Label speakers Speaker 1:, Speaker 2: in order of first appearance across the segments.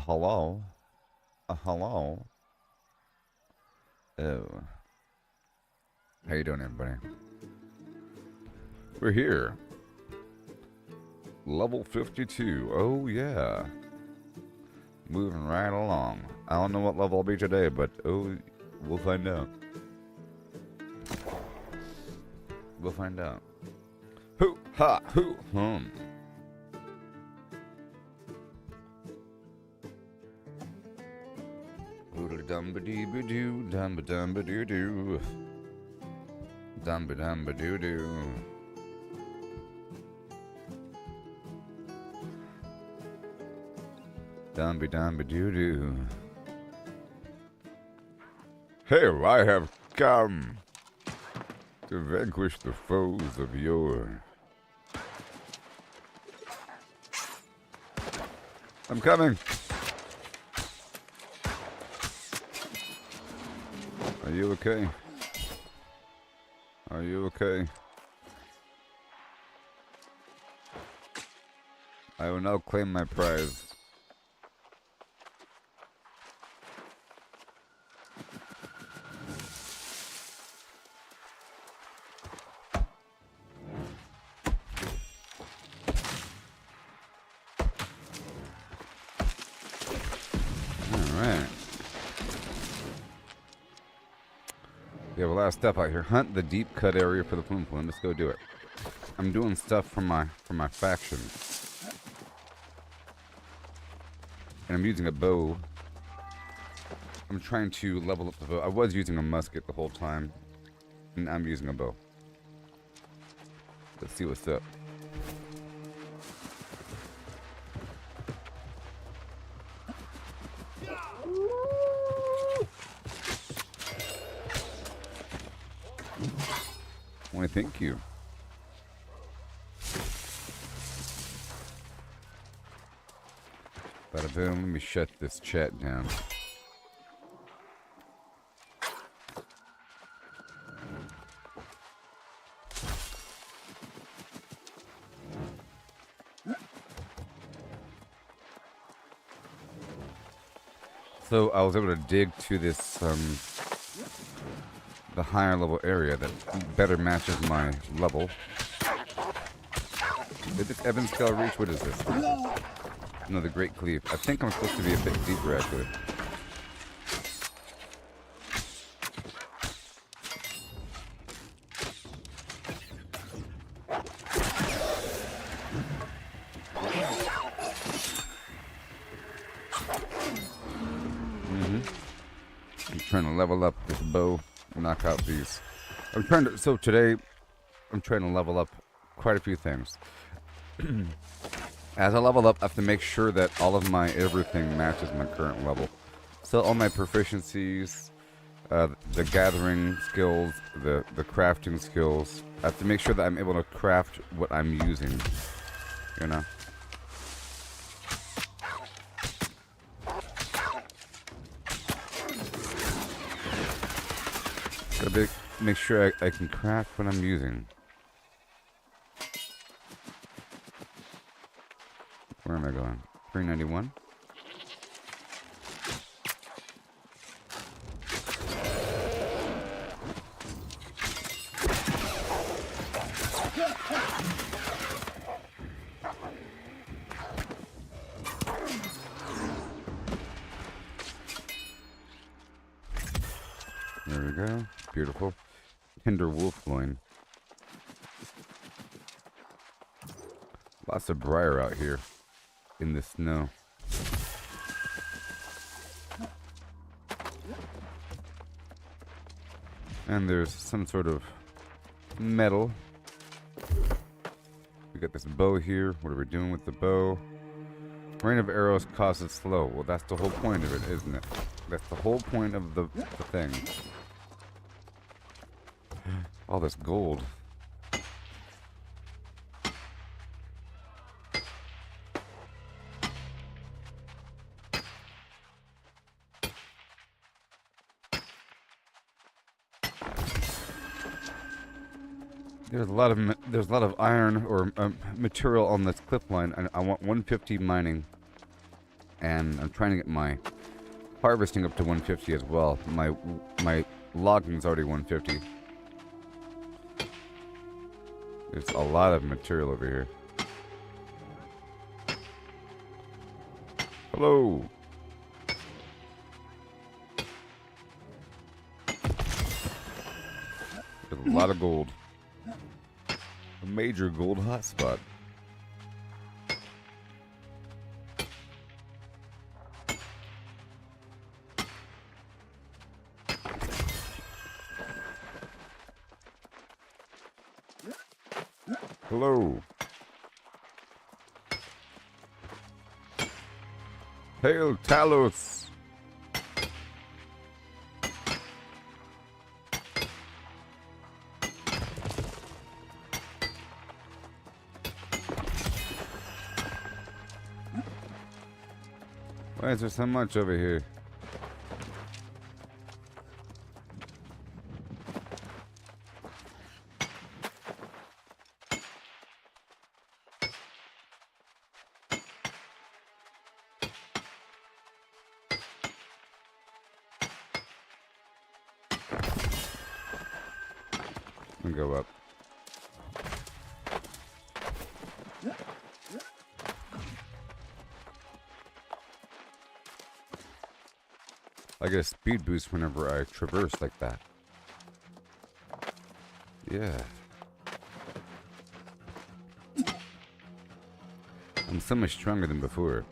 Speaker 1: hello. Hello. Oh. How you doing, everybody? We're here. Level 52. Oh, yeah. Moving right along. I don't know what level I'll be today, but oh, we'll find out. We'll find out. Hoo, ha, hoo, hum. Oodle-dum-ba-dee-ba-doo, dum-ba-dum-ba-doo-doo. Dum-ba-dum-ba-doo-doo. Dum-ba-dum-ba-doo-doo. Here I have come to vanquish the foes of yore. I'm coming. Are you okay? Are you okay? I will now claim my prize. Alright. We have a last step out here. Hunt the deep cut area for the plume plume. Let's go do it. I'm doing stuff for my faction. And I'm using a bow. I'm trying to level up the bow. I was using a musket the whole time. And I'm using a bow. Let's see what's up. Why, thank you. Bada boom, let me shut this chat down. So I was able to dig to this, the higher level area that better matches my level. Did this Evans scale reach? What is this? No, the Great Cleave. I think I'm supposed to be a bit deeper, actually. I'm trying to level up this bow, knock out these. So today, I'm trying to level up quite a few things. As I level up, I have to make sure that all of my everything matches my current level. So all my proficiencies, the gathering skills, the crafting skills, I have to make sure that I'm able to craft what I'm using, you know? Gotta make sure I can craft what I'm using. Where am I going? 391? There we go. Beautiful. Tender wolf loin. Lots of briar out here in the snow. And there's some sort of metal. We got this bow here. What are we doing with the bow? Rain of arrows causes slow. Well, that's the whole point of it, isn't it? That's the whole point of the thing. All this gold. There's a lot of iron or material on this cliff line, and I want 150 mining and I'm trying to get my harvesting up to 150 as well. My logging's already 150. There's a lot of material over here. Hello. There's a lot of gold. A major gold hotspot. Hello. Hail Talos. Why is there so much over here? Let me go up. I get a speed boost whenever I traverse like that. Yeah. I'm so much stronger than before.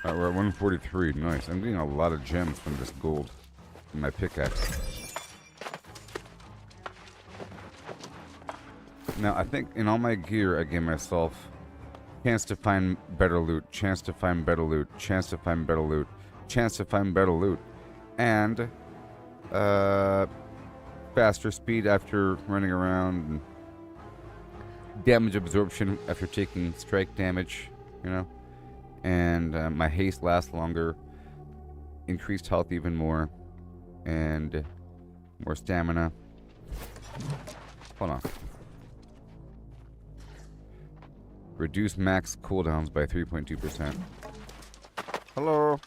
Speaker 1: Alright, we're at 143. Nice. I'm getting a lot of gems from this gold in my pickaxe. Now, I think in all my gear, I gave myself chance to find better loot, chance to find better loot, chance to find better loot, chance to find better loot, and faster speed after running around, and damage absorption after taking strike damage, you know, and my haste lasts longer, increased health even more, and more stamina. Hold on. Reduce max cooldowns by 3.2%. Hello.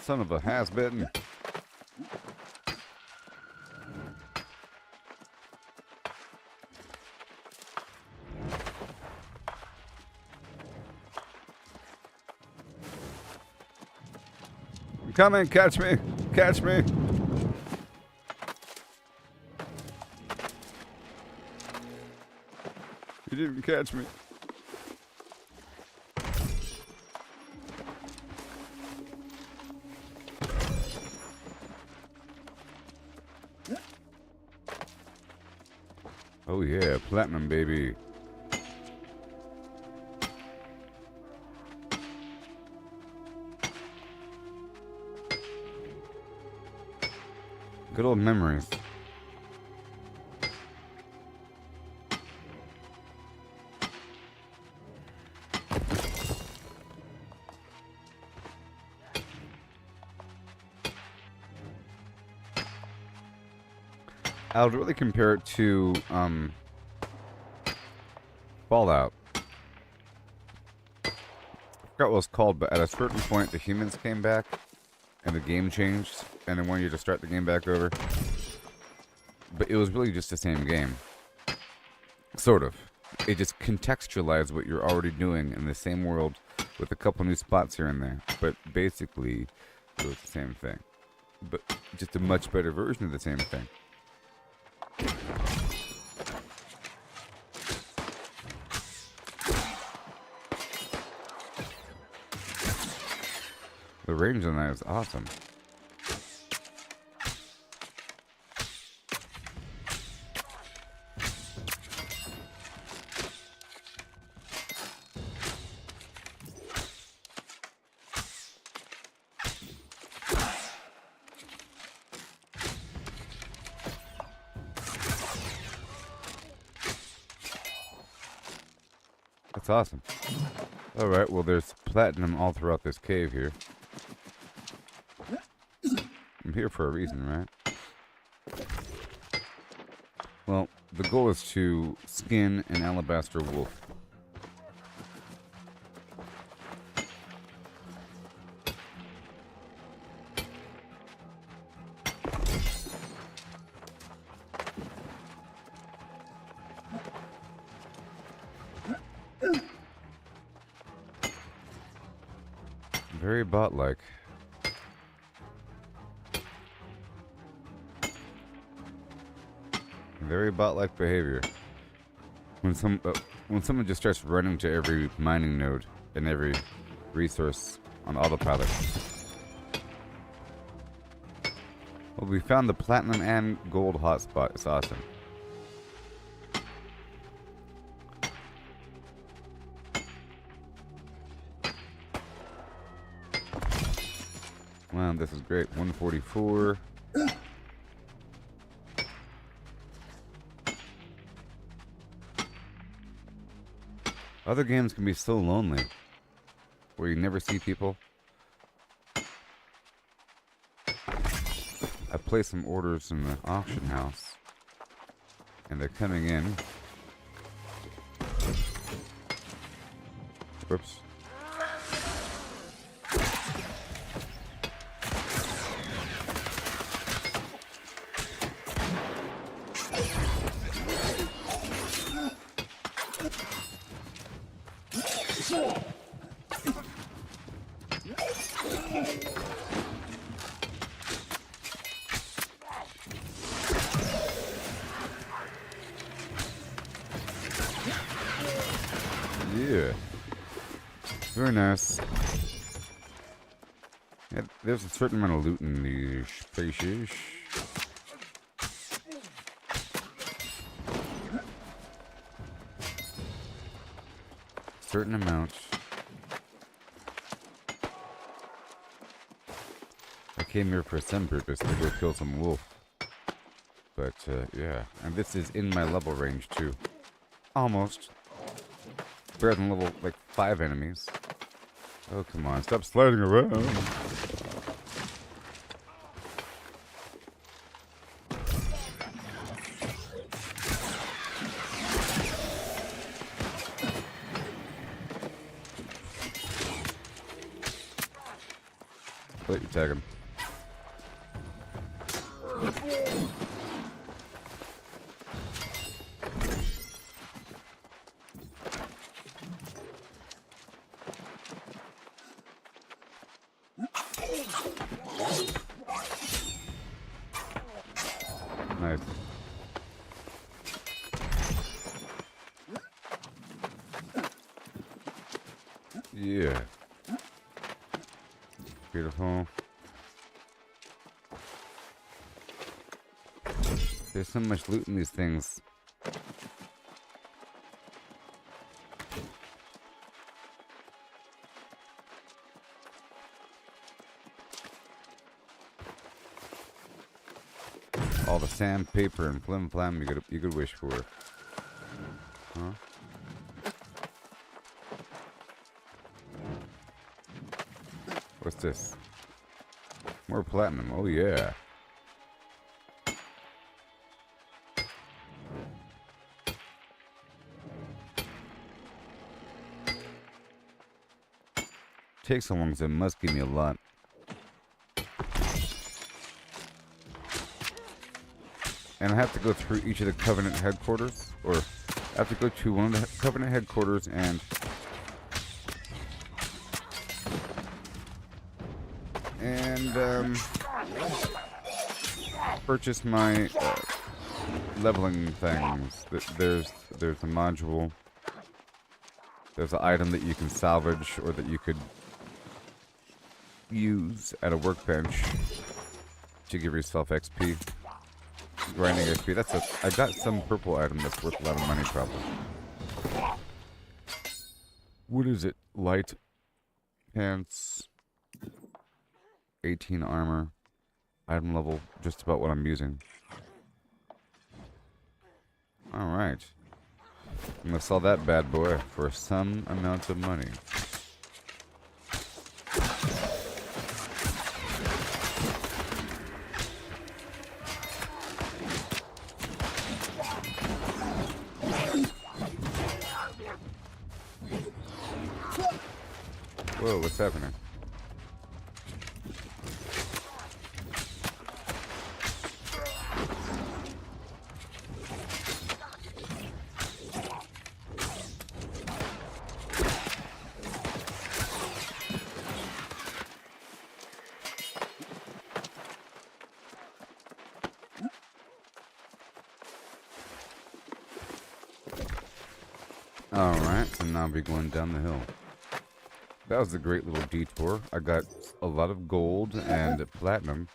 Speaker 1: Son of a has-been. I'm coming, catch me, catch me. You didn't catch me. Oh yeah, platinum baby. Good old memories. I would really compare it to Fallout. I forgot what it was called, but at a certain point the humans came back and the game changed and they wanted you to start the game back over. But it was really just the same game. Sort of. It just contextualized what you're already doing in the same world with a couple new spots here and there. But basically, it was the same thing. But just a much better version of the same thing. The range on that is awesome. That's awesome. Alright, well there's platinum all throughout this cave here. I'm here for a reason, right? Well, the goal is to skin an alabaster wolf. Very bot-like. Very bot-like behavior. When someone just starts running to every mining node and every resource on autopilot. Well, we found the platinum and gold hotspot. It's awesome. Wow, this is great. 144. Other games can be so lonely, where you never see people. I placed some orders in the auction house, and they're coming in. Whoops. Yeah. Very nice. Yeah, there's a certain amount of loot in these places. Certain amount. I came here for some purpose to go kill some wolf. But, yeah. And this is in my level range, too. Almost. Better than level, like, 5 enemies. Oh, come on. Stop sliding around. Let you tag him. Nice. Yeah. Beautiful. There's so much loot in these things. All the sandpaper and flim flam you could wish for. Huh? What's this? More platinum. Oh yeah. Takes so long, so it must give me a lot. And I have to go through each of the Covenant headquarters, or I have to go to one of the Covenant headquarters and purchase my leveling things. There's a module. There's an item that you can salvage or that you could use at a workbench to give yourself XP. Grinding XP. I got some purple item that's worth a lot of money, probably. What is it? Light pants. 18 armor. Item level, just about what I'm using. Alright. I'm gonna sell that bad boy for some amount of money. Whoa, what's happening? Alright, so now I'll be going down the hill. That was a great little detour. I got a lot of gold and platinum.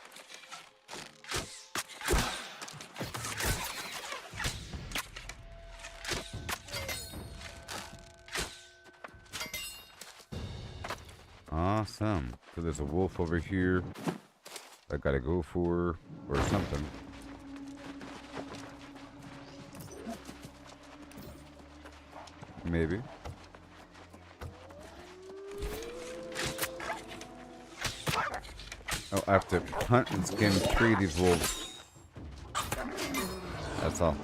Speaker 1: Awesome. So there's a wolf over here I gotta go for, or something. Maybe. Oh, I have to hunt and skin 3 of these wolves. That's all.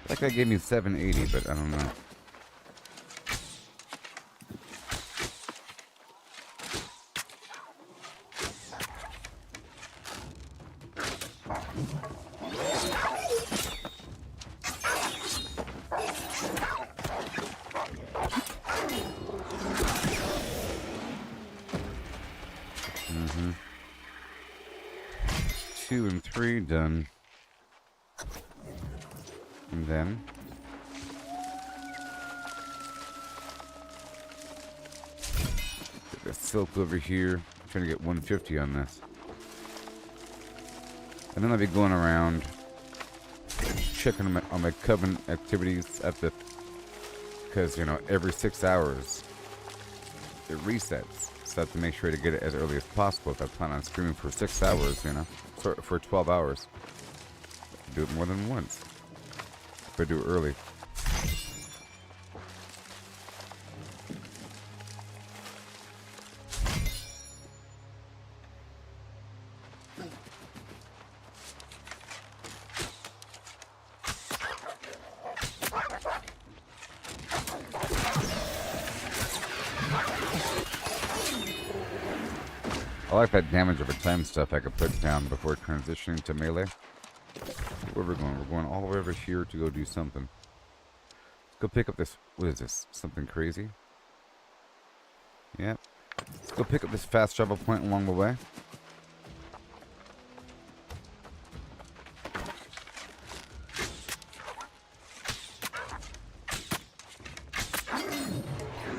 Speaker 1: That guy gave me 780, but I don't know. Mm-hmm. 2 and 3 done. And then get the silk over here. I'm trying to get 150 on this. And then I'll be going around checking on my coven activities at the, because you know, every 6 hours it resets. So I have to make sure to get it as early as possible if I plan on streaming for 6 hours, you know, for 12 hours. Do it more than once if I do it early. I like that damage over time stuff I could put down before transitioning to melee. Where we're going? We're going all the way over here to go do something. Let's go pick up this. What is this? Something crazy? Yep. Let's go pick up this fast travel point along the way.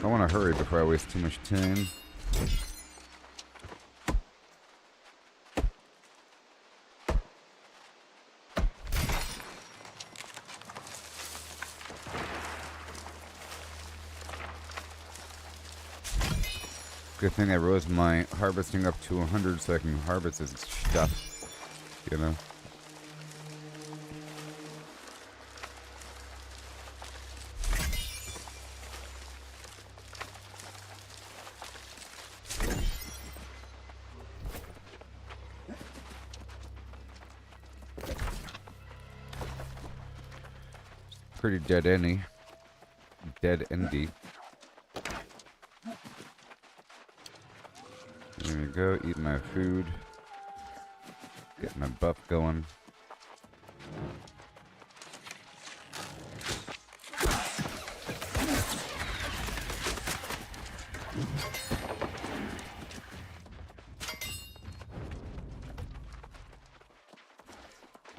Speaker 1: I want to hurry before I waste too much time. Good thing I rose my harvesting up to 100 so I can harvest this stuff, you know. Pretty dead-endy. Dead-endy. There we go, eat my food. Get my buff going.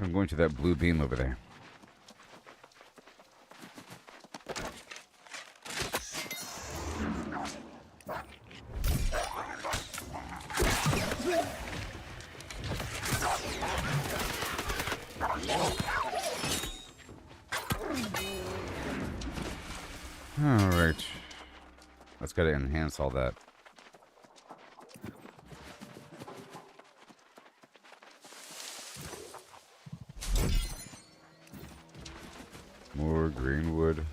Speaker 1: I'm going to that blue beam over there. Alright. Let's gotta enhance all that. More green wood.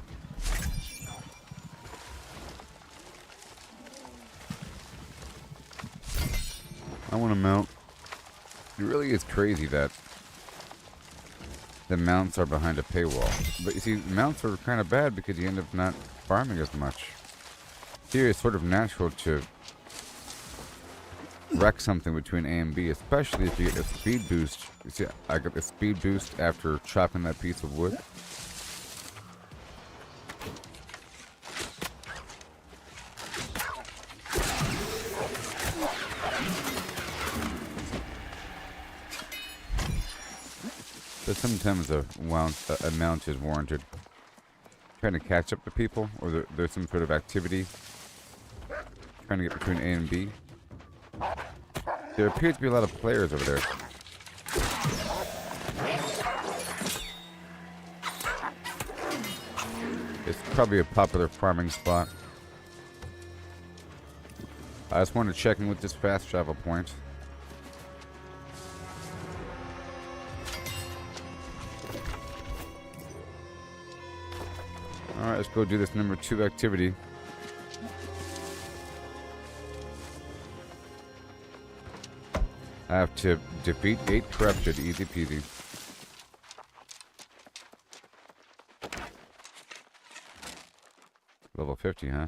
Speaker 1: I want to mount. It really is crazy that the mounts are behind a paywall. But you see, mounts are kind of bad because you end up not farming as much. Here it's sort of natural to wreck something between A and B, especially if you get a speed boost. You see, I got the speed boost after chopping that piece of wood. But sometimes a mount is warranted. Trying to catch up to people, or there's some sort of activity. Trying to get between A and B. There appears to be a lot of players over there. It's probably a popular farming spot. I just wanted to check in with this fast travel point. Alright, let's go do this number 2 activity. I have to defeat 8 corrupted, easy peasy. Level 50, huh?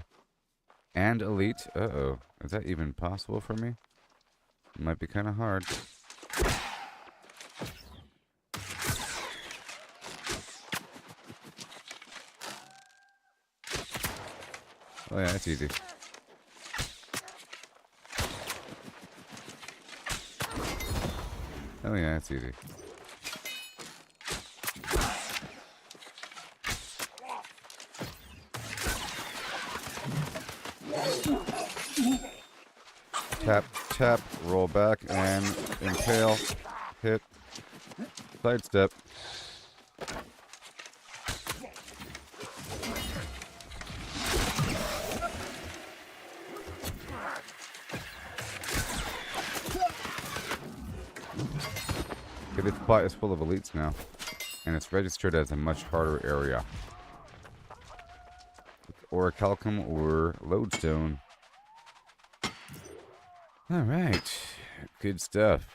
Speaker 1: And elite? Uh-oh. Is that even possible for me? It might be kind of hard. Oh yeah, that's easy. Oh yeah, that's easy. Tap, tap, roll back, and impale, hit, sidestep. Okay, this spot is full of elites now, and it's registered as a much harder area. Orichalcum or lodestone. Alright, good stuff.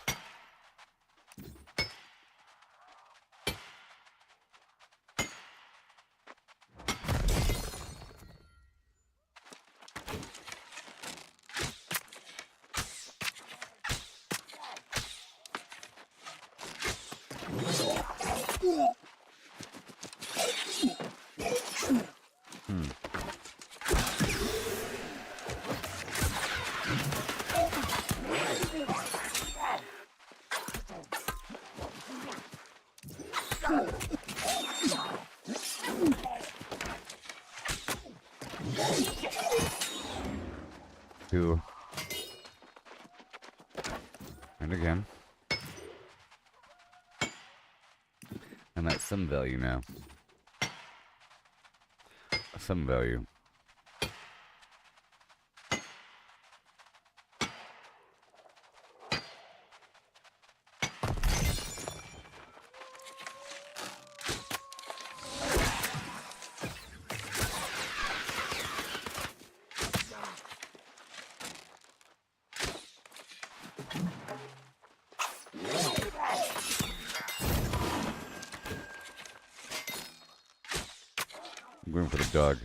Speaker 1: Two. And again. And that's some value now. Some value. I'm going for the dog.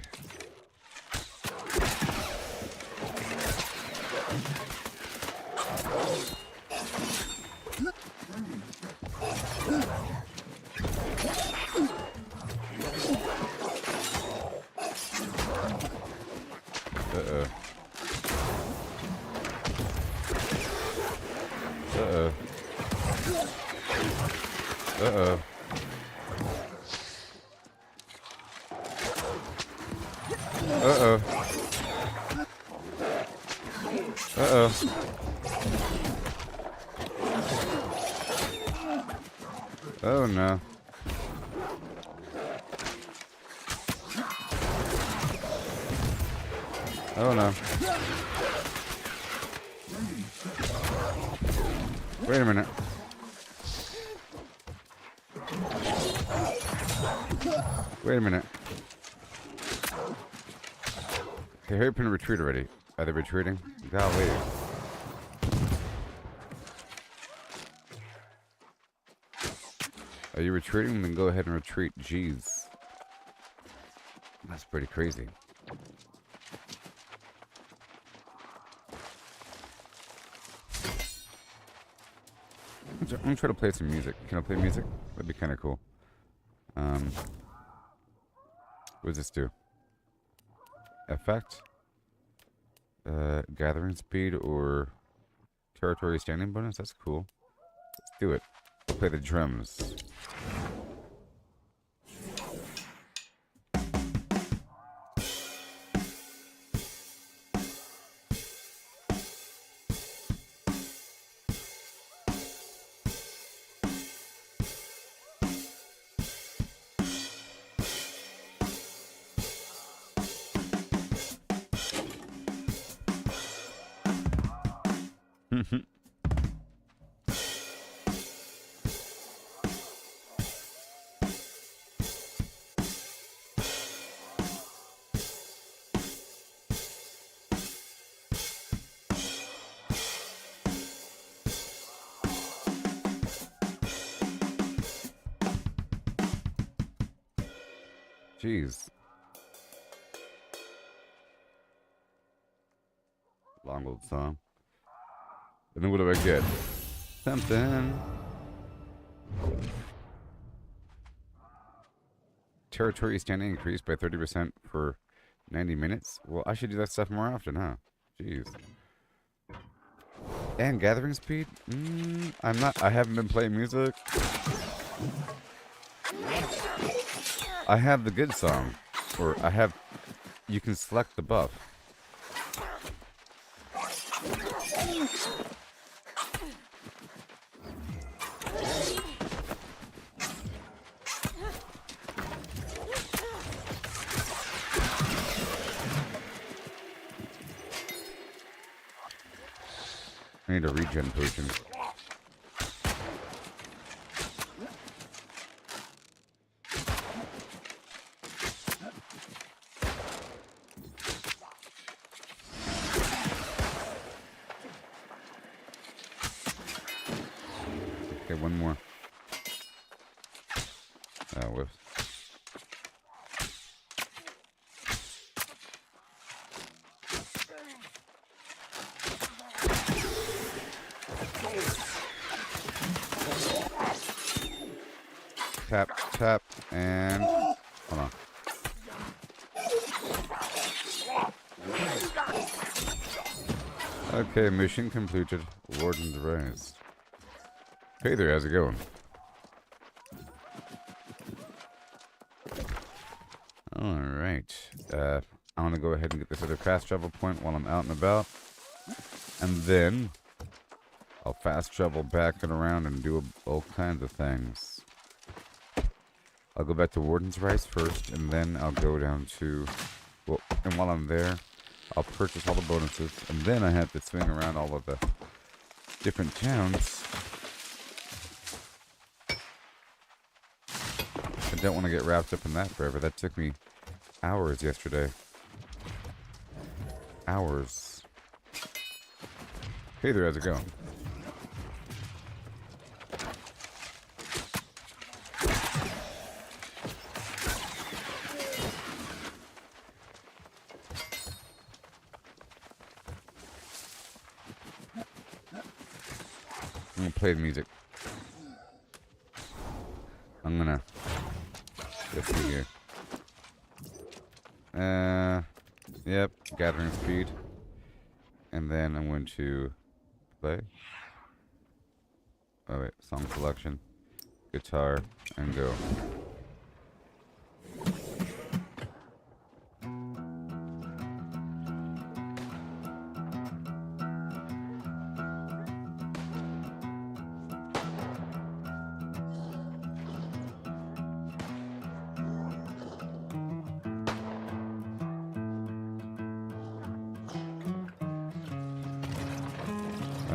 Speaker 1: Uh-oh. Uh-oh. Uh-oh. Uh-oh. Uh-oh. Oh no. Oh no. Wait a minute. Wait a minute. Okay, hurry up and retreat already. Are they retreating? Golly. Are you retreating? Then go ahead and retreat. Jeez. That's pretty crazy. I'm gonna try to play some music. Can I play music? That'd be kind of cool. What does this do? Effect? Gathering speed or territory standing bonus? That's cool. Let's do it. Play the drums. Jeez. Long old song. And then what do I get? Something. Territory standing increased by 30% for 90 minutes? Well, I should do that stuff more often, huh? Jeez. And gathering speed? I haven't been playing music. I have the good song. Or you can select the buff. I need a regen potion. Okay, one more. Oh, whoops. Tap, tap, and hold on. Okay, mission completed. Warden's Rise. Hey there, how's it going? Alright. I'm gonna go ahead and get this other fast travel point while I'm out and about. And then I'll fast travel back and around and do all kinds of things. I'll go back to Warden's Rise first, and then I'll go down to... Well, and while I'm there, I'll purchase all the bonuses, and then I have to swing around all of the different towns. I don't want to get wrapped up in that forever. That took me hours yesterday. Hours. Hey there, how's it going? I'm gonna play the music. I'm gonna let's see here. Yep, gathering speed. And then I'm going to play. Oh wait, song selection, guitar, and go.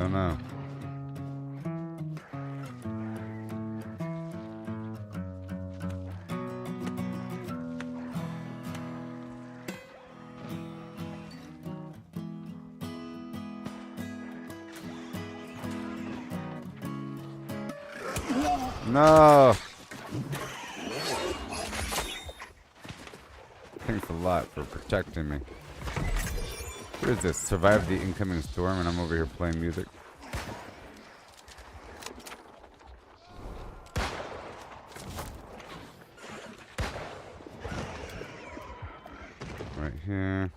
Speaker 1: Oh no. No. Thanks a lot for protecting me. What is this? Survive the incoming storm, and I'm over here playing music. here.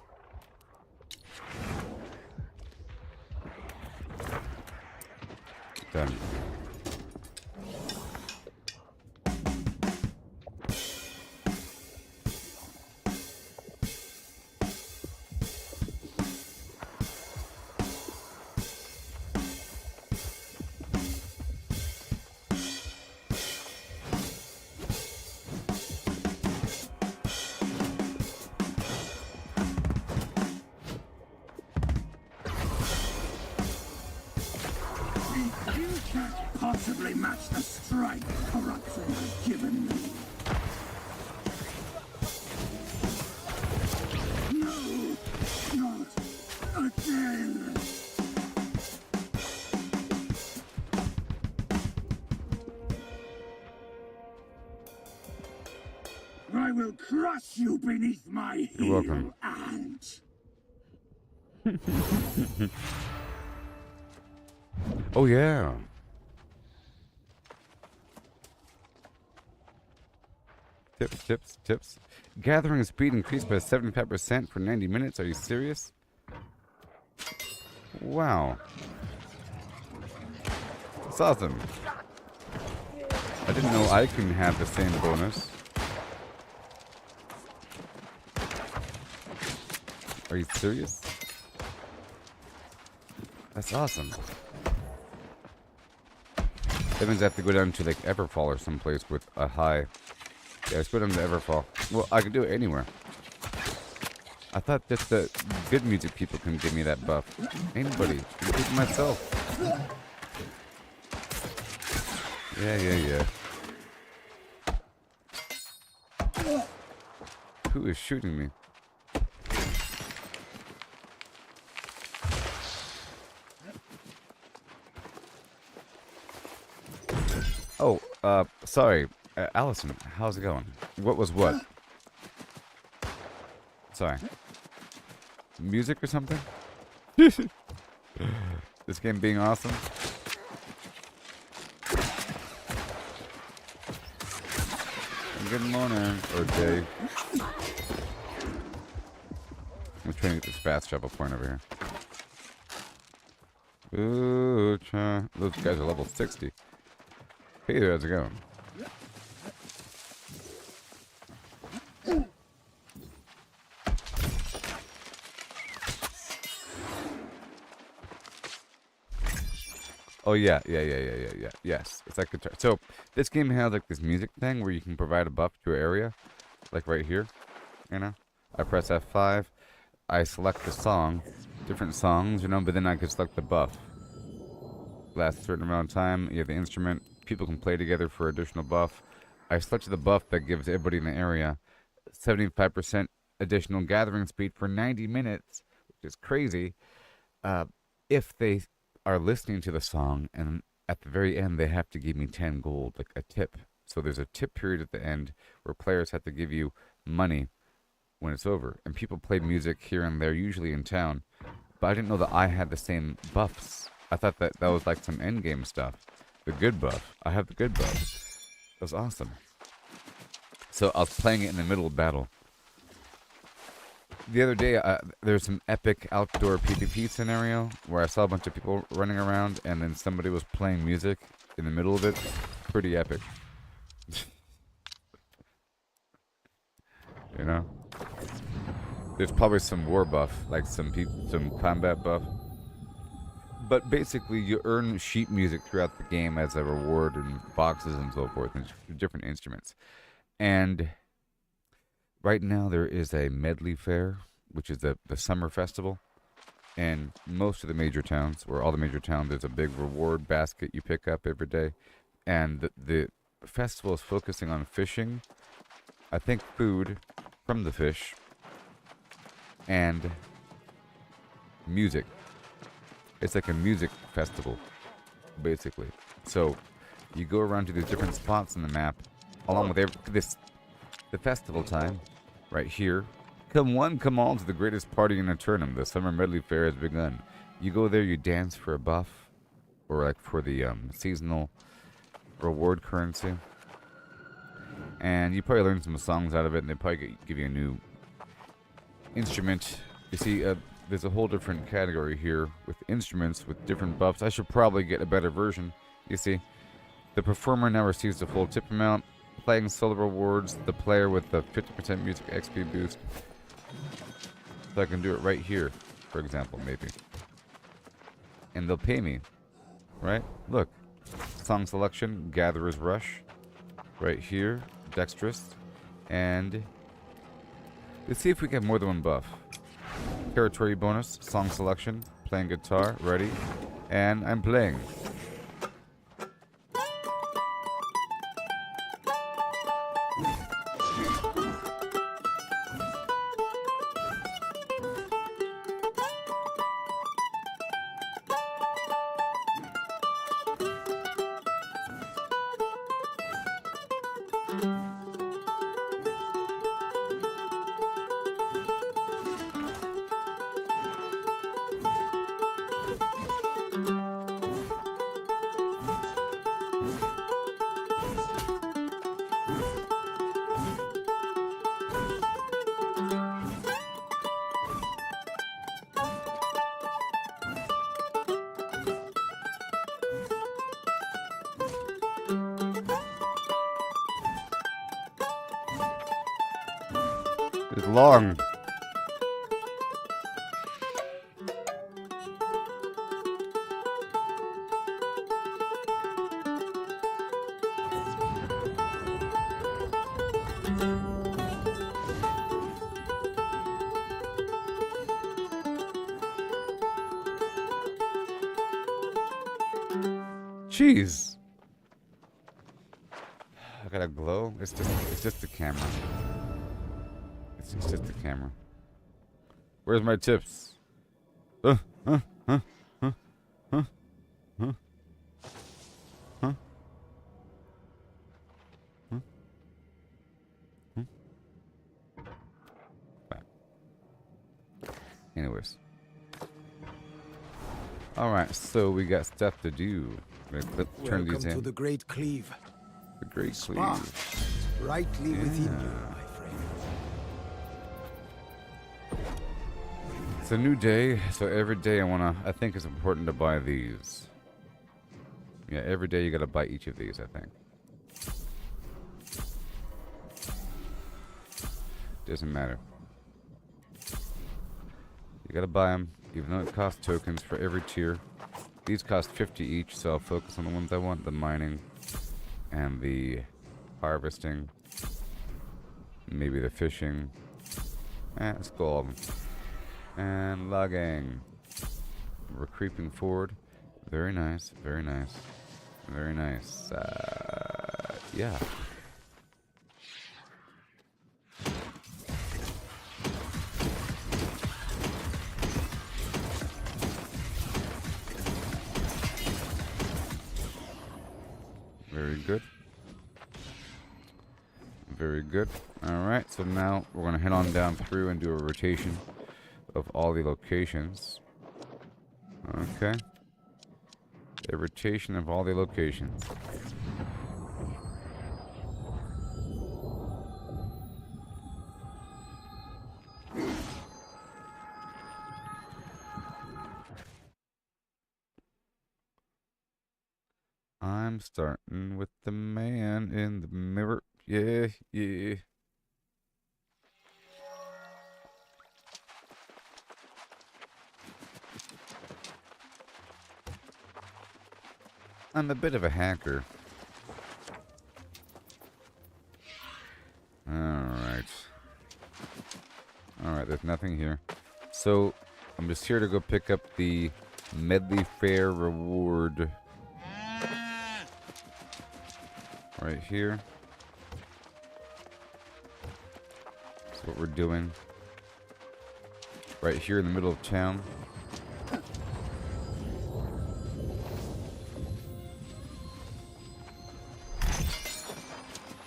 Speaker 1: Done.
Speaker 2: Possibly match the strike corruption has given me. No, not again. I will crush you beneath my heel.
Speaker 1: You're welcome.
Speaker 2: Ant.
Speaker 1: Oh yeah. Tips. Gathering speed increased by 75% for 90 minutes. Are you serious? Wow. That's awesome. I didn't know I can have the same bonus. Are you serious? That's awesome. That means I have to go down to like Everfall or someplace with a high. Yeah, let's go down to Everfall. Well, I can do it anywhere. I thought that the good music people can give me that buff. Anybody, including myself. Yeah. Who is shooting me? Oh, sorry. Allison, how's it going? What was what? Sorry. Music or something? This game being awesome? Good morning, or day. I'm trying to get this fast travel point over here. Ooh, those guys are level 60. Hey there, how's it going? Oh yeah. Yes, it's like guitar. So this game has like this music thing where you can provide a buff to an area, like right here. You know, I press F5, I select the song, different songs, you know, but then I can select the buff. Lasts a certain amount of time. You have the instrument. People can play together for additional buff. I selected the buff that gives everybody in the area 75% additional gathering speed for 90 minutes, which is crazy. If they are listening to the song, and at the very end they have to give me 10 gold, like a tip. So there's a tip period at the end where players have to give you money when it's over. And people play music here and there, usually in town. But I didn't know that I had the same buffs. I thought that that was like some endgame stuff. The good buff. I have the good buff. That was awesome. So I was playing it in the middle of battle. The other day, there's some epic outdoor PvP scenario where I saw a bunch of people running around and then somebody was playing music in the middle of it. Pretty epic. You know? There's probably some war buff, like some combat buff. But basically, you earn sheet music throughout the game as a reward and boxes and so forth, and different instruments. And right now there is a medley fair, which is the summer festival. And most of the major towns, or all the major towns, there's a big reward basket you pick up every day. And the festival is focusing on fishing, I think food from the fish, and music. It's like a music festival, basically. So you go around to these different spots on the map, along with the festival time, right here. Come one, come all to the greatest party in Aeternum. The summer medley fair has begun. You go there, you dance for a buff, or like for the seasonal reward currency. And you probably learn some songs out of it, and they probably give you a new instrument. You see, there's a whole different category here with instruments with different buffs. I should probably get a better version. You see, the performer now receives the full tip amount. Playing solo rewards the player with the 50% music XP boost. So I can do it right here, for example, maybe. And they'll pay me, right? Look, song selection, Gatherer's Rush, right here, Dexterous, and let's see if we get more than one buff. Territory bonus, song selection, playing guitar, ready, and I'm playing. It's long. Jeez. I got a glow. It's just the camera. It's just the camera. Where's my tips? Huh? Anyways. Alright, so we got stuff to do. Turn these in.
Speaker 3: To the Great Cleave.
Speaker 1: The Great Cleave.
Speaker 3: Rightly within you, my friend.
Speaker 1: It's a new day, so every day I think it's important to buy these. Yeah, every day you gotta buy each of these, I think. Doesn't matter. You gotta buy them, even though it costs tokens for every tier. These cost 50 each, so I'll focus on the ones I want. The mining and the harvesting. Maybe the fishing. Let's go all of them. And logging. We're creeping forward. Very nice, very nice. Very nice. Yeah. Very good. Very good. Alright, so now we're going to head on down through and do a rotation of all the locations. Okay. A rotation of all the locations. I'm starting with the man in the mirror. Yeah, yeah. I'm a bit of a hacker. Alright. Alright, there's nothing here. So, I'm just here to go pick up the Medley Fair reward. Right here. That's what we're doing. Right here in the middle of town.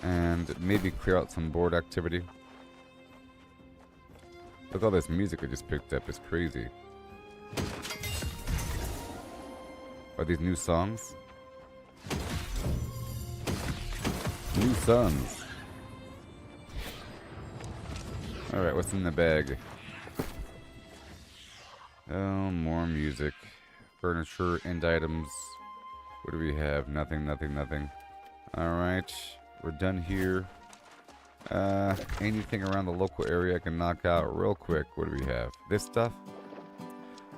Speaker 1: And maybe clear out some board activity. Look at all this music I just picked up. It's crazy. Are these new songs? New songs. Alright, what's in the bag? Oh, more music. Furniture, end items. What do we have? Nothing, nothing, nothing. Alright. We're done here. Anything around the local area I can knock out real quick. What do we have? This stuff?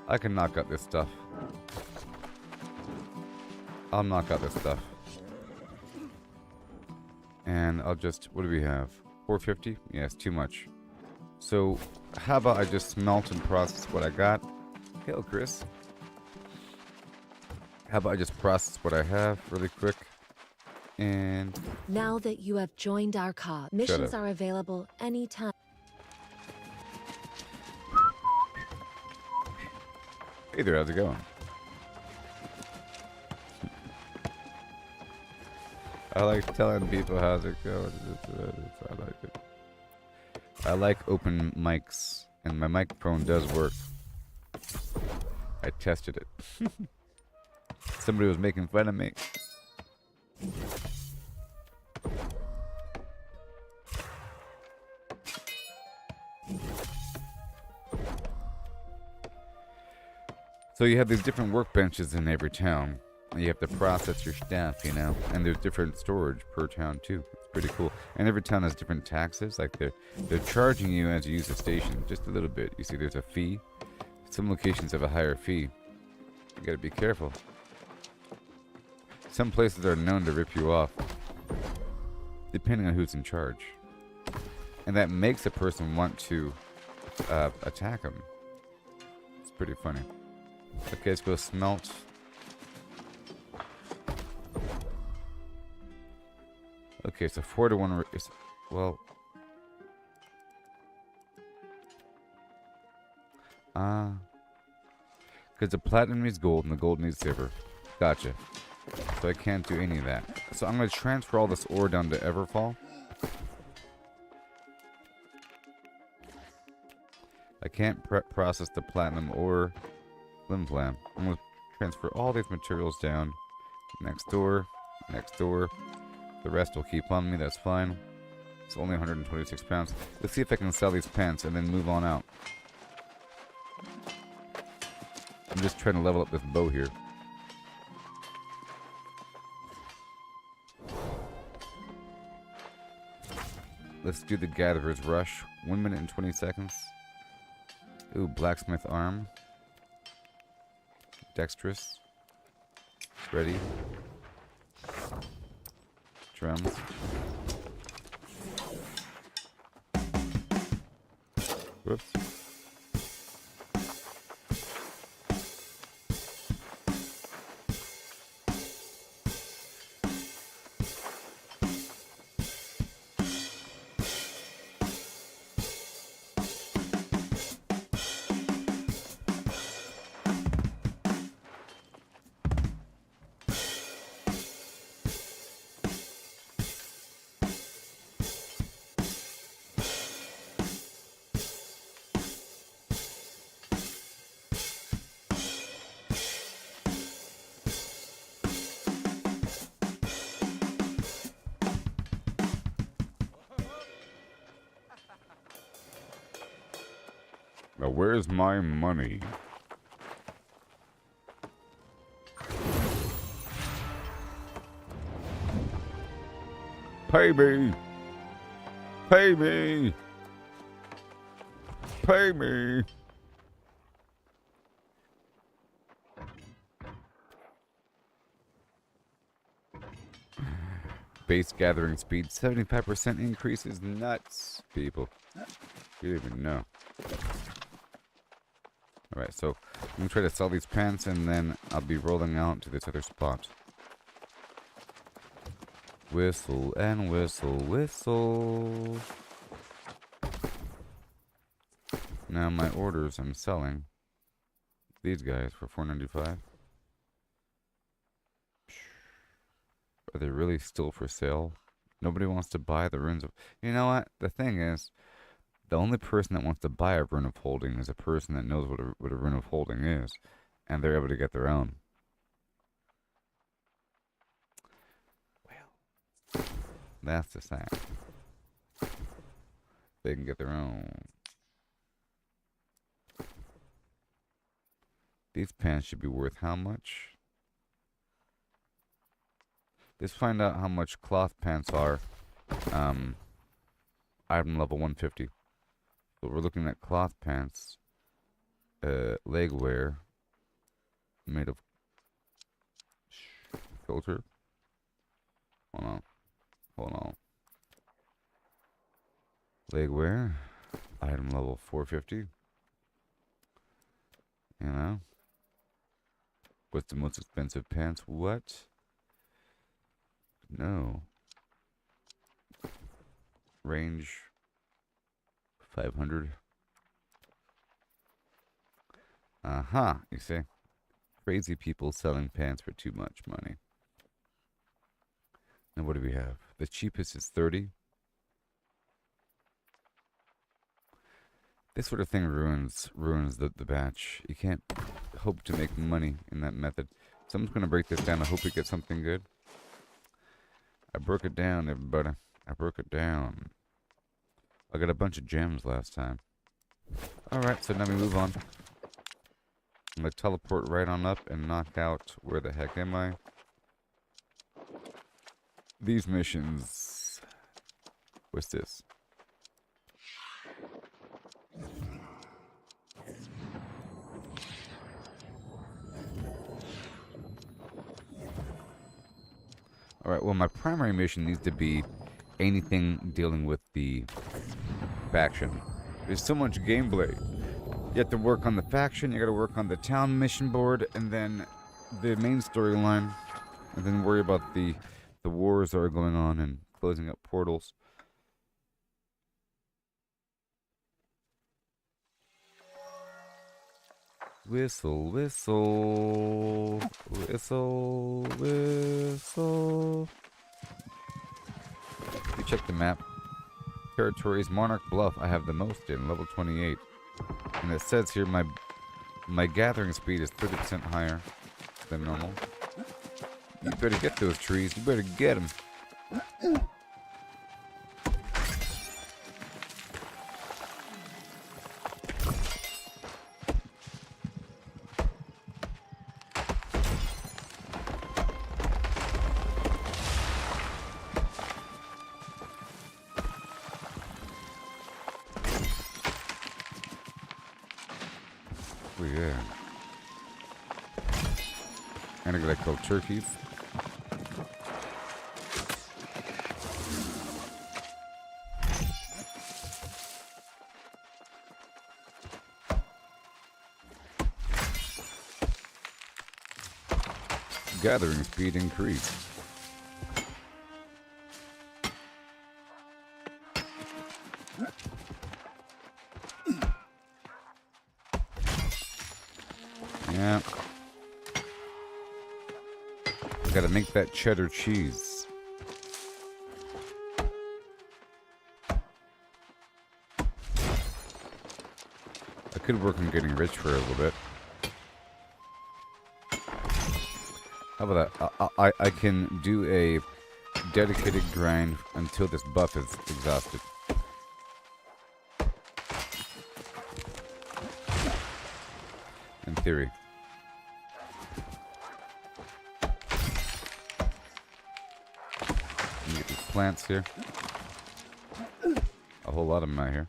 Speaker 1: I can knock out this stuff. I'll knock out this stuff. And I'll just... What do we have? 450? Yeah, it's too much. So, how about I just smelt and process what I got? Hail, Chris. How about I just process what I have really quick? And...
Speaker 4: Now that you have joined our cause, missions are available anytime.
Speaker 1: Hey there, how's it going? I like telling people how's it going. I like it. I like open mics, and my microphone does work. I tested it. Somebody was making fun of me. So you have these different workbenches in every town. And you have to process your stuff, you know? And there's different storage per town, too. It's pretty cool. And every town has different taxes. Like, they're charging you as you use the station. Just a little bit. You see, there's a fee. Some locations have a higher fee. You gotta be careful. Some places are known to rip you off. Depending on who's in charge. And that makes a person want to attack them. It's pretty funny. Okay, let's go smelt. Okay, so 4 to 1 is, well... because the platinum needs gold and the gold needs silver. Gotcha. So I can't do any of that. So I'm going to transfer all this ore down to Everfall. I can't process the platinum or limb plan. I'm going to transfer all these materials down. Next door. Next door. The rest will keep on me, that's fine. It's only 126 pounds. Let's see if I can sell these pants and then move on out. I'm just trying to level up this bow here. Let's do the Gatherer's Rush. 1 minute and 20 seconds. Ooh, Blacksmith Arm. Dexterous. Ready. Drums. Whoops. Now where's my money? Pay me! Pay me! Pay me! Base gathering speed, 75% increase is nuts, people. You didn't even know. Alright, so I'm going to try to sell these pants and then I'll be rolling out to this other spot. Whistle and whistle, whistle. Now my orders I'm selling. These guys for $4.95. Are they really still for sale? Nobody wants to buy the Runes of... You know what? The thing is, the only person that wants to buy a Rune of Holding is a person that knows what a Rune of Holding is. And they're able to get their own. Well, that's the thing. They can get their own. These pants should be worth how much? Let's find out how much cloth pants are. Item level 150. So we're looking at cloth pants. Leg wear. Made of filter. Hold on. Leg wear. Item level 450. You know? What's the most expensive pants? What? No. Range 500. You see? Crazy people selling pants for too much money. And what do we have? The cheapest is 30. This sort of thing ruins the batch. You can't hope to make money in that method. Someone's gonna break this down. I hope we get something good. I broke it down, everybody. I broke it down. I got a bunch of gems last time. Alright, so now we move on. I'm gonna teleport right on up and knock out. Where the heck am I? These missions. What's this? Alright, well, my primary mission needs to be anything dealing with the faction. There's so much gameplay. You have to work on the faction, you gotta work on the town mission board, and then the main storyline, and then worry about the wars that are going on and closing up portals. Whistle, whistle, whistle, whistle. You check the map. Territories, Monarch Bluff, I have the most in, level 28. And it says here my gathering speed is 30% higher than normal. You better get those trees, you better get them. Oh yeah. And I gotta kill turkeys. Gathering speed increased. Yeah. Gotta make that cheddar cheese. I could work on getting rich for a little bit. How about that? I can do a dedicated grind until this buff is exhausted. In theory. Let me get these plants here. A whole lot of them out here.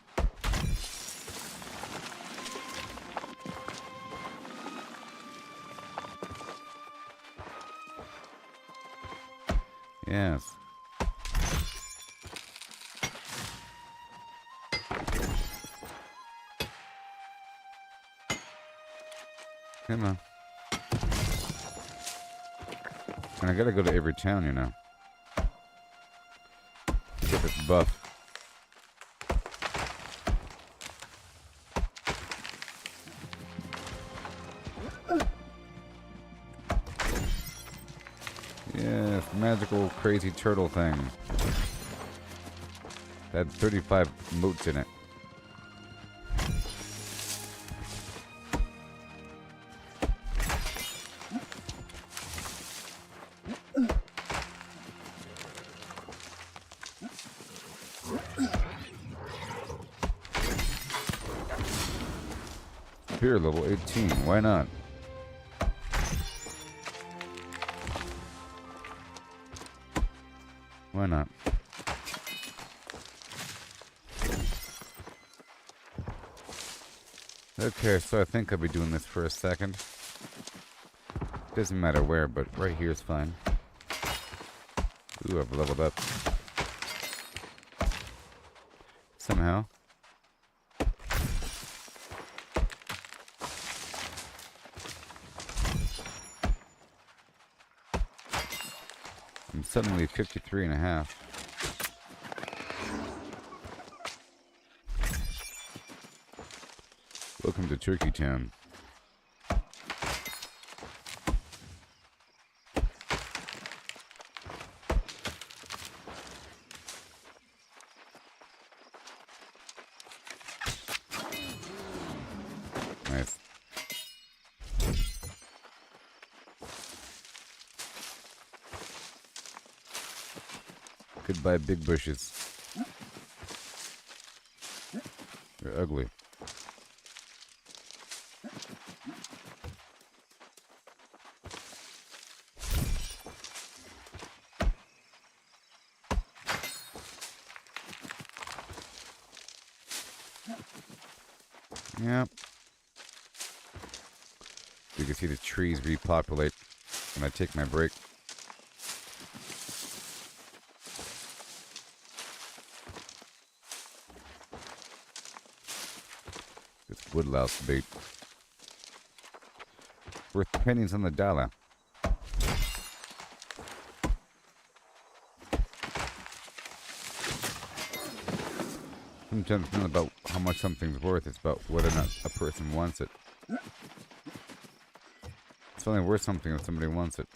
Speaker 1: Yes. Come on. And I gotta go to every town, you know. To get this buff. Yes, magical crazy turtle thing. Had 35 moats in it. Here, level 18. Why not? Why not? Okay, so I think I'll be doing this for a second. Doesn't matter where, but right here is fine. Ooh, I've leveled up. Somehow. I'm suddenly 53 and a half. Welcome to Turkey Town. Nice. Goodbye, big bushes. They're ugly. Yep. You can see the trees repopulate when I take my break. This woodlouse bait. Worth pennies on the dollar. Sometimes it's not about how much something's worth, it's about whether or not a person wants it. It's only worth something if somebody wants it.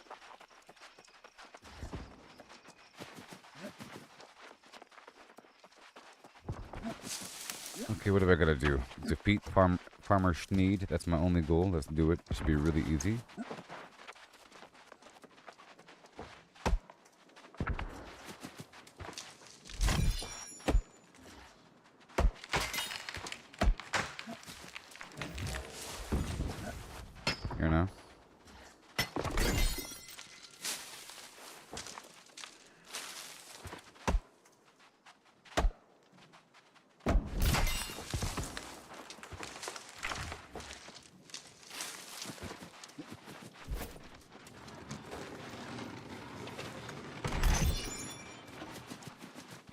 Speaker 1: Okay, what have I got to do? Defeat Farmer Schneed. That's my only goal. Let's do it. It should be really easy. Here now.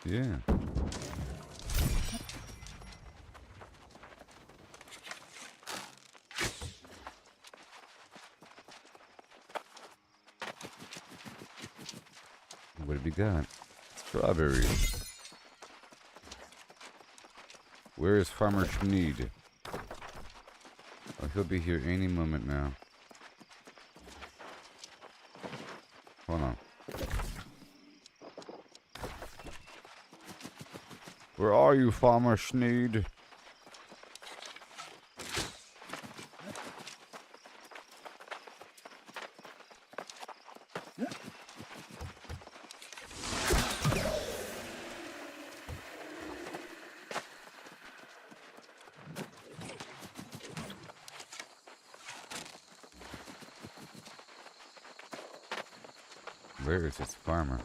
Speaker 1: Yeah. What have we got? Strawberries. Where is Farmer Schneed? Oh, he'll be here any moment now. Hold on. Where are you, Farmer Schneed? Where is this farmer?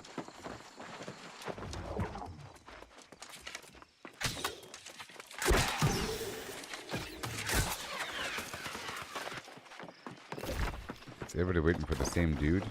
Speaker 1: Is everybody waiting for the same dude?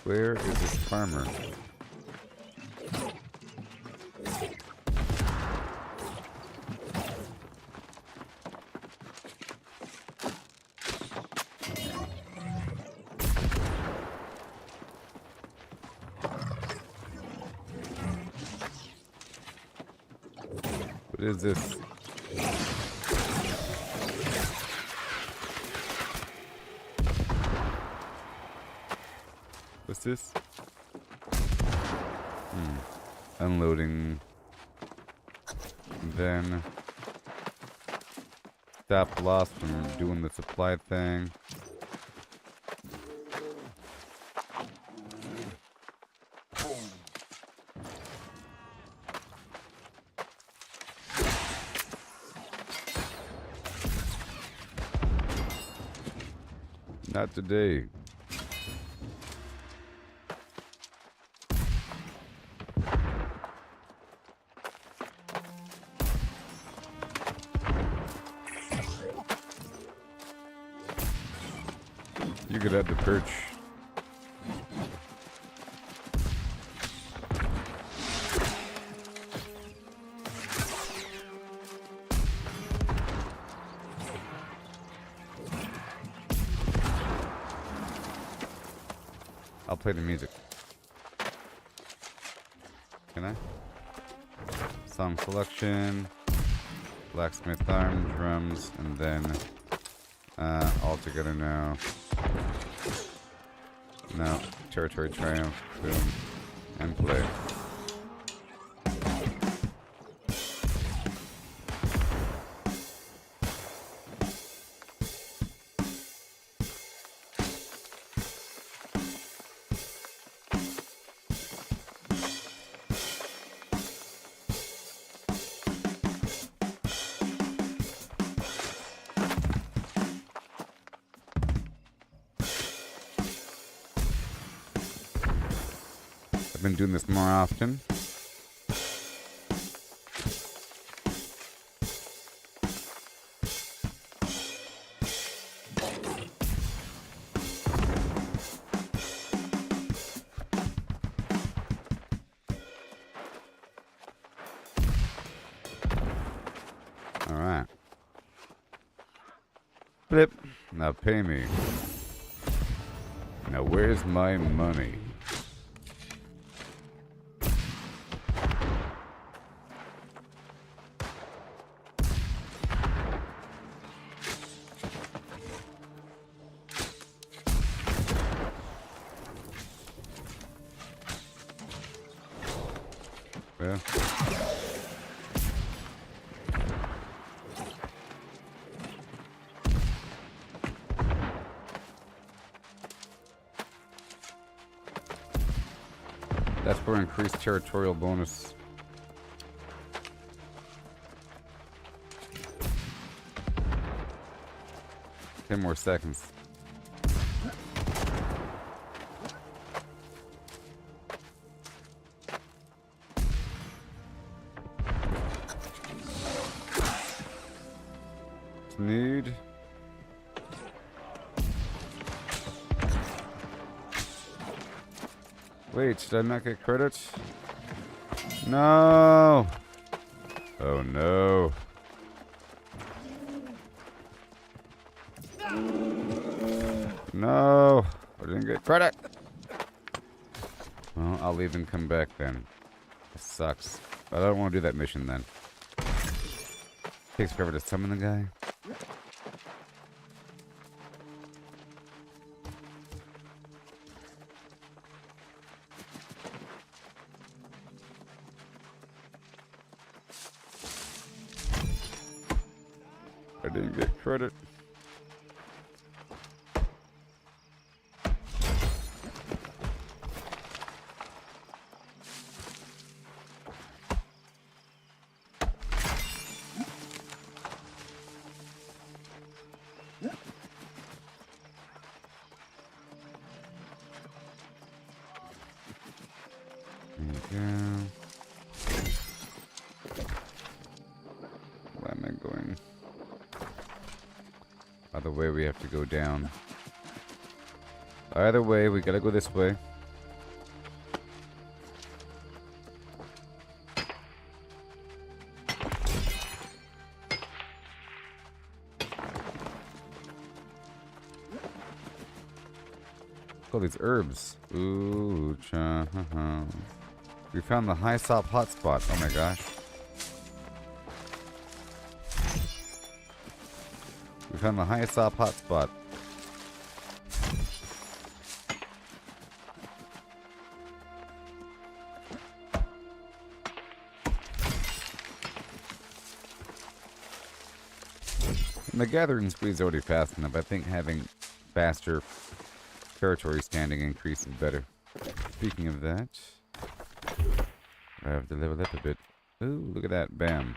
Speaker 1: Where is this farmer? What is this? What's this? Unloading. Then stop loss from doing the supply thing. Not today. You could have the perch. I'll play the music. Can I? Song selection, blacksmith arm, drums, and then all together now. No, territory triumph, boom, and play. I've been doing this more often. All right. Flip. Now pay me. Now where's my money? Yeah. That's for increased territorial bonus. Ten more seconds. Need. Wait, should I not get credit? No! Oh no. No! I didn't get credit! Well, I'll leave and come back then. This sucks. I don't want to do that mission then. Takes forever to summon the guy. I didn't get credit. There you go. Where am I going? Either way, we have to go down. Either way, we gotta go this way. Look at all these herbs. Ooh, cha-ha-ha. We found the high sop hotspot. Oh my gosh. We found the high sop hotspot. The gathering speed is already fast enough. I think having faster territory standing increase is better. Speaking of that, I have to level up a bit. Ooh, look at that. Bam.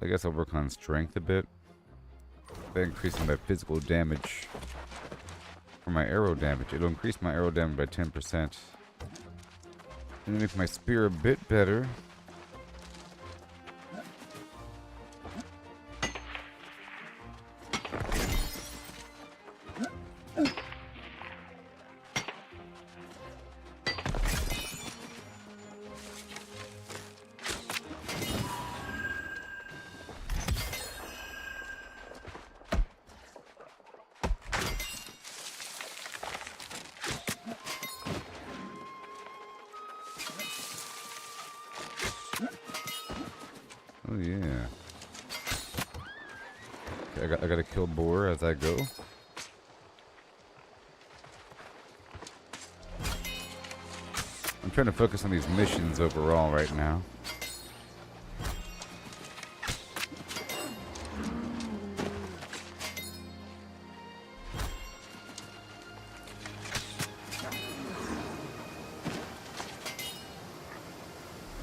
Speaker 1: I guess I'll work on strength a bit. By increasing my physical damage for my arrow damage. It'll increase my arrow damage by 10%. And make my spear a bit better. Oh yeah. Okay, I gotta kill boar as I go. I'm trying to focus on these missions overall right now.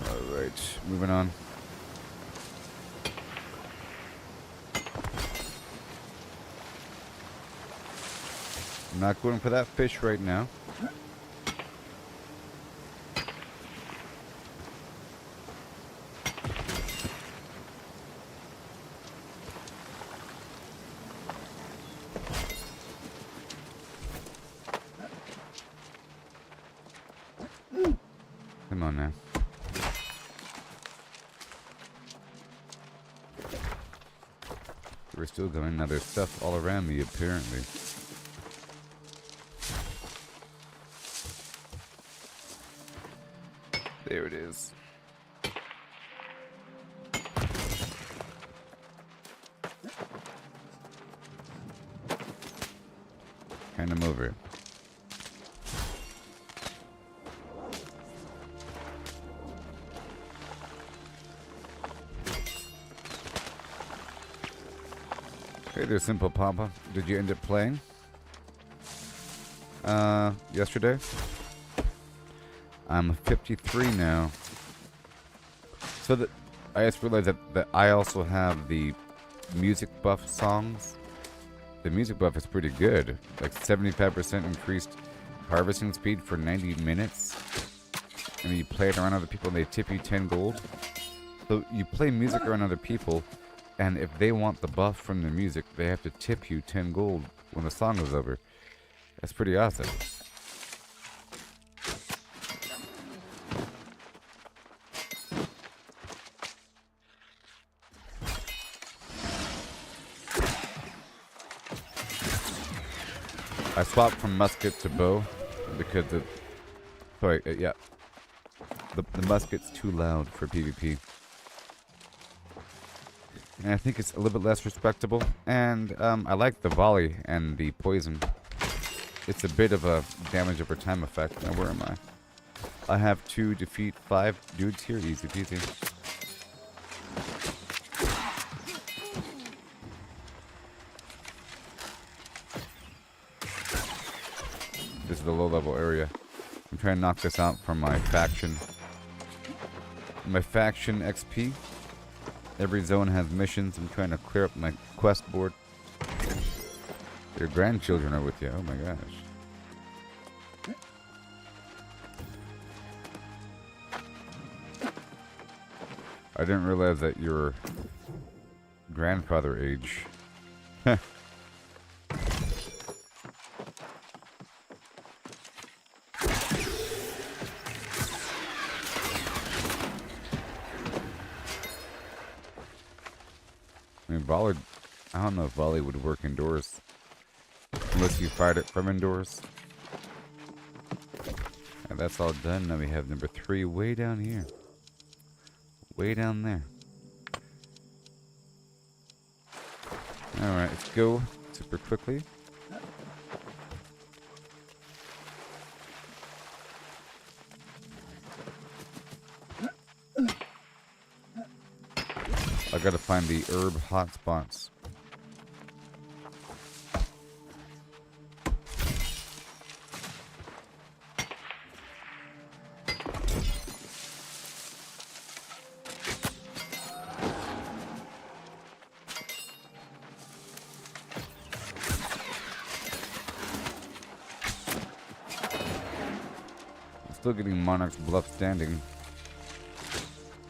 Speaker 1: Alright, moving on. I'm not going for that fish right now. Come on now. We're still going. Now there's stuff all around me apparently. There it is. Hand him over. Hey there, Simple Papa. Did you end up playing? Yesterday? I'm 53 now. So that I just realized that I also have the music buff songs. The music buff is pretty good. Like 75% increased harvesting speed for 90 minutes. And you play it around other people and they tip you 10 gold. So you play music around other people, and if they want the buff from the music, they have to tip you 10 gold when the song is over. That's pretty awesome. I swapped from musket to bow because the musket's too loud for PvP. And I think it's a little bit less respectable. And I like the volley and the poison. It's a bit of a damage over time effect. Now where am I? I have to defeat 5 dudes here. Easy peasy. This is the low level area. I'm trying to knock this out from my faction. My faction XP. Every zone has missions. I'm trying to clear up my quest board. Your grandchildren are with you. Oh my gosh. I didn't realize that you're grandfather age. I mean, volley. I don't know if volley would work indoors. Unless you fired it from indoors. And that's all done. Now we have number 3 way down here. Way down there. Alright, let's go super quickly. gotta find the herb hotspots. Still getting Monarch's Bluff standing.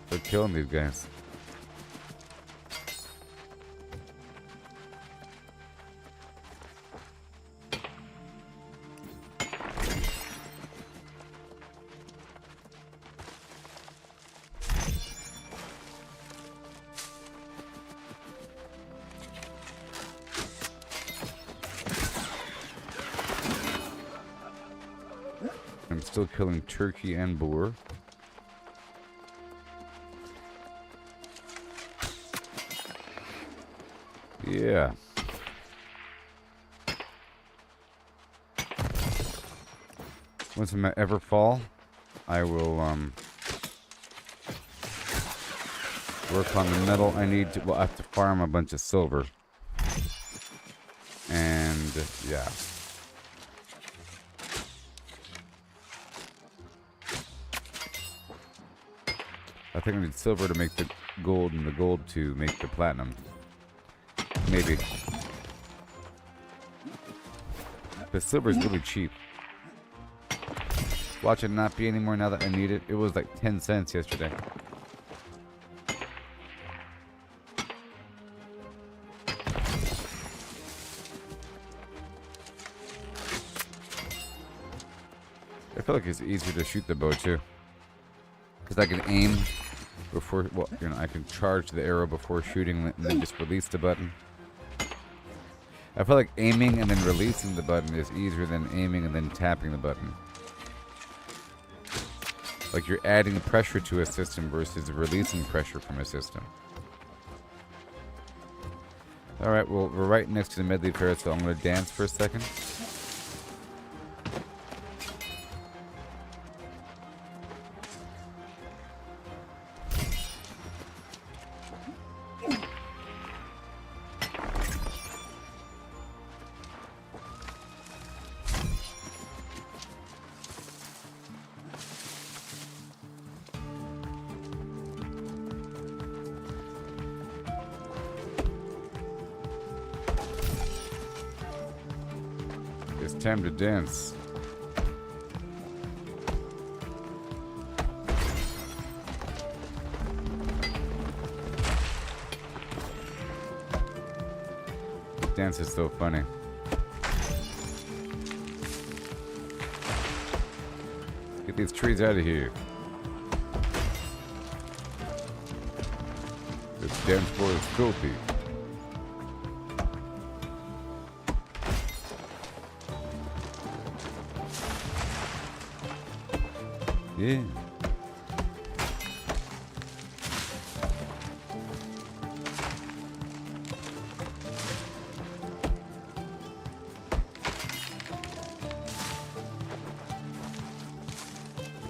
Speaker 1: They're killing these guys. I'm still killing turkey and boar. Yeah. Once I ever fall, I will work on the metal I need to. Well, I have to farm a bunch of silver. And yeah. I think I need silver to make the gold and the gold to make the platinum. Maybe. But silver is really cheap. Watch it not be anymore now that I need it. It was like 10 cents yesterday. I feel like it's easier to shoot the bow too. Because I can aim before, well, you know, I can charge the arrow before shooting and then just release the button. I feel like aiming and then releasing the button is easier than aiming and then tapping the button. Like you're adding pressure to a system versus releasing pressure from a system. Alright, well, we're right next to the medley fair, so I'm going to dance for a second. It's time to dance. Dance is so funny. Get these trees out of here. This dance floor is filthy. Yeah.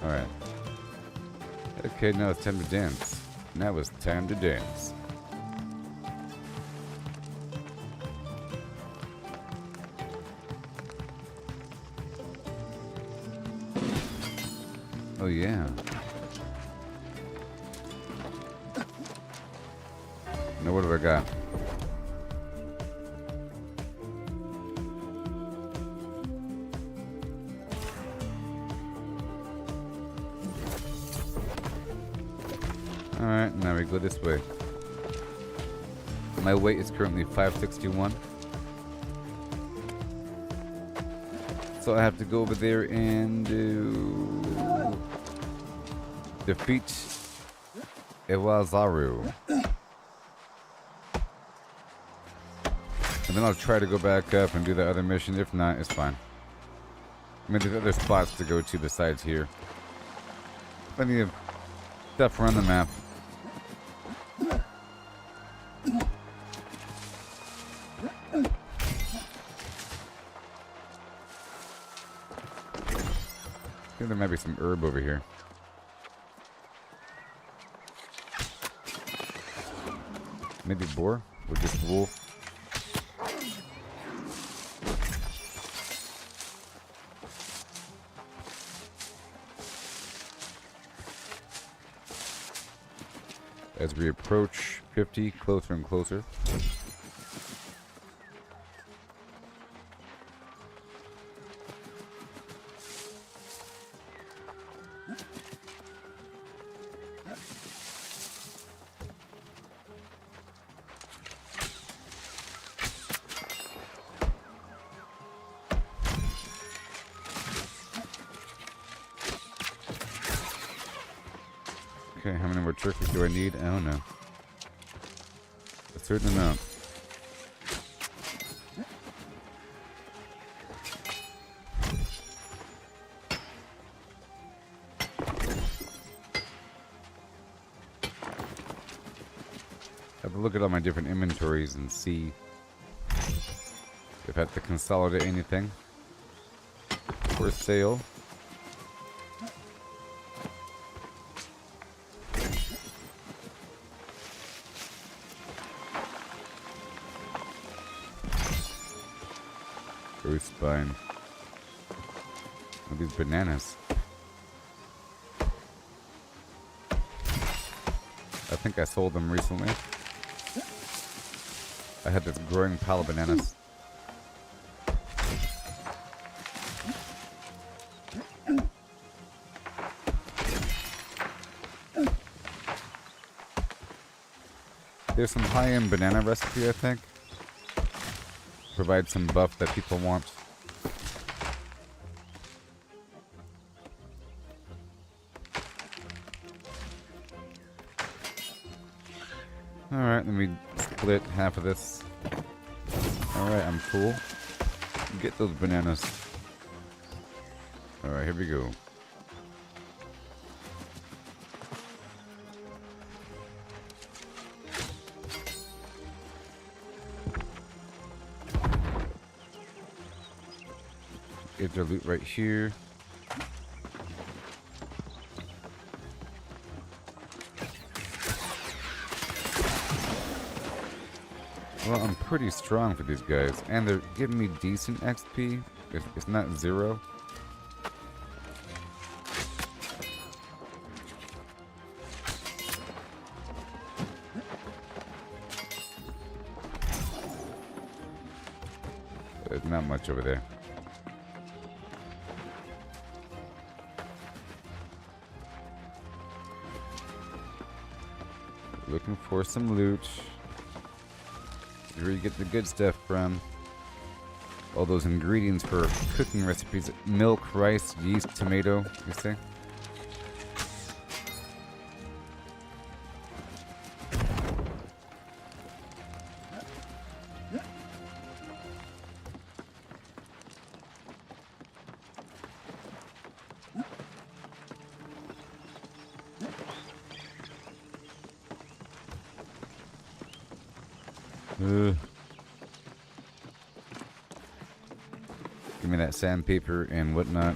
Speaker 1: All right. Okay, now it's time to dance. Now it's time to dance. Oh yeah. Now what have I got? Alright, now we go this way. My weight is currently 561. So I have to go over there and defeat Iwazaru. And then I'll try to go back up and do the other mission. If not, it's fine. I mean, there's other spots to go to besides here. Plenty of stuff around the map. I think there might be some herb over here. maybe boar? Or just wolf? As we approach 50, closer and closer. Okay, how many more turkeys do I need? I don't know. A certain amount. Have to look at all my different inventories and see if I have to consolidate anything for sale. Spine. Look at these bananas. I think I sold them recently. I had this growing pile of bananas. There's some high-end banana recipe, I think. Provide some buff that people want. Alright, let me split half of this. Alright, I'm full. Get those bananas. Alright, here we go. Get their loot right here. Well, I'm pretty strong for these guys, and they're giving me decent XP. It's not zero. There's not much over there. Looking for some loot. Where you get the good stuff from. All those ingredients for cooking recipes. Milk, rice, yeast, tomato, you see? Give me that sandpaper and whatnot.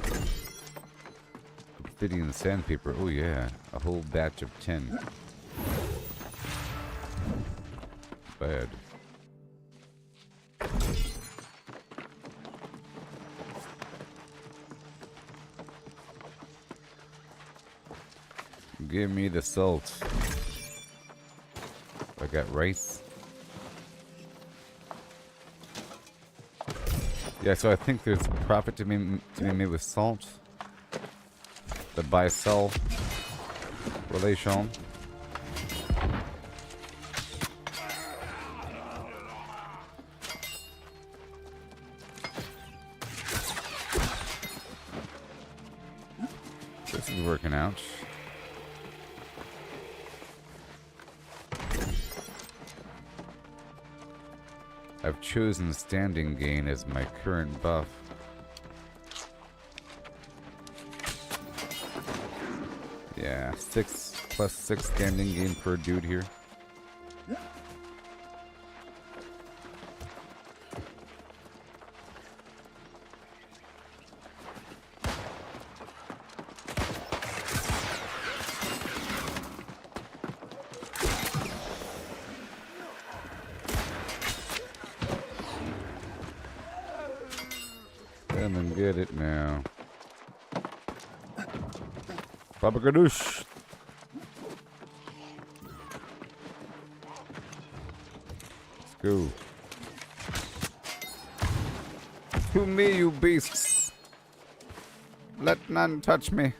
Speaker 1: Obsidian sandpaper. Oh yeah, a whole batch of 10. Bad. Give me the salt. I got rice. Yeah, so I think there's profit to be made with salt. The buy-sell relation. This is working out. I've chosen standing gain as my current buff. Yeah, 6 plus 6 standing gain per dude here. Come and get it now. Baba Ganoush. Let's go. To me, you beasts. Let none touch me.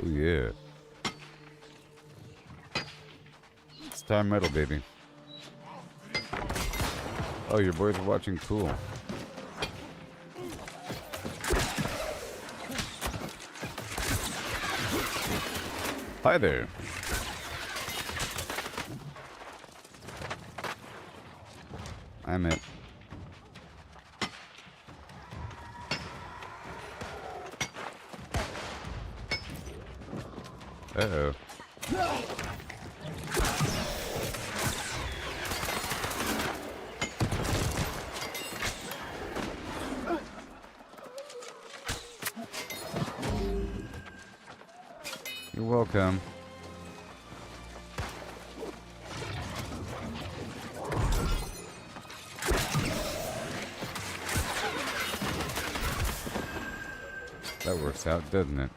Speaker 1: Oh yeah. Star metal, baby. Oh, your boys are watching. Cool. Hi there. I'm it. Uh-oh. You're welcome. That works out, doesn't it?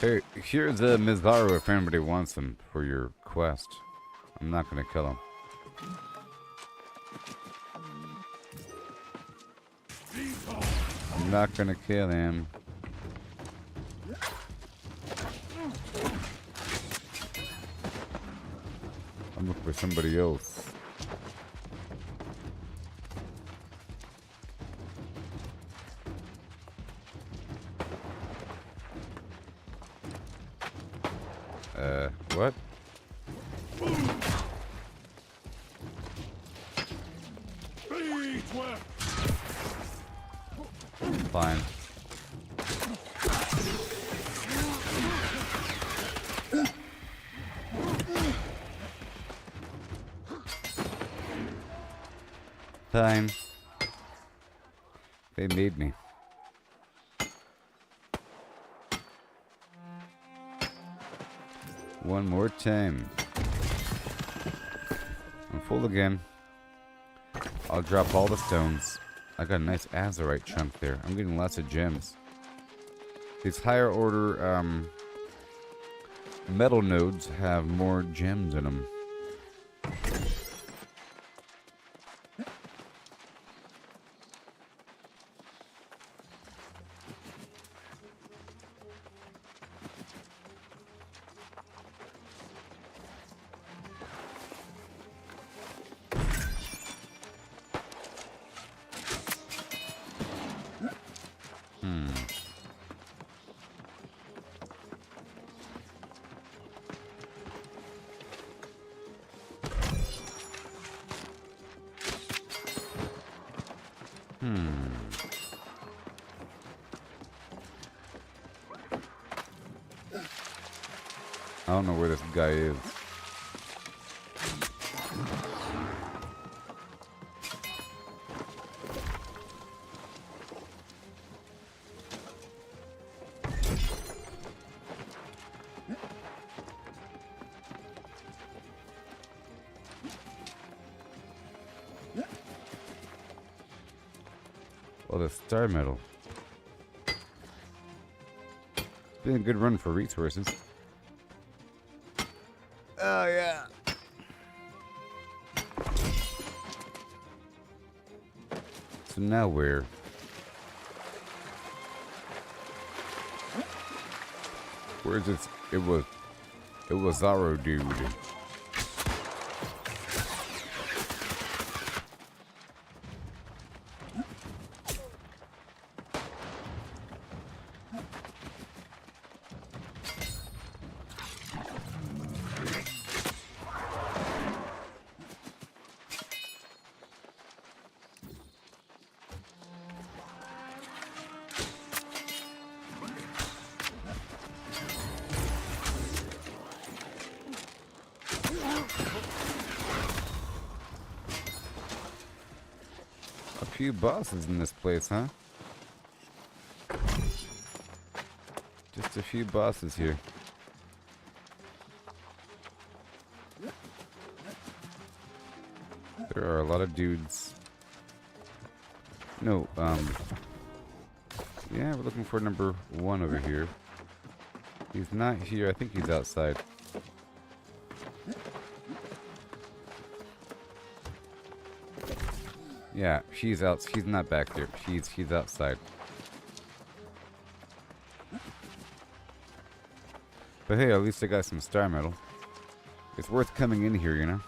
Speaker 1: Hey, here's a Mizaru if anybody wants him for your quest. I'm not gonna kill him. I'm not gonna kill him. I'm looking for somebody else. What? Fine. Fine. They made me. One more time. I'm full again. I'll drop all the stones. I got a nice azurite chunk there. I'm getting lots of gems. These higher order metal nodes have more gems in them. I don't know where this guy is. Oh, the star medal. Been a good run for resources. Oh, yeah. So now where? Where's this? It was Zaro dude. A few bosses in this place, huh? Just a few bosses here. There are a lot of dudes. No, yeah, we're looking for number 1 over here. He's not here. I think he's outside. Yeah, she's out. She's not back there. She's outside. But hey, at least I got some star metal. It's worth coming in here, you know?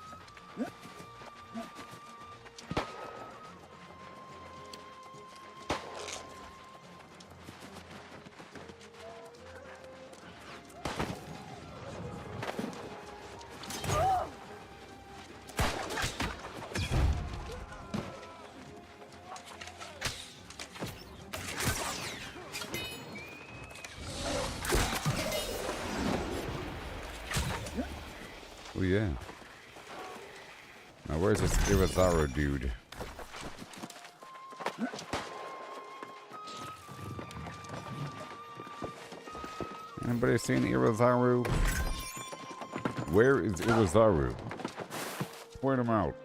Speaker 1: Oh yeah. Now where's this Irizarro dude? Anybody seen Irizarro? Where is Irizarro? Point him out.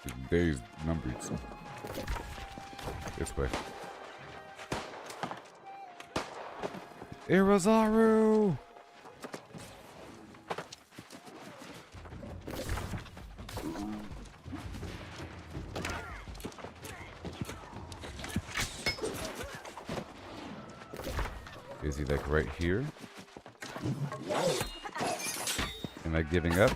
Speaker 1: His days numbered. This way. Irizarro! Is he like right here? Am I giving up?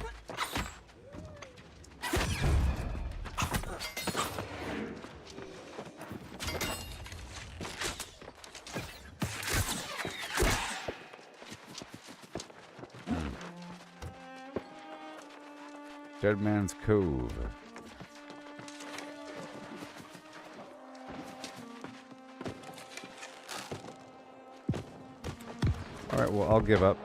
Speaker 1: Dead Man's Cove. Alright, well, I'll give up.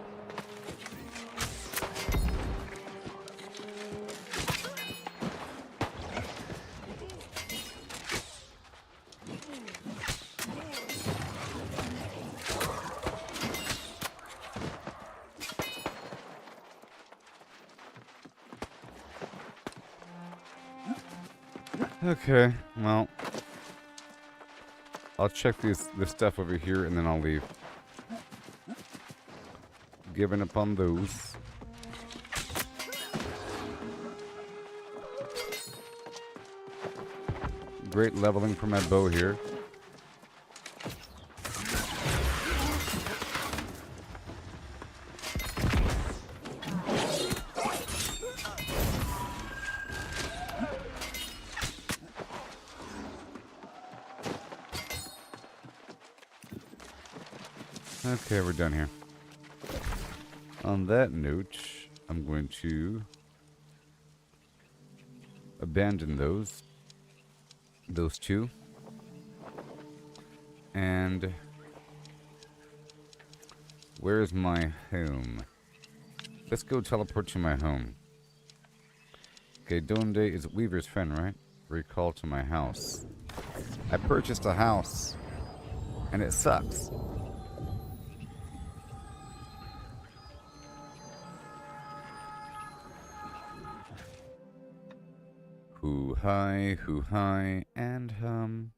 Speaker 1: Okay, well, I'll check this stuff over here and then I'll leave. Giving up on those. Great leveling for my bow here. Okay, we're done here. On that note, I'm going to abandon those two, and where's my home? Let's go teleport to my home. Okay, Donde is Weaver's Fen, right? Recall to my house. I purchased a house, and it sucks. Hoo hi, and hum.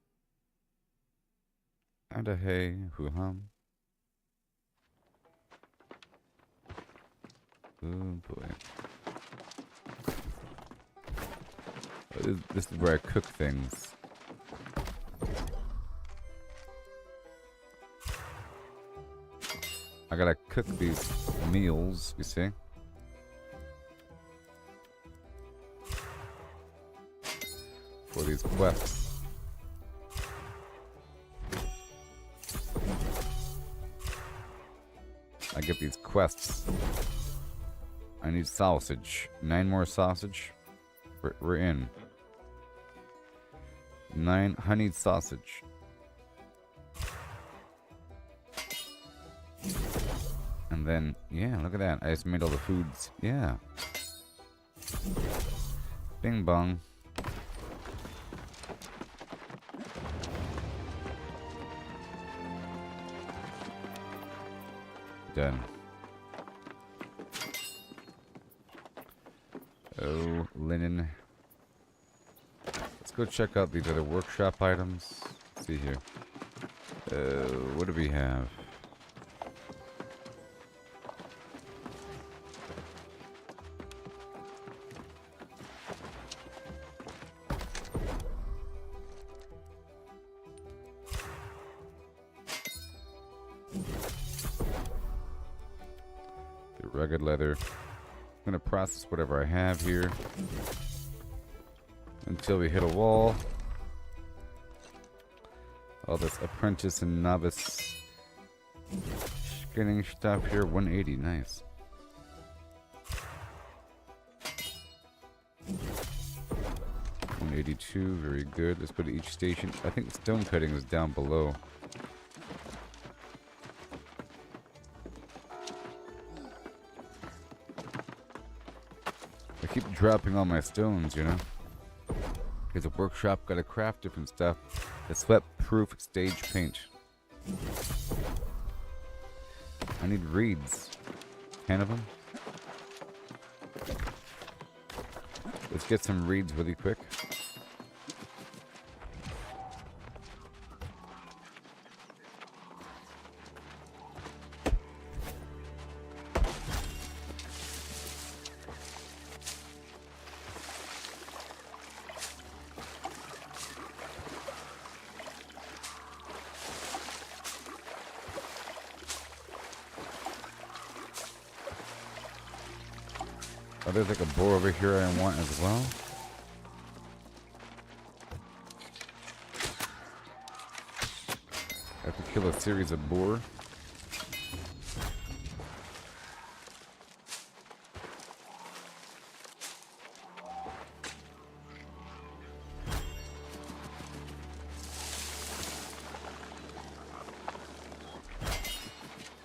Speaker 1: And a hey, hoo hum. Oh boy. This is where I cook things. I gotta cook these meals, you see? For these quests. I get these quests. I need sausage. 9 more sausage. We're in. 9 honeyed sausage. And then, yeah, look at that. I just made all the foods. Yeah. Bing bong. Done. Oh, linen. Let's go check out these other workshop items. Let's see here. What do we have? The rugged leather. I'm gonna process whatever I have here until we hit a wall. All this apprentice and novice skinning stuff here. 180, nice. $182, very good. Let's go to each station. I think stone cutting is down below. I keep dropping all my stones, you know? Because a workshop gotta craft different stuff. The sweat-proof stage paint. I need reeds. 10 of them. Let's get some reeds really quick. Oh, there's like a boar over here I want as well. I have to kill a series of boar.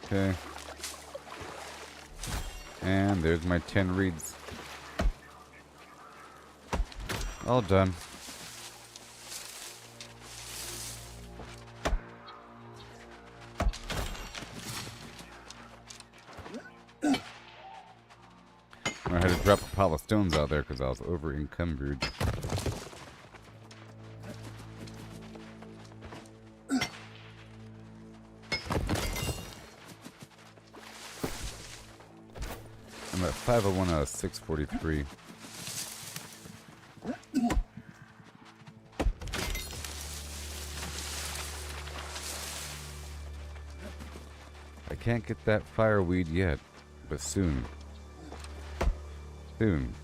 Speaker 1: Okay. And there's my 10 reeds. All done. I had to drop a pile of stones out there because I was over encumbered. I'm at 501 out of 643. I can't get that fireweed yet, but soon. Soon.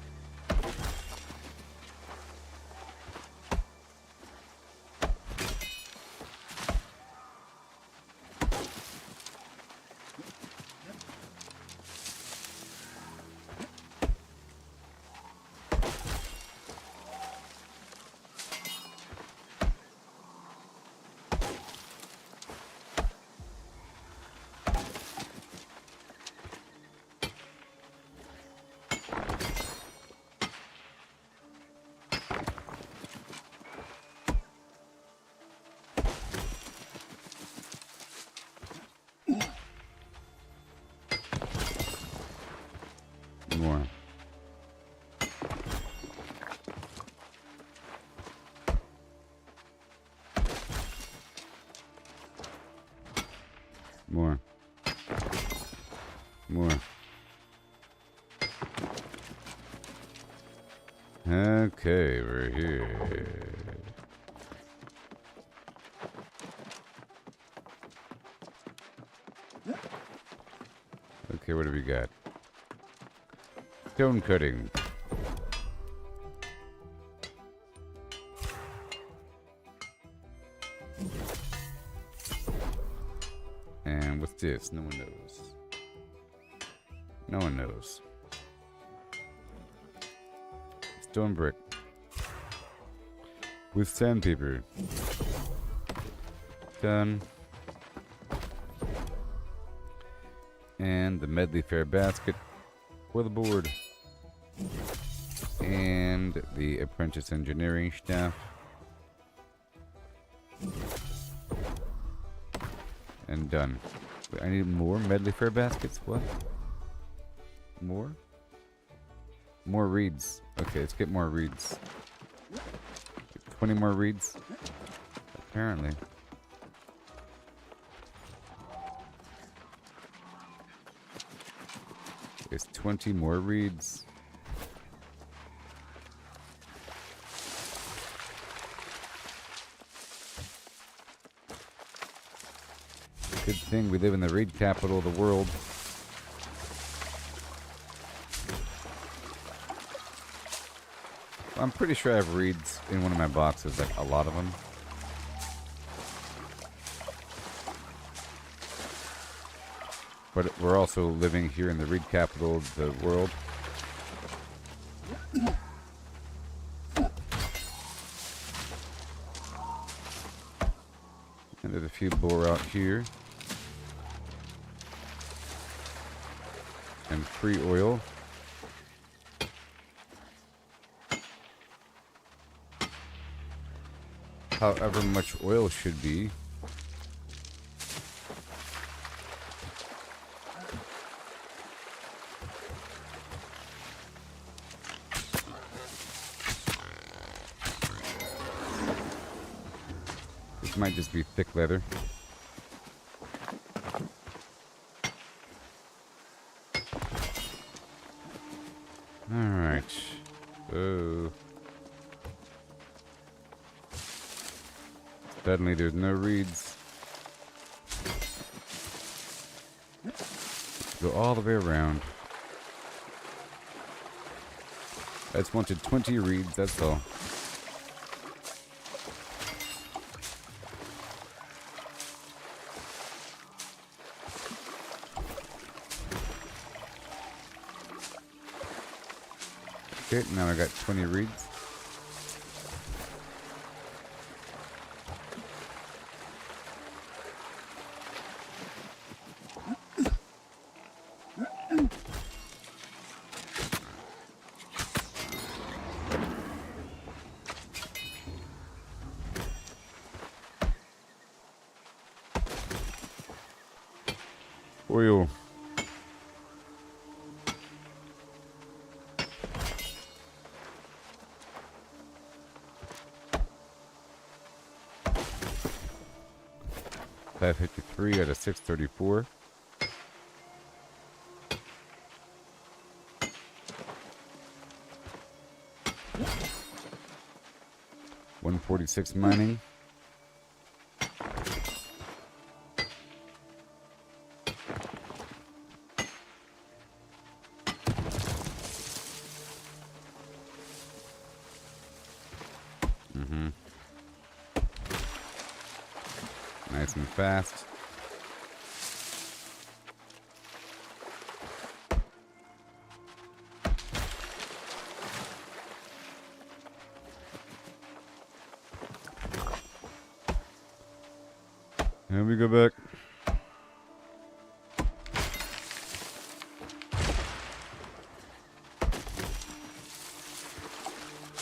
Speaker 1: More. More. More. Okay, we're here. Okay, what do we got? Stone cutting. And what's this? No one knows. No one knows. Stone brick. With sandpaper. Done. And the medley fair basket for the board. And the apprentice engineering staff. And done. Wait, I need more medley fair baskets? What? More? More reeds. Okay, let's get more reeds. 20 more reeds? Apparently. There's 20 more reeds. Good thing we live in the reed capital of the world. I'm pretty sure I have reeds in one of my boxes, like a lot of them. But we're also living here in the reed capital of the world. And there's a few boar out here. And free oil. However much oil should be. This might just be thick leather. Alright. So suddenly there's no reeds. Go all the way around. I just wanted 20 reeds, that's all. Okay, now I got 20 reeds. Oil. $553 out of $634. $146 mining. Nice and fast. And we go back.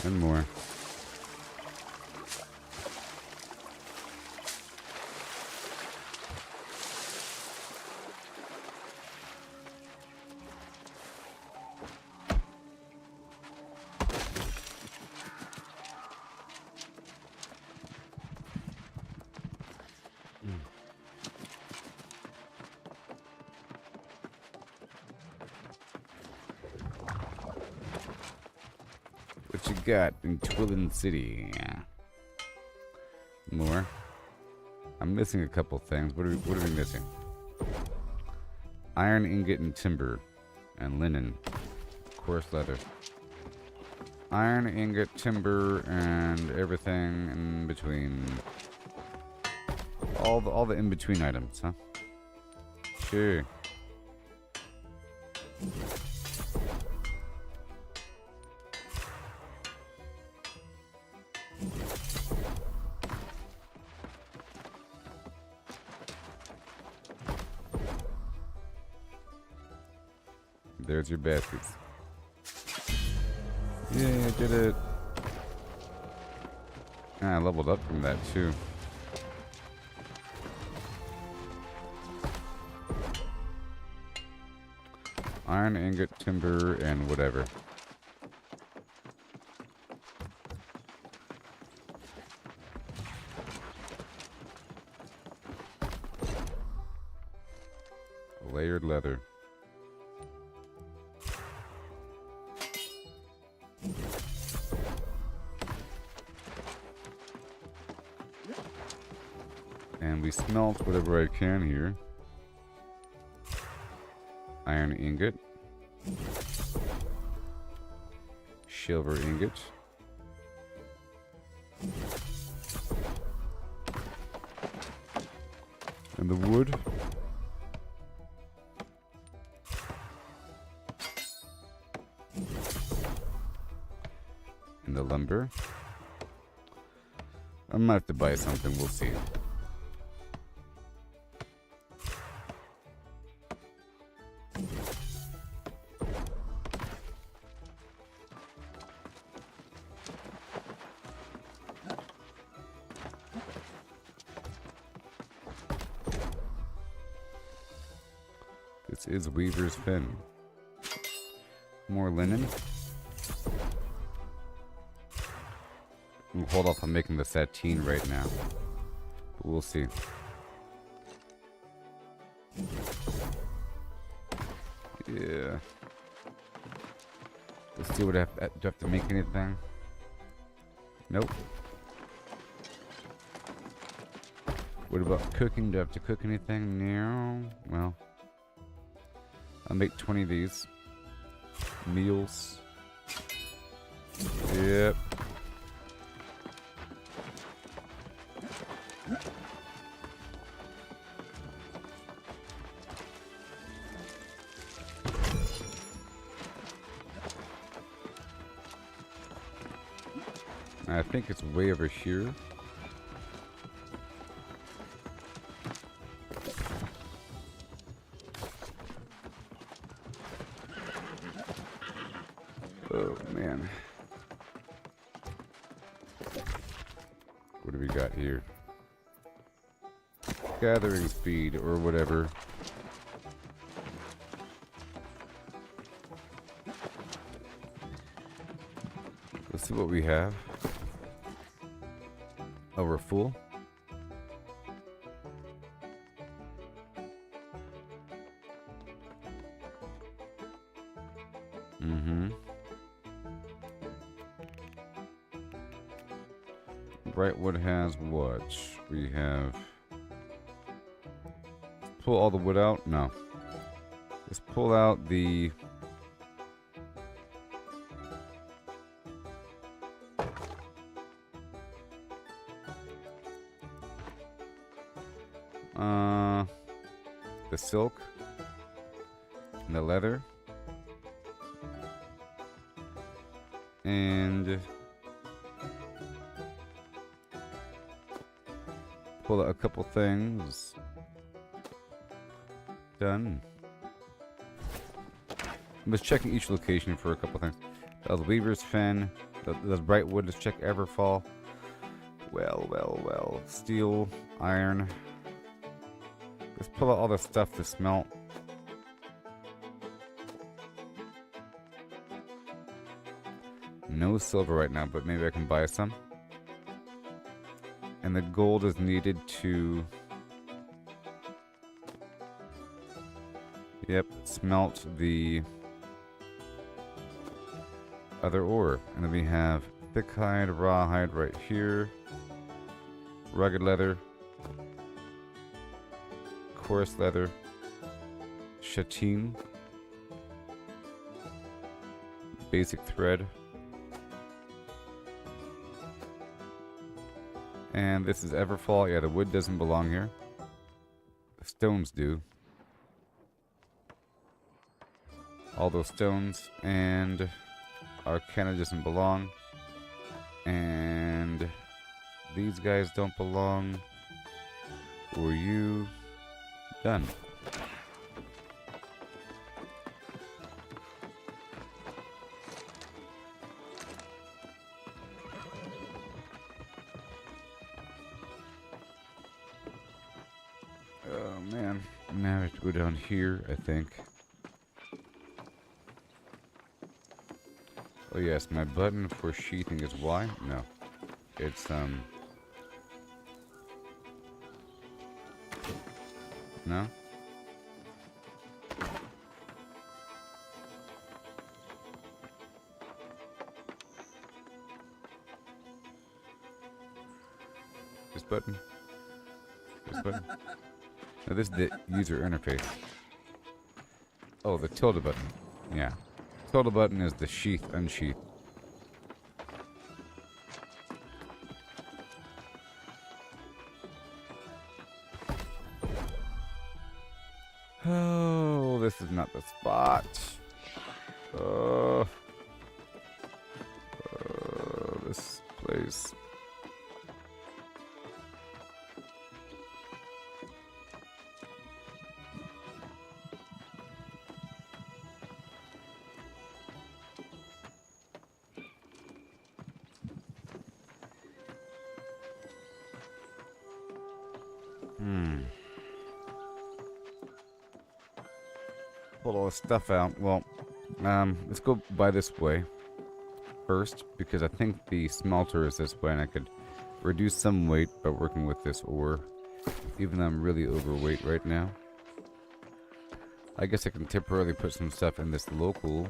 Speaker 1: And more. What you got in Twillin City? More. I'm missing a couple things. What are we missing? Iron ingot and timber. And linen. Coarse leather. Iron ingot, timber, and everything in between. All the in-between items, huh? Sure. There's your baskets. Yeah, I did it. I leveled up from that too. iron ingot, timber, and whatever. Layered leather. And we smelt whatever I can here. Iron ingot. Silver ingot. And the wood. And the lumber. I might have to buy something, we'll see. This is Weaver's Fen. More linen. We'll hold off on making the sateen right now. But we'll see. Yeah. Let's see what I have. Do I have to make anything? Nope. What about cooking? Do I have to cook anything? No. Well, I'll make 20 of these. Meals. Yep. I think it's way over here. Oh man. What do we got here? Gathering speed or whatever. Let's see what we have. Oh, we're full? Brightwood has what? We have... Pull all the wood out? No. Let's pull out the... the silk and the leather and pull out a couple things. Done. I'm just checking each location for a couple things. The Weaver's Fen, the Brightwood. Let's check Everfall. Well. Steel, iron. Let's pull out all the stuff to smelt. No silver right now, but maybe I can buy some. And the gold is needed to... Yep, smelt the other ore. And then we have thick hide, raw hide right here. Rugged leather. Coarse leather, sateen, basic thread, and this is Everfall. Yeah, the wood doesn't belong here. The stones do. All those stones, and Arcana doesn't belong, and these guys don't belong, or you. Done. Oh man, now I have to go down here, I think. Oh yes, my button for sheathing is Y? No. It's no? This button? This button? No, this is the user interface. Oh, the tilde button. Yeah. Tilde button is the sheath, unsheath. Oh, this is not the spot. This place. Pull all the stuff out. Well, let's go by this way first, because I think the smelter is this way, and I could reduce some weight by working with this ore, even though I'm really overweight right now. I guess I can temporarily put some stuff in this local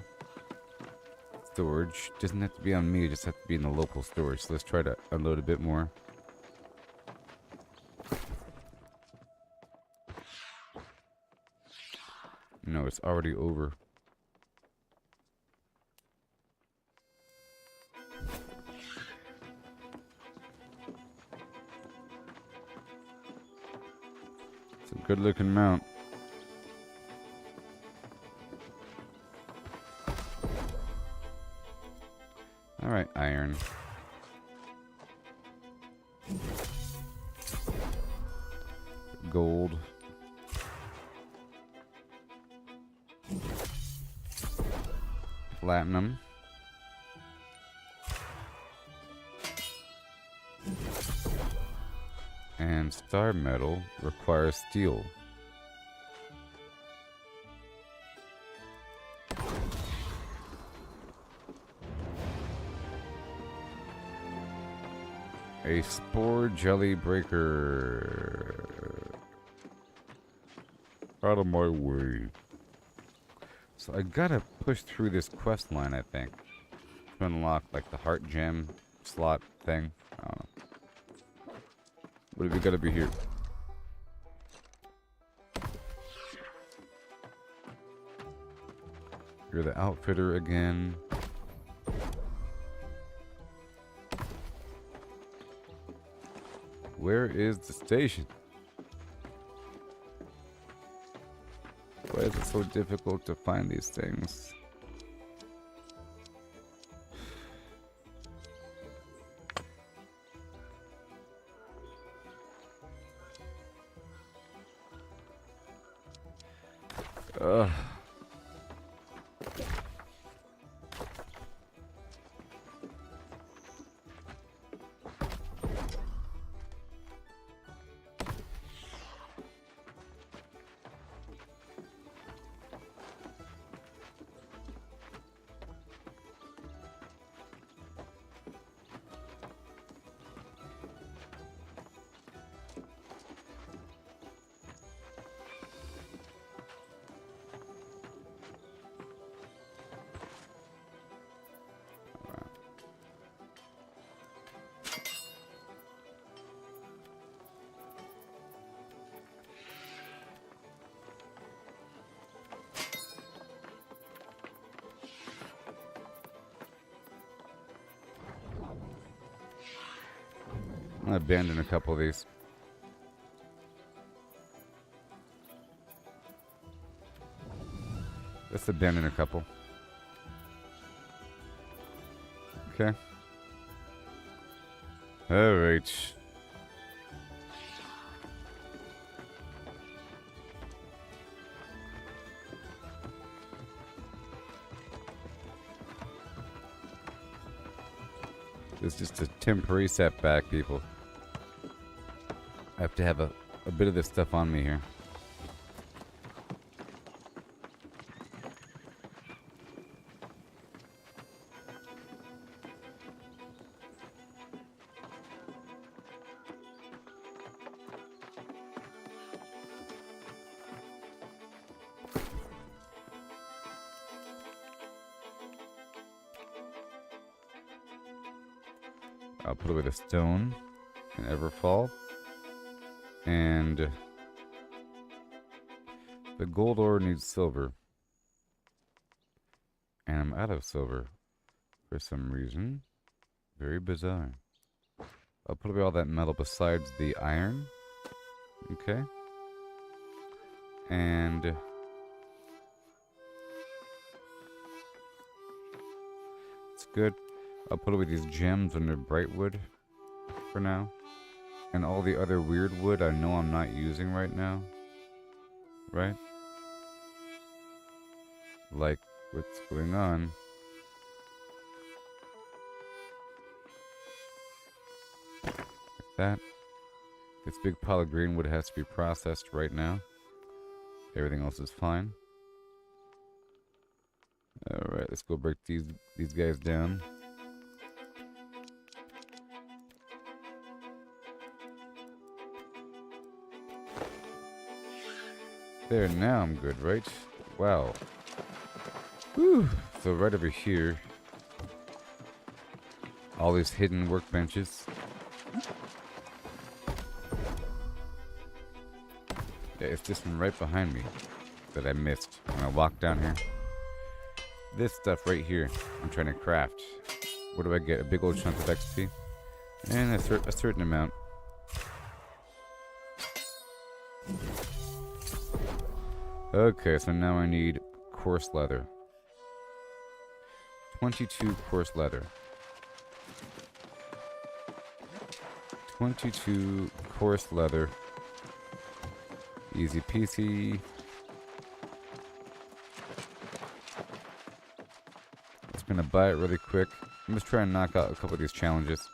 Speaker 1: storage. Doesn't have to be on me, it just has to be in the local storage. So let's try to unload a bit more. No, it's already over. It's a good looking mount. Alright, iron. Gold. Platinum. And star metal requires steel. A spore jelly breaker. Out of my way. So I gotta push through this quest line, I think, to unlock like the heart gem slot thing. I don't know. What have we gotta be here? You're the outfitter again. Where is the station? Why is it so difficult to find these things? Ugh. I'm gonna abandon a couple of these. Let's abandon a couple. Okay. Alright. It's just a temporary setback, people. I have to have a bit of this stuff on me here. I'll put away the stone and Everfall. And the gold ore needs silver. And I'm out of silver for some reason. Very bizarre. I'll put away all that metal besides the iron. Okay. And it's good. I'll put away these gems under Brightwood for now. And all the other weird wood I know I'm not using right now. Right? Like what's going on. Like that. This big pile of green wood has to be processed right now. Everything else is fine. Alright, let's go break these guys down. There, now I'm good, right? Wow. Whew. So right over here, all these hidden workbenches. Yeah, it's this one right behind me that I missed when I walked down here. This stuff right here, I'm trying to craft. What do I get? A big old chunk of XP? And a certain amount. Okay, so now I need coarse leather. 22 coarse leather. 22 coarse leather. Easy peasy. Just gonna buy it really quick. I'm just trying to knock out a couple of these challenges.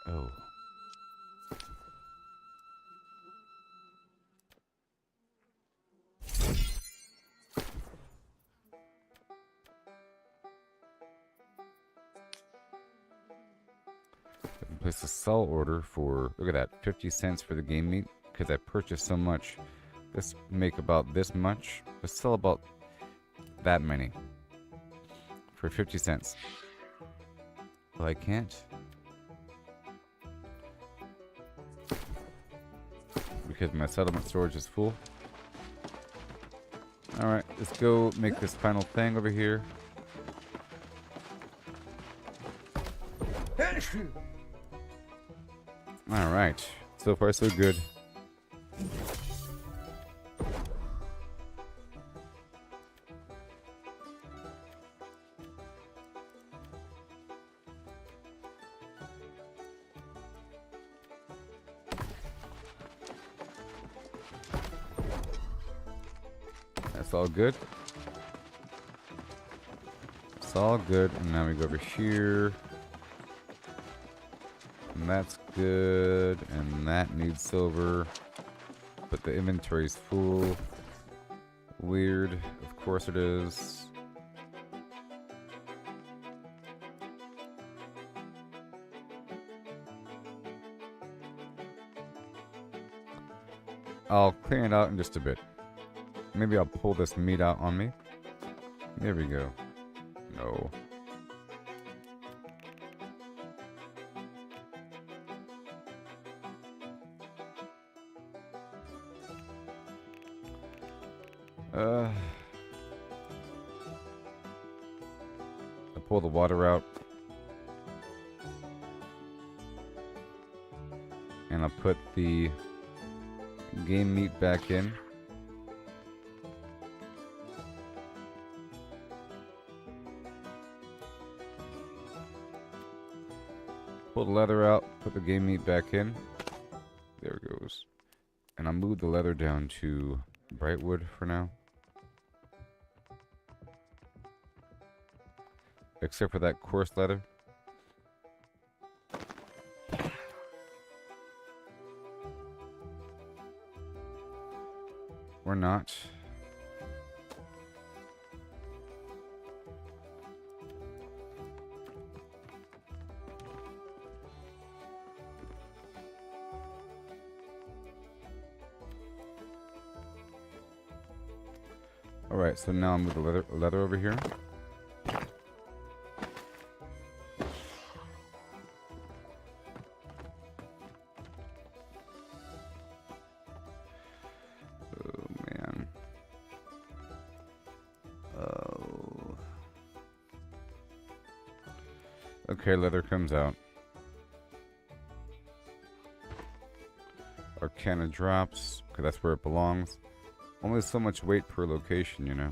Speaker 1: Oh. I can place a sell order for, look at that, 50 cents for the game meat, because I purchased so much. Let's make about this much. Let's sell about that many for 50 cents. Well, I can't. Because my settlement storage is full. Alright, let's go make this final thing over here. Alright, so far so good. That's all good. It's all good. And now we go over here. And that's good. And that needs silver. But the inventory's full. Weird. Of course it is. I'll clean it out in just a bit. Maybe I'll pull this meat out on me. There we go. No. I'll pull the water out. And I'll put the game meat back in. Pull the leather out, put the game meat back in. There it goes. And I'll move the leather down to Brightwood for now. Except for that coarse leather. Or not. Alright, so now I'll move the leather over here. Oh, man. Oh. Okay, leather comes out. Arcana drops, because that's where it belongs. Only so much weight per location, you know.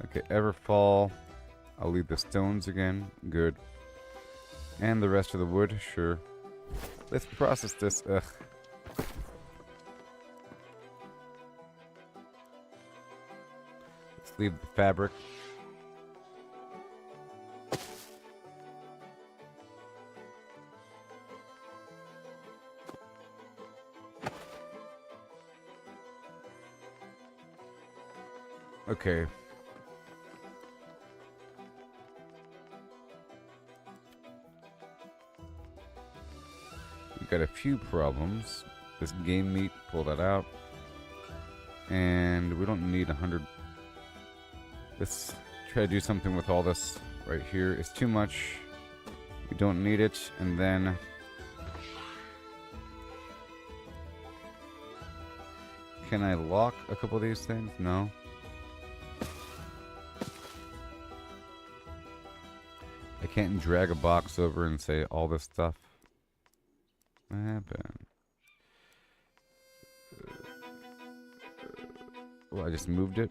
Speaker 1: Okay, Everfall. I'll leave the stones again. Good. And the rest of the wood, sure. Let's process this. Ugh. Let's leave the fabric. Okay. We got a few problems. This game meat, pull that out. And we don't need 100. Let's try to do something with all this right here. It's too much. We don't need it. And then can I lock a couple of these things? No. I can't drag a box over and say all this stuff. What happened? Well, I just moved it.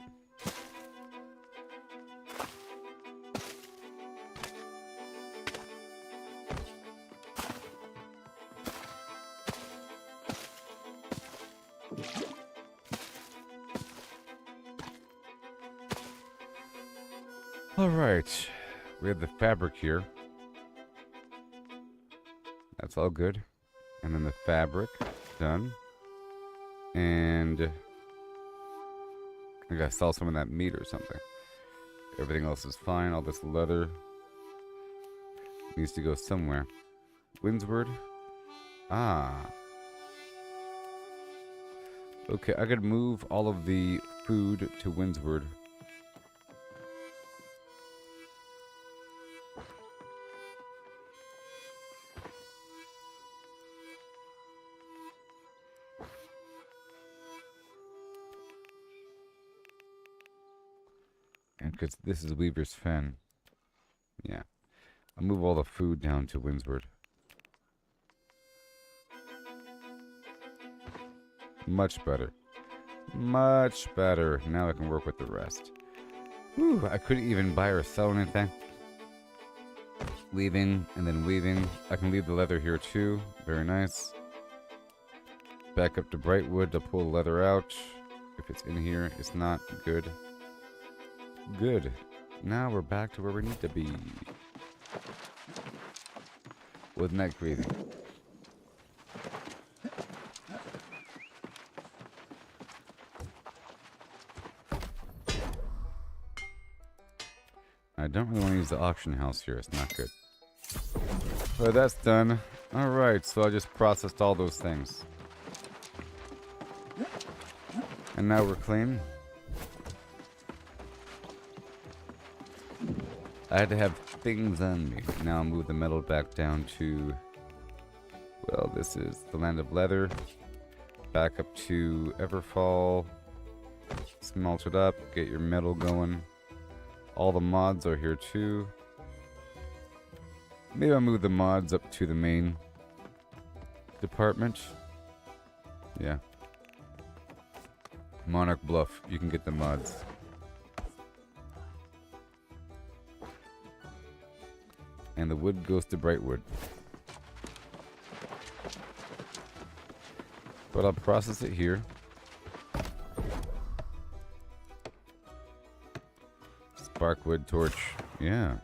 Speaker 1: All right. We have the fabric here. That's all good. And then the fabric, done. And I gotta sell some of that meat or something. Everything else is fine. All this leather needs to go somewhere. Windsward. Ah. Okay, I could move all of the food to Windsward. Because this is Weaver's Fen. Yeah. I'll move all the food down to Windsward. Much better. Much better. Now I can work with the rest. Whew, I couldn't even buy or sell anything. Weaving and then weaving. I can leave the leather here too. Very nice. Back up to Brightwood to pull the leather out. If it's in here, it's not good. Good. Now we're back to where we need to be. With neck breathing. I don't really want to use the auction house here. It's not good. But that's done. Alright, so I just processed all those things. And now we're clean. I had to have things on me. Now I'll move the metal back down to, well, this is the Land of Leather. Back up to Everfall. Smelt it up. Get your metal going. All the mods are here too. Maybe I'll move the mods up to the main department. Yeah. Monarch Bluff. You can get the mods. And the wood goes to Brightwood. But I'll process it here. Sparkwood torch. Yeah.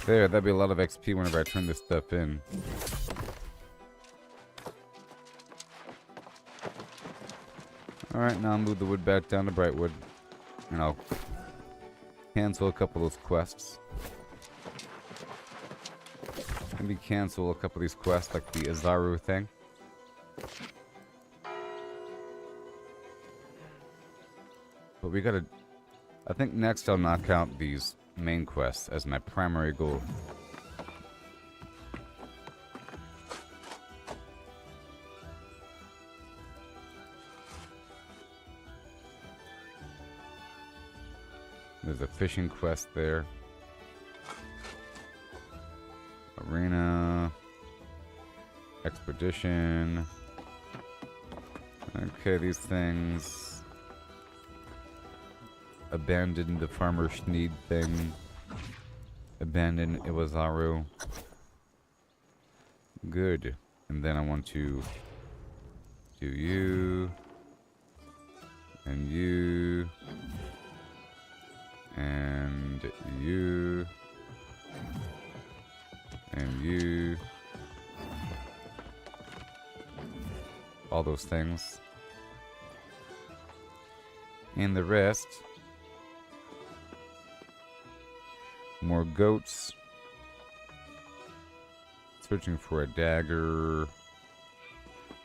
Speaker 1: There, that'd be a lot of XP whenever I turn this stuff in. Alright, now I'll move the wood back down to Brightwood. And I'll cancel a couple of those quests. Maybe cancel a couple of these quests, like the Azaru thing. But we gotta... I think next I'll knock out these main quests as my primary goal. There's a fishing quest there. Arena. Expedition. Okay, these things. Abandon the Farmer Schneed thing. Abandon Iwazaru. Good. And then I want to do you. And you. And you. And you. All those things. And the rest. More goats. Searching for a dagger.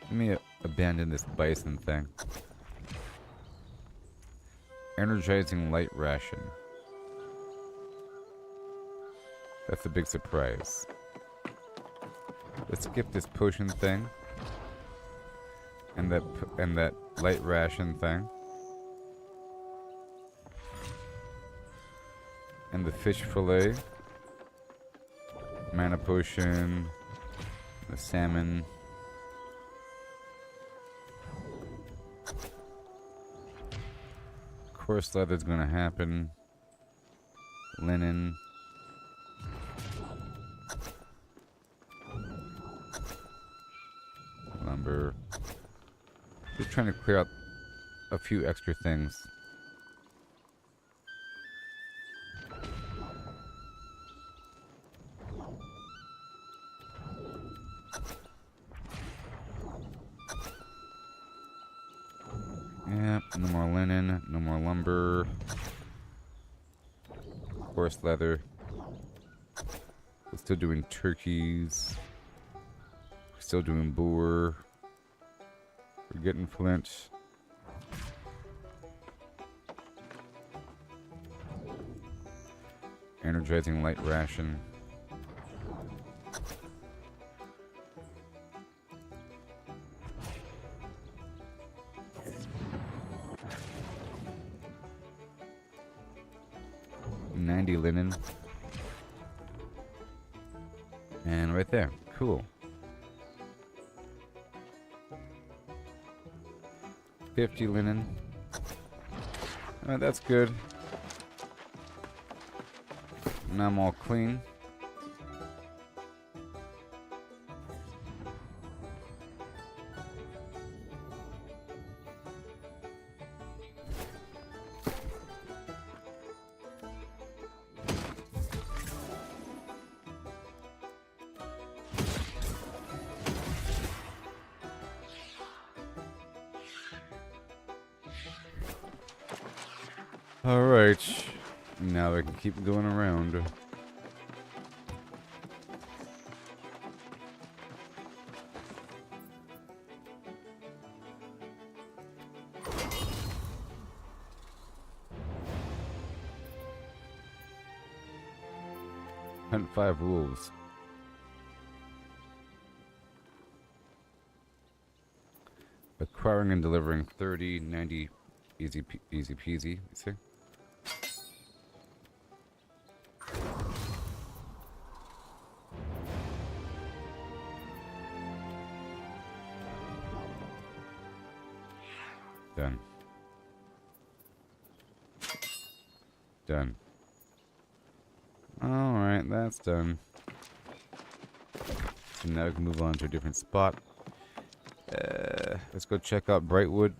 Speaker 1: Let me abandon this bison thing. Energizing light ration. That's a big surprise. Let's skip this potion thing. And that light ration thing. And the fish fillet. Mana potion. The salmon. Coarse leather's gonna happen. Linen. Lumber. Just trying to clear out a few extra things. Yep, no more linen, no more lumber. Coarse leather. We're still doing turkeys. We're still doing boar. We're getting flint. Energizing light ration. Linen. And right there. Cool. 50 linen. Alright, that's good. Now I'm all clean. Alright, now I can keep going around. Hunt 5 wolves. Acquiring and delivering 30, 90, easy peasy, you see? Done. Done. Alright, that's done. So now we can move on to a different spot. Let's go check out Brightwood.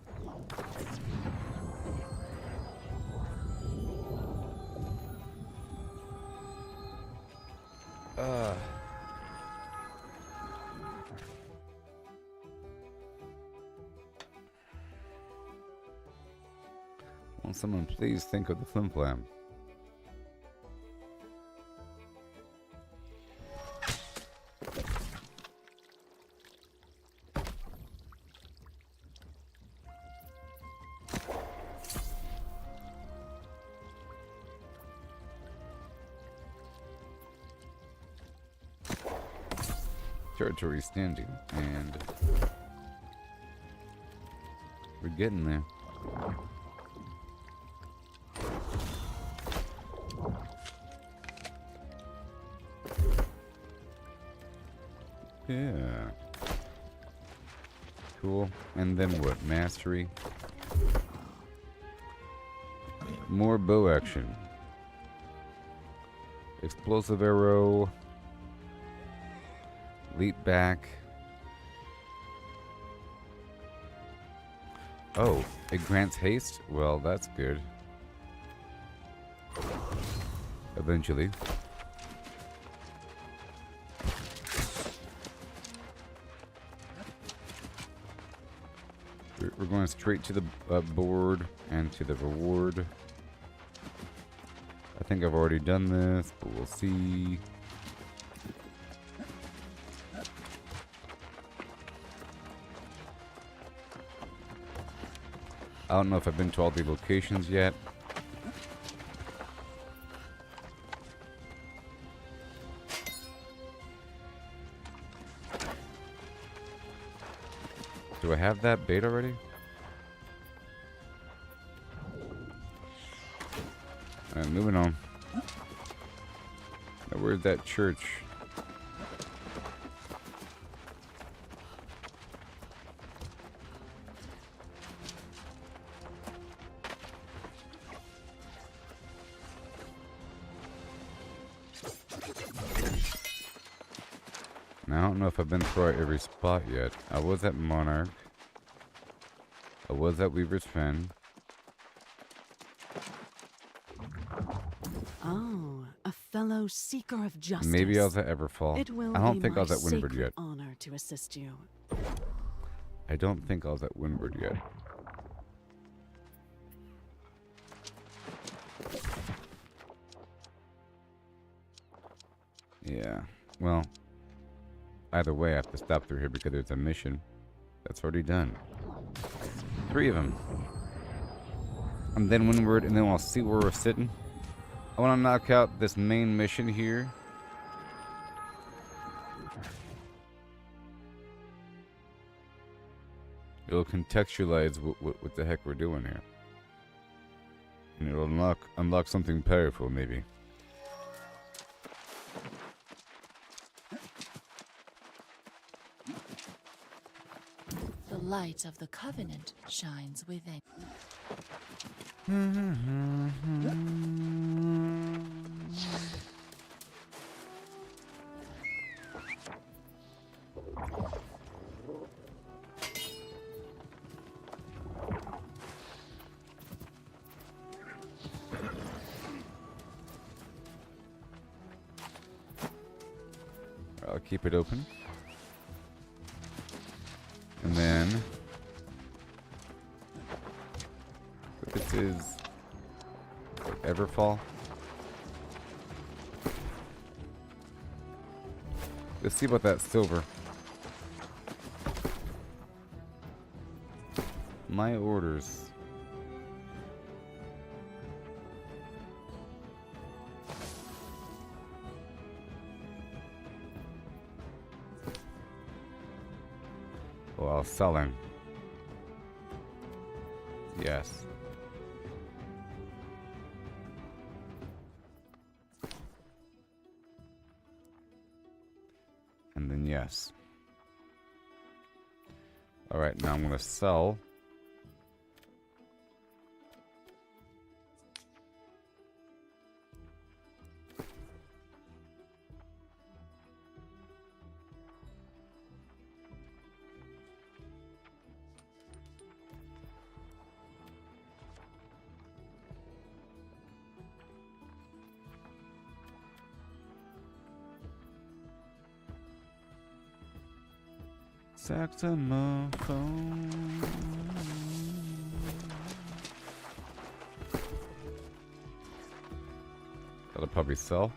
Speaker 1: Will someone please think of the flim flam? territory standing, and we're getting there. Yeah. Cool. And then what? Mastery. More bow action. Explosive arrow. Leap back. Oh, it grants haste? Well, that's good. Eventually. We're going straight to the board and to the reward. I think I've already done this, but we'll see. I don't know if I've been to all the locations yet. Do I have that bait already? Alright, moving on. Now, where's that church? Now, I don't know if I've been through every spot yet. I was at Monarch. I was at Weaver's Fen.
Speaker 5: Oh, a fellow seeker of justice.
Speaker 1: Maybe I was at Everfall.
Speaker 5: It will
Speaker 1: I don't
Speaker 5: be
Speaker 1: think I was
Speaker 5: my
Speaker 1: at Windward
Speaker 5: sacred
Speaker 1: yet.
Speaker 5: honor to assist you.
Speaker 1: I don't think I was at Windward yet. Yeah, well, either way I have to stop through here because there's a mission that's already done. 3 of them. And then Windward, and then I'll see where we're sitting. I want to knock out this main mission here. It'll contextualize what the heck we're doing here. And it'll unlock something powerful, maybe.
Speaker 6: The light of the covenant shines within.
Speaker 1: I'll keep it open. And then this is Everfall. Let's see about that silver. My orders. Well, selling. Yes. And then yes. Alright, now I'm going to sell. Saxophone. That'll probably sell.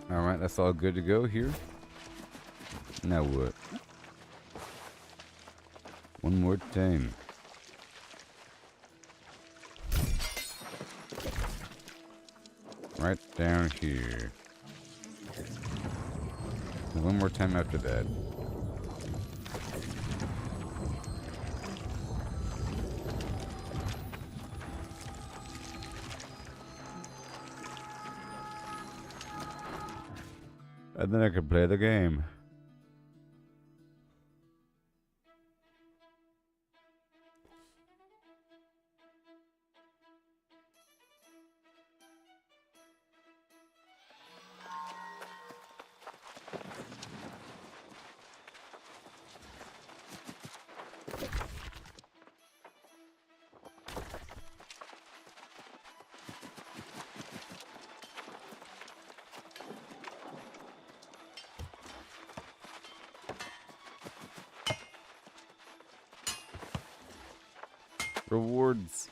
Speaker 1: Alright, that's all good to go here. Now what? One more time. Right down here. One more time after that. And then I can play the game. Rewards.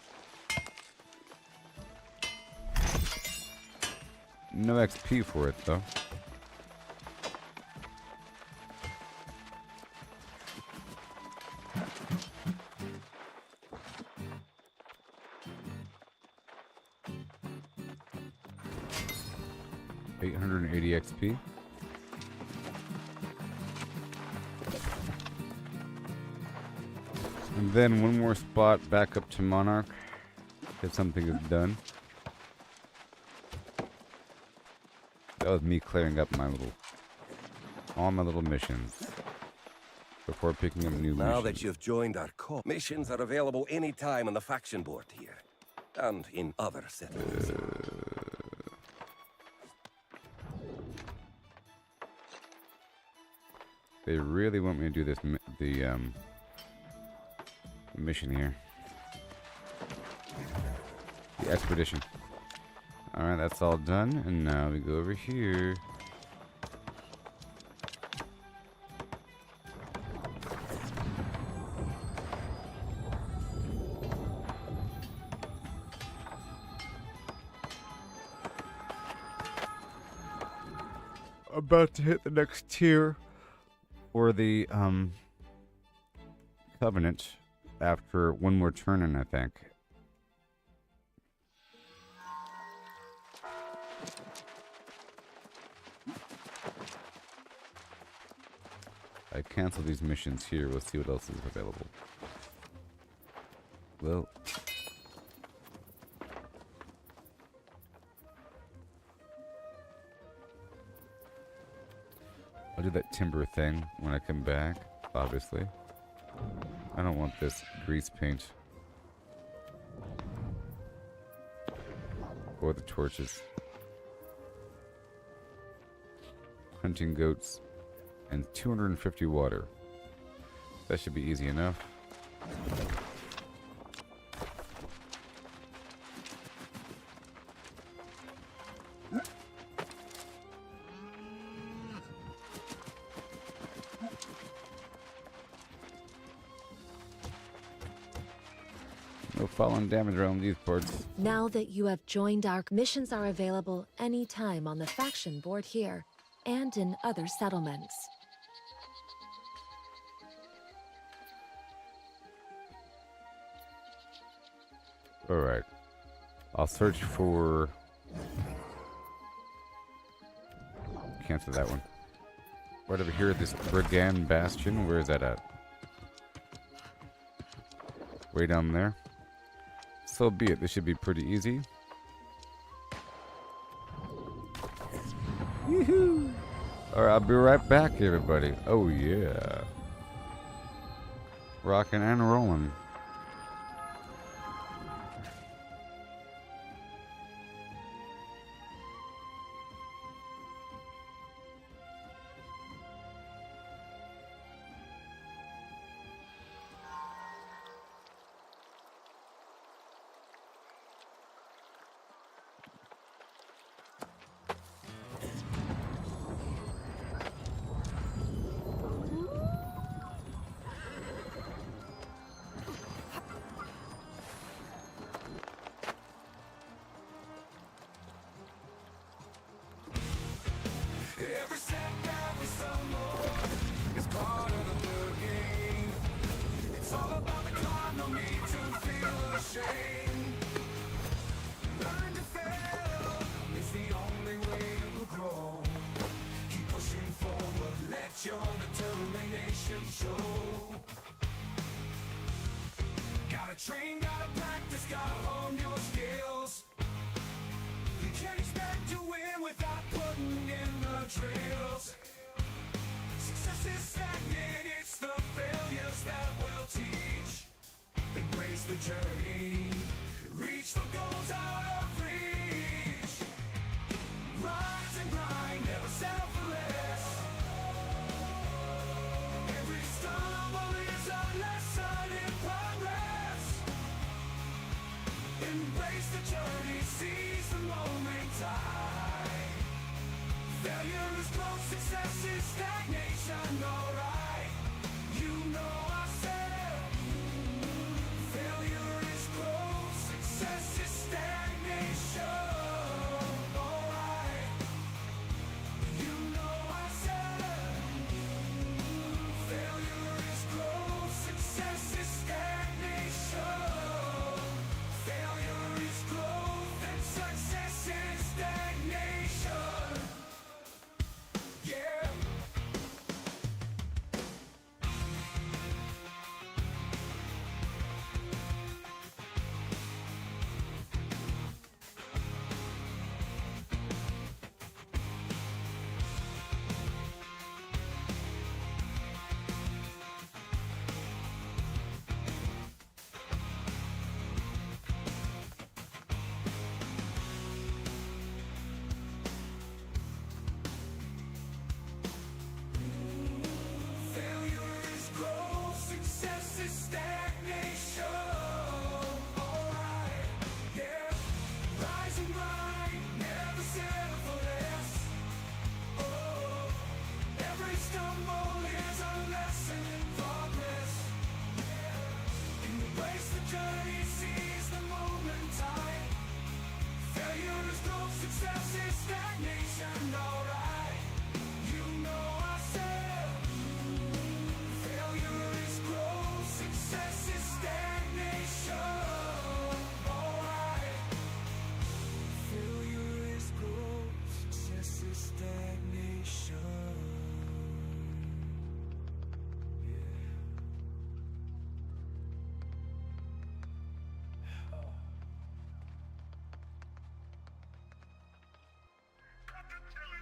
Speaker 1: No XP for it though. $880 XP. And then one more spot back up to Monarch if something is done. That was me clearing up all my little missions before picking up new missions.
Speaker 7: Now that you've joined our cause, missions are available anytime on the faction board here, and in other settings.
Speaker 1: They really want me to do this, mission here. The expedition. Alright, that's all done, and now we go over here. About to hit the next tier for the Covenant after one more turn in, I think. I cancel these missions here. We'll see what else is available. Well, I'll do that timber thing when I come back, obviously. I don't want this grease paint. Or the torches. Hunting goats. And 250 water. That should be easy enough. No fallen damage around these parts.
Speaker 4: Now that you have joined our missions are available anytime on the faction board here and in other settlements.
Speaker 1: Alright. I'll search for... Cancel that one. Right over here at this Brigand Bastion. Where is that at? Way down there. So be it. This should be pretty easy. Yoo-hoo! Alright, I'll be right back, everybody. Oh, yeah. Rockin' and rollin'.
Speaker 8: train, gotta practice, gotta hone your skills. You can't expect to win without putting in the drills. Success is stagnant, it's the failures that will teach. Embrace the journey, reach the goals out of reach. Rise and grind, never settle for less. Every stumble is a lesson in progress. Embrace the journey, seize the moment time. Failure is close, success is stagnation, alright. You know I said, failure is close, success is stagnation, alright. You know I said, failure is close, success is stagnation. Failure is growth and success is stagnation. Yeah. Failure is growth, success is stagnation. Alright, yeah. Rise and grind, never settle for less. Oh, every stumble is a lesson in progress. Embrace the journey, seize the moment time. Failure is growth, success is stagnation. Alright, you know I said, failure is growth, success is stagnation. Alright. Failure is growth, success is stagnation.
Speaker 9: Got the chili,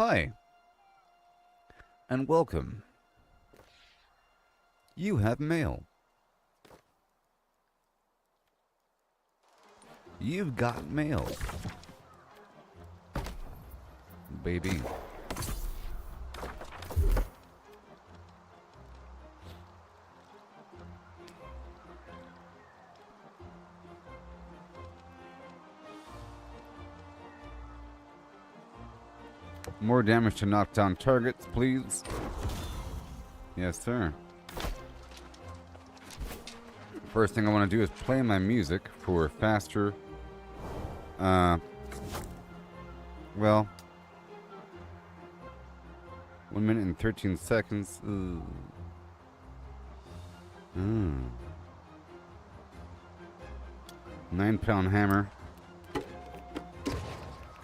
Speaker 1: Hi. And welcome. You have mail. You've got mail. Baby. More damage to knock down targets, please. Yes, sir. First thing I want to do is play my music for faster. Well, 1 minute and 13 seconds. Ooh. 9-pound hammer.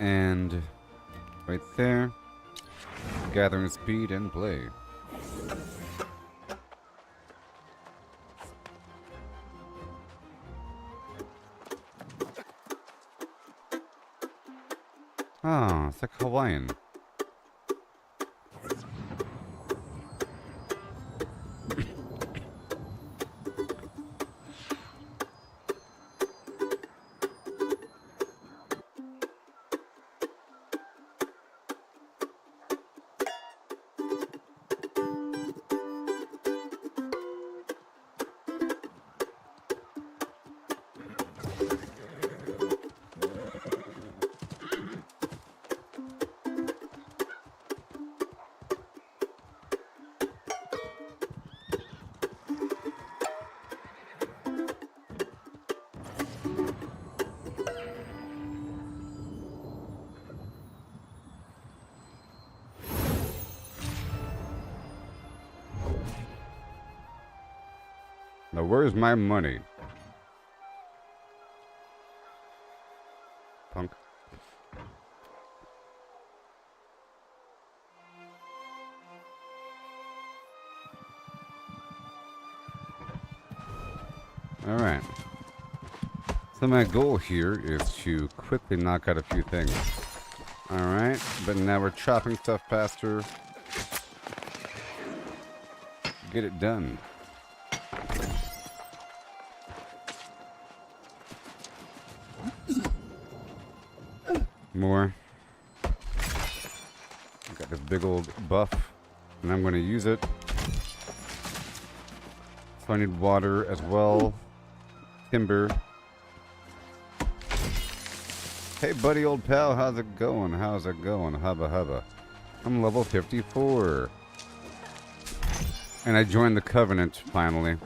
Speaker 1: And right there. Gathering speed and play. Ah, it's like Hawaiian. Now, where's my money? Punk. Alright. So my goal here is to quickly knock out a few things. Alright, but now we're chopping stuff faster. Get it done. More. Got this big old buff, and I'm going to use it. So I need water as well. Timber. Hey, buddy, old pal, how's it going? How's it going? Hubba hubba. I'm level 54. And I joined the Covenant finally,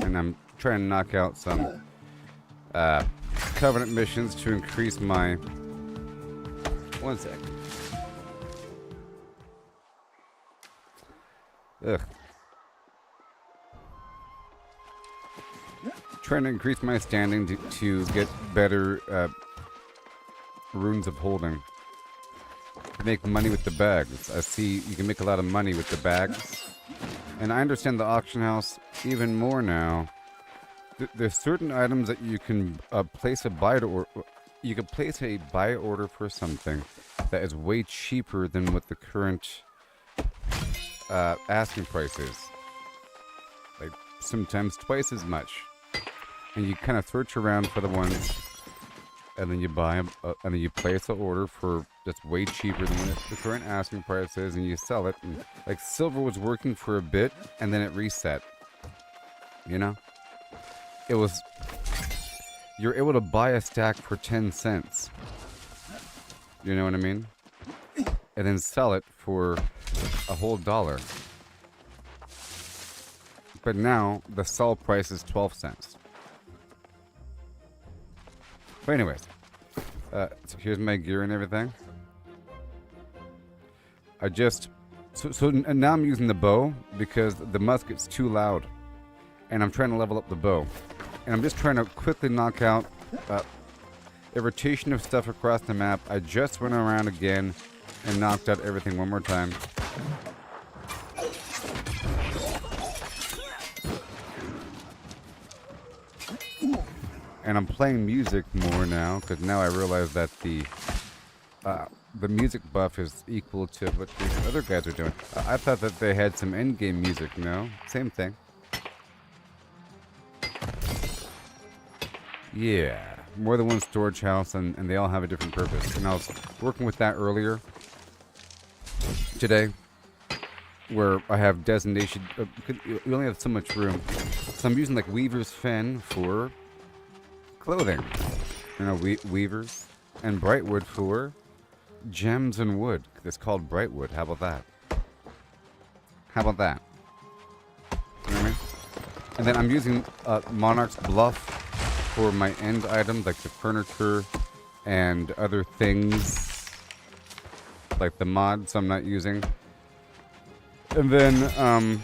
Speaker 1: and I'm trying to knock out some Covenant missions to increase my. One sec. Ugh. Trying to increase my standing to get better runes of holding. Make money with the bags. I see you can make a lot of money with the bags. And I understand the auction house even more now. There's certain items that you can place a buy to you can place a buy order for something that is way cheaper than what the current asking price is. Like sometimes twice as much. And you kind of search around for the ones, and then you buy them, and then you place an order for that's way cheaper than what the current asking price is, and you sell it. And, like silver was working for a bit, and then it reset. You know, it was. You're able to buy a stack for 10 cents. You know what I mean? And then sell it for a whole $1. But now, the sell price is 12 cents. But anyways. So here's my gear and everything. I just... So now I'm using the bow because the musket's too loud. And I'm trying to level up the bow. And I'm just trying to quickly knock out a rotation of stuff across the map. I just went around again and knocked out everything one more time. And I'm playing music more now because now I realize that the the music buff is equal to what these other guys are doing. I thought that they had some endgame music. No, same thing. Yeah, more than one storage house, and they all have a different purpose. And I was working with that earlier today, where I have designation. You only have so much room, so I'm using like Weaver's Fen for clothing. You know, weavers, and Brightwood for gems and wood. It's called Brightwood. How about that? How about that? You know what I mean? And then I'm using Monarch's Bluff for my end items, like the furniture and other things, like the mods I'm not using. And then I'm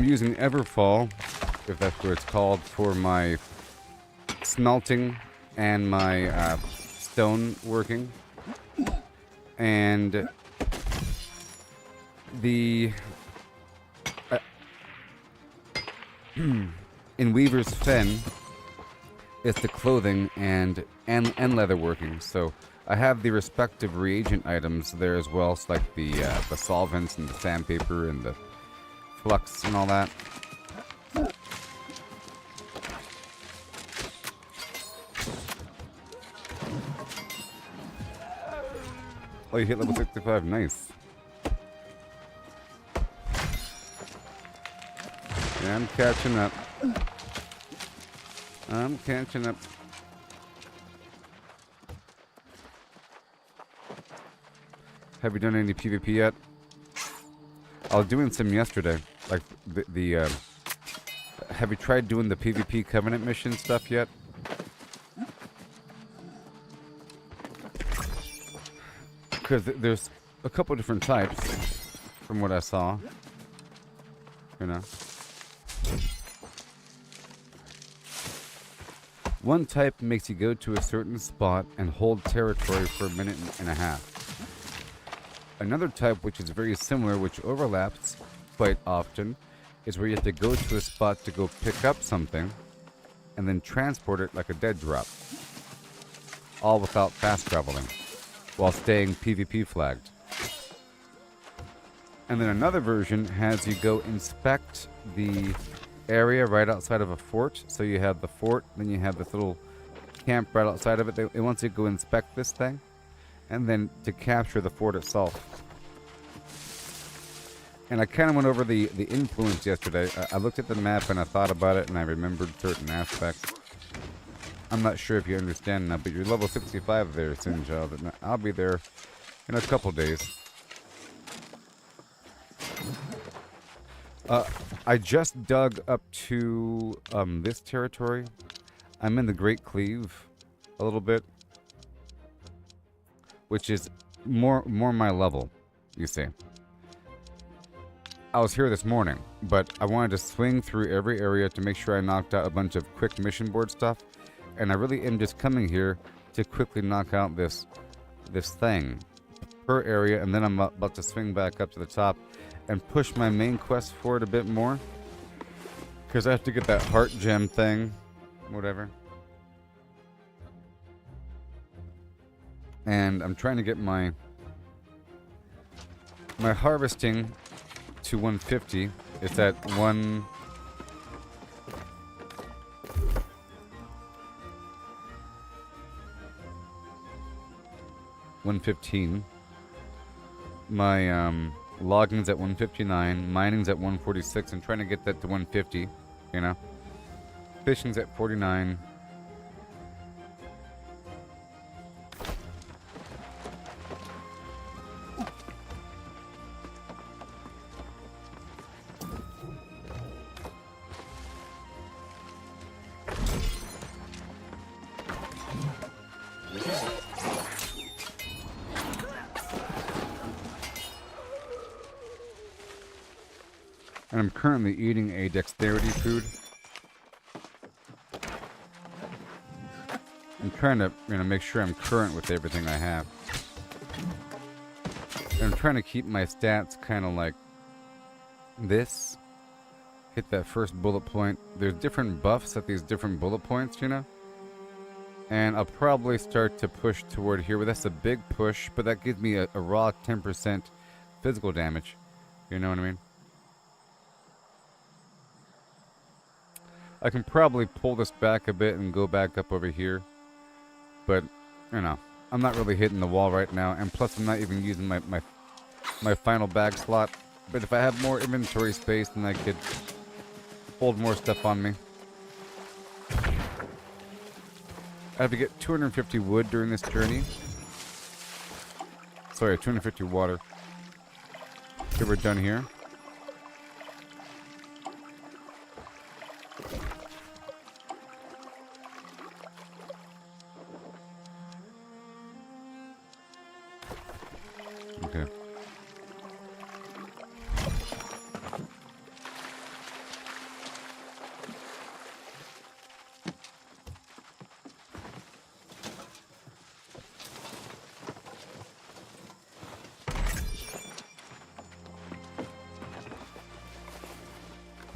Speaker 1: using Everfall, if that's what it's called, for my smelting and my stone working. And the in Weaver's Fen, it's the clothing and leather working. So I have the respective reagent items there as well, so like the solvents and the sandpaper and the flux and all that. Oh, you hit level 65. Nice. Yeah, I'm catching up. I'm catching up. Have you done any PvP yet? I was doing some yesterday. Like the have you tried doing the PvP Covenant mission stuff yet? Because there's a couple different types from what I saw. You know. One type makes you go to a certain spot and hold territory for a minute and a half. Another type, which is very similar, which overlaps quite often, is where you have to go to a spot to go pick up something and then transport it like a dead drop. All without fast traveling, while staying PvP flagged. And then another version has you go inspect the area right outside of a fort. So you have the fort, then you have this little camp right outside of it. It wants you to go inspect this thing, and then to capture the fort itself. And I kind of went over the influence yesterday. I looked at the map and I thought about it and I remembered certain aspects. I'm not sure if you understand now, but you're level 65 there, Sinjal, and I'll be there in a couple days. I just dug up to this territory. I'm in the Great Cleave a little bit, which is more my level, you see. I was here this morning, but I wanted to swing through every area to make sure I knocked out a bunch of quick mission board stuff, and I really am just coming here to quickly knock out this thing per area, and then I'm about to swing back up to the top and push my main quest forward a bit more, because I have to get that heart gem thing, whatever. And I'm trying to get my harvesting to 150. It's at 115. My logging's at 159, mining's at 146. I'm trying to get that to 150, you know. Fishing's at 49. And I'm currently eating a dexterity food. I'm trying to, make sure I'm current with everything I have. And I'm trying to keep my stats kind of like this. Hit that first bullet point. There's different buffs at these different bullet points, you know? And I'll probably start to push toward here, but that's a big push, but that gives me a raw 10% physical damage. You know what I mean? I can probably pull this back a bit and go back up over here. But, you know, I'm not really hitting the wall right now, and plus I'm not even using my final bag slot. But if I have more inventory space, then I could hold more stuff on me. I have to get 250 wood during this journey. Sorry, 250 water. Okay, we're done here. Okay.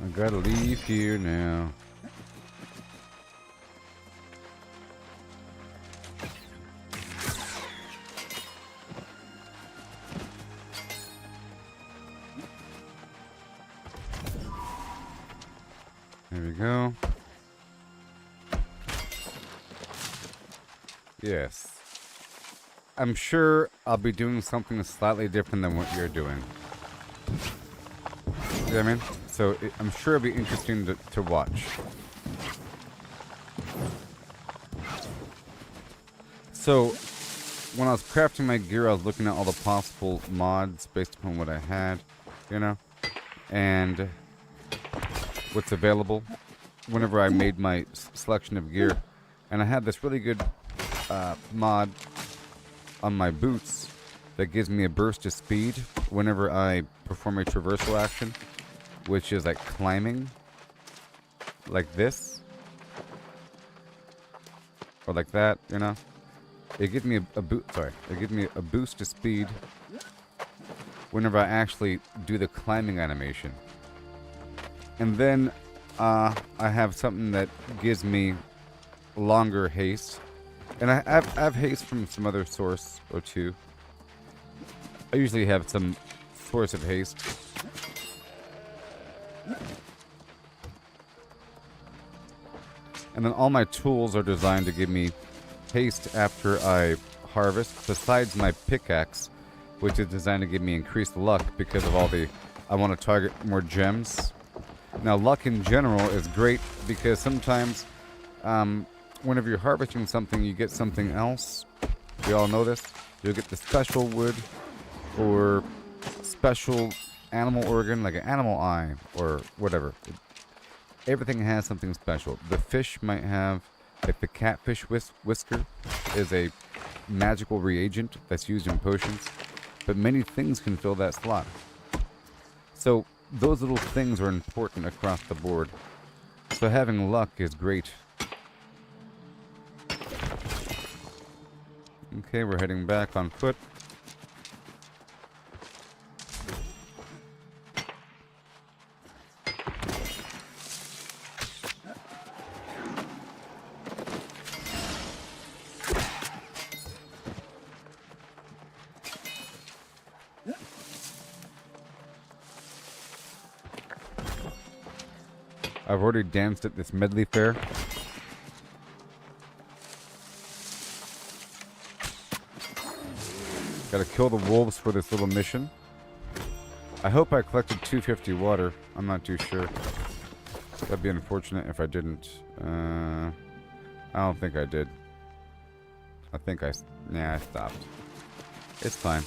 Speaker 1: I gotta leave here now. There we go. Yes. I'm sure I'll be doing something slightly different than what you're doing. You know what I mean? So I'm sure it'll be interesting to watch. So when I was crafting my gear, I was looking at all the possible mods based upon what I had, you know, and what's available whenever I made my selection of gear. And I had this really good mod on my boots that gives me a burst of speed whenever I perform a traversal action, which is like climbing, like this, or like that, you know. It gives me it gives me a boost of speed whenever I actually do the climbing animation. And then I have something that gives me longer haste, and I have haste from some other source or two. I usually have some source of haste. And then all my tools are designed to give me haste after I harvest, besides my pickaxe, which is designed to give me increased luck because of all the... I want to target more gems. Now, luck in general is great because sometimes whenever you're harvesting something, you get something else. We all know this. You'll get the special wood or special animal organ, like an animal eye or whatever. Everything has something special. The fish might have, like the catfish whisker is a magical reagent that's used in potions, but many things can fill that slot. So those little things are important across the board. So having luck is great. Okay, we're heading back on foot. I've already danced at this medley fair. Gotta kill the wolves for this little mission. I hope I collected 250 water. I'm not too sure. That'd be unfortunate if I didn't. I don't think I did. I think I stopped. It's fine.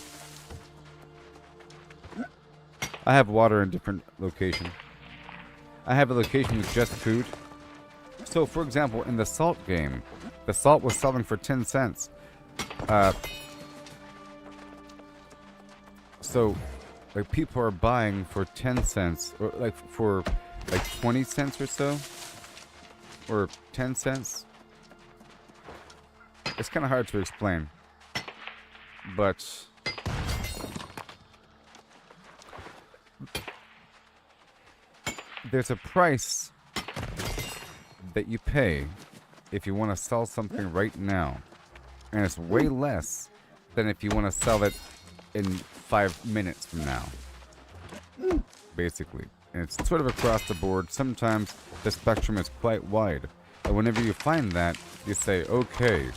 Speaker 1: I have water in different locations. I have a location with just food. So, for example, in the salt game, the salt was selling for 10 cents. So, like, people are buying for 10 cents, or like for like 20 cents or so, or 10 cents. It's kind of hard to explain, but there's a price that you pay if you want to sell something right now. And it's way less than if you want to sell it in 5 minutes from now. Basically. And it's sort of across the board. Sometimes the spectrum is quite wide. And whenever you find that, you say, okay,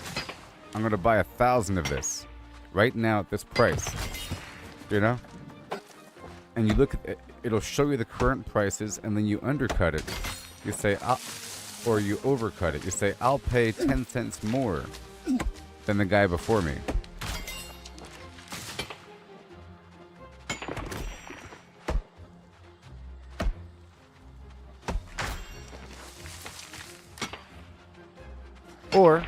Speaker 1: I'm going to buy 1,000 of this right now at this price. You know? And you look at it, it'll show you the current prices, and then you undercut it. You say, or you overcut it. You say, I'll pay 10 cents more than the guy before me. Or,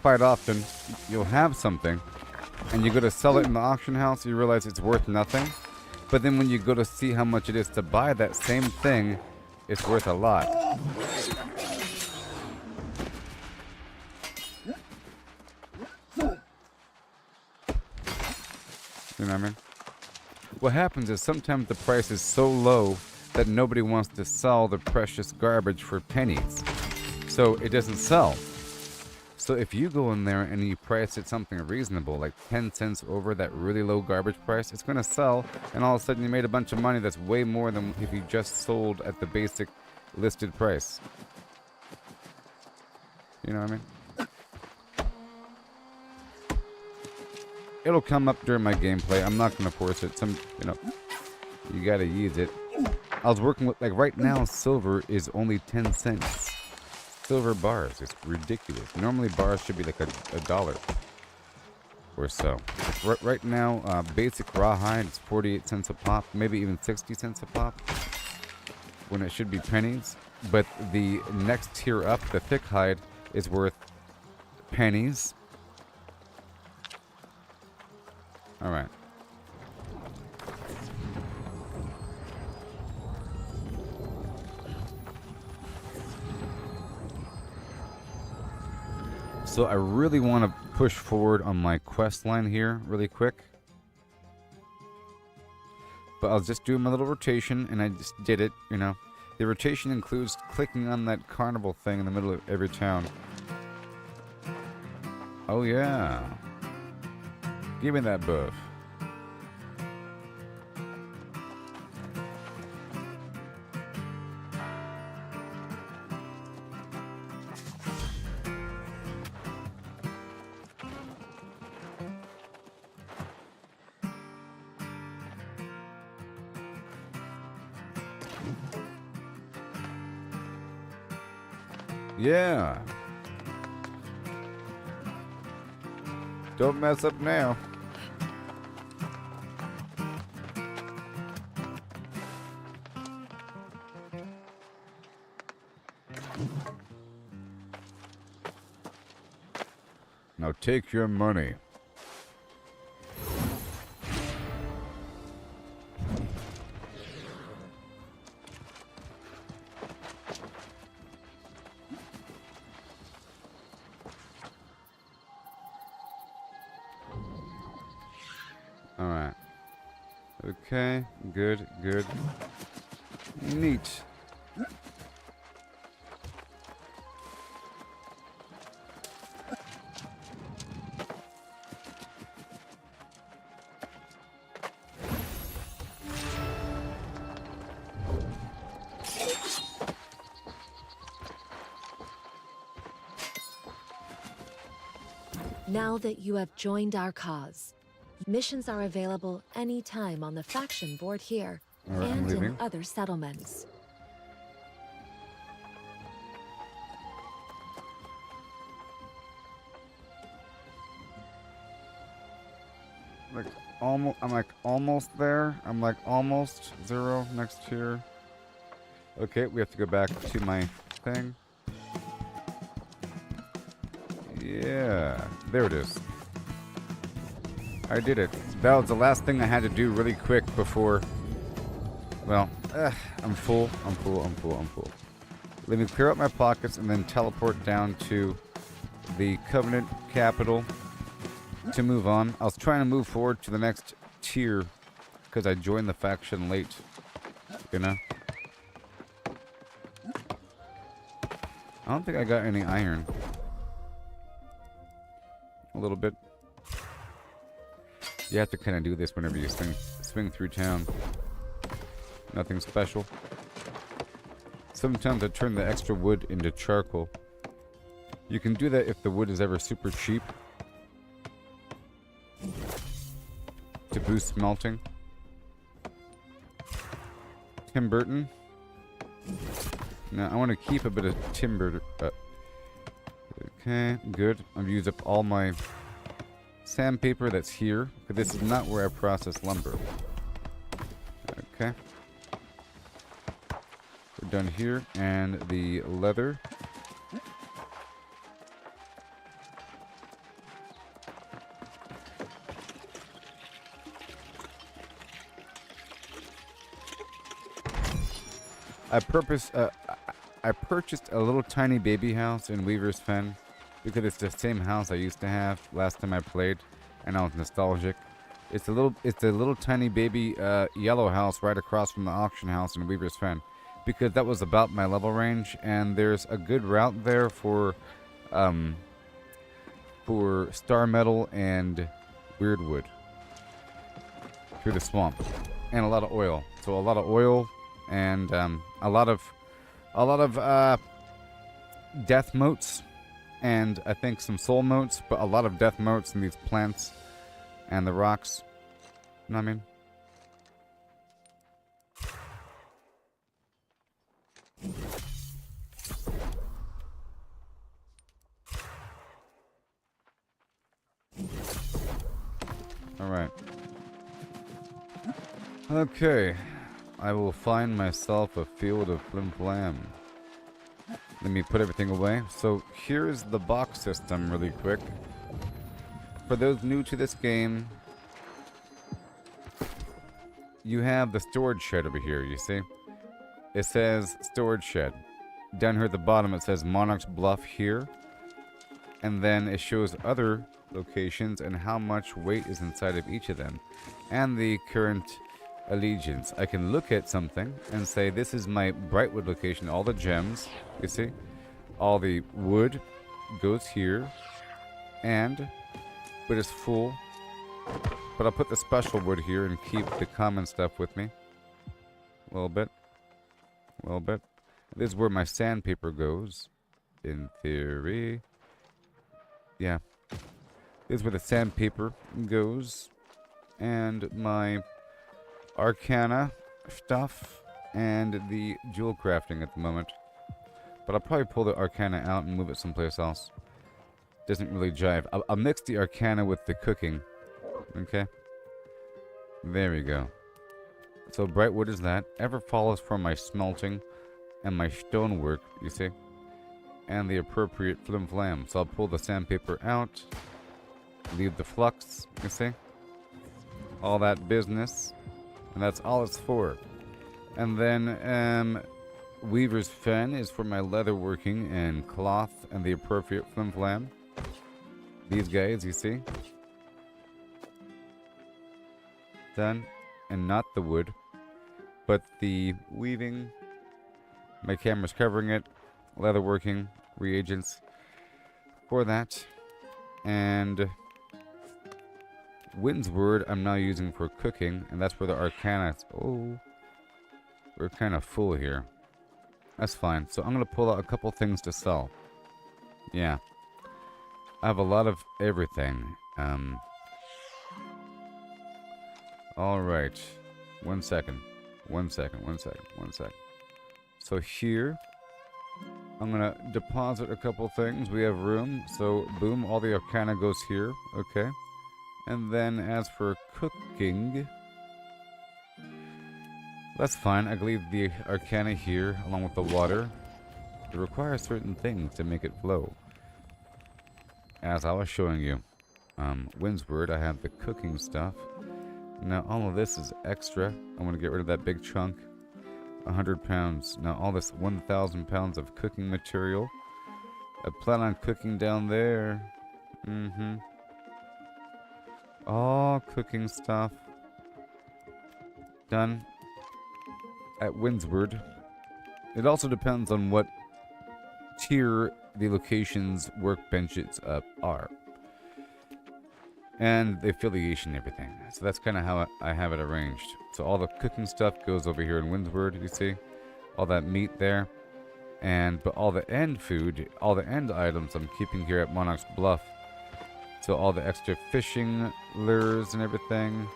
Speaker 1: quite often, you'll have something, and you go to sell it in the auction house, you realize it's worth nothing. But then when you go to see how much it is to buy that same thing, it's worth a lot. You know what I mean? What happens is sometimes the price is so low that nobody wants to sell the precious garbage for pennies. So it doesn't sell. So if you go in there and you price it something reasonable, like 10 cents over that really low garbage price, it's going to sell, and all of a sudden you made a bunch of money that's way more than if you just sold at the basic listed price. You know what I mean? It'll come up during my gameplay. I'm not going to force it. You got to use it. I was working with, like right now, silver is only 10 cents. Silver bars. It's ridiculous. Normally bars should be like a dollar or so. Right now, basic rawhide is 48 cents a pop, maybe even 60 cents a pop, when it should be pennies. But the next tier up, the thick hide, is worth pennies. All right. So I really want to push forward on my quest line here really quick. But I'll just do my little rotation, and I just did it, you know. The rotation includes clicking on that carnival thing in the middle of every town. Oh yeah. Give me that buff. Yeah. Don't mess up now. Now take your money. Alright. Okay, good, good. Neat.
Speaker 4: Now that you have joined our cause, missions are available anytime on the faction board here
Speaker 1: All right, I'm
Speaker 4: and in
Speaker 1: leaving.
Speaker 4: other settlements.
Speaker 1: I'm like almost there. I'm like almost zero next here. Okay, we have to go back to my thing. Yeah, there it is. I did it. That was the last thing I had to do really quick before. Well, I'm full. Let me clear out my pockets and then teleport down to the Covenant capital to move on. I was trying to move forward to the next tier because I joined the faction late, you know? I don't think I got any iron. A little bit. You have to kind of do this whenever you swing through town. Nothing special. Sometimes I turn the extra wood into charcoal. You can do that if the wood is ever super cheap. To boost smelting. Tim Burton. Now I want to keep a bit of timber. Okay, good. I've used up all my sandpaper that's here, but this is not where I process lumber. Okay. We're done here, and the leather. I purchased a little tiny baby house in Weaver's Fen because it's the same house I used to have last time I played, and I was nostalgic. It's a little tiny baby yellow house right across from the auction house in Weaver's Fen, because that was about my level range, and there's a good route there for star metal and weirdwood through the swamp, and a lot of oil. So a lot of oil and a lot of death motes, and I think some soul motes, but a lot of death motes in these plants and the rocks. You know what I mean? Alright. Okay. I will find myself a field of flim-flam. Let me put everything away. So here's the box system really quick. For those new to this game, you have the storage shed over here, you see? It says storage shed. Down here at the bottom it says Monarch's Bluff here. And then it shows other locations and how much weight is inside of each of them. And the current allegiance. I can look at something and say this is my Brightwood location, all the gems, you see? All the wood goes here, but it's full. But I'll put the special wood here and keep the common stuff with me. A little bit. This is where my sandpaper goes, in theory. Yeah. This is where the sandpaper goes. And my Arcana stuff and the jewel crafting at the moment. But I'll probably pull the Arcana out and move it someplace else. Doesn't really jive. I'll mix the Arcana with the cooking. Okay. There we go. So Brightwood is that. Ever follows for my smelting and my stonework, you see? And the appropriate flim-flam. So I'll pull the sandpaper out. Leave the flux, you see? All that business. And that's all it's for. And then Weaver's Fen is for my leatherworking and cloth and the appropriate flim-flam. These guys, you see? Done. And not the wood, but the weaving. My camera's covering it. Leatherworking, reagents for that. And Windsward I'm now using for cooking, and that's where the Arcana. Oh, we're kind of full here. That's fine. So I'm going to pull out a couple things to sell. Yeah. I have a lot of everything. Alright. One second. So here, I'm going to deposit a couple things. We have room. So, boom, all the Arcana goes here. Okay. And then as for cooking, that's fine. I can leave the Arcana here along with the water. It requires certain things to make it flow. As I was showing you, Windsward, I have the cooking stuff. Now all of this is extra. I want to get rid of that big chunk. 100 pounds. Now all this 1,000 pounds of cooking material. I plan on cooking down there. All cooking stuff. Done. At Windsward. It also depends on what tier the location's workbenches are. And the affiliation and everything. So that's kind of how I have it arranged. So all the cooking stuff goes over here in Windsward, you see? All that meat there. But all the end food, all the end items I'm keeping here at Monarch's Bluff. So all the extra fishing lures and everything.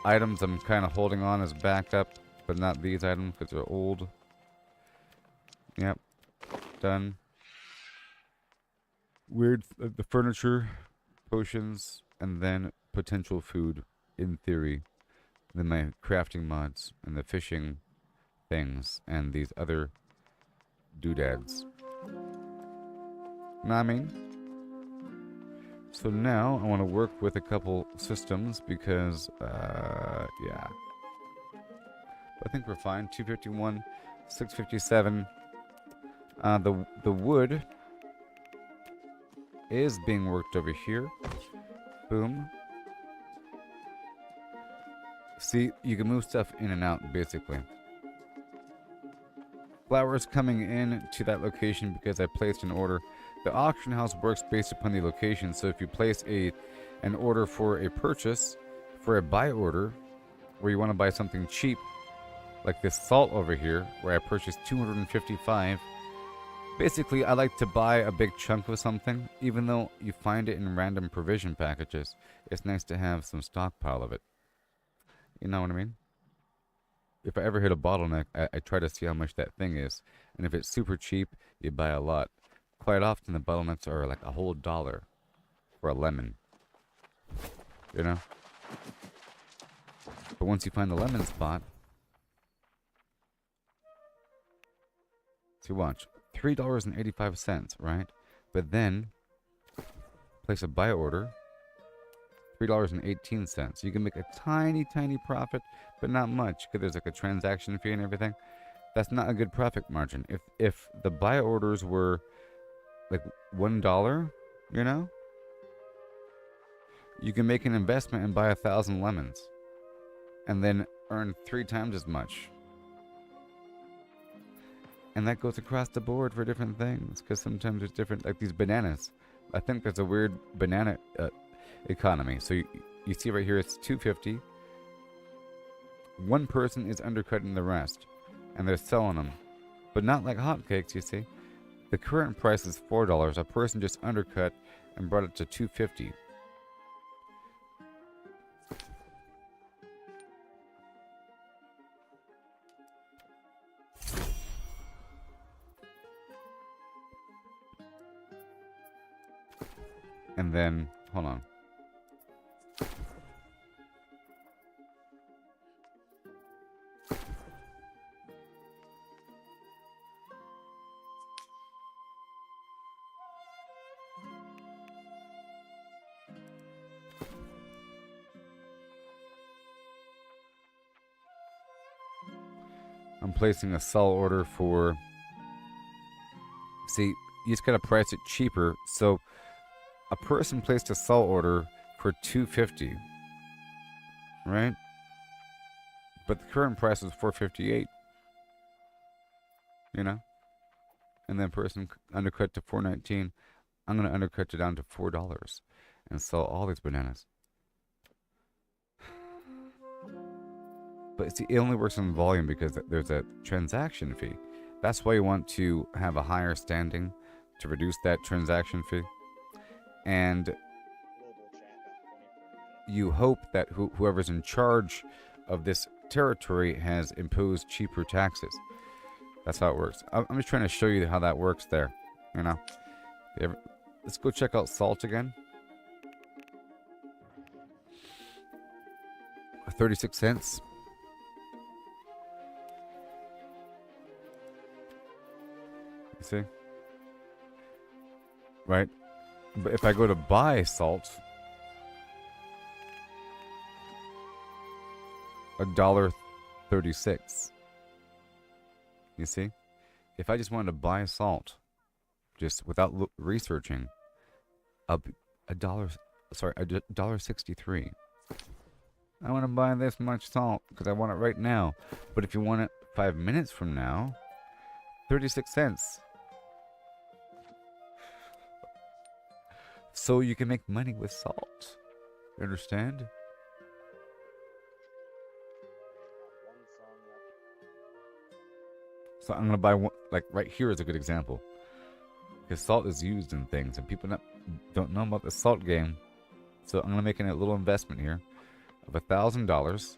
Speaker 1: Items I'm kind of holding on as backup, but not these items because they're old. Yep. Done. Weird, the furniture, potions, and then potential food, in theory. Then my crafting mods, and the fishing things, and these other doodads. Know what I mean? So now, I want to work with a couple systems, because, yeah. I think we're fine. 251, 657. The wood is being worked over here. Boom. See, you can move stuff in and out, basically. Flowers coming in to that location because I placed an order. The auction house works based upon the location, so if you place an order for a purchase, for a buy order, where you want to buy something cheap, like this salt over here, where I purchased 255. Basically, I like to buy a big chunk of something, even though you find it in random provision packages. It's nice to have some stockpile of it. You know what I mean? If I ever hit a bottleneck, I try to see how much that thing is. And if it's super cheap, you buy a lot. Quite often, the bottlenecks are like a whole $1 for a lemon. You know? But once you find the lemon spot, so watch. $3.85, right? But then, place a buy order, $3.18. You can make a tiny, tiny profit, but not much, because there's like a transaction fee and everything. That's not a good profit margin. If the buy orders were like $1, you know, you can make an investment and buy 1,000 lemons, and then earn 3 times as much. And that goes across the board for different things, because sometimes there's different, like these bananas. I think there's a weird banana economy. So you see right here, it's $2.50. One person is undercutting the rest, and they're selling them, but not like hotcakes. You see, the current price is $4. A person just undercut and brought it to $2.50. And then, hold on. I'm placing a sell order for... See, you just gotta price it cheaper, so... A person placed a sell order for $2.50, right? But the current price is $4.58. You know, and then person undercut to $4.19. I'm gonna undercut it down to $4 and sell all these bananas. But see, it only works in volume because there's a transaction fee. That's why you want to have a higher standing to reduce that transaction fee. And you hope that whoever's in charge of this territory has imposed cheaper taxes. That's how it works. I'm just trying to show you how that works there. You know, let's go check out salt again. 36 cents. You see? Right? But if I go to buy salt, $1.36. You see? If I just wanted to buy salt, just without researching, $1.63. I want to buy this much salt because I want it right now. But if you want it 5 minutes from now, 36 cents. so you can make money with salt. You understand? So I'm gonna buy one, like right here is a good example. Because salt is used in things, and people don't know about the salt game. So I'm gonna make a little investment here of $1,000.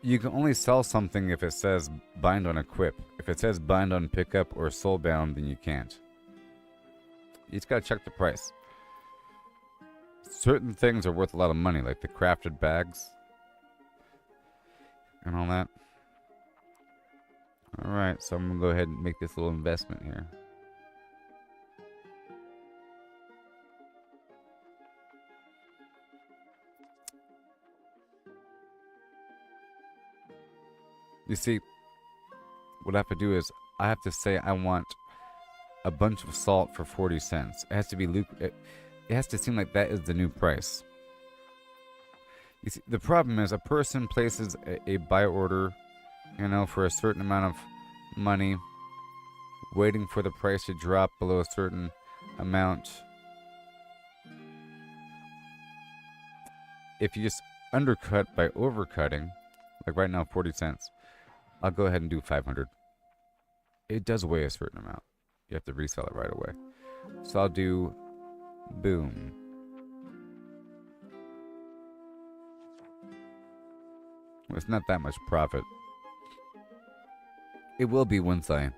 Speaker 1: You can only sell something if it says bind on equip. If it says bind on pickup or soulbound, then you can't. You just gotta check the price. Certain things are worth a lot of money, like the crafted bags and all that. Alright, so I'm gonna go ahead and make this little investment here. You see, what I have to do is I have to say I want a bunch of salt for 40 cents. It has to be it has to seem like that is the new price. You see, the problem is a person places a buy order, you know, for a certain amount of money, waiting for the price to drop below a certain amount. If you just undercut by overcutting, like right now 40 cents, I'll go ahead and do 500. It does weigh a certain amount. You have to resell it right away. So I'll do boom. Well, it's not that much profit. It will be once I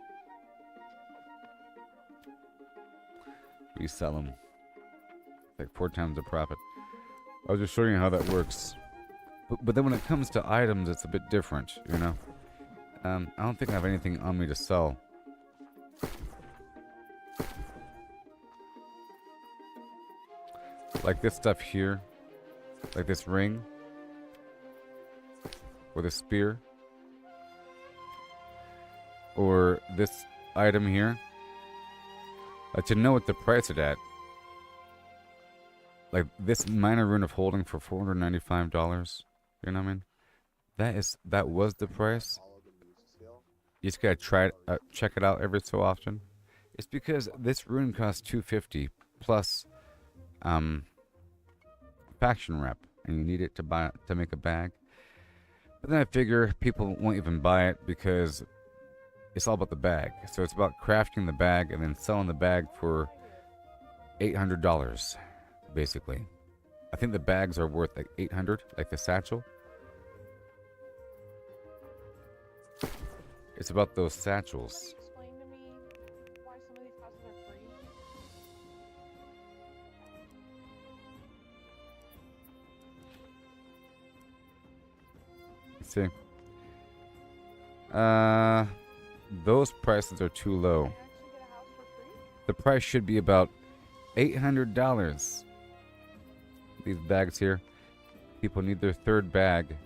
Speaker 1: resell them. Like 4 times the profit. I was just showing you how that works. But then when it comes to items, it's a bit different, you know? I don't think I have anything on me to sell. Like this stuff here. Like this ring. Or the spear. Or this item here. To know what the price is at. Like this minor rune of holding for $495. You know what I mean? That was the price. You just gotta try it, check it out every so often. It's because this rune costs $250 plus faction rep, and you need it to make a bag. But then I figure people won't even buy it because it's all about the bag. So it's about crafting the bag and then selling the bag for $800, basically. I think the bags are worth like $800, like the satchel. It's about those satchels.
Speaker 9: Explain to me why some of these classes are free?
Speaker 1: See. Those prices are too low. The price should be about $800. These bags here. People need their third bag.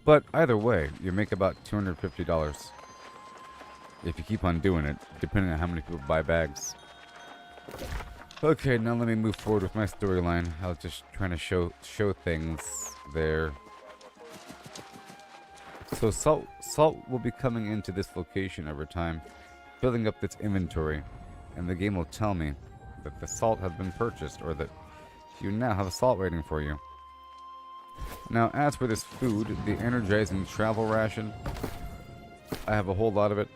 Speaker 1: But either way, you make about $250 if you keep on doing it, depending on how many people buy bags. Okay, now let me move forward with my storyline. I was just trying to show things there. So salt will be coming into this location over time, filling up this inventory, and the game will tell me that the salt has been purchased, or that you now have salt waiting for you. Now, as for this food, the energizing travel ration, I have a whole lot of it.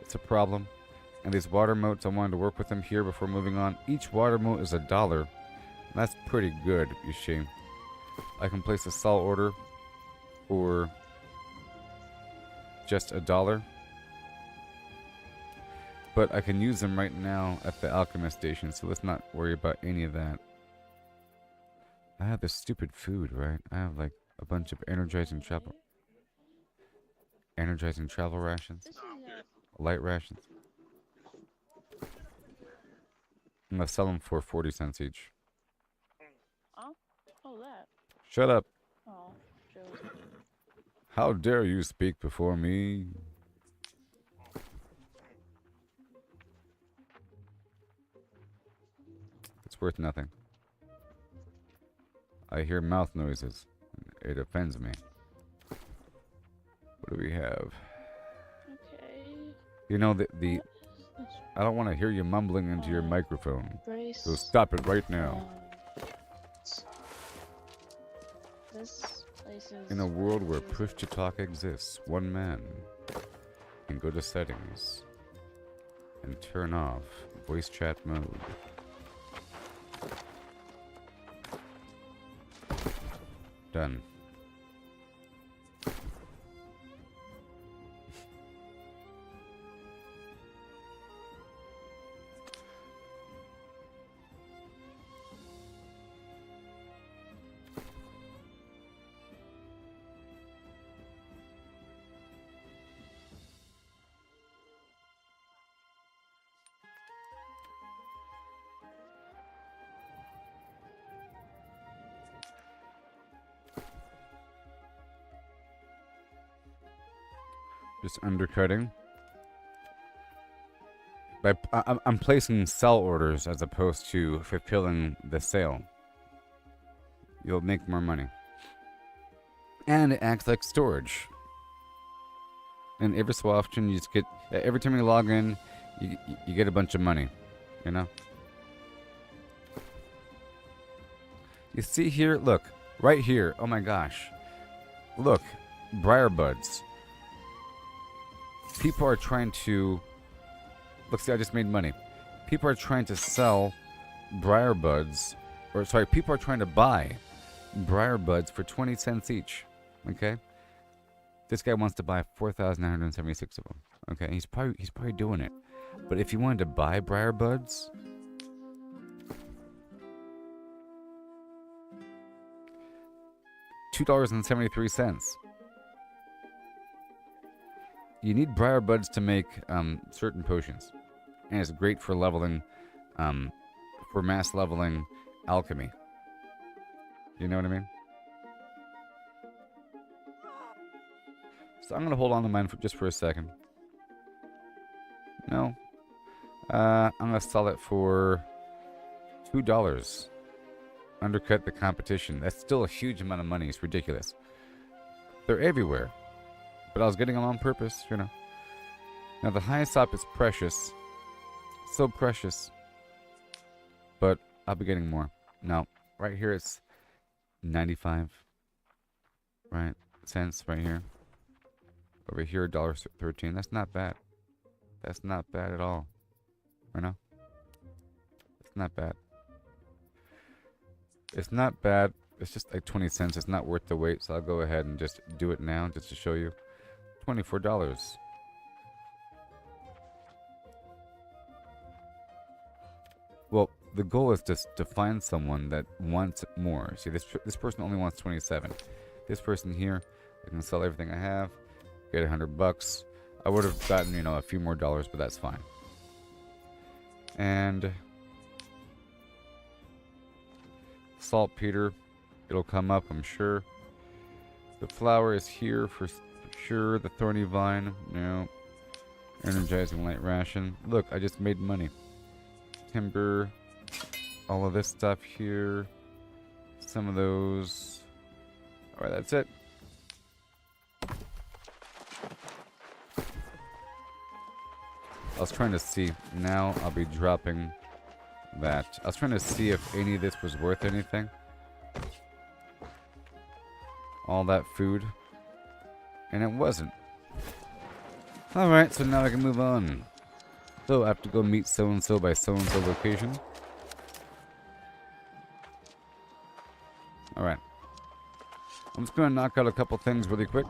Speaker 1: It's a problem. And these water motes, I wanted to work with them here before moving on. Each water mote is $1. That's pretty good, you see. I can place a salt order for just $1. But I can use them right now at the alchemist station, so let's not worry about any of that. I have this stupid food, right? I have like a bunch of energizing travel rations. Light rations. I'm gonna sell them for 40 cents each.
Speaker 9: Oh, that.
Speaker 1: Shut up.
Speaker 9: Oh, Joe.
Speaker 1: How dare you speak before me? It's worth nothing. I hear mouth noises. it offends me. What do we have?
Speaker 9: Okay.
Speaker 1: You know, the
Speaker 9: This
Speaker 1: I don't want to hear you mumbling into your microphone.
Speaker 9: brace.
Speaker 1: So stop it right now.
Speaker 9: This place is.
Speaker 1: In a world where push-to-talk exists, one man can go to settings and turn off voice chat mode. Done. Just undercutting. I'm placing sell orders as opposed to fulfilling the sale. You'll make more money. And it acts like storage. And every so often you just get, every time you log in, you get a bunch of money, you know? You see here, look, right here, oh my gosh. Look, briar buds. People are trying to... Look, see, I just made money. People are trying to sell briar buds. Or, sorry, people are trying to buy briar buds for 20 cents each. Okay? This guy wants to buy 4,976 of them. Okay? He's probably doing it. But if you wanted to buy briar buds... $2.73. You need briar buds to make certain potions, and it's great for leveling, for mass leveling alchemy. You know what I mean? So I'm gonna hold on to mine for just for a second. No, I'm gonna sell it for $2. Undercut the competition. That's still a huge amount of money. It's ridiculous. They're everywhere. But I was getting them on purpose, you know. Now the highest up is precious. So precious. But I'll be getting more. Now, right here it's 95. Right? Cents right here. Over here, $1.13. That's not bad. That's not bad at all. You know? It's not bad. It's not bad. It's just like 20 cents. It's not worth the wait. So I'll go ahead and just do it now just to show you. $24. Well, the goal is just to find someone that wants more. See, this person only wants 27. This person here, I can sell everything I have, get $100. I would have gotten, you know, a few more dollars, but that's fine. And saltpeter, it'll come up, I'm sure. The flower is here for sure. The thorny vine, no. Energizing light ration. Look, I just made money. Timber, all of this stuff here. Some of those. Alright, that's it. I was trying to see. Now I'll be dropping that. I was trying to see if any of this was worth anything. All that food. And it wasn't. Alright, so now I can move on. So I have to go meet so-and-so by so-and-so location. Alright. I'm just going to knock out a couple things really quick.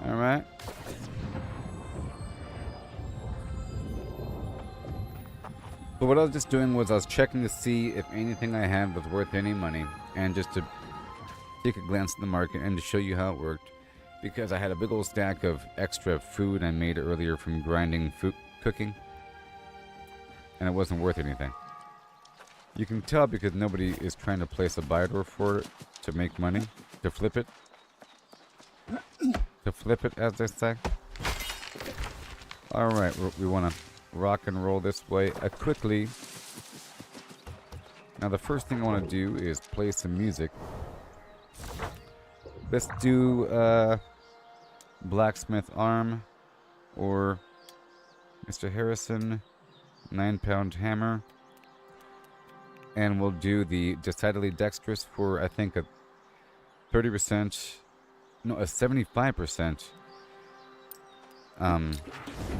Speaker 1: Alright. But what I was just doing was I was checking to see if anything I had was worth any money. And just to take a glance at the market and to show you how it worked. Because I had a big old stack of extra food I made earlier from grinding food cooking. And it wasn't worth anything. You can tell because nobody is trying to place a buy order for it to make money. To flip it. To flip it, as they say. Alright, we want to rock and roll this way quickly. Now the first thing I want to do is play some music. Let's do blacksmith arm, or Mr. Harrison 9-pound hammer, and we'll do the decidedly dexterous for I think a 30%, no, a 75%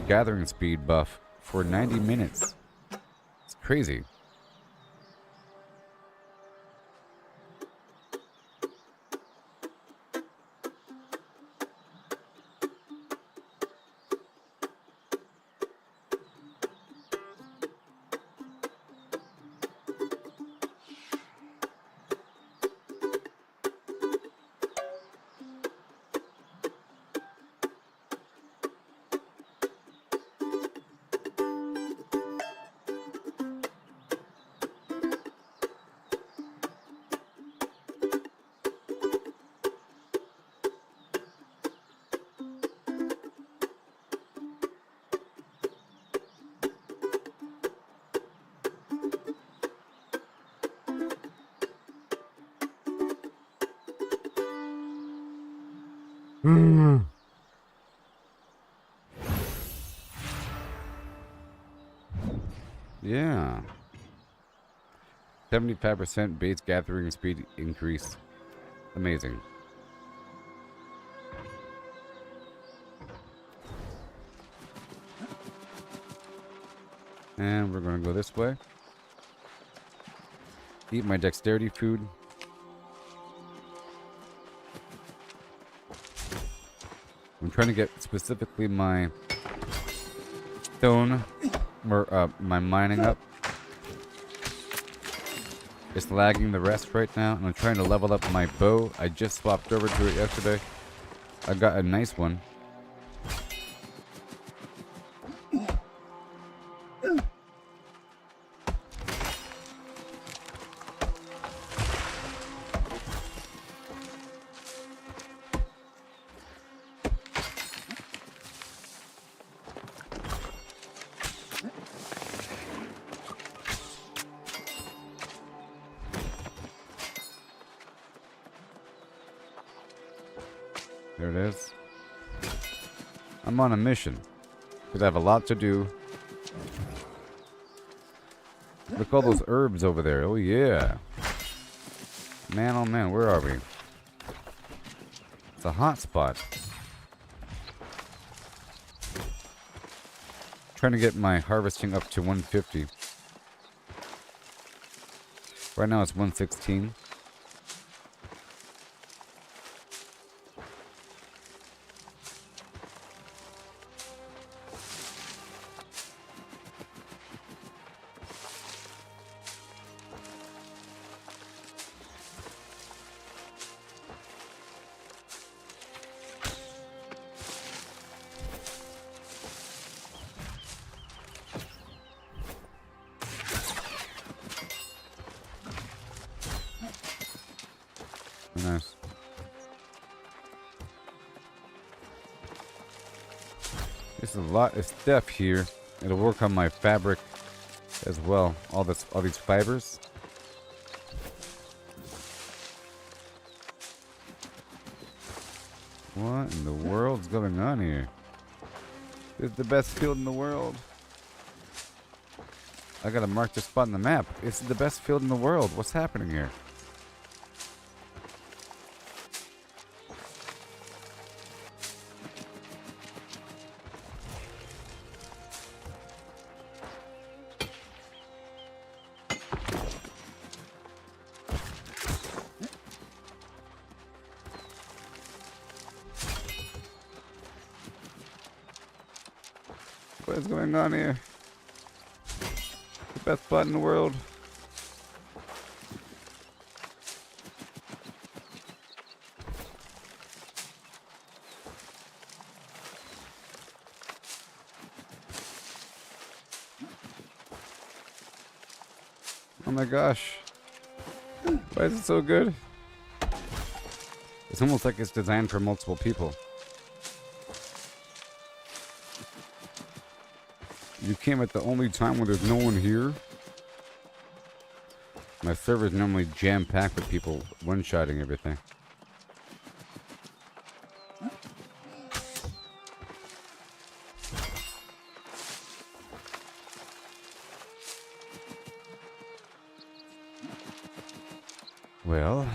Speaker 1: gathering speed buff for 90 minutes. It's crazy. Yeah. 75% base gathering speed increase. Amazing. And we're going to go this way. Eat my dexterity food. I'm trying to get specifically my stone, or my mining up. It's lagging the rest right now, and I'm trying to level up my bow. I just swapped over to it yesterday. I got a nice one. There it is. I'm on a mission because I have a lot to do. Look at all those herbs over there. Oh yeah. Man, oh man, where are we? It's a hot spot. Trying to get my harvesting up to 150. Right now it's 116. Nice. There's a lot of stuff here. It'll work on my fabric as well. All these fibers. What in the world's going on here? This is the best field in the world. I gotta mark this spot on the map. It's the best field in the world. What's happening here? What is going on here? The best spot in the world. Oh my gosh. Why is it so good? It's almost like it's designed for multiple people. You came at the only time when there's no one here. My server's normally jam-packed with people one-shotting everything. Well,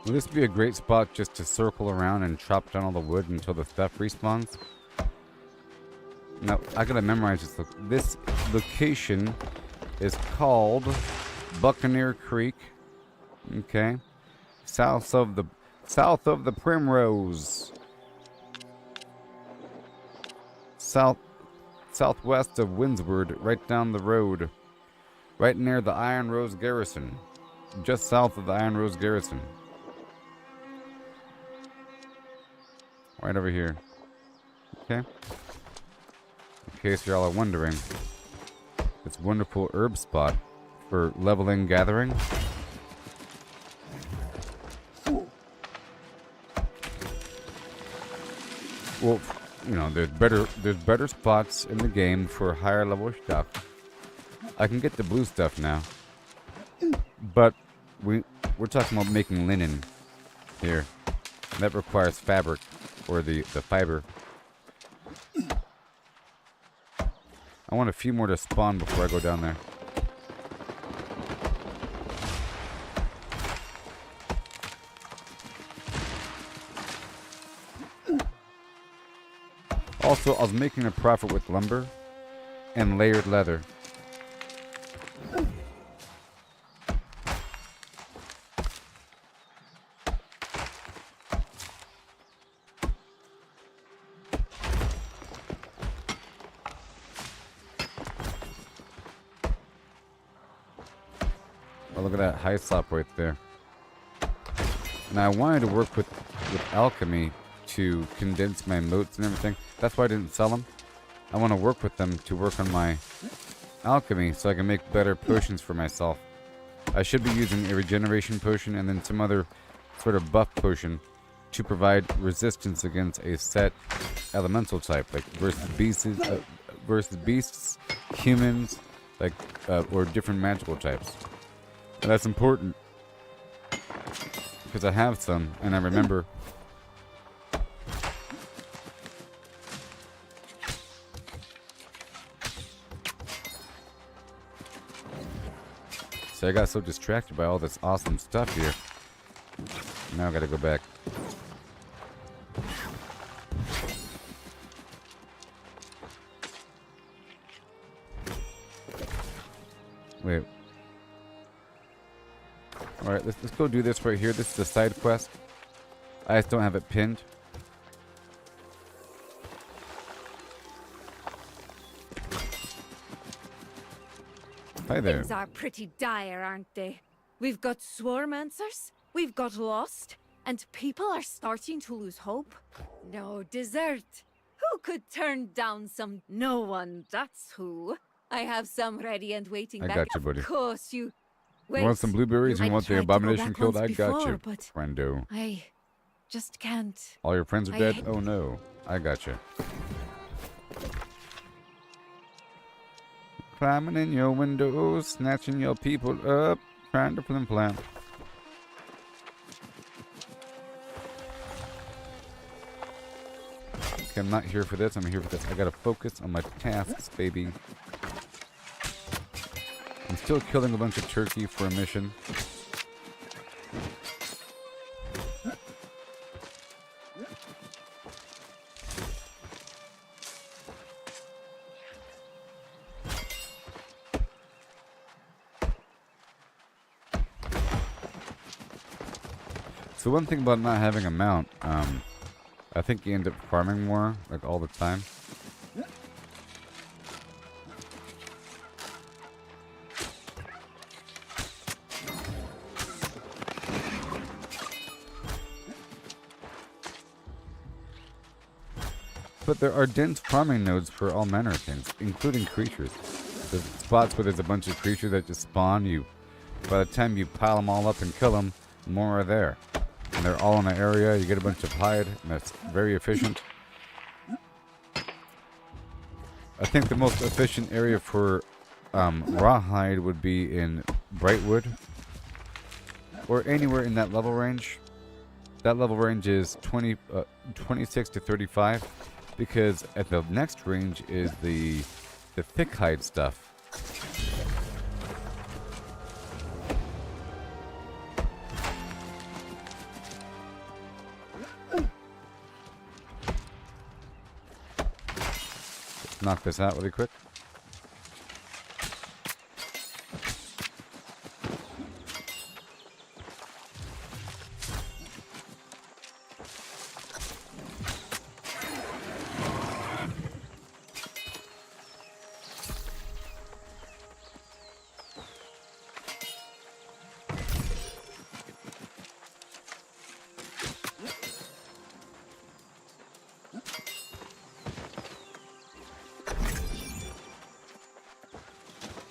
Speaker 1: will this be a great spot just to circle around and chop down all the wood until the stuff respawns? Now, I gotta memorize this. This location is called Buccaneer Creek. Okay. South of the Primrose. Southwest of Windsward, right down the road. Right near the Iron Rose Garrison. Just south of the Iron Rose Garrison. Right over here. Okay. In case y'all are wondering, it's a wonderful herb spot for leveling gathering. Well, you know, there's better spots in the game for higher level stuff. I can get the blue stuff now, but we're talking about making linen here. That requires fabric, or the fiber. I want a few more to spawn before I go down there. Also, I was making a profit with lumber and layered leather. Oh, look at that high slop right there. And I wanted to work with alchemy to condense my moats and everything. That's why I didn't sell them. I want to work with them to work on my alchemy so I can make better potions for myself. I should be using a regeneration potion and then some other sort of buff potion to provide resistance against a set elemental type, like versus beasts, humans, like or different magical types. And that's important because I have some and I remember. So I got so distracted by all this awesome stuff here. Now I gotta go back. Wait. Alright, let's go do this right here. This is a side quest. I just don't have it pinned. Hi there.
Speaker 10: Things are pretty dire, aren't they? We've got swarmancers, we've got lost, and people are starting to lose hope. No dessert. Who could turn down some? No one, that's who. I have some ready and waiting
Speaker 1: I
Speaker 10: back.
Speaker 1: got you, buddy.
Speaker 10: Of course, you...
Speaker 1: You want some blueberries and
Speaker 10: I
Speaker 1: want the
Speaker 10: tried to go
Speaker 1: abomination
Speaker 10: back
Speaker 1: killed? I
Speaker 10: once
Speaker 1: got
Speaker 10: before,
Speaker 1: you,
Speaker 10: but
Speaker 1: friendo.
Speaker 10: I just can't.
Speaker 1: All your friends are
Speaker 10: I
Speaker 1: dead?
Speaker 10: hate-
Speaker 1: Oh no. I got you. Climbing in your windows, snatching your people up, trying to flim flam. Okay, I'm not here for this. I'm here for this. I gotta focus on my tasks, baby. I'm still killing a bunch of turkey for a mission. So one thing about not having a mount, I think you end up farming more, like all the time. But there are dense farming nodes for all manner of things, including creatures. There's spots where there's a bunch of creatures that just spawn. By the time you pile them all up and kill them, more are there. And they're all in an area. You get a bunch of hide, and that's very efficient. I think the most efficient area for rawhide would be in Brightwood, or anywhere in that level range. That level range is 26 to 35, because at the next range is the thick hide stuff. Let's knock this out really quick.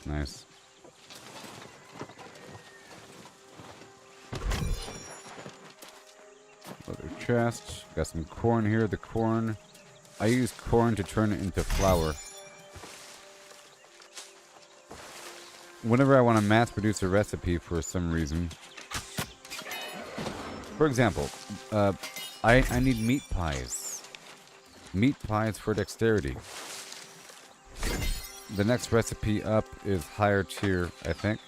Speaker 1: Nice. Another chest. Got some corn here. The corn, I use corn to turn it into flour. Whenever I want to mass produce a recipe for some reason. For example, I need meat pies. Meat pies for dexterity. The next recipe up is higher tier, I think.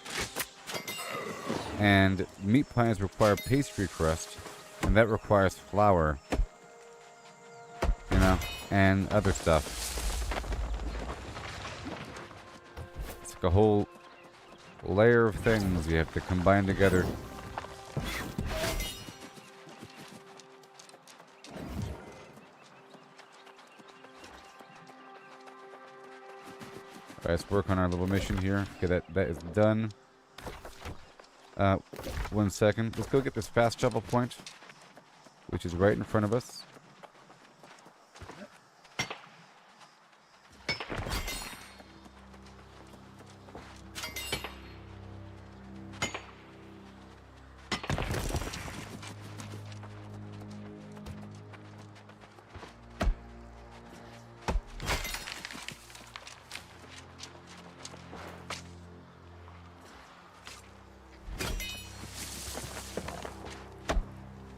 Speaker 1: And meat pies require pastry crust, and that requires flour. You know, and other stuff. It's like a whole layer of things you have to combine together. Alright, let's work on our little mission here. Okay, that is done. 1 second. Let's go get this fast travel point, which is right in front of us.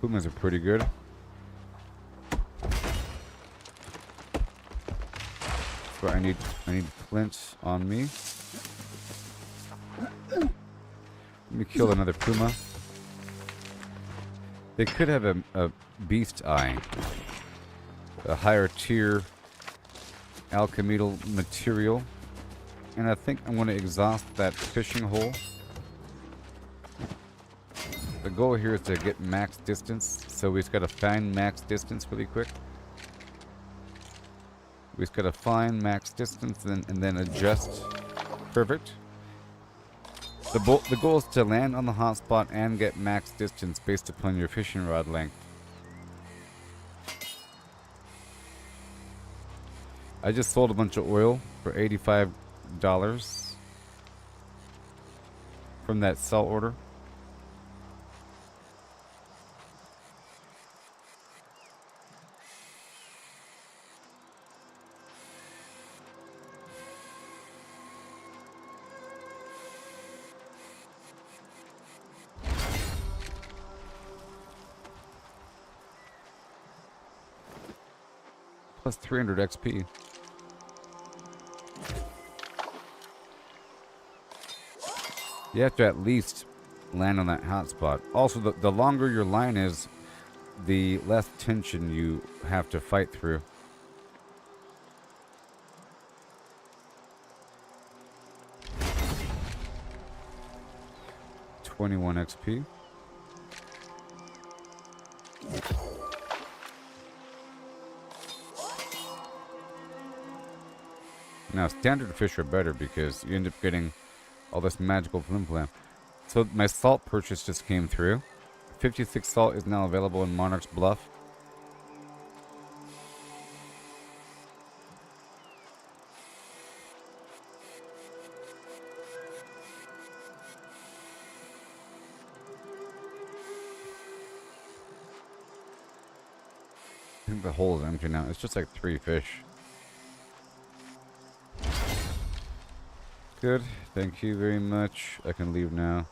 Speaker 1: Pumas are pretty good. So I need flint on me. Let me kill another puma. They could have a beast eye. A higher tier alchemical material. And I think I'm going to exhaust that fishing hole. The goal here is to get max distance, so we just gotta find max distance really quick. We just gotta find max distance and then adjust. Perfect. The goal is to land on the hotspot and get max distance based upon your fishing rod length. I just sold a bunch of oil for $85 from that sell order. Plus 300 XP. You have to at least land on that hotspot. Also, the longer your line is, the less tension you have to fight through. $21 XP. Now, standard fish are better because you end up getting all this magical flim flam. So my salt purchase just came through. 56 salt is now available in Monarch's Bluff. think the hole is empty now. It's just like 3 fish. Good. Thank you very much. I can leave now.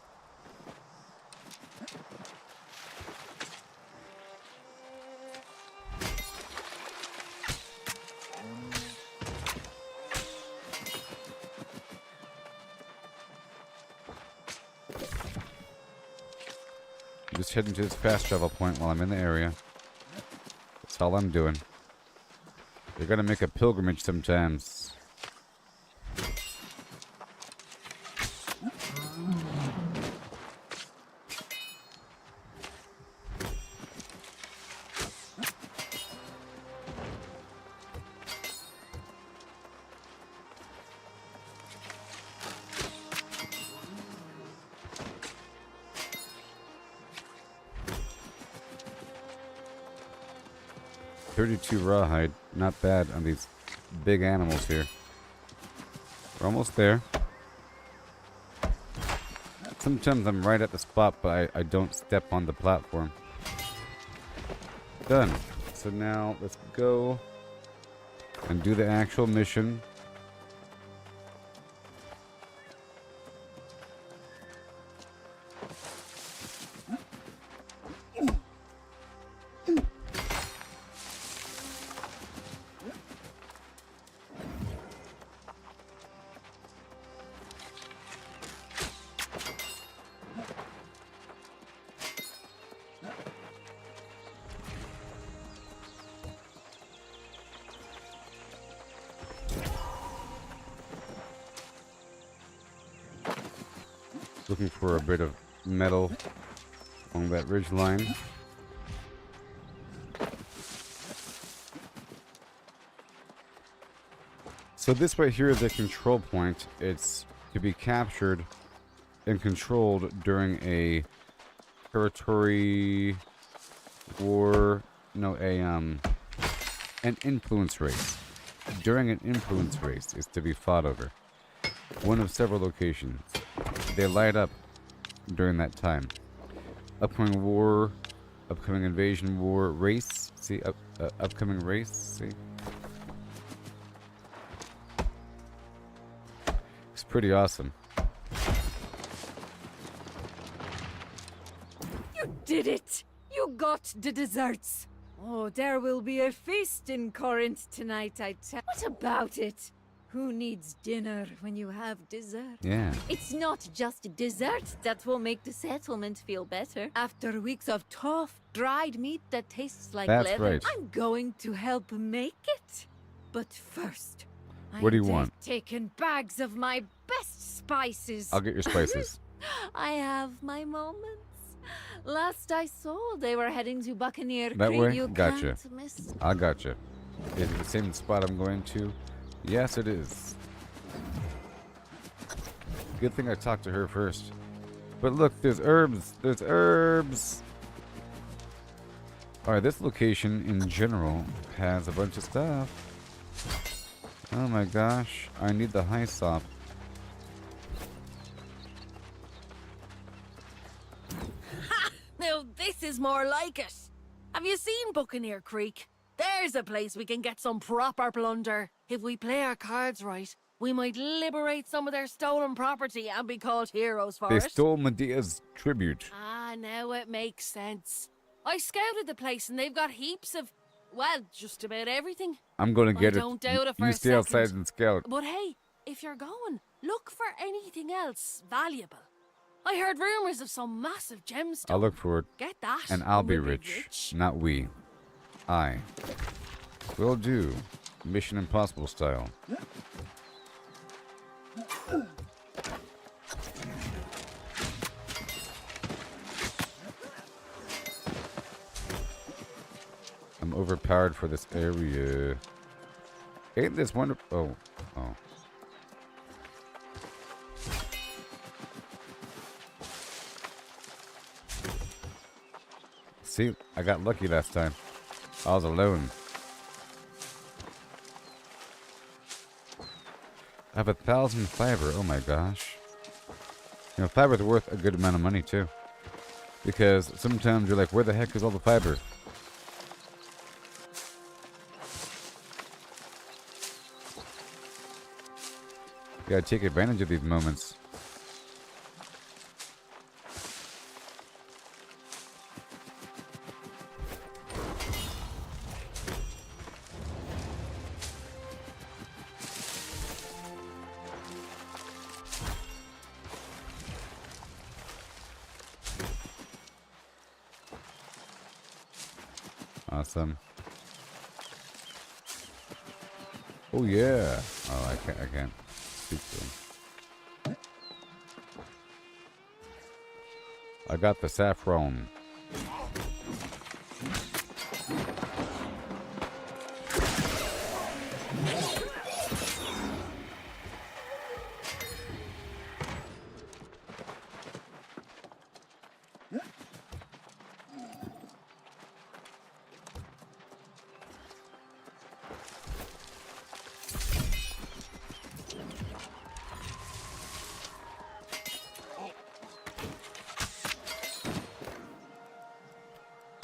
Speaker 1: Just heading to this fast travel point while I'm in the area. That's all I'm doing. You're gonna make a pilgrimage sometimes. .32 rawhide, not bad on these big animals here. We're almost there. Sometimes I'm right at the spot, but I don't step on the platform. Done. So now let's go and do the actual mission. Looking for a bit of metal along that ridge line. So this right here is the control point. It's to be captured and controlled during a territory war, no, an influence race. During an influence race is to be fought over. One of several locations. They light up during that time. Upcoming war, upcoming invasion war, race. See, upcoming race. See, it's pretty awesome.
Speaker 10: You did it! You got the desserts! Oh, there will be a feast in Corinth tonight, I tell. What about it? Who needs dinner when you have dessert?
Speaker 1: Yeah.
Speaker 10: It's not just dessert that will make the settlement feel better. After weeks of tough, dried meat that tastes like
Speaker 1: That's
Speaker 10: leather,
Speaker 1: right.
Speaker 10: I'm going to help make it. But first,
Speaker 1: What do you
Speaker 10: I've
Speaker 1: want?
Speaker 10: taken bags of my best spices.
Speaker 1: I'll get your spices.
Speaker 10: I have my moments. Last I saw, they were heading to Buccaneer
Speaker 1: That
Speaker 10: Creek.
Speaker 1: way?
Speaker 10: You
Speaker 1: Gotcha.
Speaker 10: can't miss.
Speaker 1: I gotcha. Is it the same spot I'm going to? Yes, it is. Good thing I talked to her first. But look, there's herbs. There's herbs. Alright, this location in general has a bunch of stuff. Oh my gosh. I need the hyssop.
Speaker 11: Now this is more like it. Have you seen Buccaneer Creek? There's a place we can get some proper plunder. If we play our cards right, we might liberate some of their stolen property and be called heroes for
Speaker 1: They
Speaker 11: it.
Speaker 1: stole Medea's tribute.
Speaker 11: Ah, now it makes sense. I scouted the place and they've got heaps of, well, just about everything.
Speaker 1: I'm gonna get
Speaker 11: I
Speaker 1: it.
Speaker 11: don't doubt it for
Speaker 1: You
Speaker 11: a
Speaker 1: stay outside
Speaker 11: second.
Speaker 1: and scout.
Speaker 11: But hey, if you're going, look for anything else valuable. I heard rumors of some massive gemstone.
Speaker 1: I'll look for it.
Speaker 11: Get that,
Speaker 1: And I'll
Speaker 11: and
Speaker 1: be
Speaker 11: we'll
Speaker 1: rich. Not we. I. Will do. Mission Impossible style. I'm overpowered for this area. Ain't this wonderful? Oh. See, I got lucky last time. I was alone. I have 1,000 fiber. Oh my gosh. You know, fiber's worth a good amount of money too. Because sometimes you're like, where the heck is all the fiber? Gotta take advantage of these moments. Awesome. Oh yeah. Oh, I can't speak to him. I got the saffron.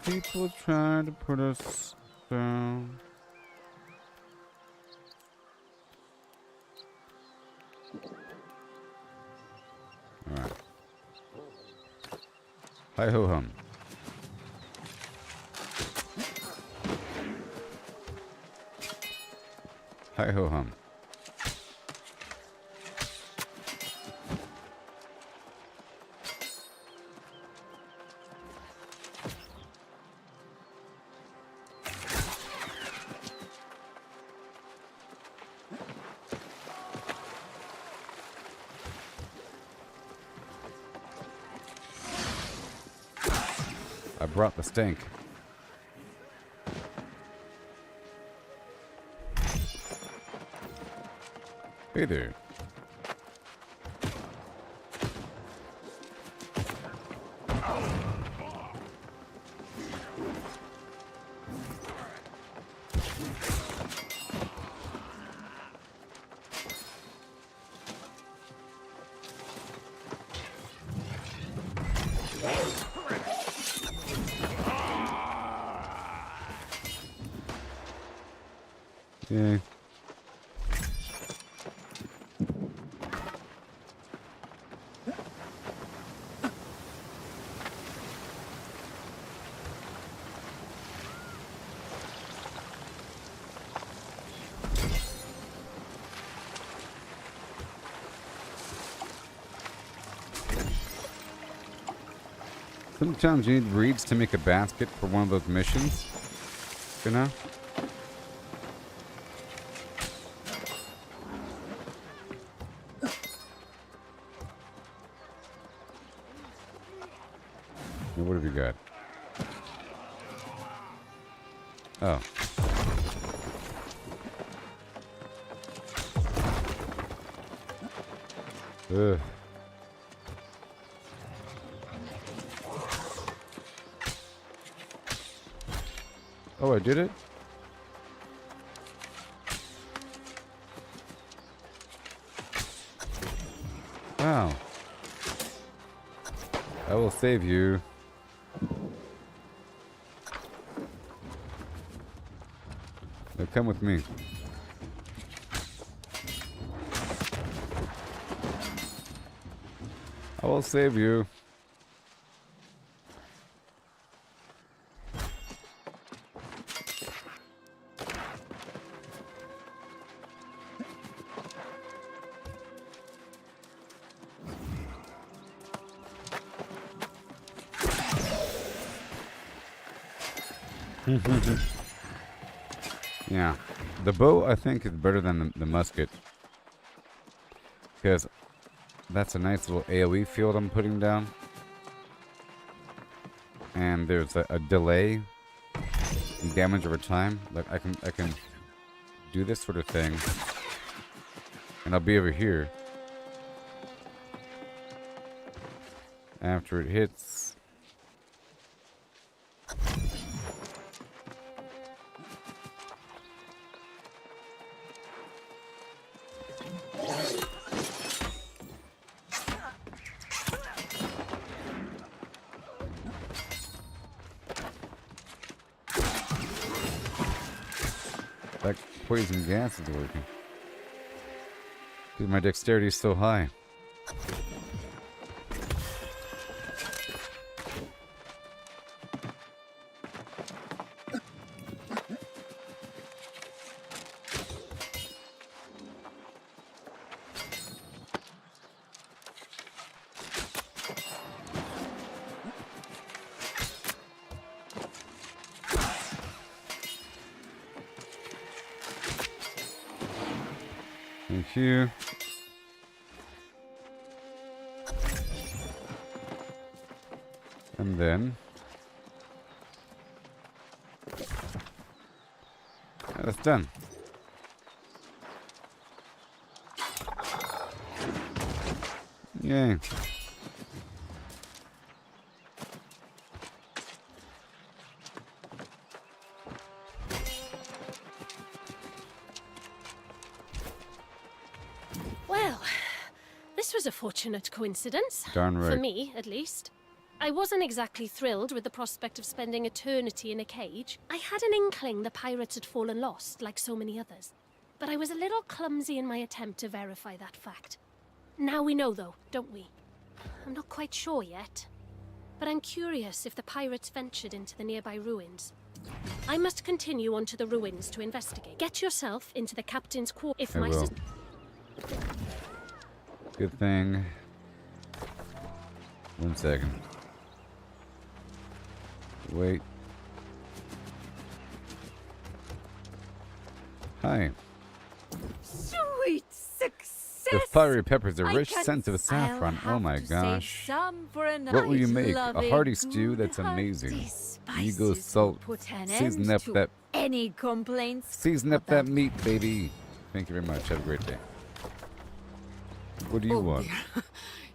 Speaker 1: People trying to put us down. Alright. Hi ho hum. Hi ho hum. I brought the stink. Hey there. Yay. Sometimes you need reeds to make a basket for one of those missions, you know? What have you got? Oh. Ugh. Oh, I did it? Wow. I will save you. Now come with me. I will save you. Yeah, the bow I think is better than the musket, because that's a nice little AoE field I'm putting down, and there's a delay in damage over time. Like I can do this sort of thing, and I'll be over here after it hits. That poison gas is working. Dude, my dexterity is so high. Thank you. And then that's done. Yay.
Speaker 12: Well, this was a fortunate coincidence.
Speaker 1: Darn right.
Speaker 12: For me, at least. I wasn't exactly thrilled with the prospect of spending eternity in a cage. I had an inkling the pirates had fallen lost, like so many others. But I was a little clumsy in my attempt to verify that fact. Now we know, though, don't we? I'm not quite sure yet. But I'm curious if the pirates ventured into the nearby ruins. I must continue on to the ruins to investigate. Get yourself into the captain's quarters. If
Speaker 1: I
Speaker 12: my
Speaker 1: will. Good thing. 1 second. Wait. Hi.
Speaker 10: Sweet success!
Speaker 1: The fiery peppers, a
Speaker 10: I
Speaker 1: rich
Speaker 10: can-
Speaker 1: scent of
Speaker 10: I'll
Speaker 1: saffron. Oh
Speaker 10: have
Speaker 1: my
Speaker 10: to save
Speaker 1: gosh.
Speaker 10: some for a
Speaker 1: What will you
Speaker 10: night,
Speaker 1: make?
Speaker 10: loving,
Speaker 1: A hearty stew
Speaker 10: good,
Speaker 1: that's amazing.
Speaker 10: hearty
Speaker 1: You go
Speaker 10: spices
Speaker 1: salt.
Speaker 10: will put an
Speaker 1: Season
Speaker 10: end
Speaker 1: up
Speaker 10: to
Speaker 1: that.
Speaker 10: any complaints.
Speaker 1: Season up that meat, baby. Thank you very much. Have a great day. What do you want?
Speaker 13: Dear.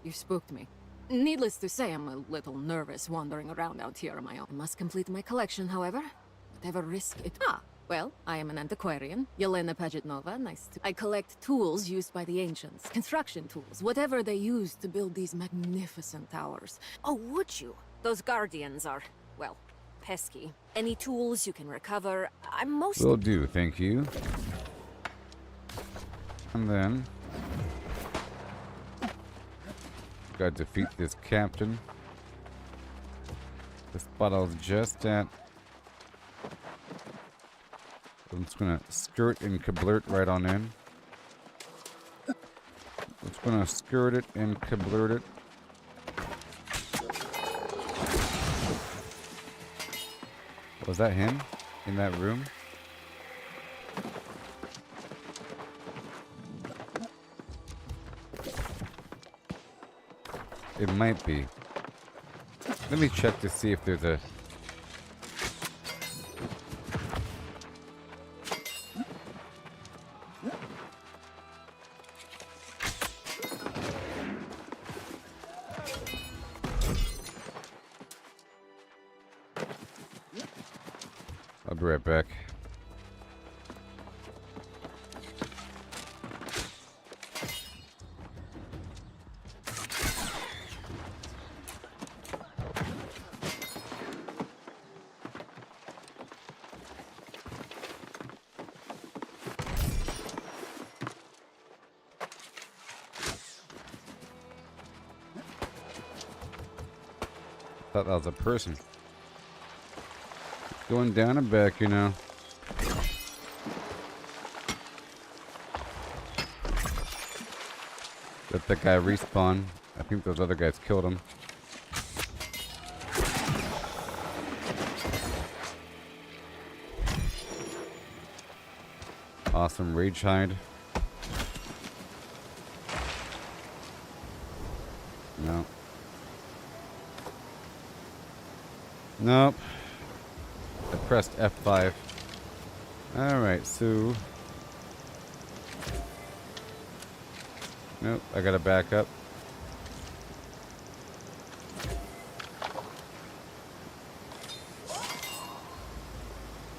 Speaker 13: You spooked me. Needless to say, I'm a little nervous wandering around out here on my own. I must complete my collection, however. Whatever risk it... Well, I am an antiquarian. Yelena Pagetnova, nice to... I collect tools used by the ancients. Construction tools. Whatever they used to build these magnificent towers. Oh, would you? Those guardians are, well, pesky. Any tools you can recover, I'm most...
Speaker 1: Will do, thank you. And then... gotta defeat this captain. The spot I was just at. I'm just gonna skirt and kablurt right on in. Just gonna skirt it and kablurt it. Was that him in that room? It might be. Let me check to see if there's a... I'll be right back. Thought that was a person. Going down and back, you know. Let that guy respawn. I think those other guys killed him. Awesome rage hide. No. Nope. I pressed F5. Alright, so... Nope, I gotta back up.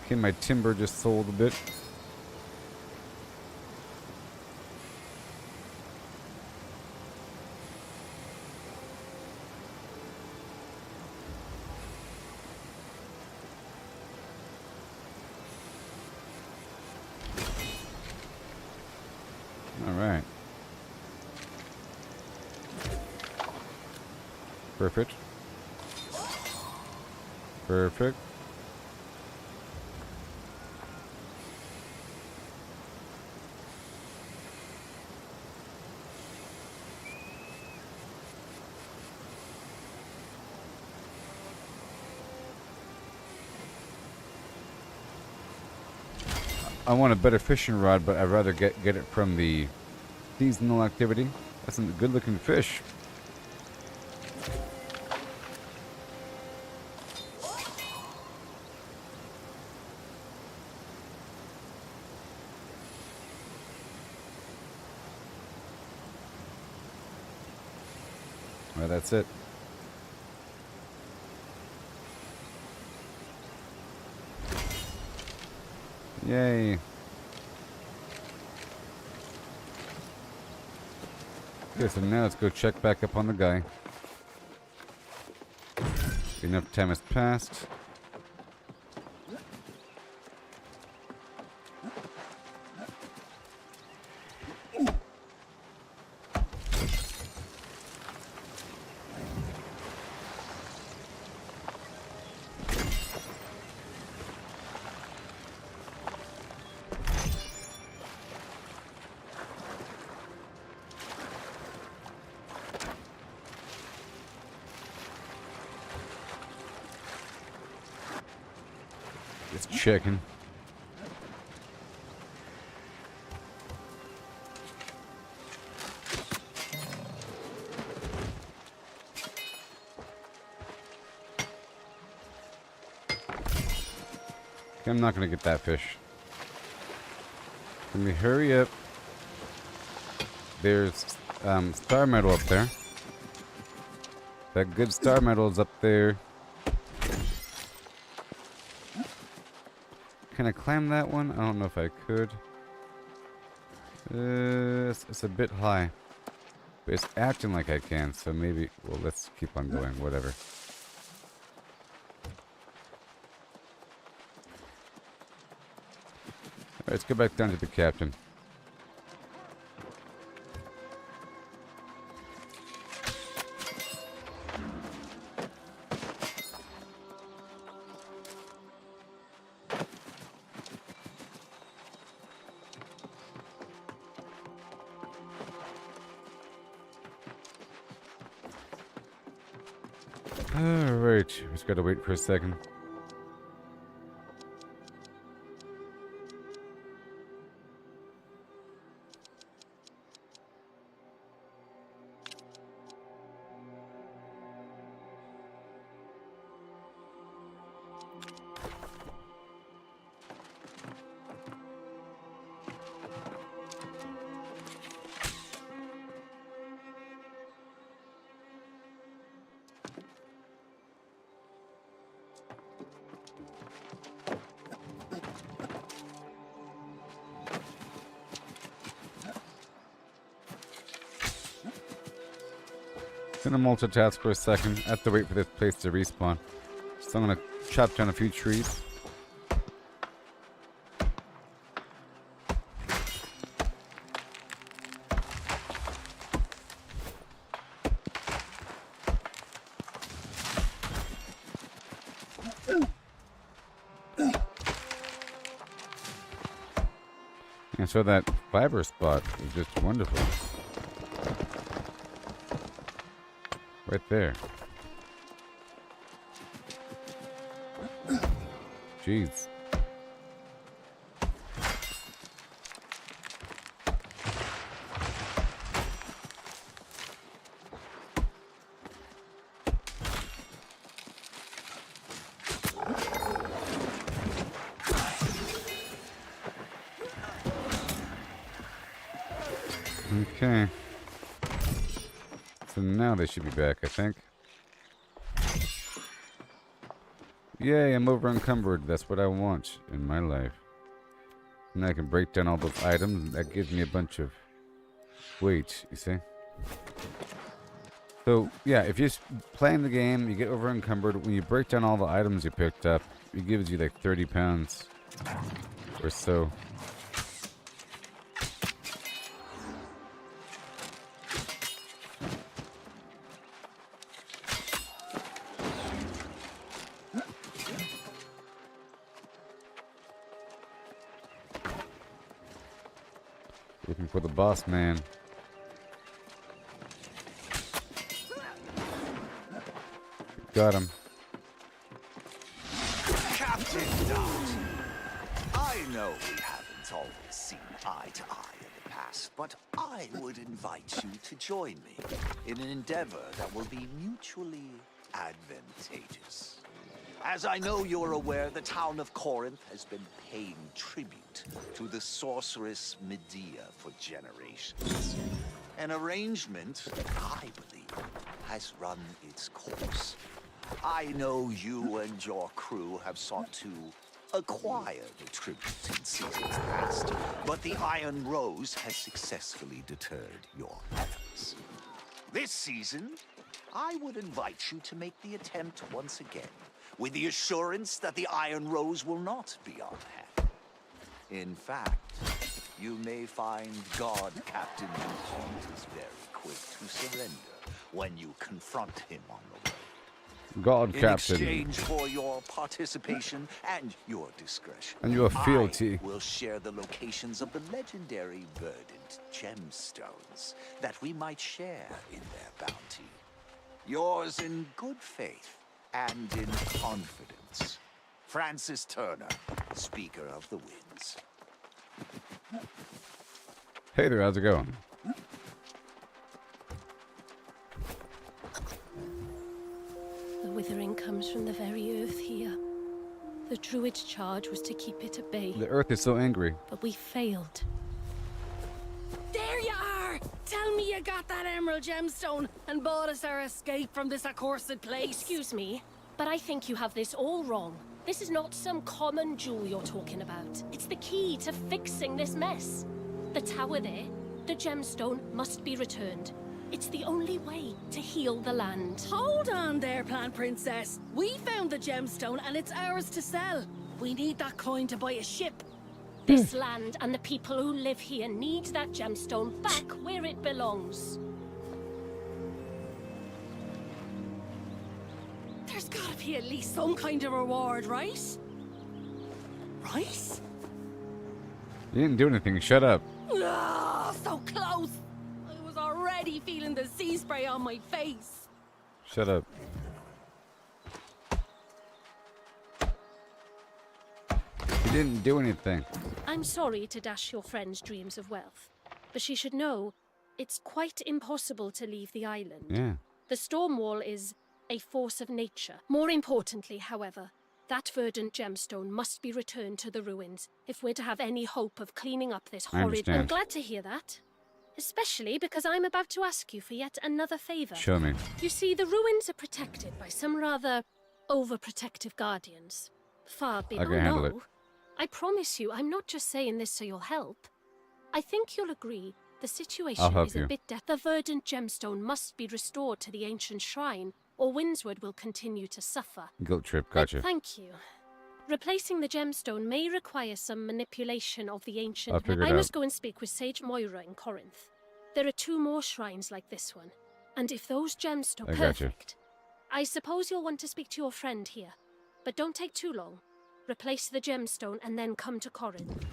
Speaker 1: Okay, my timber just sold a bit. Alright. Perfect. Perfect. I want a better fishing rod, but I'd rather get it from the seasonal activity. That's a good looking fish. Well, that's it. Yay. Okay, so now let's go check back up on the guy. Enough time has passed. Just checking. Okay, I'm not gonna get that fish. Let me hurry up. There's star metal up there. That good star metal is up there. Can I climb that one? I don't know if I could. It's a bit high. But it's acting like I can, so maybe... Well, let's keep on going, whatever. Alright, let's go back down to the captain. Alright, just gotta wait for a second. Gonna multitask for a second. I have to wait for this place to respawn. So I'm gonna chop down a few trees. And so that fiber spot is just wonderful. Right there. Jeez. Okay. So now they should be back, I think. Yay, I'm over encumbered. That's what I want in my life. And I can break down all those items. That gives me a bunch of weight, you see? So, yeah, if you're playing the game, you get over encumbered. When you break down all the items you picked up, it gives you like 30 pounds or so. for the boss man. Got him.
Speaker 8: Captain Dart, I know we haven't always seen eye to eye in the past, but I would invite you to join me in an endeavor that will be mutually advantageous. As I know you're aware, the town of Corinth has been paying tribute to the sorceress Medea for generations. An arrangement, I believe, has run its course. I know you and your crew have sought to acquire the tribute in seasons past, but the Iron Rose has successfully deterred your efforts. This season, I would invite you to make the attempt once again, with the assurance that the Iron Rose will not be on hand. In fact, you may find God Captain DuPont is very quick to surrender when you confront him on the way.
Speaker 1: God
Speaker 8: In
Speaker 1: Captain.
Speaker 8: exchange for your participation and your discretion,
Speaker 1: And your fealty.
Speaker 8: I will share the locations of the legendary verdant gemstones that we might share in their bounty. Yours in good faith and in confidence, Francis Turner, Speaker of the Winds.
Speaker 1: Hey there, how's it going?
Speaker 12: The withering comes from the very earth here. The druid's charge was to keep it at bay.
Speaker 1: The earth is so angry.
Speaker 12: But we failed.
Speaker 11: There you are! Tell me you got that emerald gemstone and bought us our escape from this accursed place.
Speaker 12: Excuse me, but I think you have this all wrong. This is not some common jewel you're talking about. It's the key to fixing this mess. The tower there, the gemstone must be returned. It's the only way to heal the land.
Speaker 11: Hold on there, Plant Princess. We found the gemstone and it's ours to sell. We need that coin to buy a ship.
Speaker 12: This land and the people who live here need that gemstone back where it belongs.
Speaker 11: There's gotta be at least some kind of reward, right? Right?
Speaker 1: You didn't do anything, shut up.
Speaker 11: Ah, so close! I was already feeling the sea spray on my face.
Speaker 1: Shut up. You didn't do anything.
Speaker 12: I'm sorry to dash your friend's dreams of wealth, but she should know it's quite impossible to leave the island.
Speaker 1: Yeah.
Speaker 12: The storm wall is a force of nature. More importantly, however, that verdant gemstone must be returned to the ruins if we're to have any hope of cleaning up this
Speaker 1: I
Speaker 12: horrid...
Speaker 1: understand.
Speaker 12: I'm glad to hear that. Especially because I'm about to ask you for yet another favor.
Speaker 1: Show me.
Speaker 12: You see, the ruins are protected by some rather overprotective guardians. Far
Speaker 1: I
Speaker 12: below.
Speaker 1: can handle it.
Speaker 12: I promise you, I'm not just saying this so you'll help. I think you'll agree the
Speaker 1: I'll
Speaker 12: situation
Speaker 1: help
Speaker 12: is a
Speaker 1: you.
Speaker 12: bit The verdant gemstone must be restored to the ancient shrine, or Windsward will continue to suffer.
Speaker 1: Guilt trip,
Speaker 12: But
Speaker 1: gotcha.
Speaker 12: thank you. Replacing the gemstone may require some manipulation of the ancient...
Speaker 1: I'll figure it
Speaker 12: I must
Speaker 1: out.
Speaker 12: go and speak with Sage Moira in Corinth. There are 2 more shrines like this one. And if those gemstones...
Speaker 1: I gotcha.
Speaker 12: Perfect. I suppose you'll want to speak to your friend here. But don't take too long. Replace the gemstone and then come to Corinth.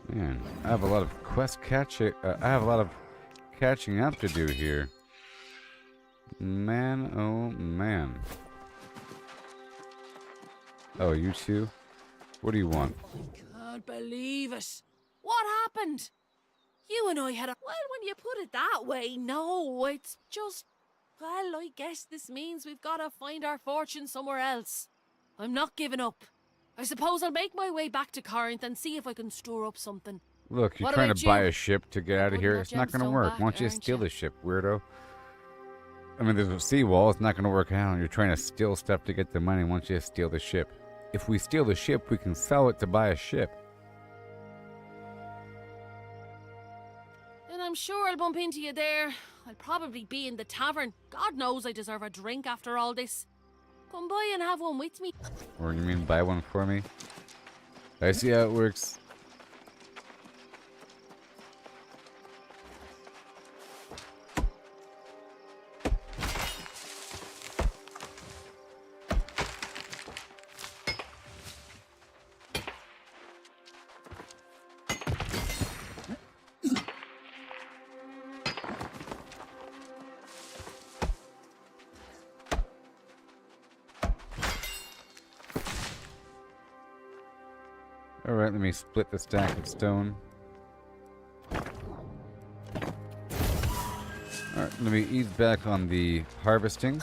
Speaker 1: Man, I have a lot of quest catching. I have a lot of catching up to do here. Man, oh man. Oh, you two? What do you want?
Speaker 11: Can't believe it. What happened? You and I had a... Well, when you put it that way, no, it's just... Well, I guess this means we've got to find our fortune somewhere else. I'm not giving up. I suppose I'll make my way back to Corinth and see if I can store up something.
Speaker 1: Look, you're
Speaker 11: What
Speaker 1: trying
Speaker 11: about
Speaker 1: to buy
Speaker 11: you?
Speaker 1: a ship to get out of
Speaker 11: putting
Speaker 1: here.
Speaker 11: that
Speaker 1: It's not going to
Speaker 11: gemstone
Speaker 1: work.
Speaker 11: back,
Speaker 1: Why don't you
Speaker 11: aren't
Speaker 1: steal
Speaker 11: you?
Speaker 1: the ship, weirdo? I mean, there's a seawall. It's not going to work out. You're trying to steal stuff to get the money. Why don't you just steal the ship? If we steal the ship, we can sell it to buy a ship.
Speaker 11: And I'm sure I'll bump into you there. I'll probably be in the tavern. God knows I deserve a drink after all this. Come by and have one with me.
Speaker 1: Or you mean buy one for me? I see how it works. Alright, let me split the stack of stone. Alright, let me ease back on the harvesting.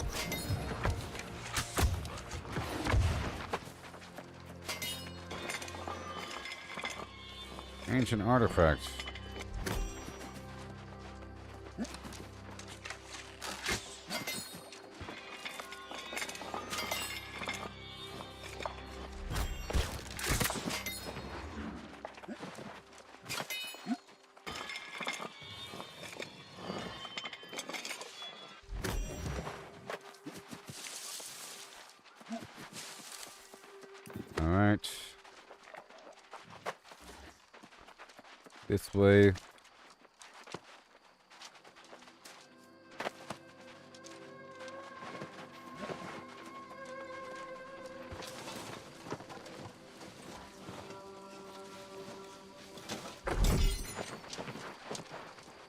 Speaker 1: Ancient artifacts. All right. This way.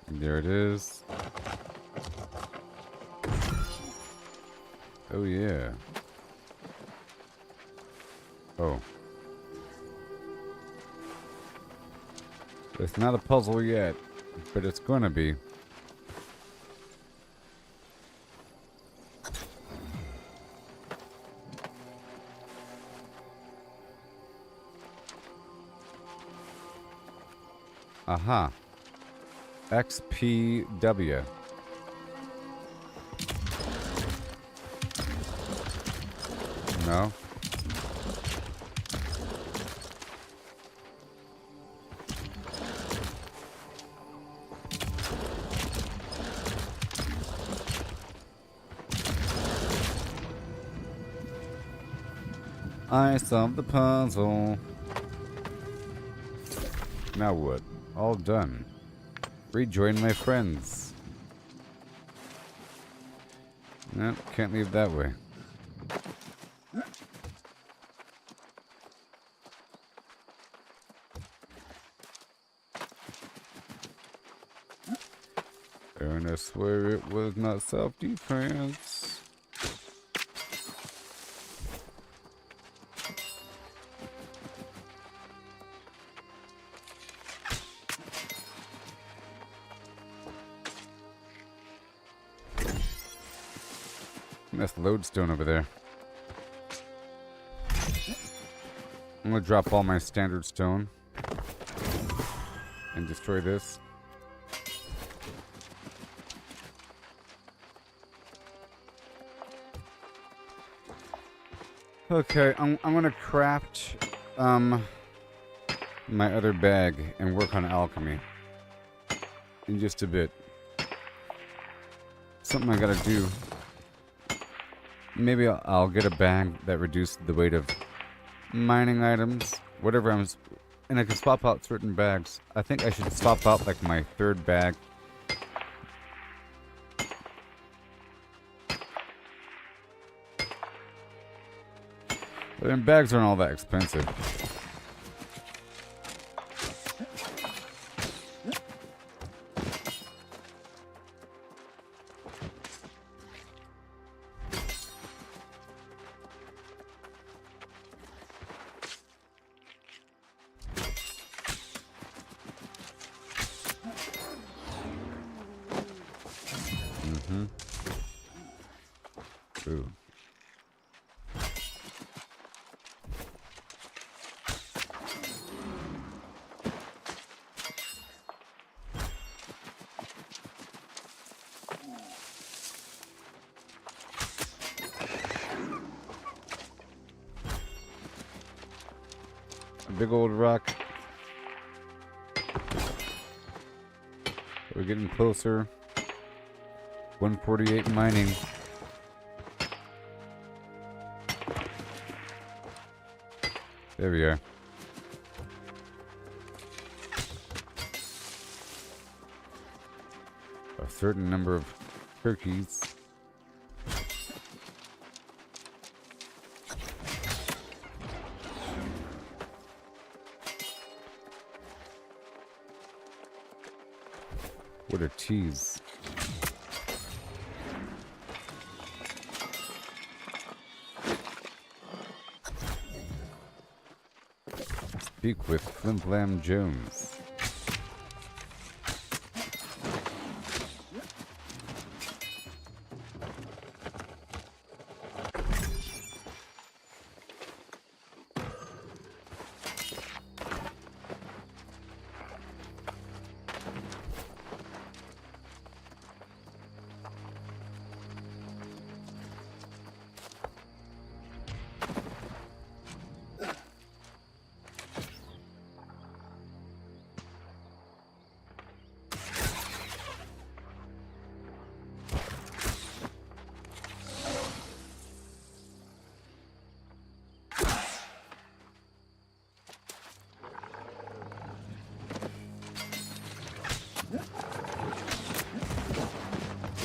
Speaker 1: There it is. Oh yeah. Oh. It's not a puzzle yet, but it's gonna be. Aha. XPW. No. I solved the puzzle. Now what? All done. Rejoin my friends. Nope, can't leave that way. And I swear it was not self-defense. That's lodestone over there. I'm gonna drop all my standard stone and destroy this. Okay, I'm gonna craft my other bag and work on alchemy in just a bit. Something I gotta do. Maybe I'll get a bag that reduces the weight of mining items, whatever and I can swap out certain bags. I think I should swap out like my third bag. But then bags aren't all that expensive. Ooh. A big old rock. We're getting closer. 148 mining. There we are. A certain number of turkeys. What a tease. speak with Flim Jones.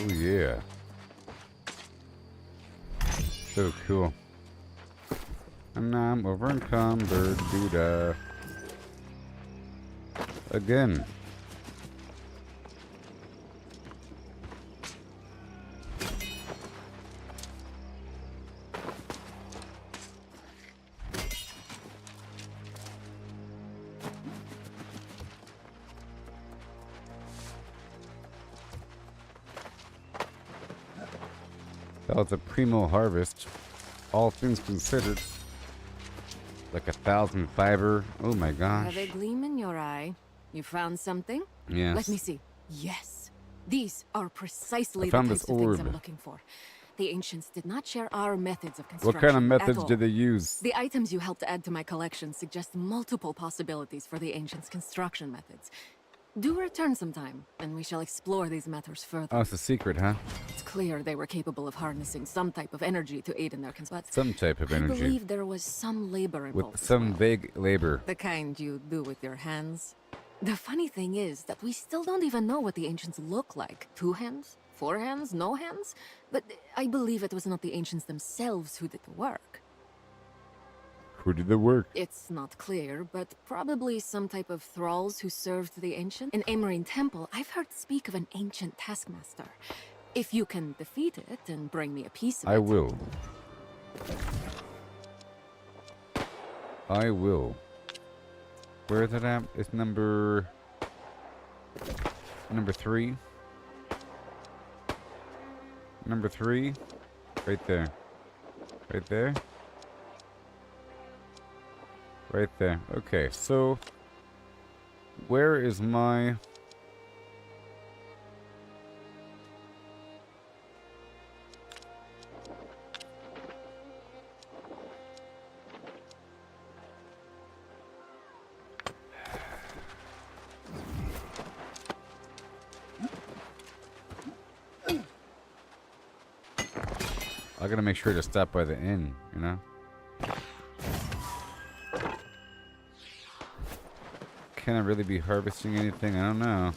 Speaker 1: Oh yeah. So cool. And I'm over encumbered, dude. Again. That was a primo harvest, all things considered. Like 1,000 fiber. Oh my gosh.
Speaker 13: Have a gleam in your eye. You found something?
Speaker 1: Yes.
Speaker 13: Let me see. Yes. These are precisely
Speaker 1: I
Speaker 13: the
Speaker 1: found
Speaker 13: types
Speaker 1: this
Speaker 13: of things
Speaker 1: orb.
Speaker 13: I'm looking for. The ancients did not share our methods of construction.
Speaker 1: What kind of
Speaker 13: at
Speaker 1: methods
Speaker 13: all.
Speaker 1: did they use?
Speaker 13: The items you helped add to my collection suggest multiple possibilities for the ancients' construction methods. Do return sometime, and we shall explore these matters further.
Speaker 1: Oh, it's a secret, huh?
Speaker 13: It's clear they were capable of harnessing some type of energy to aid in their construction.
Speaker 1: Some type of
Speaker 13: I
Speaker 1: energy.
Speaker 13: believe there was some labor involved.
Speaker 1: With
Speaker 13: as
Speaker 1: some
Speaker 13: well.
Speaker 1: vague labor.
Speaker 13: The kind you do with your hands. The funny thing is that we still don't even know what the ancients look like. 2 hands? 4 hands? No hands? But I believe it was not the ancients themselves who did the work.
Speaker 1: Who did the work?
Speaker 13: It's not clear, but probably some type of thralls who served the ancient. In Amarine Temple, I've heard speak of an ancient taskmaster. If you can defeat it and bring me a piece of it...
Speaker 1: I will. I will. Where is it at? It's number 3. Number 3. Right there. Right there. Right there. Okay, so where is my... I gotta make sure to stop by the inn, you know? Can I really be harvesting anything? I don't know.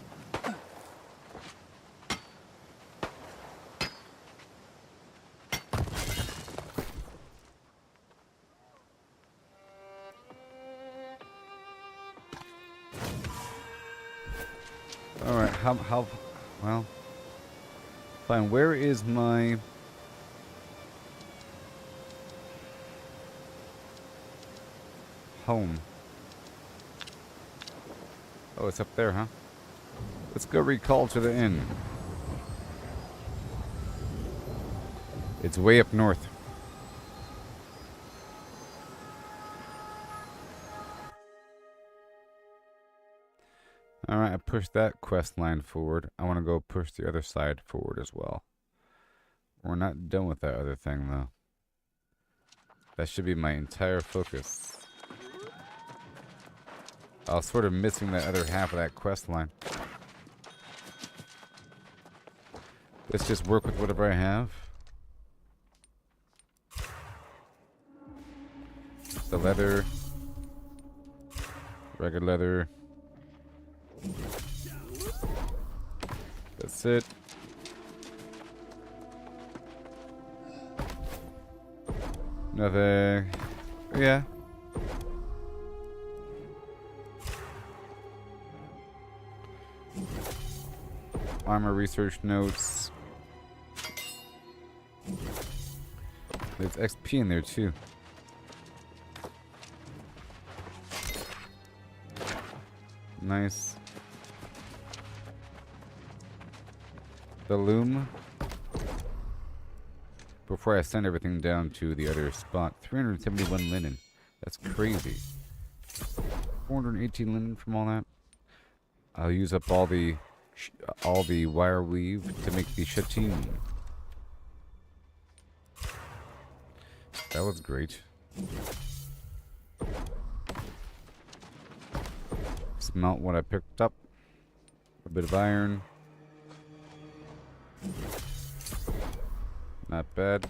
Speaker 1: Alright, how, well, fine, where is my... home? Oh, it's up there, huh? Let's go recall to the inn. It's way up north. Alright, I pushed that quest line forward. I want to go push the other side forward as well. We're not done with that other thing, though. That should be my entire focus. I was sort of missing that other half of that quest line. Let's just work with whatever I have. The leather. Regular leather. That's it. Nothing. Yeah. Armor research notes. There's XP in there too. Nice. The loom. Before I send everything down to the other spot. 371 linen. That's crazy. 418 linen from all that. I'll use up all the wire weave to make the shateen. That was great. Smelt what I picked up. A bit of iron. Not bad.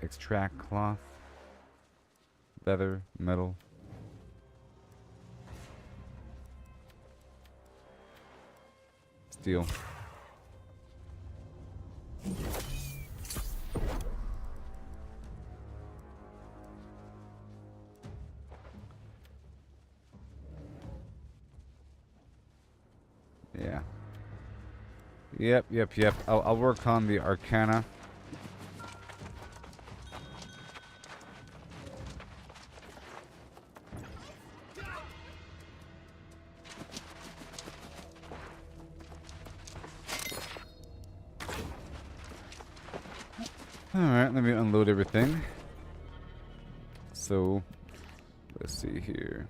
Speaker 1: Extract cloth. Leather, metal. Steel. Yeah. Yep. I'll work on the Arcana. Alright, let me unload everything. So, let's see here.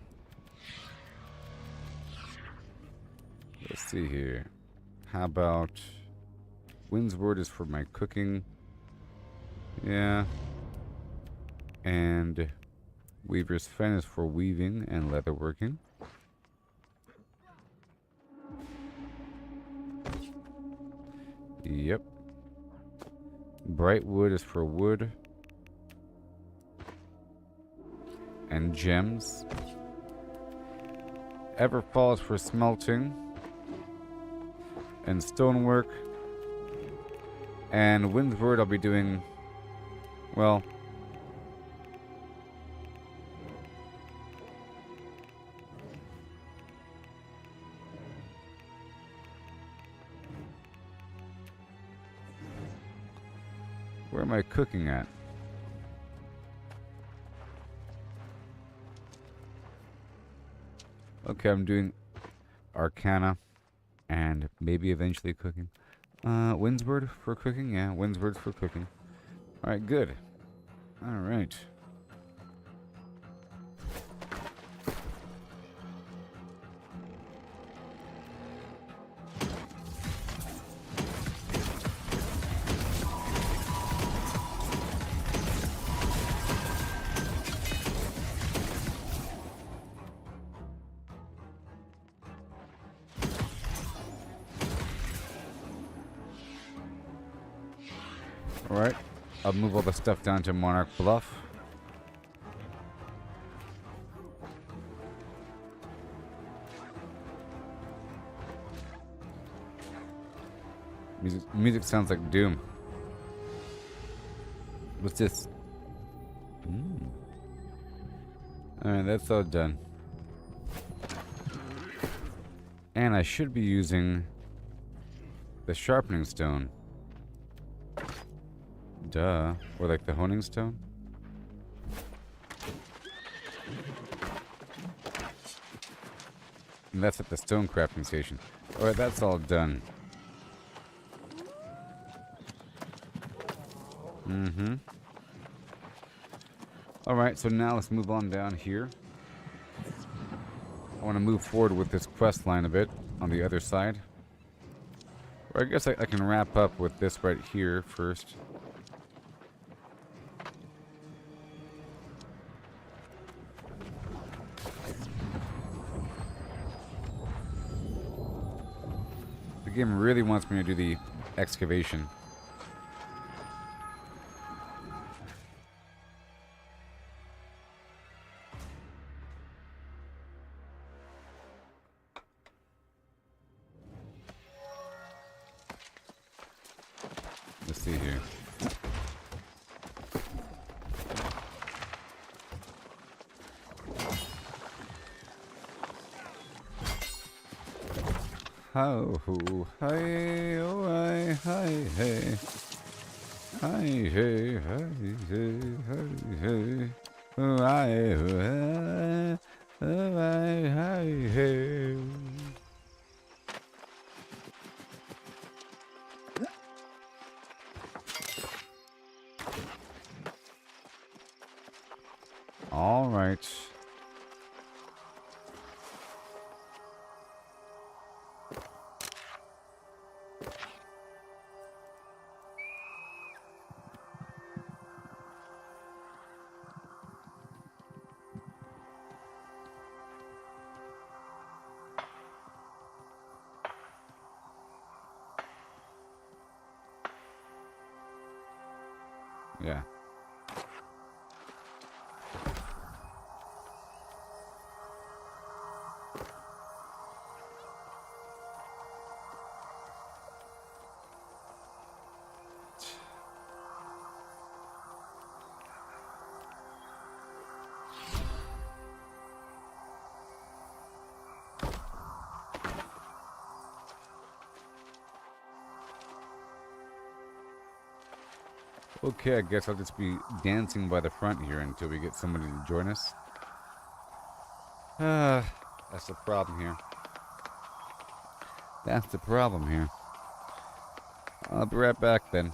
Speaker 1: How about Wind's Word is for my cooking. Yeah. And Weaver's Fen is for weaving and leatherworking. Yep. Bright Wood is for wood. And gems. Everfall is for smelting. And stonework. And Wind's Word I'll be doing, well, where am I cooking at? Okay, I'm doing Arcana and maybe eventually cooking. Wind's Word for cooking? Yeah, Wind's Word for cooking. Alright, good. Alright. Alright, I'll move all the stuff down to Monarch Bluff. Music sounds like Doom. What's this? Alright, that's all done. And I should be using the sharpening stone. Duh. Or like the honing stone? And that's at the stone crafting station. Alright, that's all done. Alright, so now let's move on down here. I want to move forward with this quest line a bit on the other side. Or I guess I can wrap up with this right here first. The game really wants me to do the excavation. Let's see here. Ho ho hey oh I hi hey. Hi hey hi hey hi hey. Oh I oh I hi hey. All right. Yeah. Okay, I guess I'll just be dancing by the front here until we get somebody to join us. That's the problem here. That's the problem here. I'll be right back then.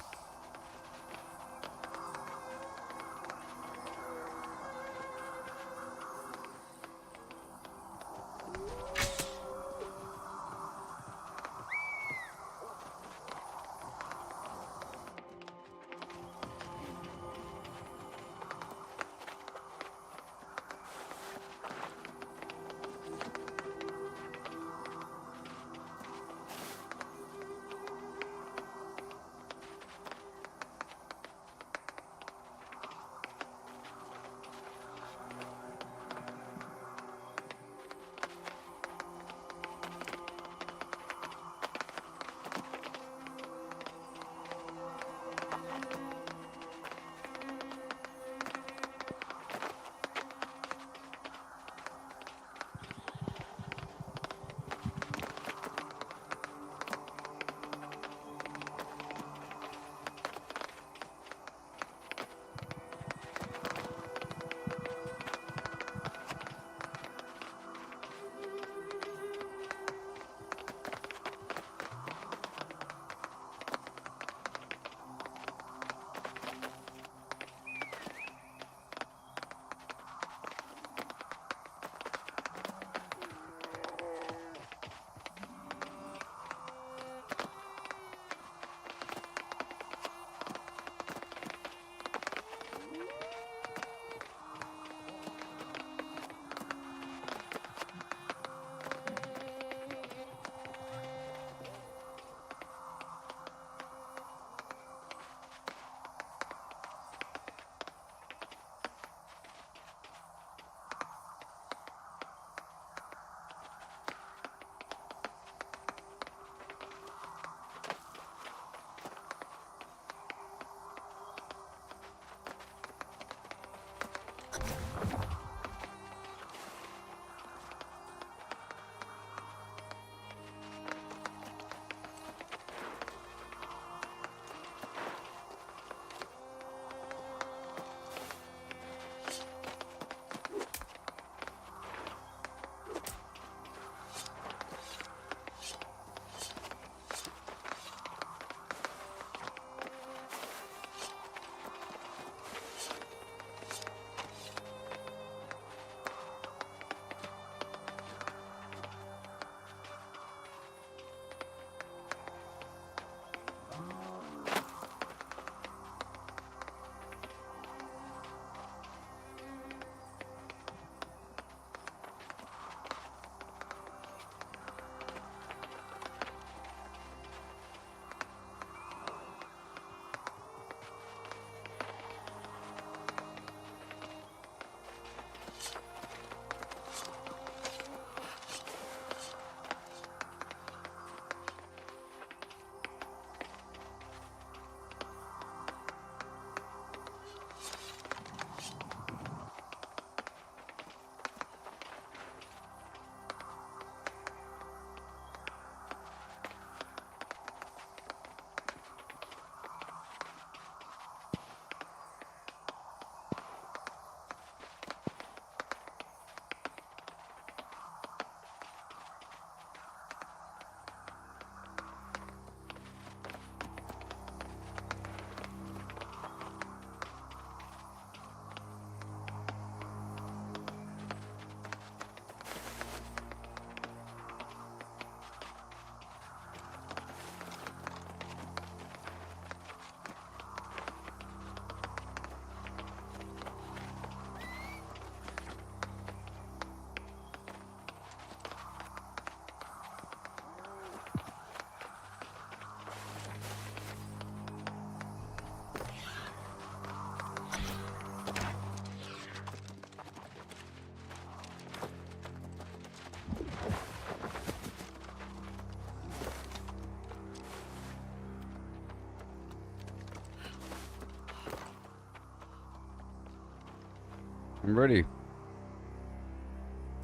Speaker 1: I'm ready.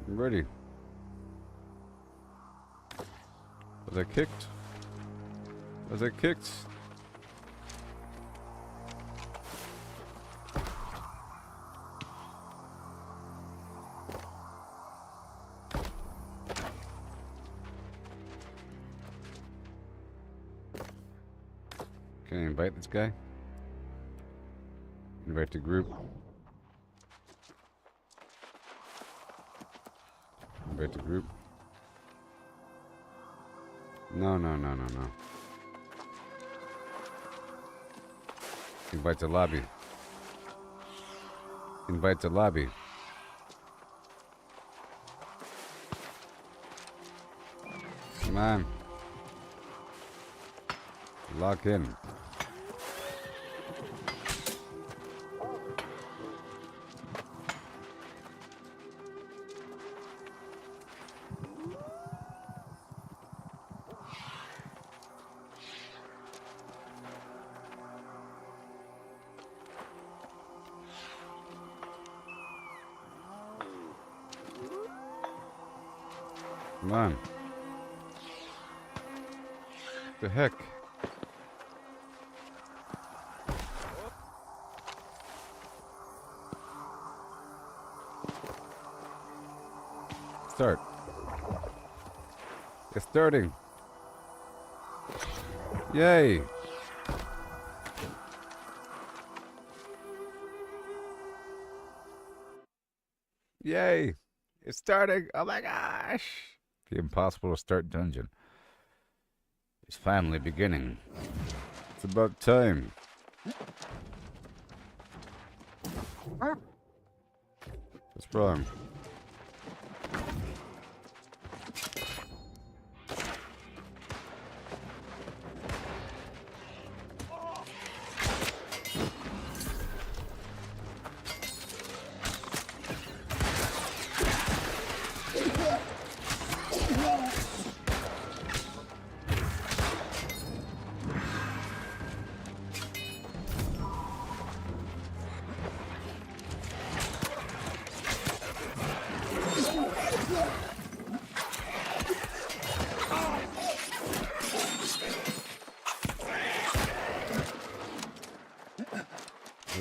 Speaker 1: I'm ready. Was I kicked? Was I kicked? Can I invite this guy? Invite the group. Invite the group. No. Invite the lobby. Invite the lobby. Come on. Lock in. Come on. The heck? Start. It's starting. Yay! Yay! It's starting! Oh my gosh! The impossible to start dungeon is finally beginning. It's about time. What's wrong?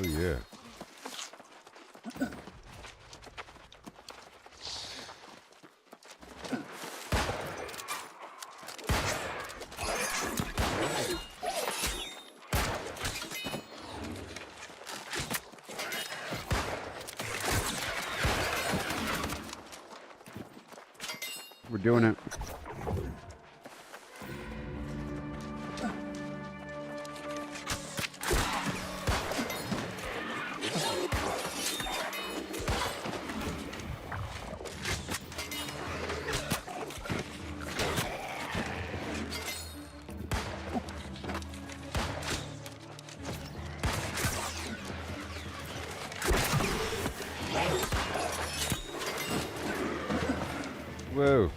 Speaker 1: Oh yeah. We're doing it. Whoa.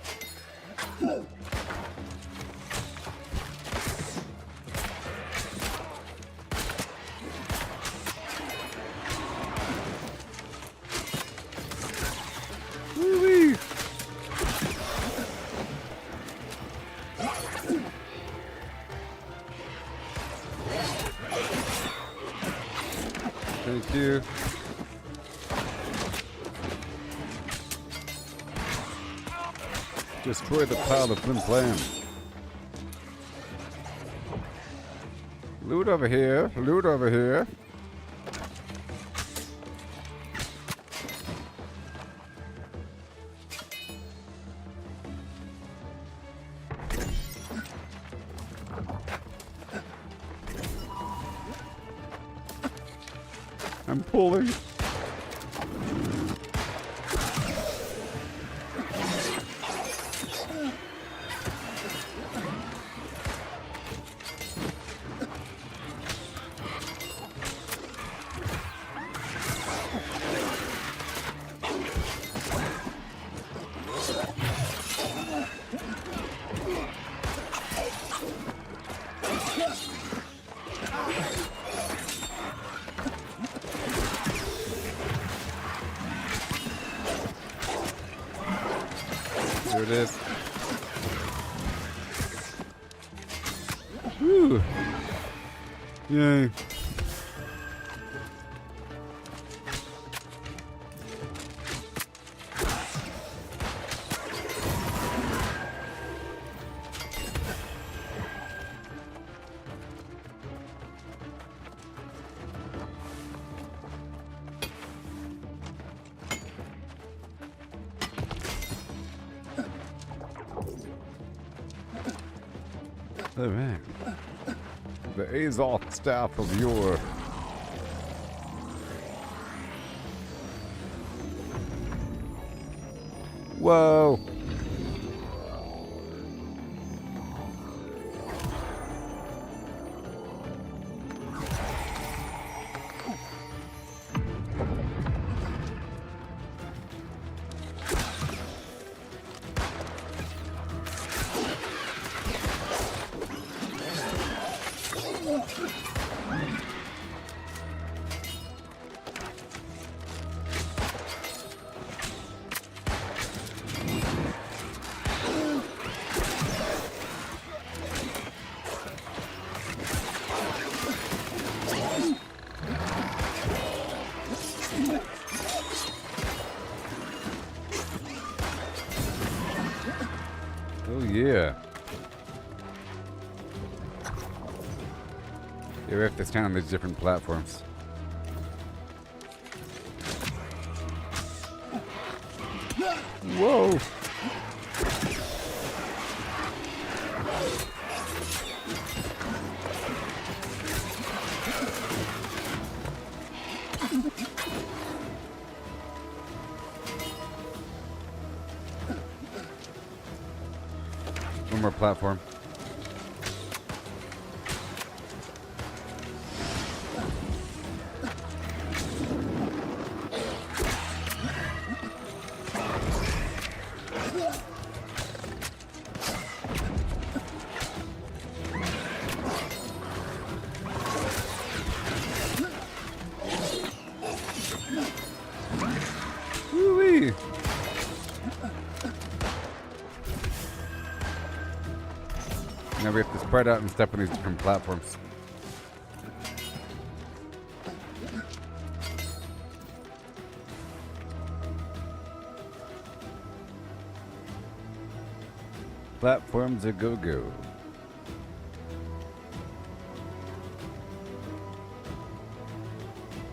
Speaker 1: Woo-wee. Thank you. Destroy the pile that's been planned. Loot over here. Loot over here. I'm pulling. Here it is. Woo! Yay. Oh man. The Azoth staff of yore. Whoa. Oh yeah. Yeah, we have to stand on these different platforms. Whoa! One more platform. Woo-wee! Now we have to spread out and step on these different platforms. Platforms a go-go.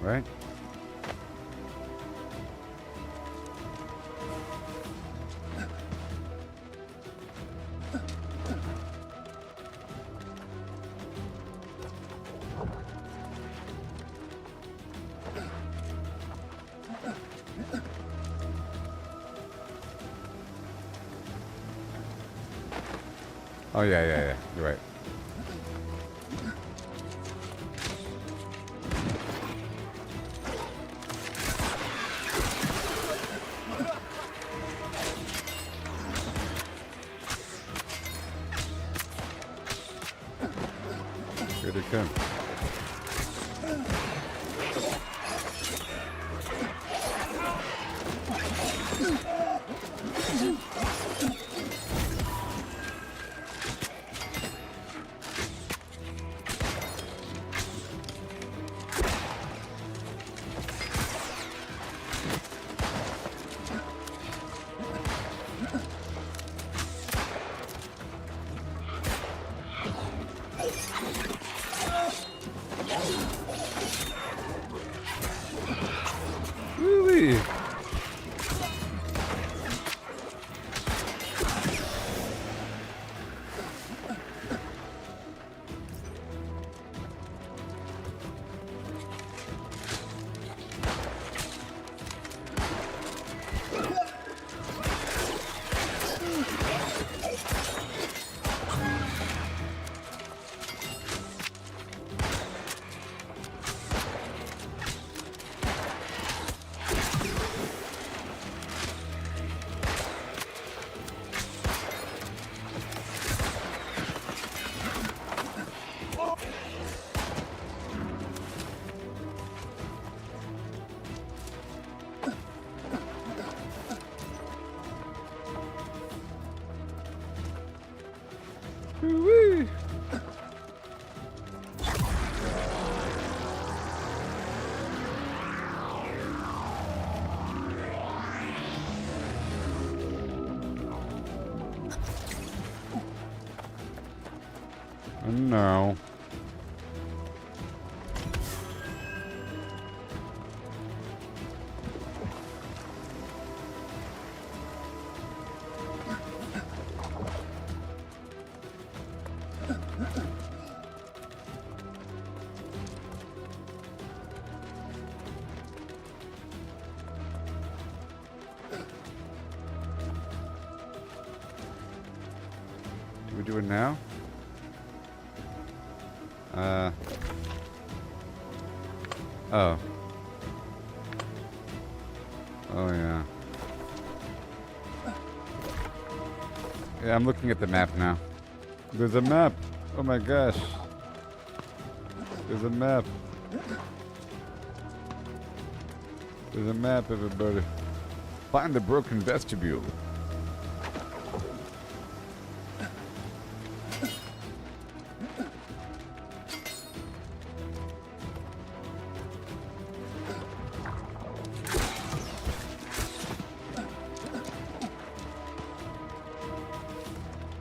Speaker 1: Right? Oh yeah. You're right. Here they come. Woo-wee. No. Do we do it now? Oh. Oh, yeah. Yeah, I'm looking at the map now. There's a map! Oh my gosh. There's a map. There's a map, everybody. Find the broken vestibule.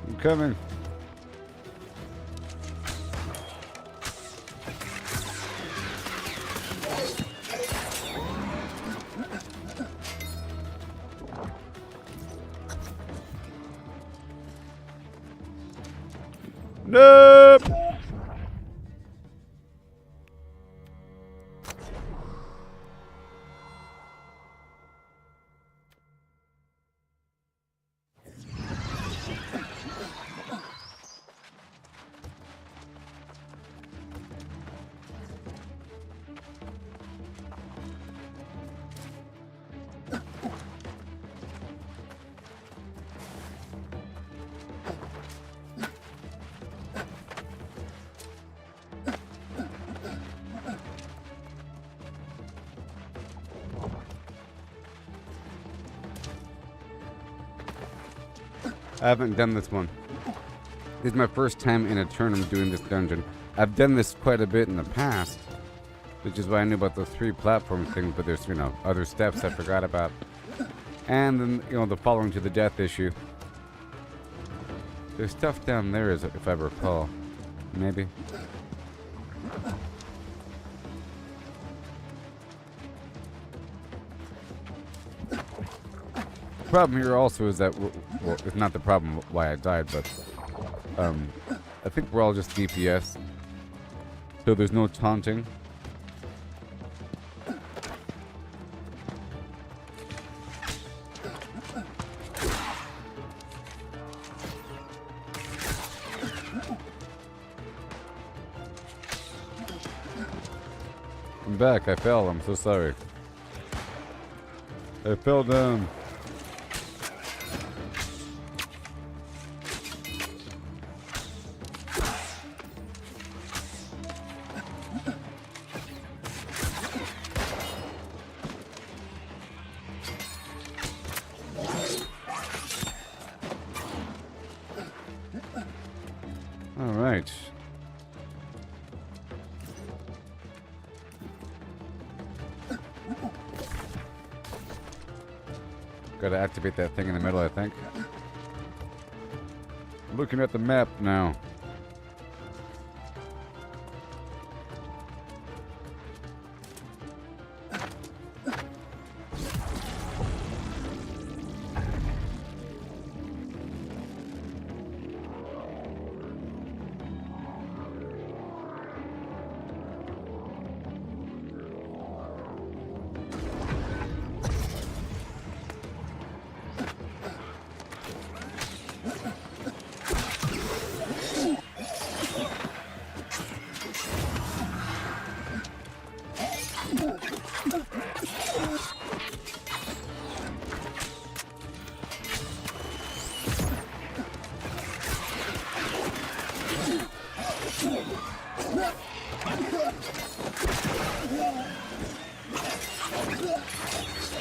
Speaker 1: I'm coming. Nope. I haven't done this one. This is my first time in Aeternum doing this dungeon. I've done this quite a bit in the past, which is why I knew about the 3 platform things, but there's, other steps I forgot about. And then, the following to the death issue. There's stuff down there, if I recall. Maybe. The problem here also is that, well, it's not the problem why I died, but I think we're all just DPS, so there's no taunting. I'm back, I fell, I'm so sorry. I fell down. Alright. Gotta activate that thing in the middle, I think. Looking at the map now.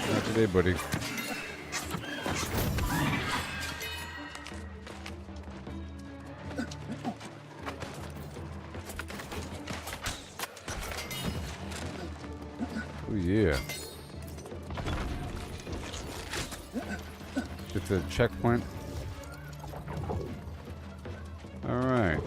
Speaker 1: Not today, buddy. Oh yeah. It's a checkpoint. All right.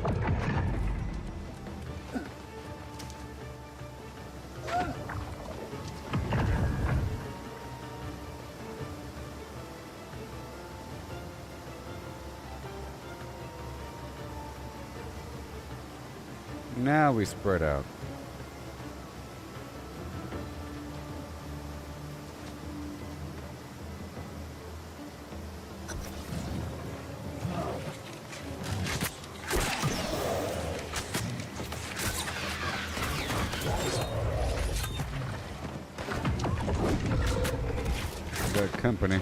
Speaker 1: Now we spread out. Got company.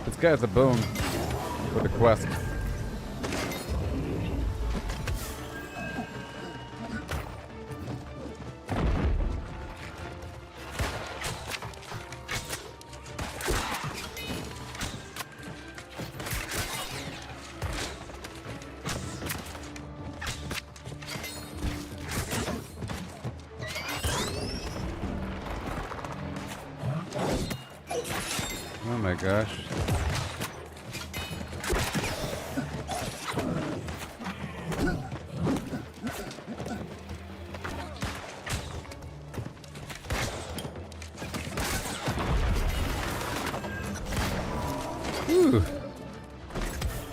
Speaker 1: This guy's a bone for the quest. Oh my gosh. Whew.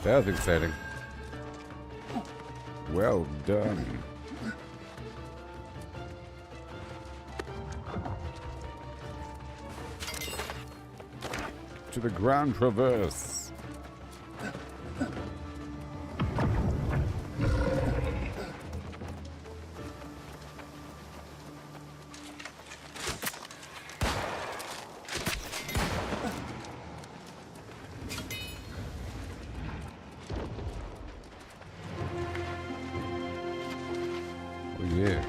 Speaker 1: That was exciting. Well done. To the ground traverse. Oh yeah.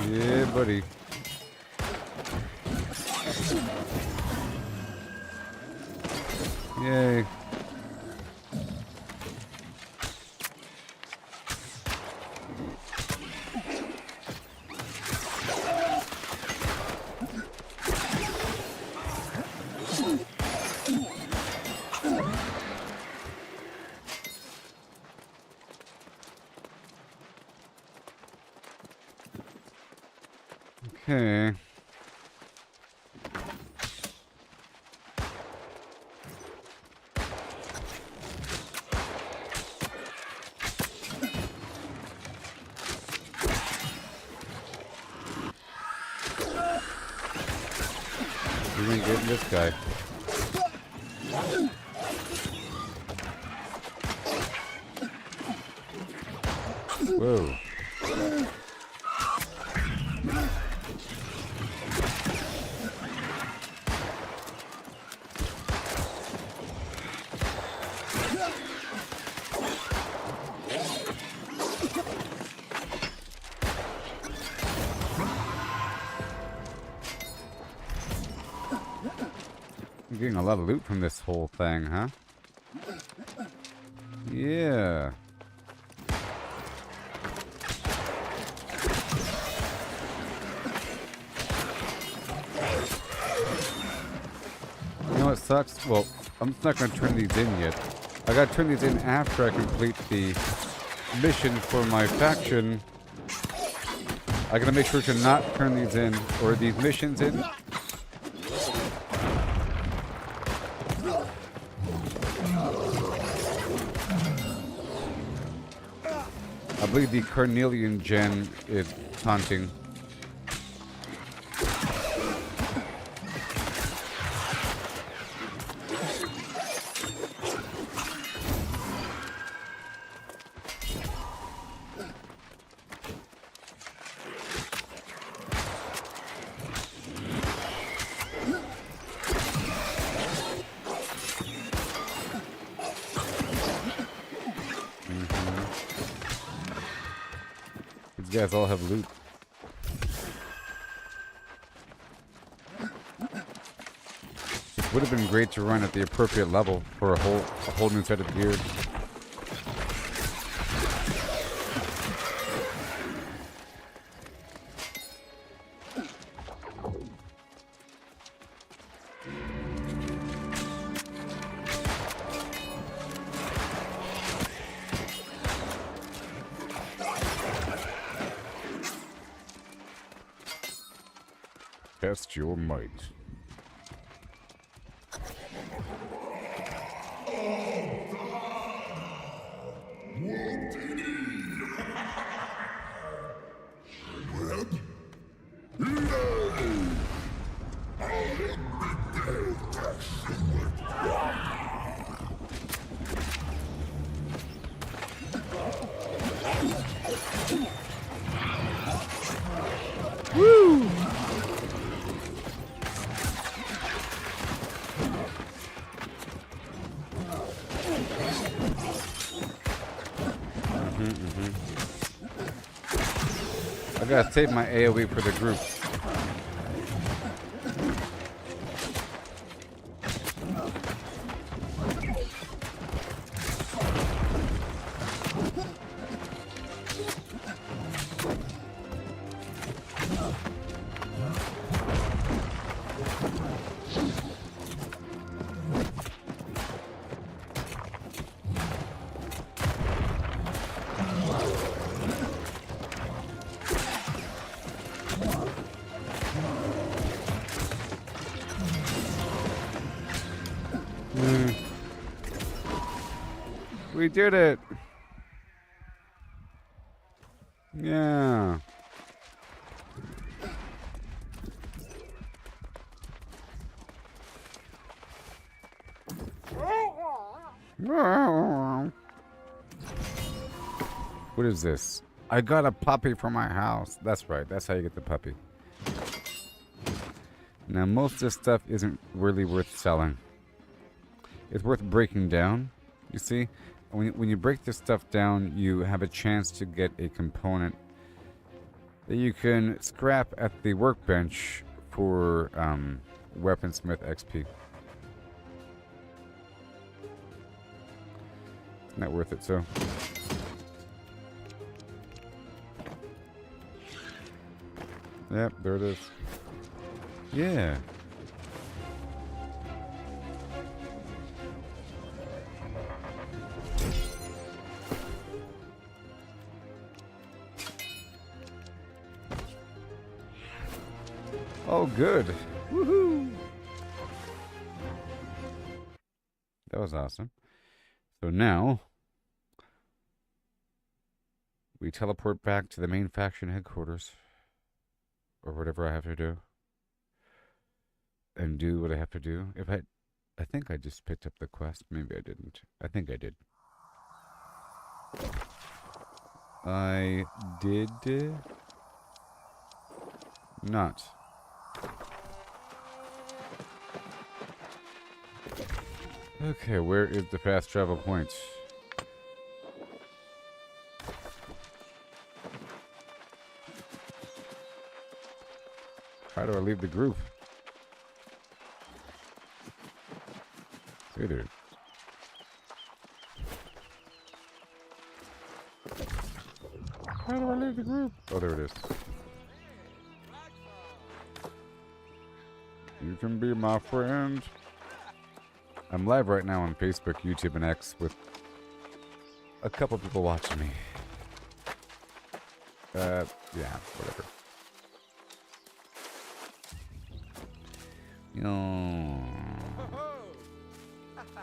Speaker 1: Yeah, buddy. Yay. Okay. We're gonna get this guy. Whoa. I'm getting a lot of loot from this whole thing, huh? Yeah. You know what sucks? Well, I'm just not going to turn these in yet. I got to turn these in after I complete the mission for my faction. I got to make sure to not turn these in, or these missions in. I believe the Carnelian gen is taunting. These guys all have loot. would have been great to run at the appropriate level for a whole new set of gear. Test your might. Woo! I gotta save my AoE for the group. We did it. Yeah. What is this? I got a puppy for my house. That's right. That's how you get the puppy. Now, most of this stuff isn't really worth selling. It's worth breaking down. You see, when you break this stuff down, you have a chance to get a component that you can scrap at the workbench for weaponsmith XP. It's not worth it, so. Yep, there it is. Yeah. Oh, good. Woohoo! That was awesome. So now we teleport back to the main faction headquarters, or whatever I have to do, and do what I have to do. I think I just picked up the quest. Maybe I didn't. I think I did. I did not. Okay, where is the fast travel point? How do I leave the group? Hey there. How do I leave the group? Oh, there it is. You can be my friend. I'm live right now on Facebook, YouTube, and X with a couple people watching me. Yeah, whatever. You know,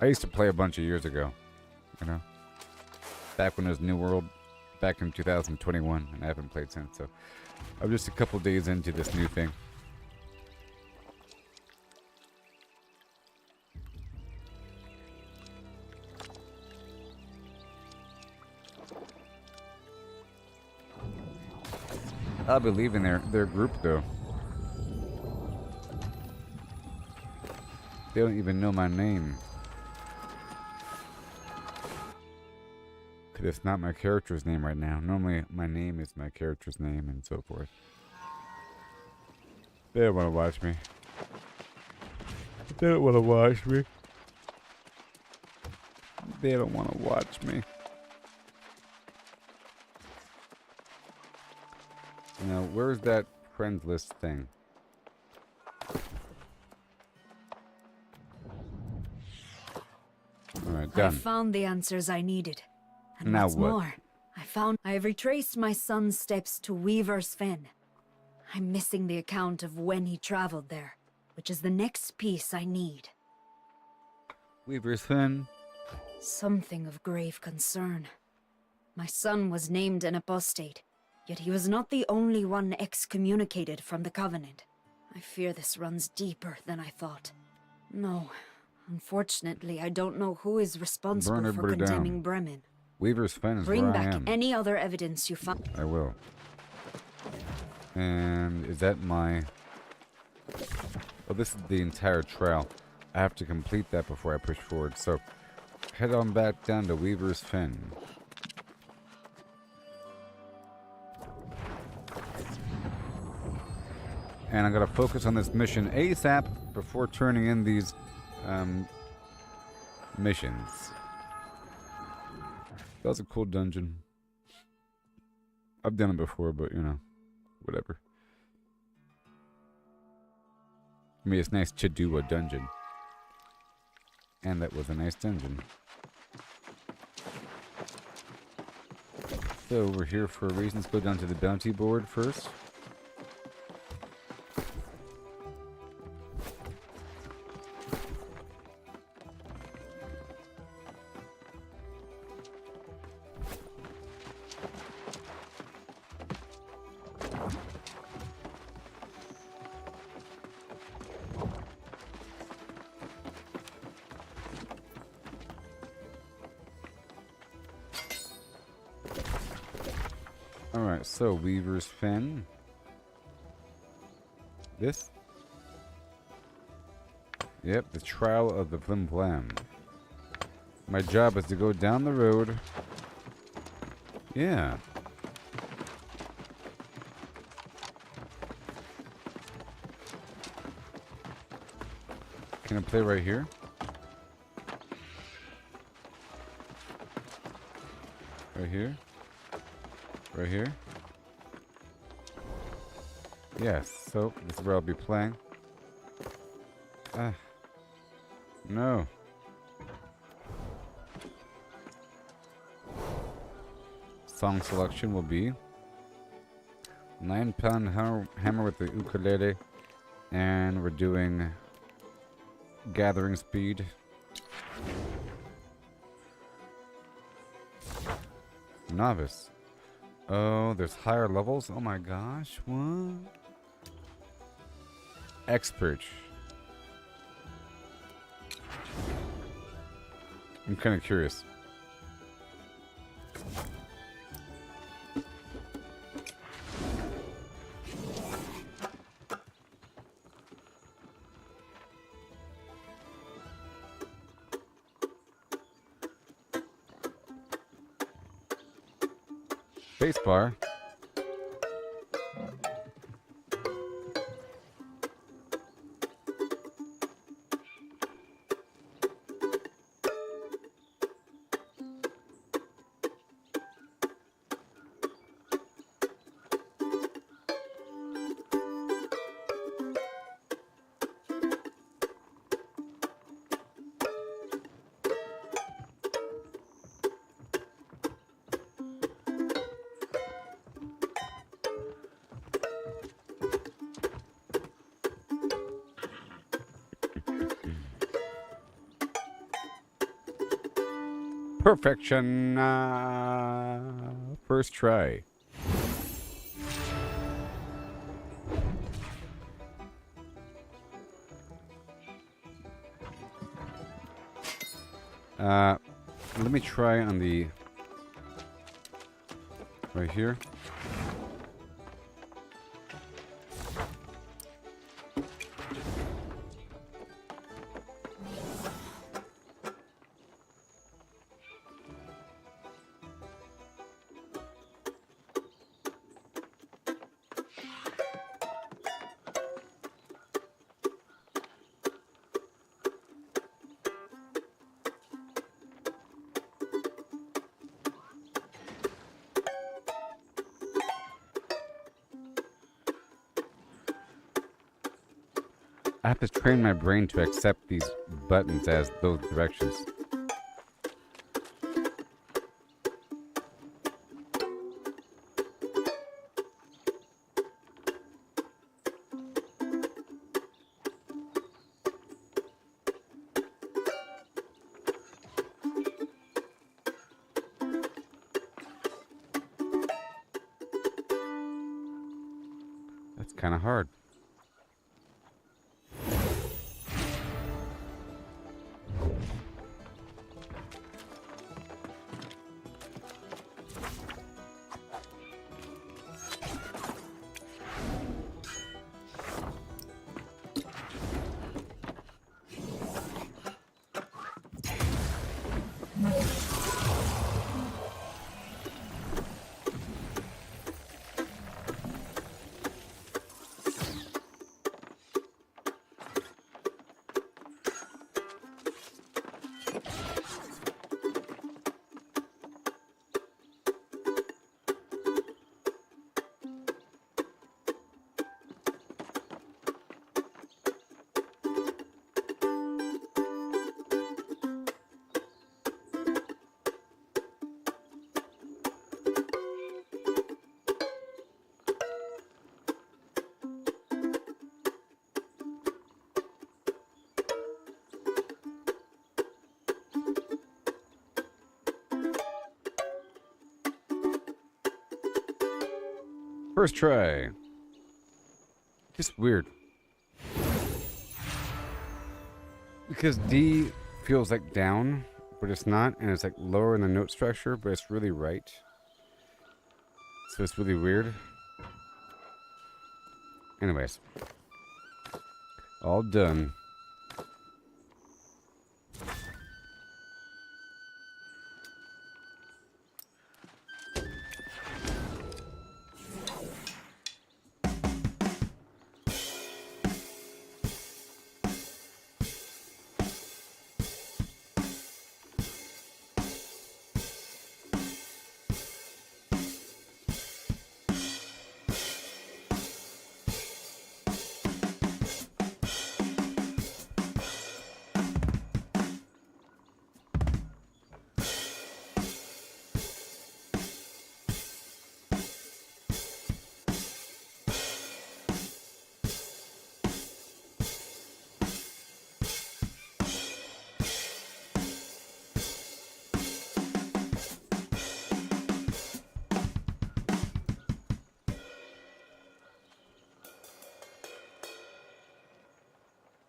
Speaker 1: I used to play a bunch of years ago, you know, back when it was New World, back in 2021, and I haven't played since, so I'm just a couple days into this new thing. I'll be leaving their group, though. They don't even know my name. Because it's not my character's name right now. Normally, my name is my character's name and so forth. They don't want to watch me. They don't want to watch me. They don't want to watch me. Now, where's that friends list thing? Alright, done.
Speaker 10: I found the answers I needed. And
Speaker 1: Now
Speaker 10: what's
Speaker 1: what?
Speaker 10: more, I have retraced my son's steps to Weaver's Fen. I'm missing the account of when he traveled there, which is the next piece I need.
Speaker 1: Weaver's Fen.
Speaker 10: Something of grave concern. My son was named an apostate, yet he was not the only one excommunicated from the Covenant. I fear this runs deeper than I thought. No, unfortunately, I don't know who is responsible
Speaker 1: Burn
Speaker 10: for
Speaker 1: everybody
Speaker 10: condemning
Speaker 1: down.
Speaker 10: Bremen.
Speaker 1: Weaver's Fen is
Speaker 10: Bring
Speaker 1: where I
Speaker 10: back
Speaker 1: am.
Speaker 10: any other evidence you find.
Speaker 1: I will. And is that my... Oh, this is the entire trail. I have to complete that before I push forward. So, head on back down to Weaver's Fen. And I'm going to focus on this mission ASAP before turning in these missions. That was a cool dungeon. I've done it before, but, you know, whatever. I mean, it's nice to do a dungeon. And that was a nice dungeon. So, we're here for a reason. Let's go down to the bounty board first. Alright, so Weaver's Fen. This? Yep, the trial of the Flim Flam. My job is to go down the road. Yeah. Can I play right here? Right here? Right here? Yes, so this is where I'll be playing. No. Song selection will be 9-pound hammer with the ukulele, and we're doing gathering speed. Novice. Oh, there's higher levels? Oh my gosh, what? Expert. I'm kind of curious. Spacebar. Perfection. First try. Let me try on the right here. I have to train my brain to accept these buttons as those directions. That's kind of hard. First try. Just weird. Because D feels like down, but it's not, and it's like lower in the note structure, but it's really right. So it's really weird. Anyways. All done.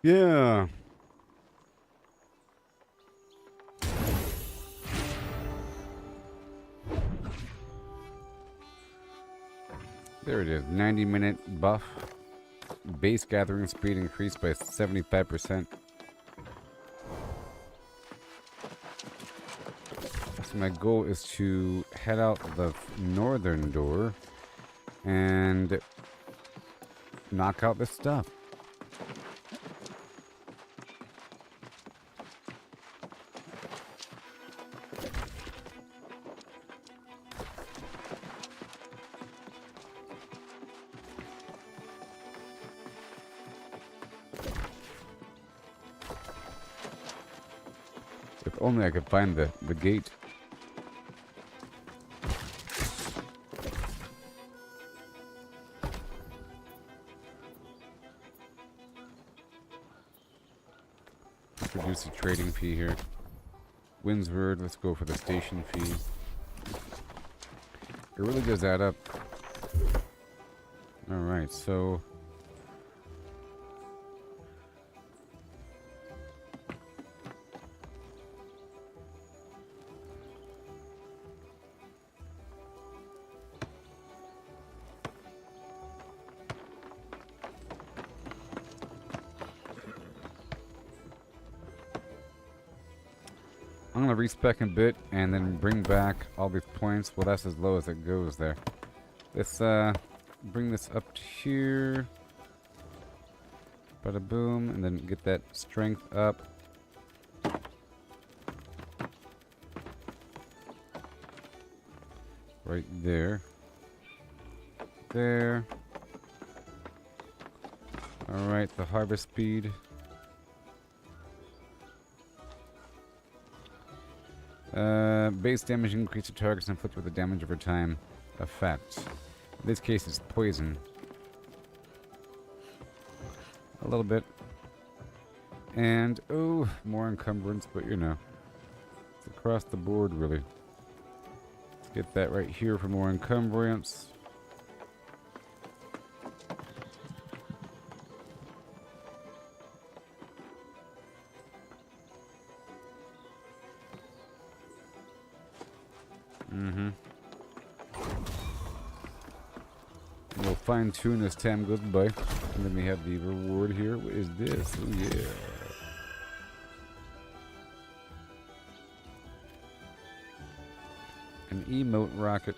Speaker 1: Yeah. There it is. 90-minute buff. Base gathering speed increased by 75%. So my goal is to head out the northern door and knock out this stuff. If only I could find the gate. Produce a trading fee here. Windsward, let's go for the station fee. It really does add up. Alright, so I'm gonna respec a bit and then bring back all these points. Well, that's as low as it goes there. Let's bring this up to here. Bada boom, and then get that strength up. Right there. There. Alright, the harvest speed. Base damage increase to targets inflicted with the damage over time effect. In this case, it's poison. A little bit. And, oh, more encumbrance, but you know. It's across the board, really. Let's get that right here for more encumbrance. We'll fine tune as time goes by. And then we have the reward here. What is this? Oh yeah. An emote rocket.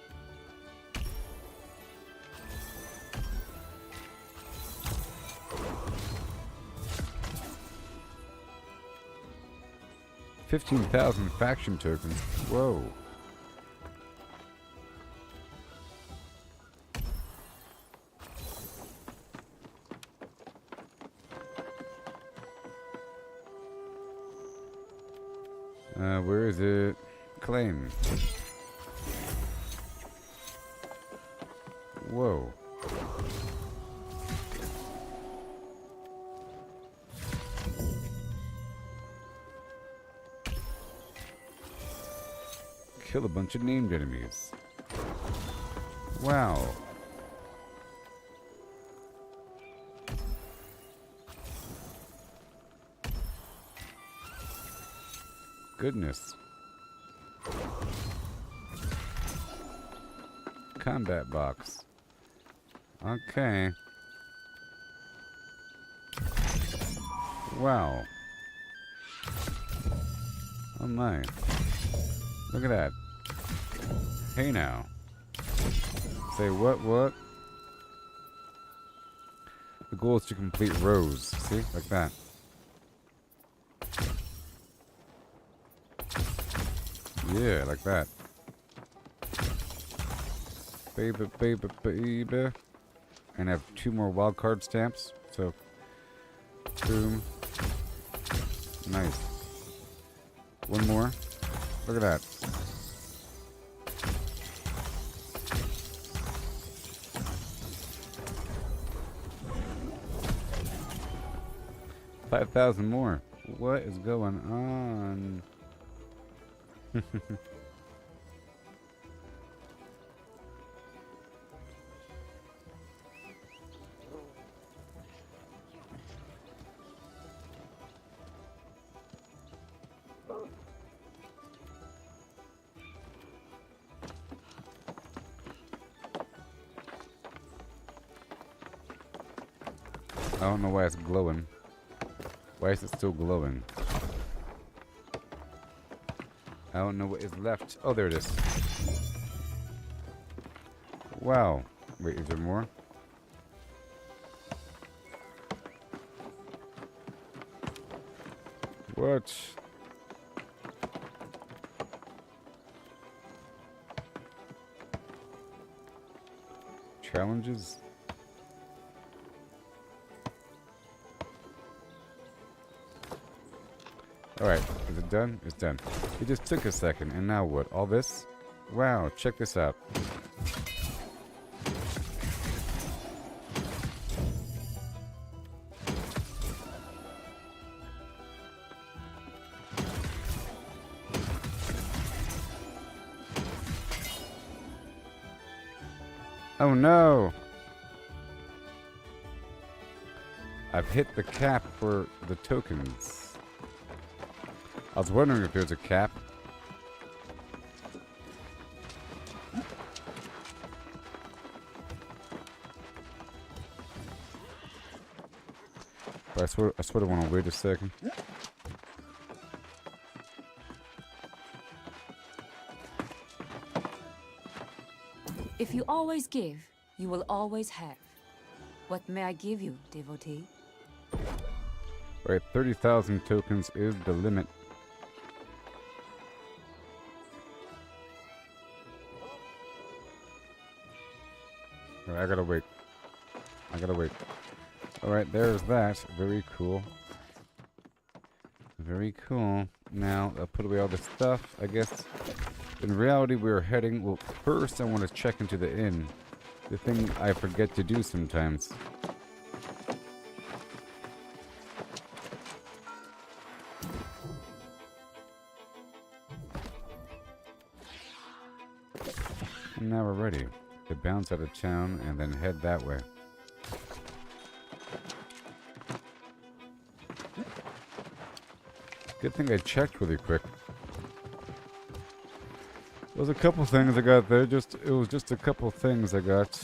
Speaker 1: $15,000 faction tokens. Whoa. Where is it? Claim. Whoa. Kill a bunch of named enemies. Wow. Goodness. Combat box. Okay. Wow. Oh my. Look at that. Hey now. Say what? The goal is to complete rows. See? Like that. Yeah, like that. Baby. And I have 2 more wildcard stamps. So, boom. Nice. 1 more. Look at that. $5,000 more. What is going on? I don't know why it's glowing. Why is it still glowing? I don't know what is left. Oh, there it is. Wow. Wait, is there more? What? Challenges? Alright, is it done? It's done. It just took a second, and now what? All this? Wow, check this out. Oh no! I've hit the cap for the tokens. I was wondering if there's a cap. But I sort of want to wait a second.
Speaker 14: If you always give, you will always have. What may I give you, devotee?
Speaker 1: Alright, 30,000 tokens is the limit. Alright, I gotta wait. Alright, there's that. Very cool. Very cool. Now, I'll put away all this stuff. I guess, in reality, we're heading... Well, first I want to check into the inn. The thing I forget to do sometimes. And now we're ready to bounce out of town and then head that way. Good thing I checked really quick. There was a couple things I got there. It was just a couple things I got.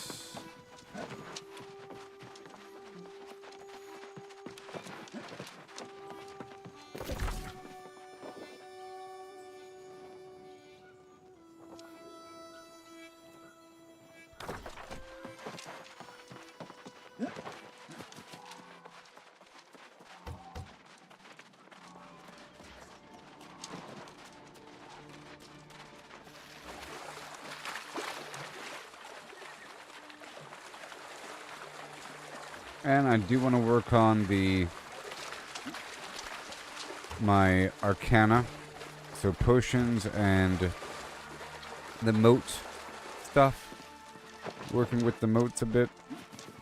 Speaker 1: And I do want to work on my arcana, so potions and the moat stuff. Working with the moats a bit,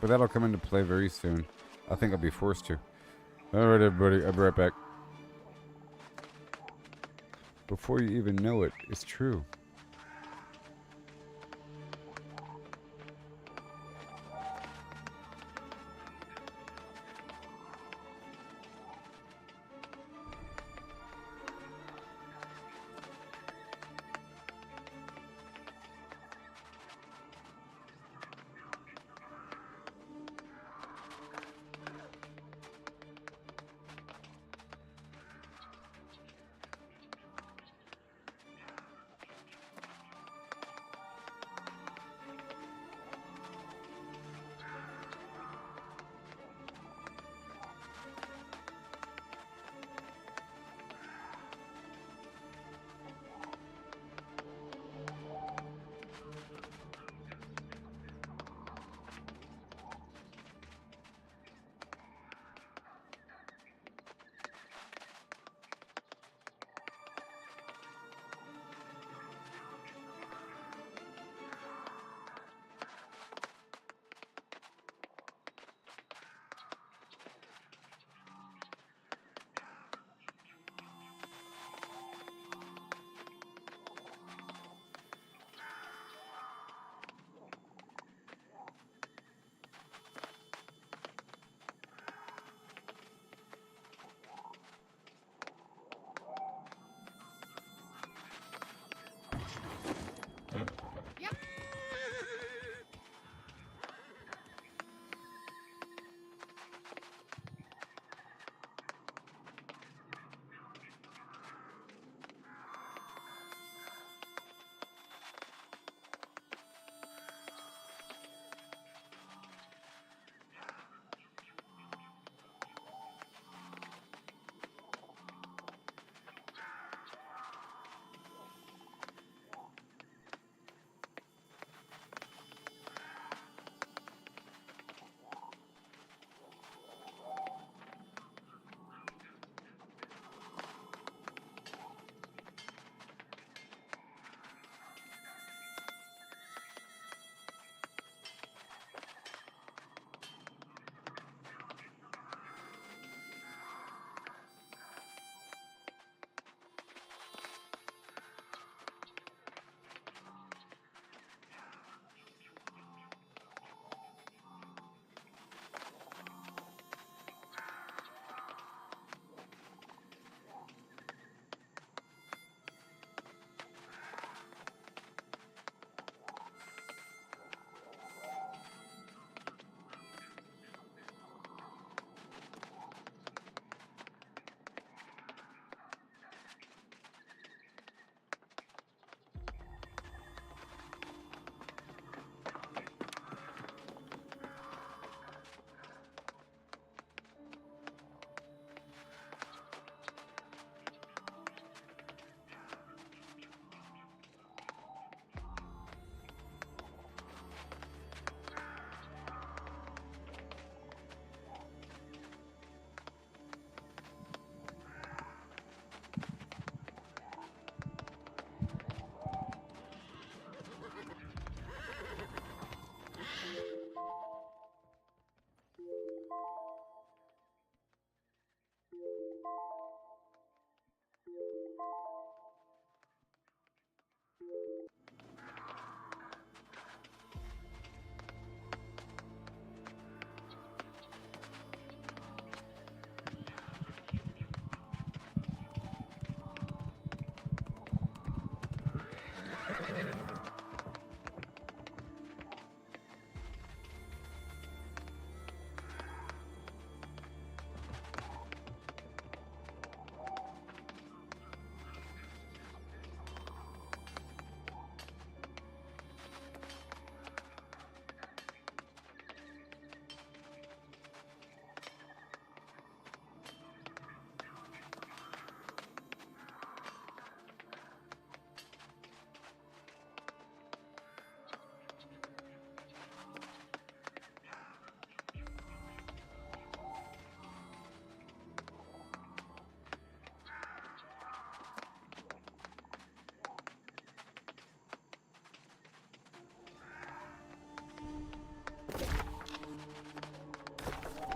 Speaker 1: but that'll come into play very soon. I think I'll be forced to. Alright everybody, I'll be right back. Before you even know it, it's true.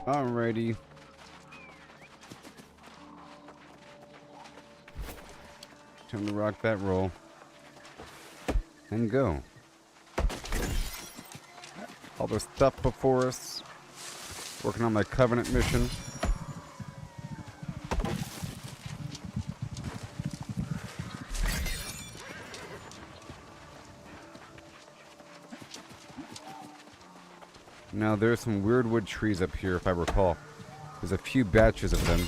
Speaker 1: Alrighty. Time to rock that roll. And go. All the stuff before us. Working on my Covenant mission. Now there's some weird wood trees up here if I recall. There's a few batches of them.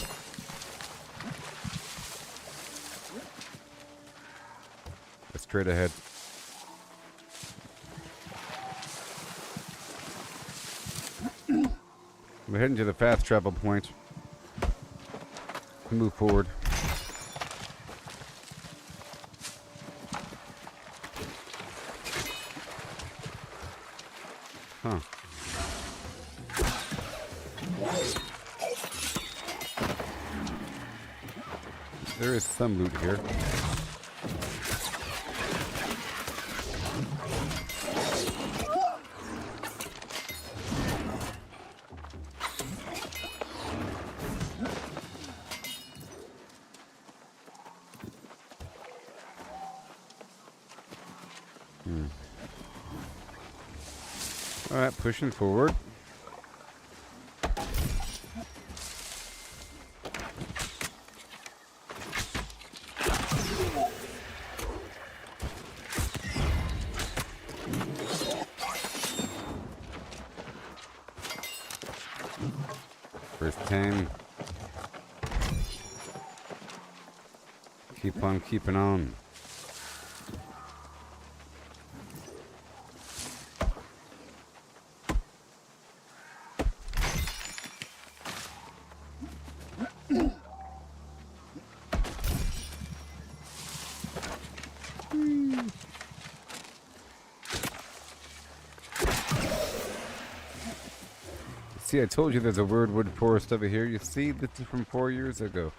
Speaker 1: Straight ahead. We're heading to the fast travel point. Move forward. Huh. There is some loot here. Alright, pushing forward. First time. Keep on keeping on. See, I told you there's a weird wood forest over here. You see, this is from 4 years ago.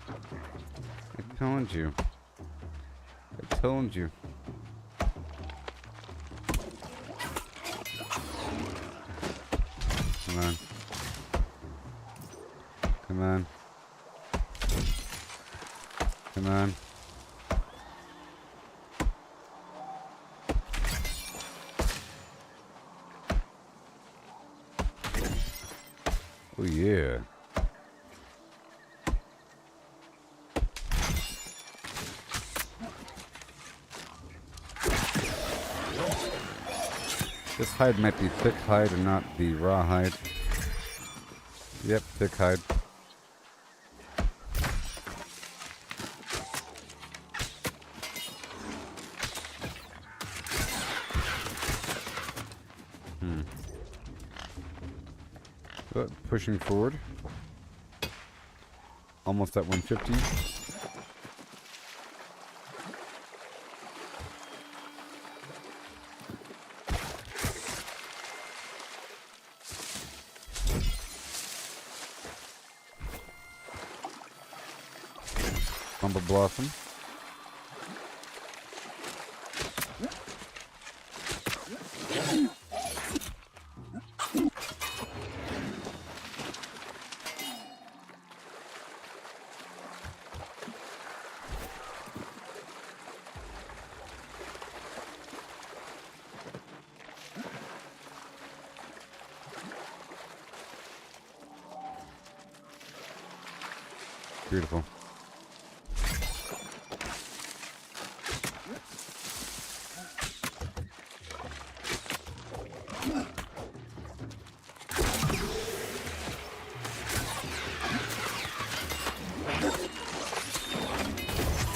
Speaker 1: I told you. I told you. Come on. Come on. Come on. Oh yeah. This hide might be thick hide and not the raw hide. Yep, thick hide. But pushing forward. Almost at 150. Bumble Blossom. Beautiful.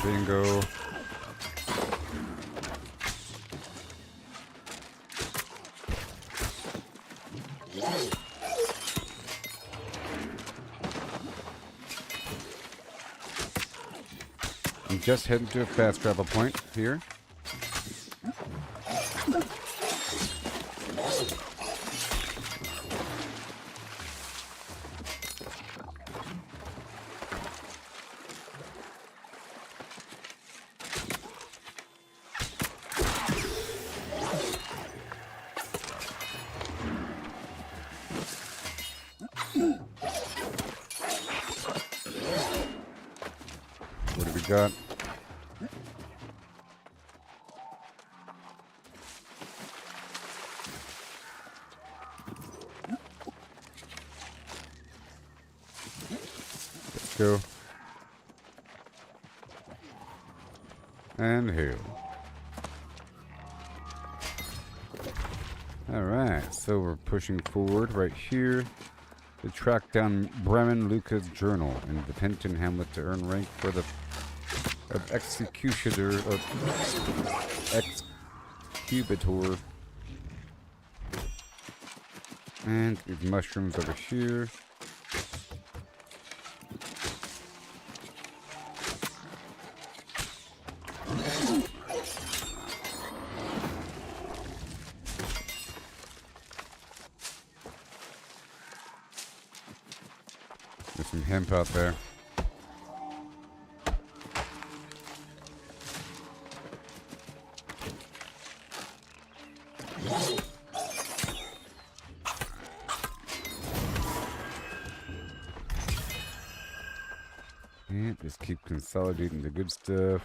Speaker 1: Bingo. I'm just heading to a fast travel point here. got. Let's go. And heal. Alright, so we're pushing forward right here to track down Bremen Luca's journal in the Penton Hamlet to earn rank for the executioner of excubator. And these mushrooms over here. There's some hemp out there. And just keep consolidating the good stuff.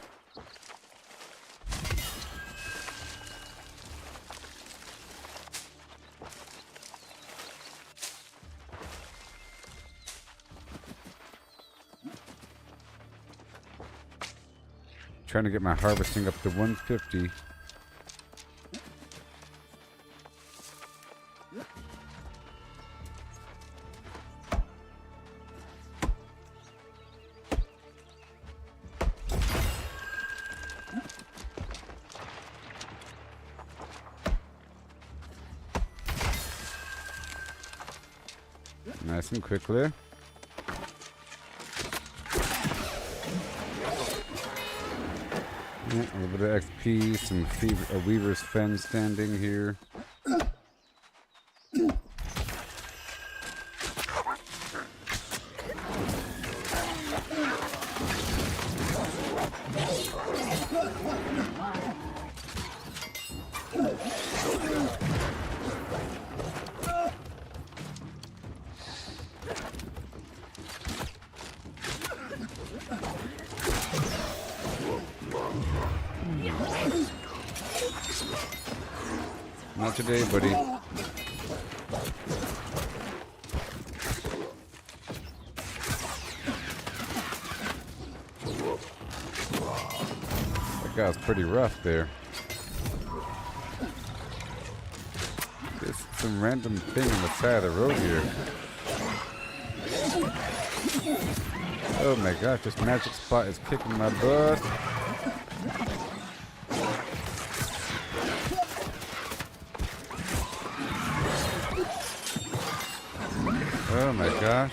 Speaker 1: Trying to get my harvesting up to 150. Nice and quickly. Yeah, a little bit of XP, some a Weaver's Fen standing here. Not today, buddy. That guy's pretty rough there. There's some random thing on the side of the road here. Oh my gosh, this magic spot is kicking my butt. Oh my gosh.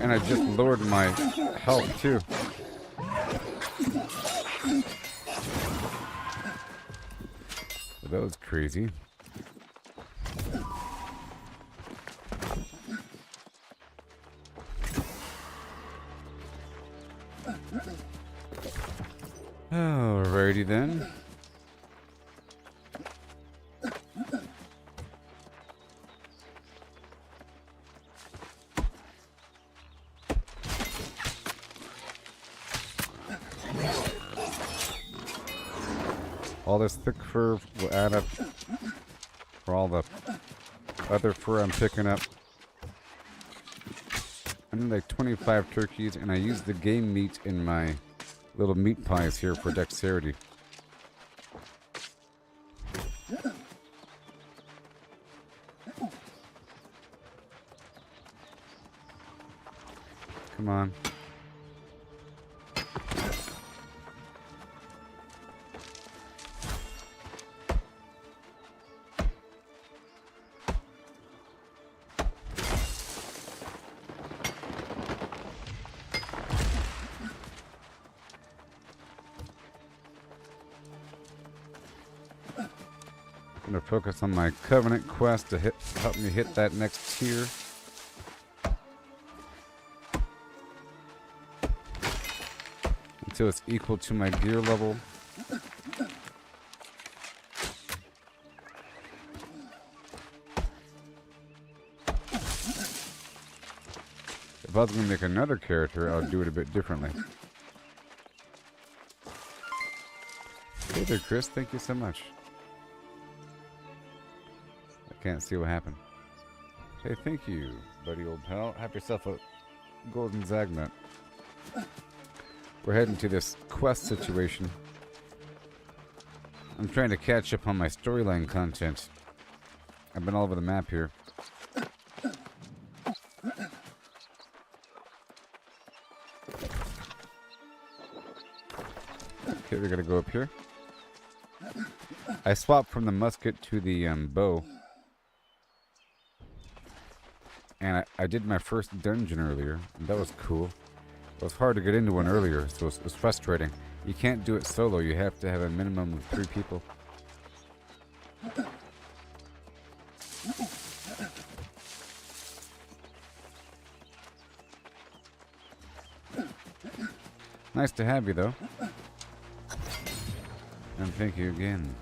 Speaker 1: And I just lowered my health too. So that was crazy. Alrighty then. All this thick fur will add up for all the other fur I'm picking up. I need like 25 turkeys, and I use the game meat in my little meat pies here for dexterity. Come on. I'm gonna focus on my Covenant quest to help me hit that next tier. until it's equal to my gear level. If I was going to make another character, I would do it a bit differently. Hey there, Chris. Thank you so much. I can't see what happened. Hey, thank you, buddy old pal. Have yourself a golden Zagnut. We're heading to this quest situation. I'm trying to catch up on my storyline content. I've been all over the map here. Okay, we're gonna go up here. I swapped from the musket to the bow. And I did my first dungeon earlier, and that was cool. It was hard to get into one earlier, so it was frustrating. You can't do it solo, you have to have a minimum of 3 people. Nice to have you, though. And thank you again.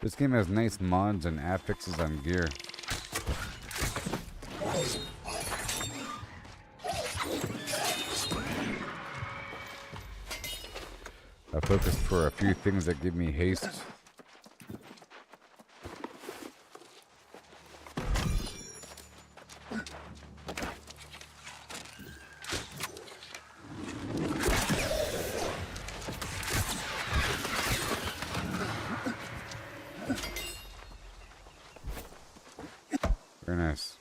Speaker 1: This game has nice mods and affixes on gear. I focused for a few things that give me haste. Very nice.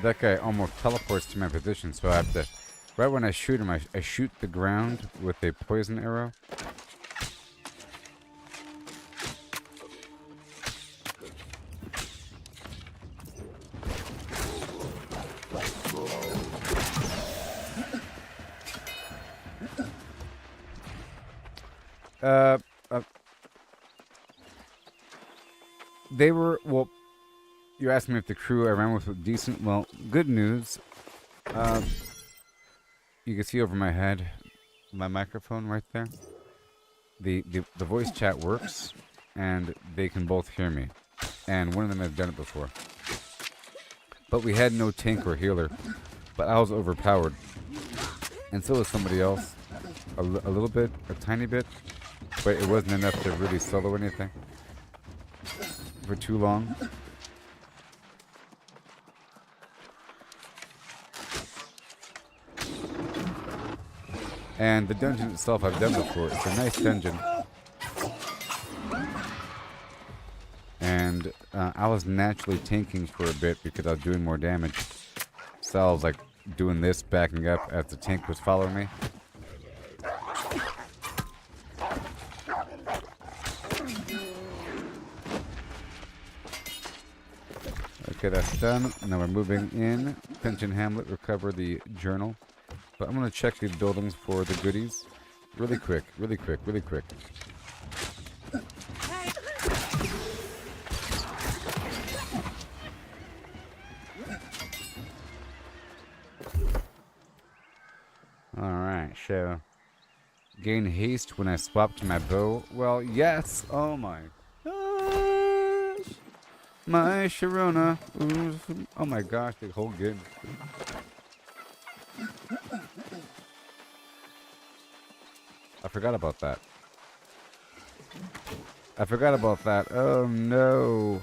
Speaker 1: That guy almost teleports to my position, so I have to... Right when I shoot him, I shoot the ground with a poison arrow. They were, well, you asked me if the crew I ran with was decent. Well, good news. You can see over my head, my microphone right there. The voice chat works, and they can both hear me. And one of them has done it before. But we had no tank or healer. But I was overpowered. And so was somebody else. A little bit, a tiny bit. But it wasn't enough to really solo anything for too long. And the dungeon itself I've done before. It's a nice dungeon. And I was naturally tanking for a bit because I was doing more damage. So I was like doing this, backing up as the tank was following me. Okay, that's done. Now we're moving in. Pension Hamlet, recover the journal. But I'm going to check these buildings for the goodies. Really quick, really quick, really quick. Alright, so... Gain haste when I swap to my bow. Well, yes! Oh my gosh! My Sharona. Ooh, oh my gosh, the whole game. I forgot about that. I forgot about that. Oh no.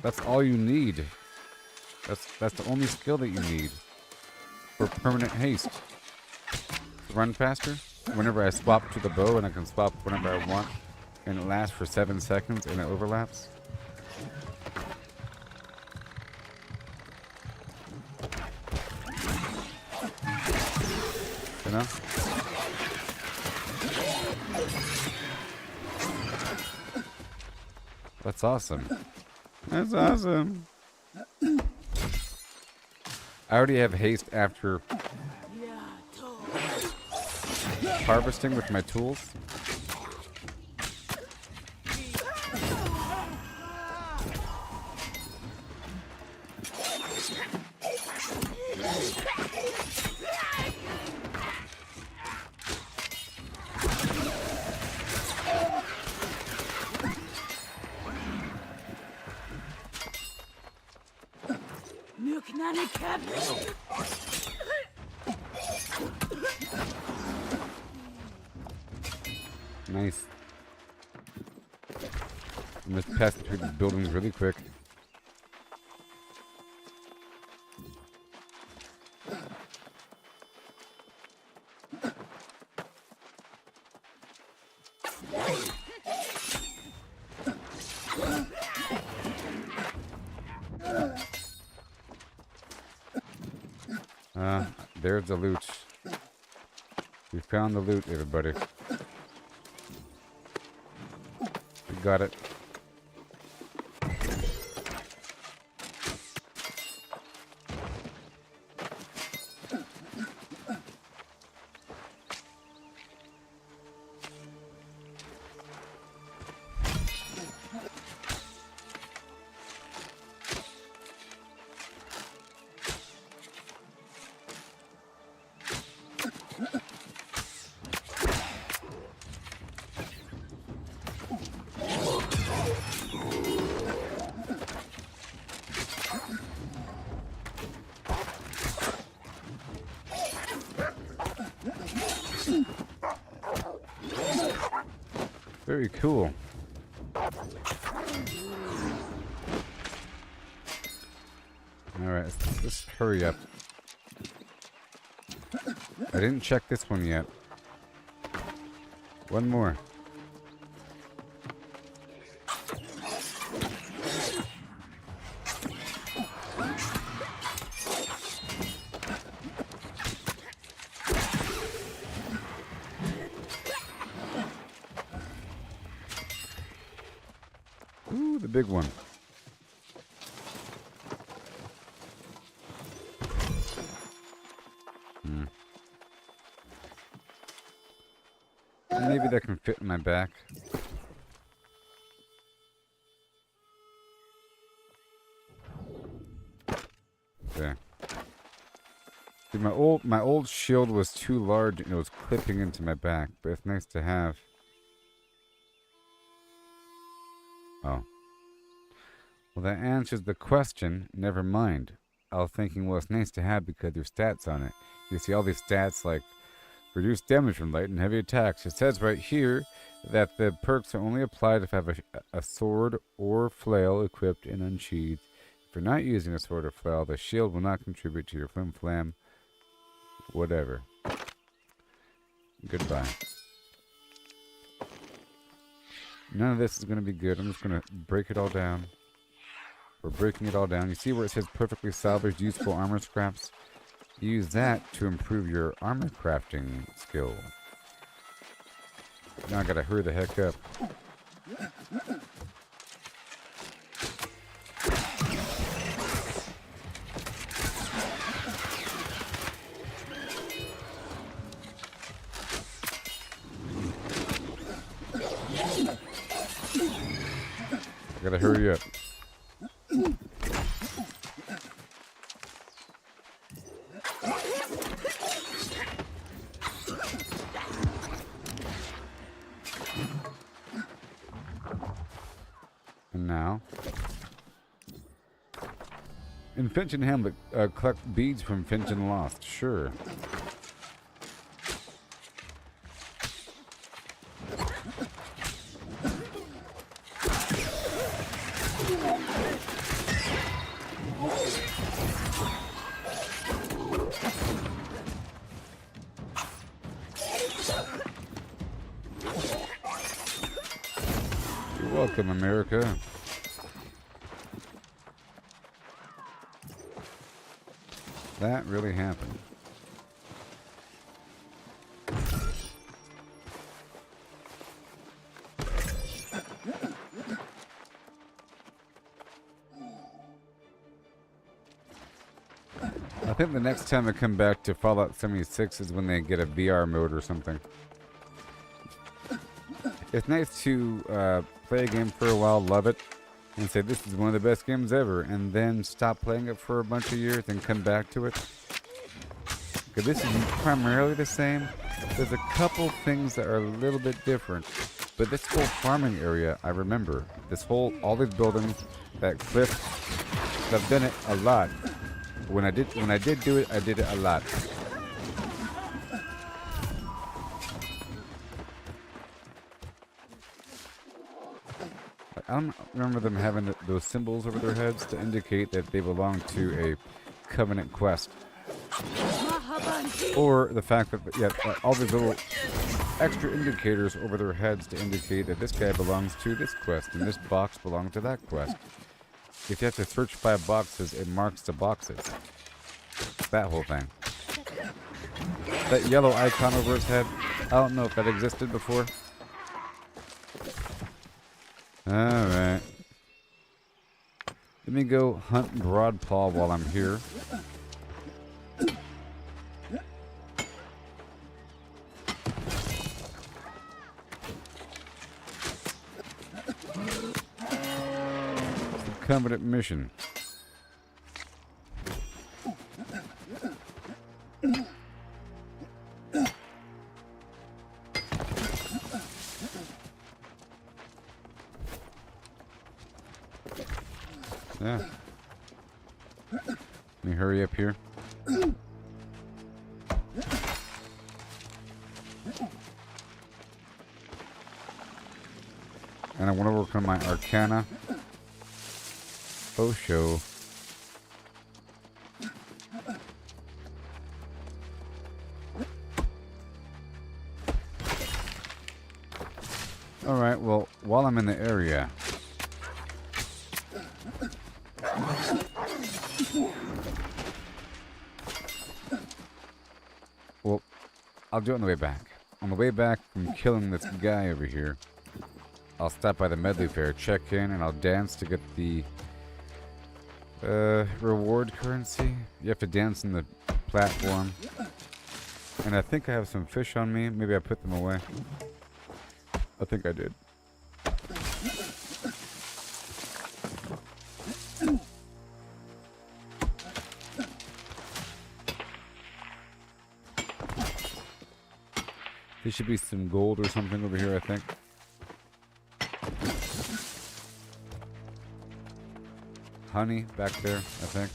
Speaker 1: That's all you need. That's the only skill that you need for permanent haste. Run faster. Whenever I swap to the bow, and I can swap whenever I want, and it lasts for 7 seconds and it overlaps. You know? That's awesome. That's awesome. I already have haste after harvesting with my tools. Nice. I'm just passing through these buildings really quick. There's the loot. We found the loot, everybody. We got it. Very cool. Alright, let's hurry up. I didn't check this one yet. One more. Ooh, the big one. Maybe that can fit in my back. Okay. See, my old shield was too large and it was clipping into my back, but it's nice to have. Oh. Well, that answers the question. Never mind. I was thinking, well, it's nice to have because there's stats on it. You see all these stats like reduce damage from light and heavy attacks. It says right here that the perks are only applied if I have a sword or flail equipped and unsheathed. If you're not using a sword or flail, the shield will not contribute to your flim flam. Whatever. Goodbye. None of this is going to be good. I'm just going to break it all down. We're breaking it all down. You see where it says perfectly salvaged useful armor scraps? Use that to improve your armor crafting skill. Now I gotta hurry the heck up. I gotta hurry up. Now, in Finch and Hamlet, collect beads from Finch and Lost. Sure. You're welcome, America. That really happened. I think the next time I come back to Fallout 76 is when they get a VR mode or something. It's nice to play a game for a while, love it, and say this is one of the best games ever, and then stop playing it for a bunch of years and come back to it. Okay, this is primarily the same. There's a couple things that are a little bit different, but this whole farming area, I remember. All these buildings, that cliff, I've done it a lot. When I did do it, I did it a lot. I don't remember them having those symbols over their heads to indicate that they belong to a Covenant quest. Or the fact that, all these little extra indicators over their heads to indicate that this guy belongs to this quest and this box belongs to that quest. If you have to search by boxes, it marks the boxes. That whole thing. That yellow icon over his head, I don't know if that existed before. Alright. Let me go hunt Broadpaw while I'm here. Covenant mission. Yeah. Let me hurry up here. And I want to work on my Arcana. Oh, show. Alright, well, while I'm in the area, well, I'll do it on the way back. On the way back from killing this guy over here, I'll stop by the Medley Fair, check in, and I'll dance to get the reward currency. You have to dance in the platform. And I think I have some fish on me. Maybe I put them away. I think I did. There should be some gold or something over here, I think. Honey back there, I think.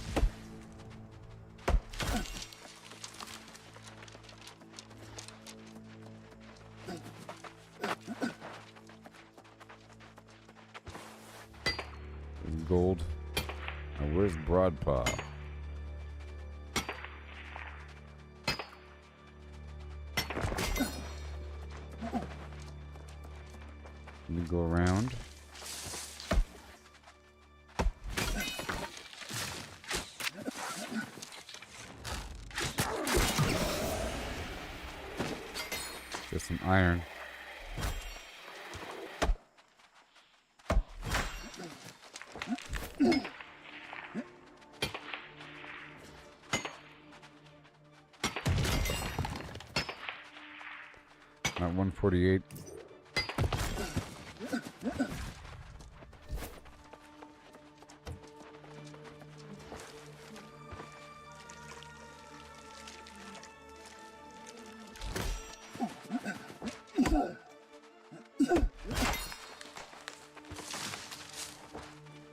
Speaker 1: There's gold. Now where's Broadpaw? Let me go around. There's some iron. At 148.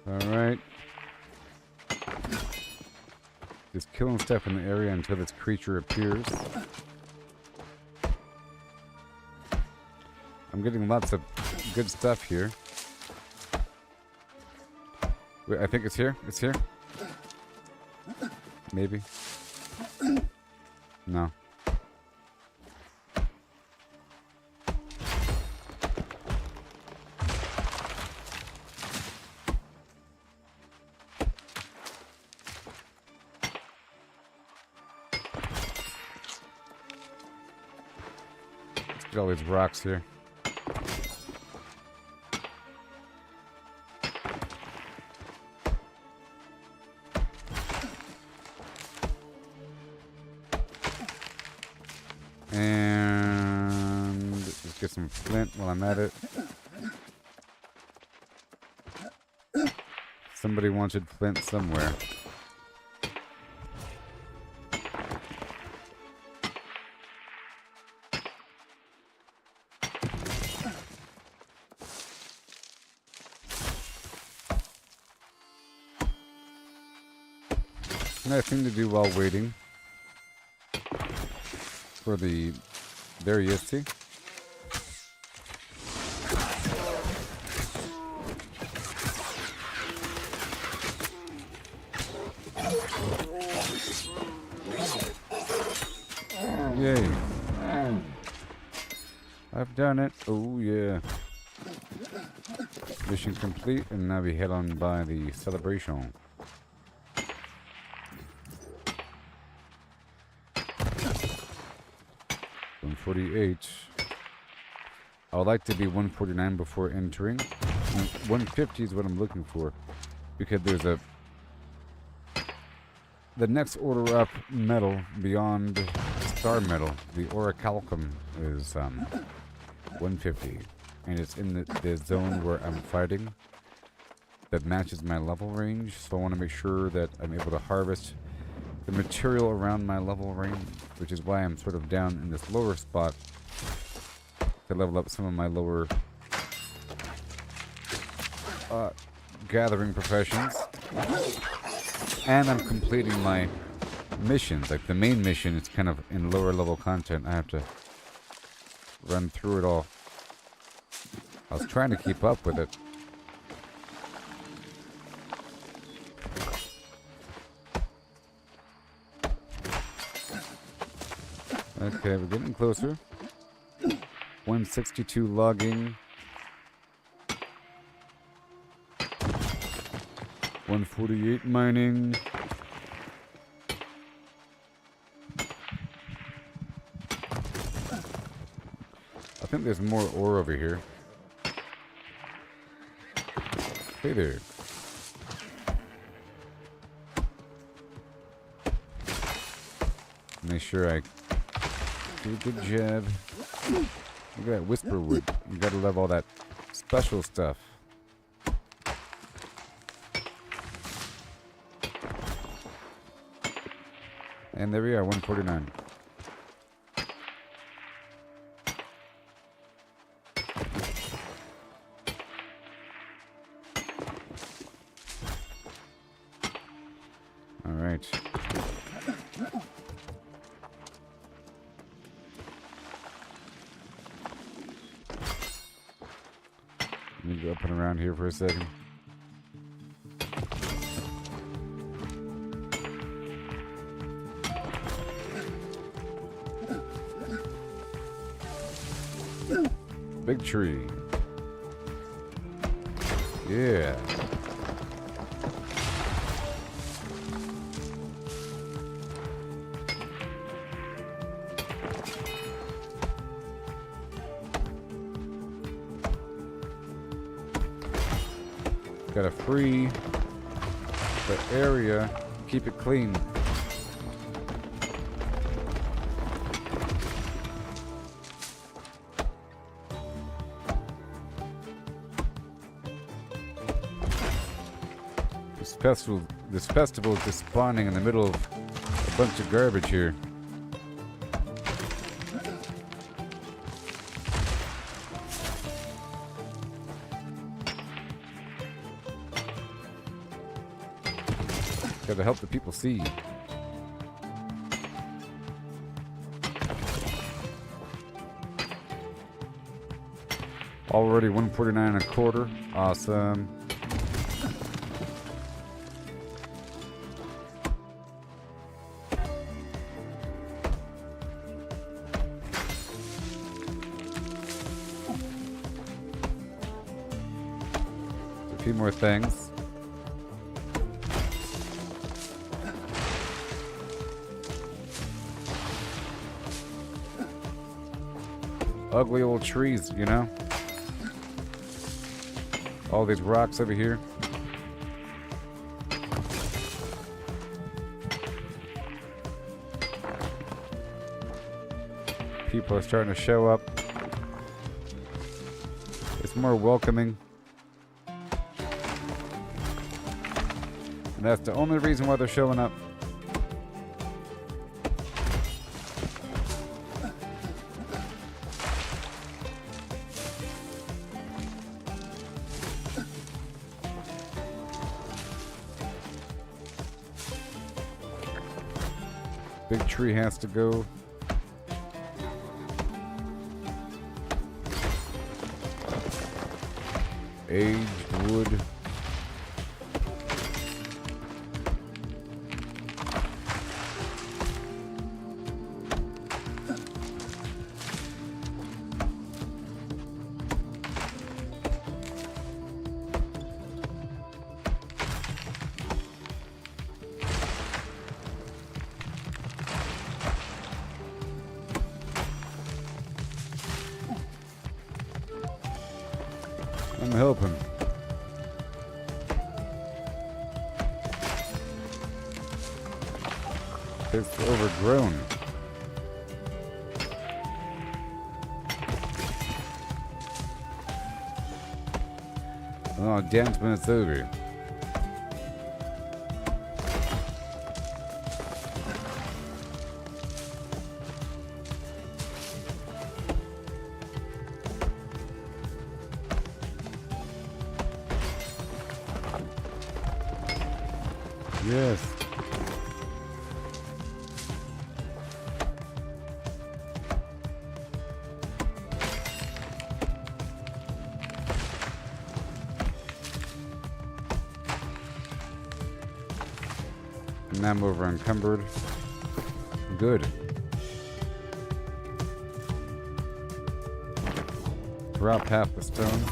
Speaker 1: Alright. Just killing stuff in the area until this creature appears. I'm getting lots of good stuff here. Wait, I think it's here. It's here. Maybe. No. Let's get all these rocks here. And just get some flint while I'm at it. Somebody wanted flint somewhere. Another thing to do while waiting for the... There he is, see? Yay. I've done it. Oh, yeah. Mission complete, and now we head on by the celebration. .148. I would like to be 149 before entering. 150 is what I'm looking for, because there's a... The next order up medal beyond star medal, the orichalcum, is 150, and it's in the zone where I'm fighting that matches my level range. So I want to make sure that I'm able to harvest the material around my level range, which is why I'm sort of down in this lower spot to level up some of my lower gathering professions. And I'm completing my missions. Like the main mission is kind of in lower level content. I have to run through it all. I was trying to keep up with it. Okay, we're getting closer. 162 logging. 148 mining. I think there's more ore over here. Hey there. Make sure I do a good job. Look at that whisperwood. You gotta love all that special stuff. And there we are, 149. All right. Let me go up and around here for a second. Big tree. Yeah. Gotta free the area, keep it clean. This festival is just spawning in the middle of a bunch of garbage here. Gotta help the people see. Already 149 and a quarter. Awesome. A few more things. Ugly old trees, you know? All these rocks over here. People are starting to show up. It's more welcoming. And that's the only reason why they're showing up. Big tree has to go. Aged wood. I'm helping. It's overgrown. Oh, dance when it's over. Yes. Now I'm over encumbered. Good. Drop half the stone.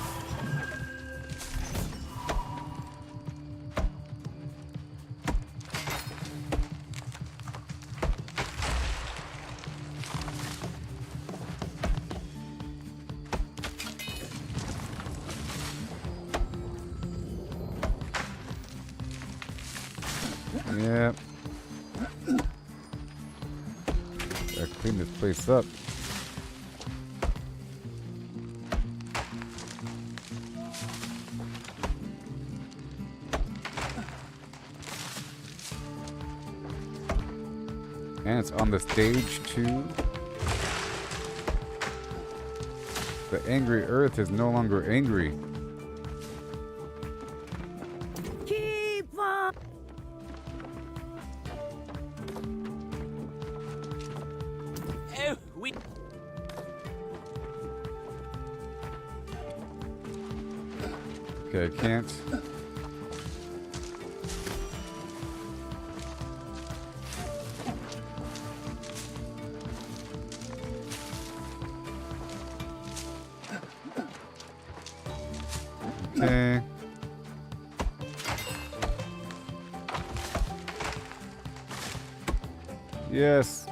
Speaker 1: Yep. Gotta clean this place up. And it's on the stage too. The angry earth is no longer angry.
Speaker 10: Keep on.
Speaker 8: Oh, we.
Speaker 1: Okay, I can't. Okay. Yes.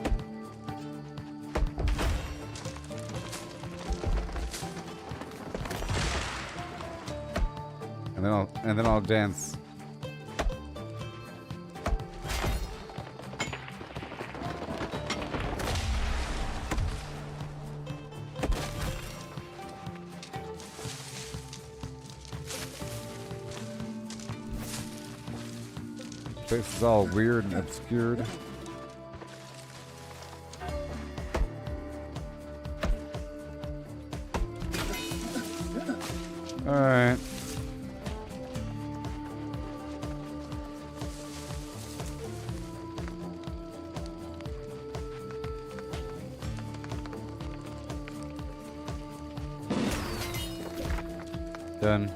Speaker 1: And then I'll dance. This is all weird and obscured. All right. Done.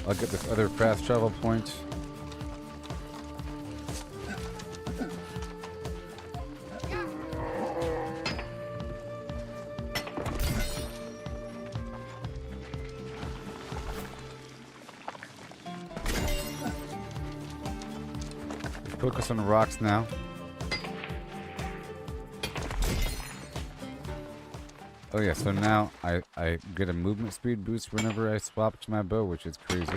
Speaker 1: I'll get this other fast travel point. Focus on the rocks now. Oh yeah, so now I get a movement speed boost whenever I swap to my bow, which is crazy.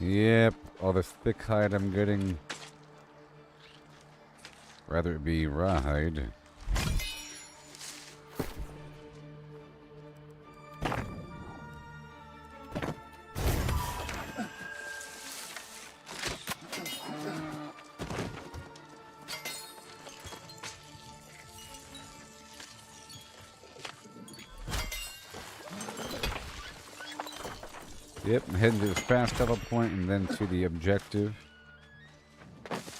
Speaker 1: Yep, all this thick hide I'm getting. Rather it be rawhide. Yep, I'm heading to this fast travel point and then to the objective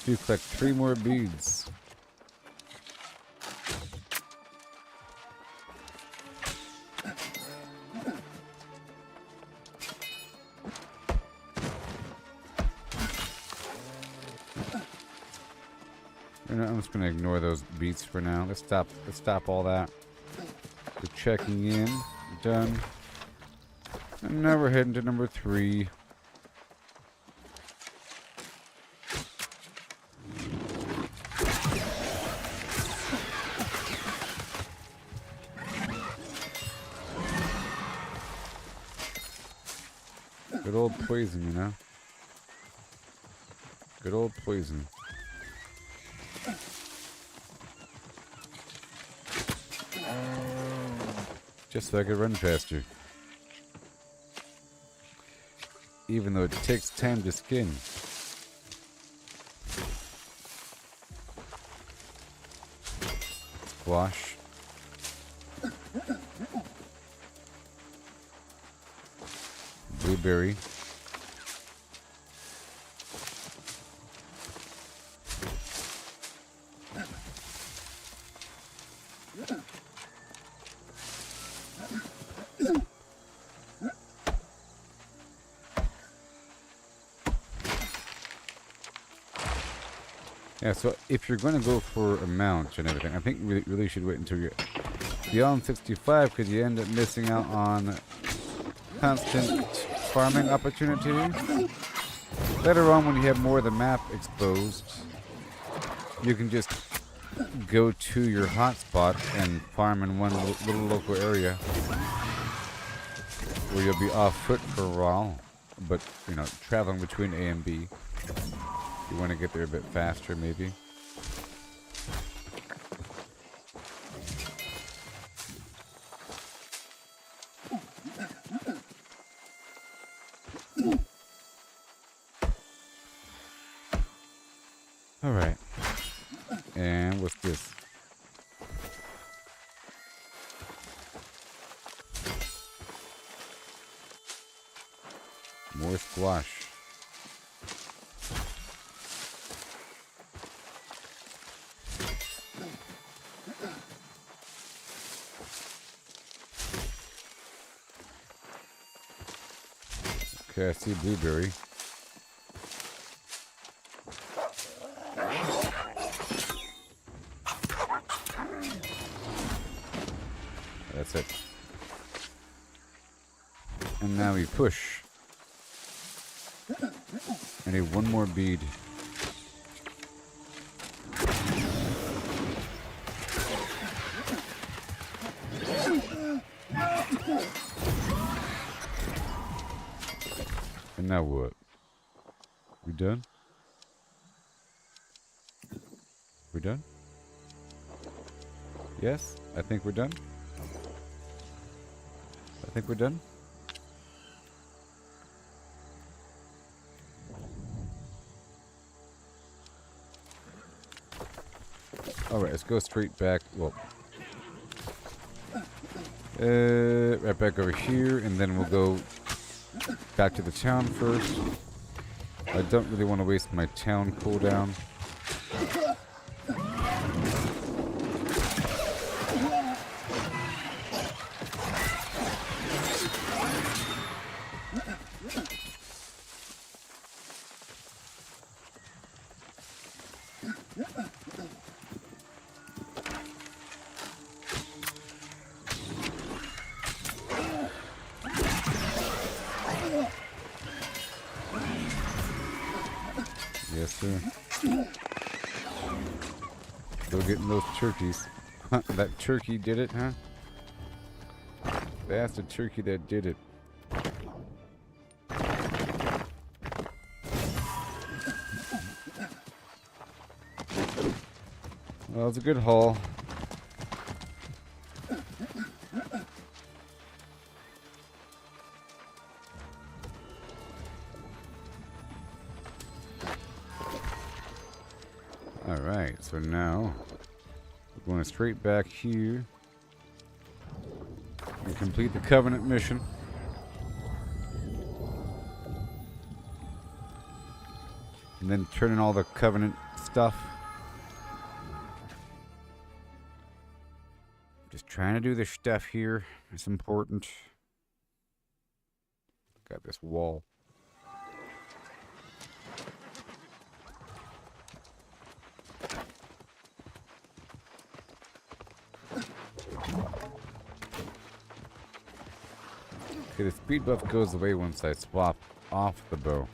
Speaker 1: to collect 3 more beads. You know, I'm just gonna ignore those beats for now. Let's stop all that. We're checking in. Done. And now we're heading to number 3. Good old poison, you know? Good old poison. Just so I could run faster. Even though it takes time to skin. Squash. Blueberry. Yeah, so if you're going to go for a mount and everything, I think you really should wait until you're beyond 65 because you end up missing out on constant farming opportunities. Later on, when you have more of the map exposed, you can just go to your hotspot and farm in one little local area where you'll be off foot for a while, but, you know, traveling between A and B. You want to get there a bit faster, maybe. All right. And what's this? More squash. Okay, I see blueberry. That's it. And now we push. I need 1 more bead. And now what? We done? We done? Yes? I think we're done. I think we're done. Alright, let's go straight back. Well, right back over here, and then we'll go back to the town first. I don't really want to waste my town cooldown. Yes, sir. Still getting those turkeys. That turkey did it, huh? That's the turkey that did it. was a good haul. Alright, so now we're going straight back here and complete the Covenant mission. And then turn in all the Covenant stuff. Just trying to do the stuff here. It's important. Got this wall. Okay, the speed buff goes away once I swap off the bow.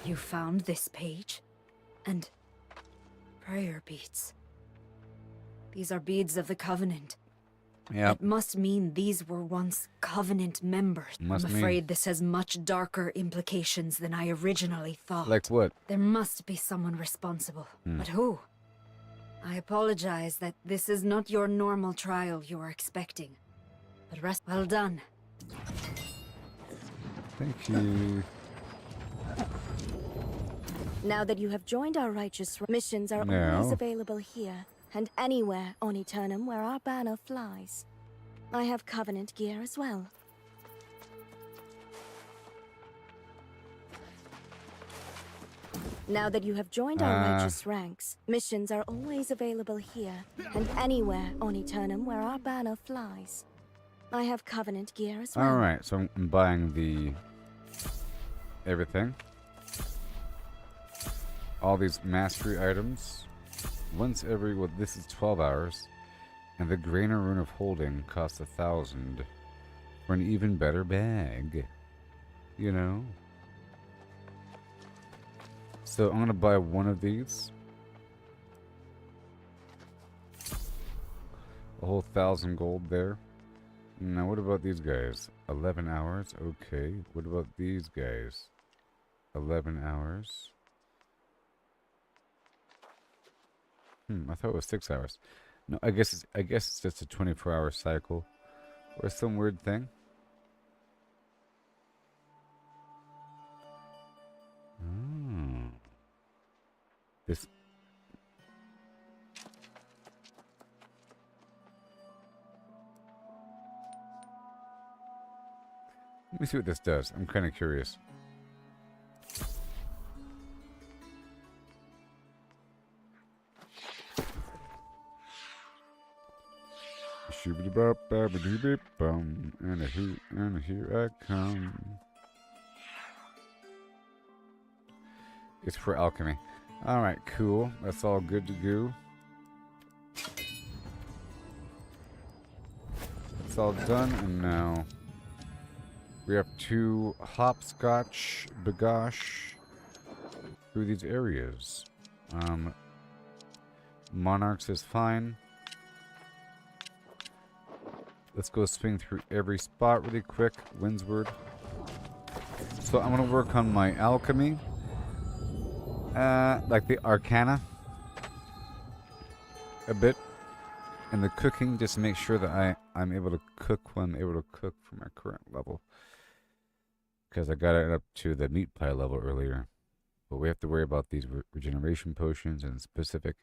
Speaker 10: You found this page? And prayer beads. These are beads of the Covenant.
Speaker 1: Yeah.
Speaker 10: It must mean these were once Covenant members. I'm afraid this has much darker implications than I originally thought.
Speaker 1: Like what?
Speaker 10: There must be someone responsible. But who? I apologize that this is not your normal trial you are expecting. But rest well done.
Speaker 1: Thank you.
Speaker 15: Now that you have joined our righteous missions are
Speaker 1: Now.
Speaker 15: always available here and anywhere on Aeternum where our banner flies. I have Covenant gear as well. Now that you have joined our righteous ranks, missions are always available here and anywhere on Aeternum where our banner flies. I have Covenant gear as well.
Speaker 1: Alright, so I'm buying the everything. All these mastery items. Once every, well, this is 12 hours. And the Grainer Rune of Holding costs 1,000 for an even better bag. You know? So I'm gonna buy one of these. A whole 1,000 gold there. Now what about these guys? 11 hours? Okay. What about these guys? 11 hours. I thought it was 6 hours. No, I guess it's just a 24-hour cycle. Or some weird thing. This. Let me see what this does. I'm kind of curious. Shoobity-bop-babba-doo-beep-bum, and here I come. It's for alchemy. Alright, cool. That's all good to go. It's all done, and now we have to hopscotch bagosh through these areas. Monarchs is fine. Let's go swing through every spot really quick. Windsward. So I'm going to work on my alchemy. Like the arcana. A bit. And the cooking, just to make sure that I'm able to cook when I'm able to cook for my current level. Because I got it up to the meat pie level earlier. But we have to worry about these regeneration potions and specific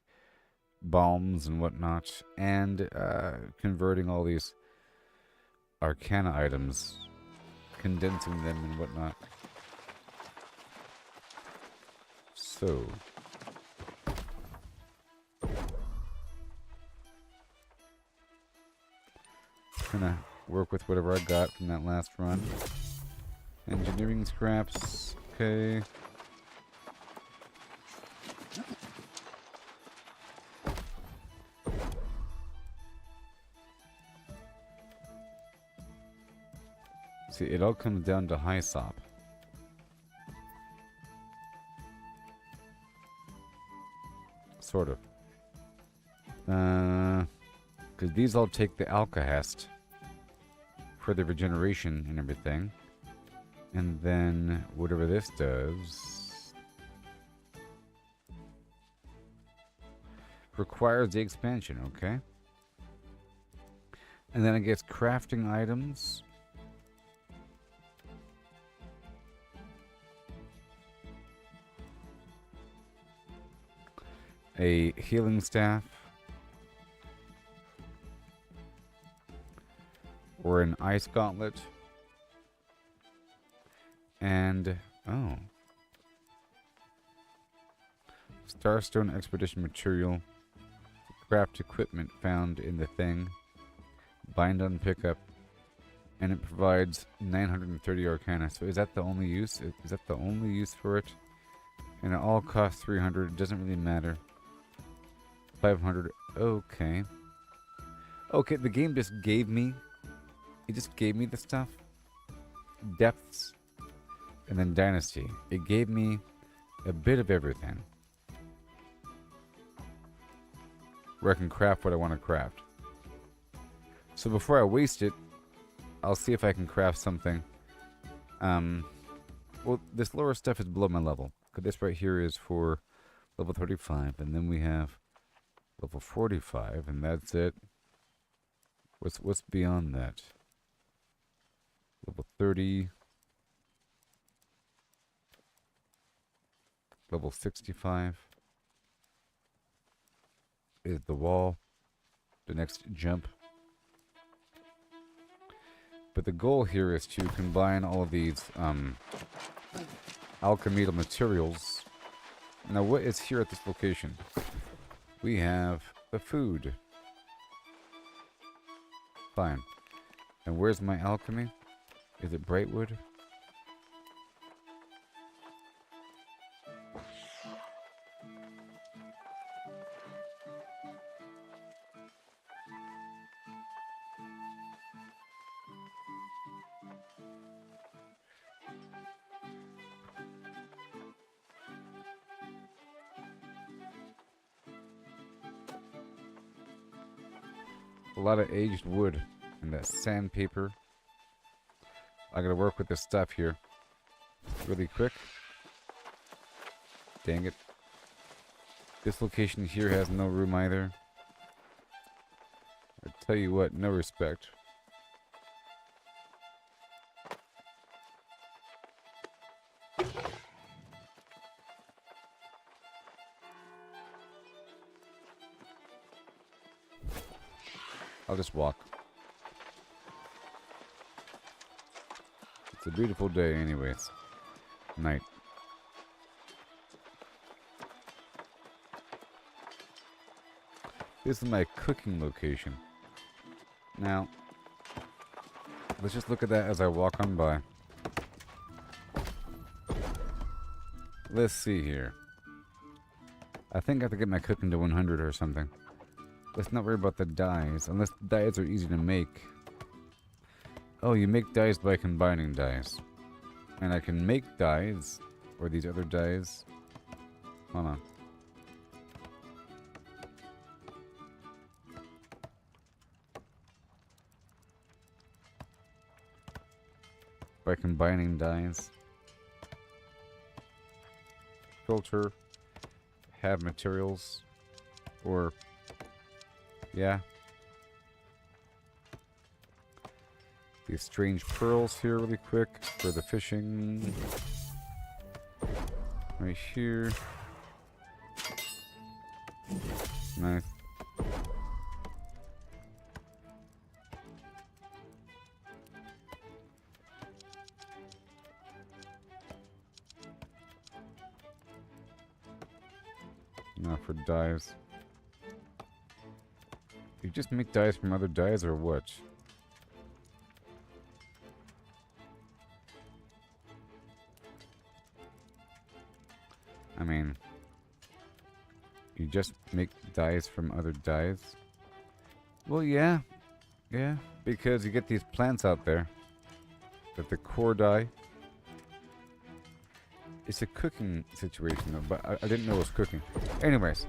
Speaker 1: balms and whatnot. And converting all these arcana items, condensing them and whatnot. So gonna work with whatever I got from that last run. Engineering scraps, okay. See, it all comes down to Hyssop. Sort of. Because these all take the Alkahest for the regeneration and everything. And then whatever this does. Requires the expansion, okay. And then it gets crafting items. A healing staff. Or an ice gauntlet. And, oh. Starstone expedition material. Craft equipment found in the thing. Bind on pickup. And it provides 930 arcana. So is that the only use? Is that the only use for it? And it all costs 300. It doesn't really matter. 500. Okay. Okay, the game just gave me... It just gave me the stuff. Depths. And then Dynasty. It gave me a bit of everything. Where I can craft what I want to craft. So before I waste it, I'll see if I can craft something. Well, this lower stuff is below my level. This right here is for level 35. And then we have level 45. And that's it. What's beyond that? Level 30. Level 65 is the wall, the next jump. But the goal here is to combine all of these alchemical materials. Now, what is here at this location? We have the food. Fine. And where's my alchemy? Is it Brightwood? A lot of aged wood and that sandpaper. I gotta work with this stuff here really quick. Dang it. This location here has no room either. I tell you what, no respect. I'll just walk. It's a beautiful day anyways. Night. This is my cooking location. Now, let's just look at that as I walk on by. Let's see here. I think I have to get my cooking to 100 or something. Let's not worry about the dyes, unless dyes are easy to make. Oh, you make dyes by combining dyes. And I can make dyes, or these other dyes. Hold on. By combining dyes. Filter. Have materials. Or... yeah. These strange pearls here really quick for the fishing. Right here. Nice. Now for dyes. You just make dyes from other dyes or what? I mean, you just make dyes from other dyes? Well, yeah. Yeah, because you get these plants out there. That the core dye. It's a cooking situation though, but I didn't know it was cooking. Anyways.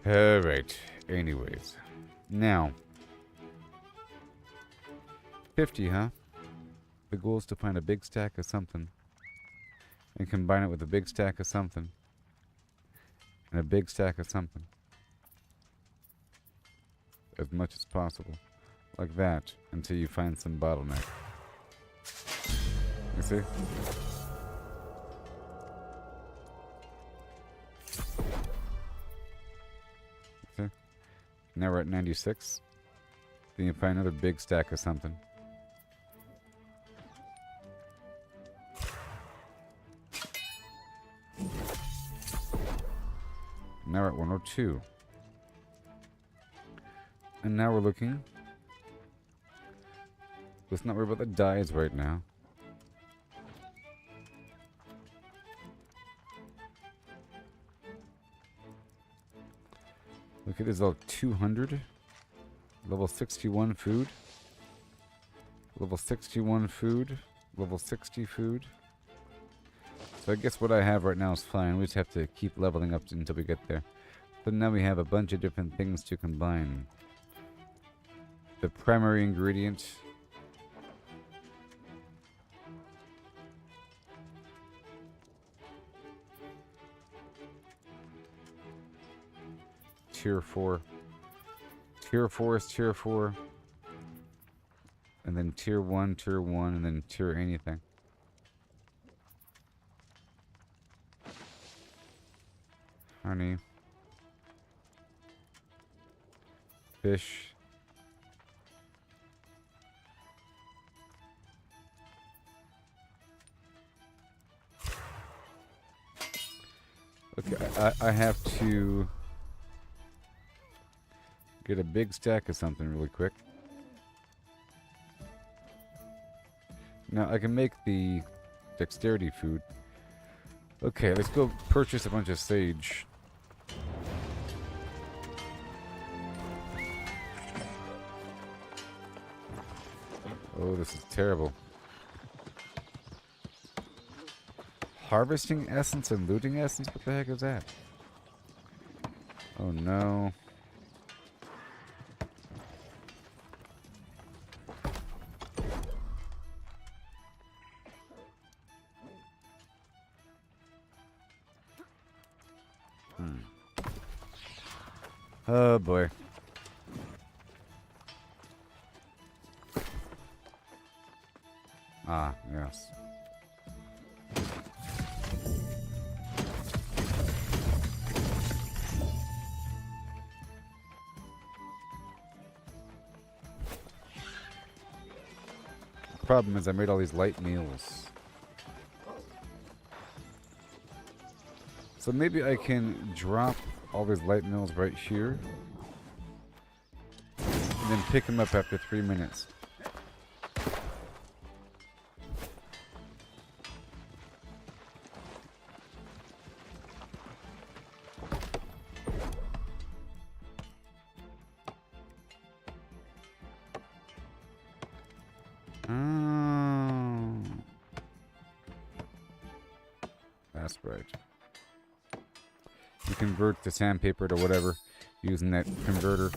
Speaker 1: Alright. Anyways. Now. 50, huh? The goal is to find a big stack of something. And combine it with a big stack of something. And a big stack of something. as much as possible. Like that, until you find some bottleneck. You see? See? Now we're at 96. Then you find another big stack of something. Now we're at 102. And now we're looking. Let's not worry about the dyes right now. Look at this, all 200. Level 61 food. Level 61 food. Level 60 food. So I guess what I have right now is fine. We just have to keep leveling up until we get there. But now we have a bunch of different things to combine. The primary ingredient. Tier 4. Tier 4 is tier 4. And then tier 1, and then tier anything. Honey. Fish. Okay, I have to get a big stack of something really quick. Now I can make the dexterity food. Okay, let's go purchase a bunch of sage. Oh, this is terrible. Harvesting essence and looting essence? What the heck is that? Oh no. Oh boy. Ah, yes. The problem is I made all these light meals. So maybe I can drop all these light meals right here. And then pick them up after 3 minutes. Oh. That's right. You convert the sandpaper to whatever using that converter.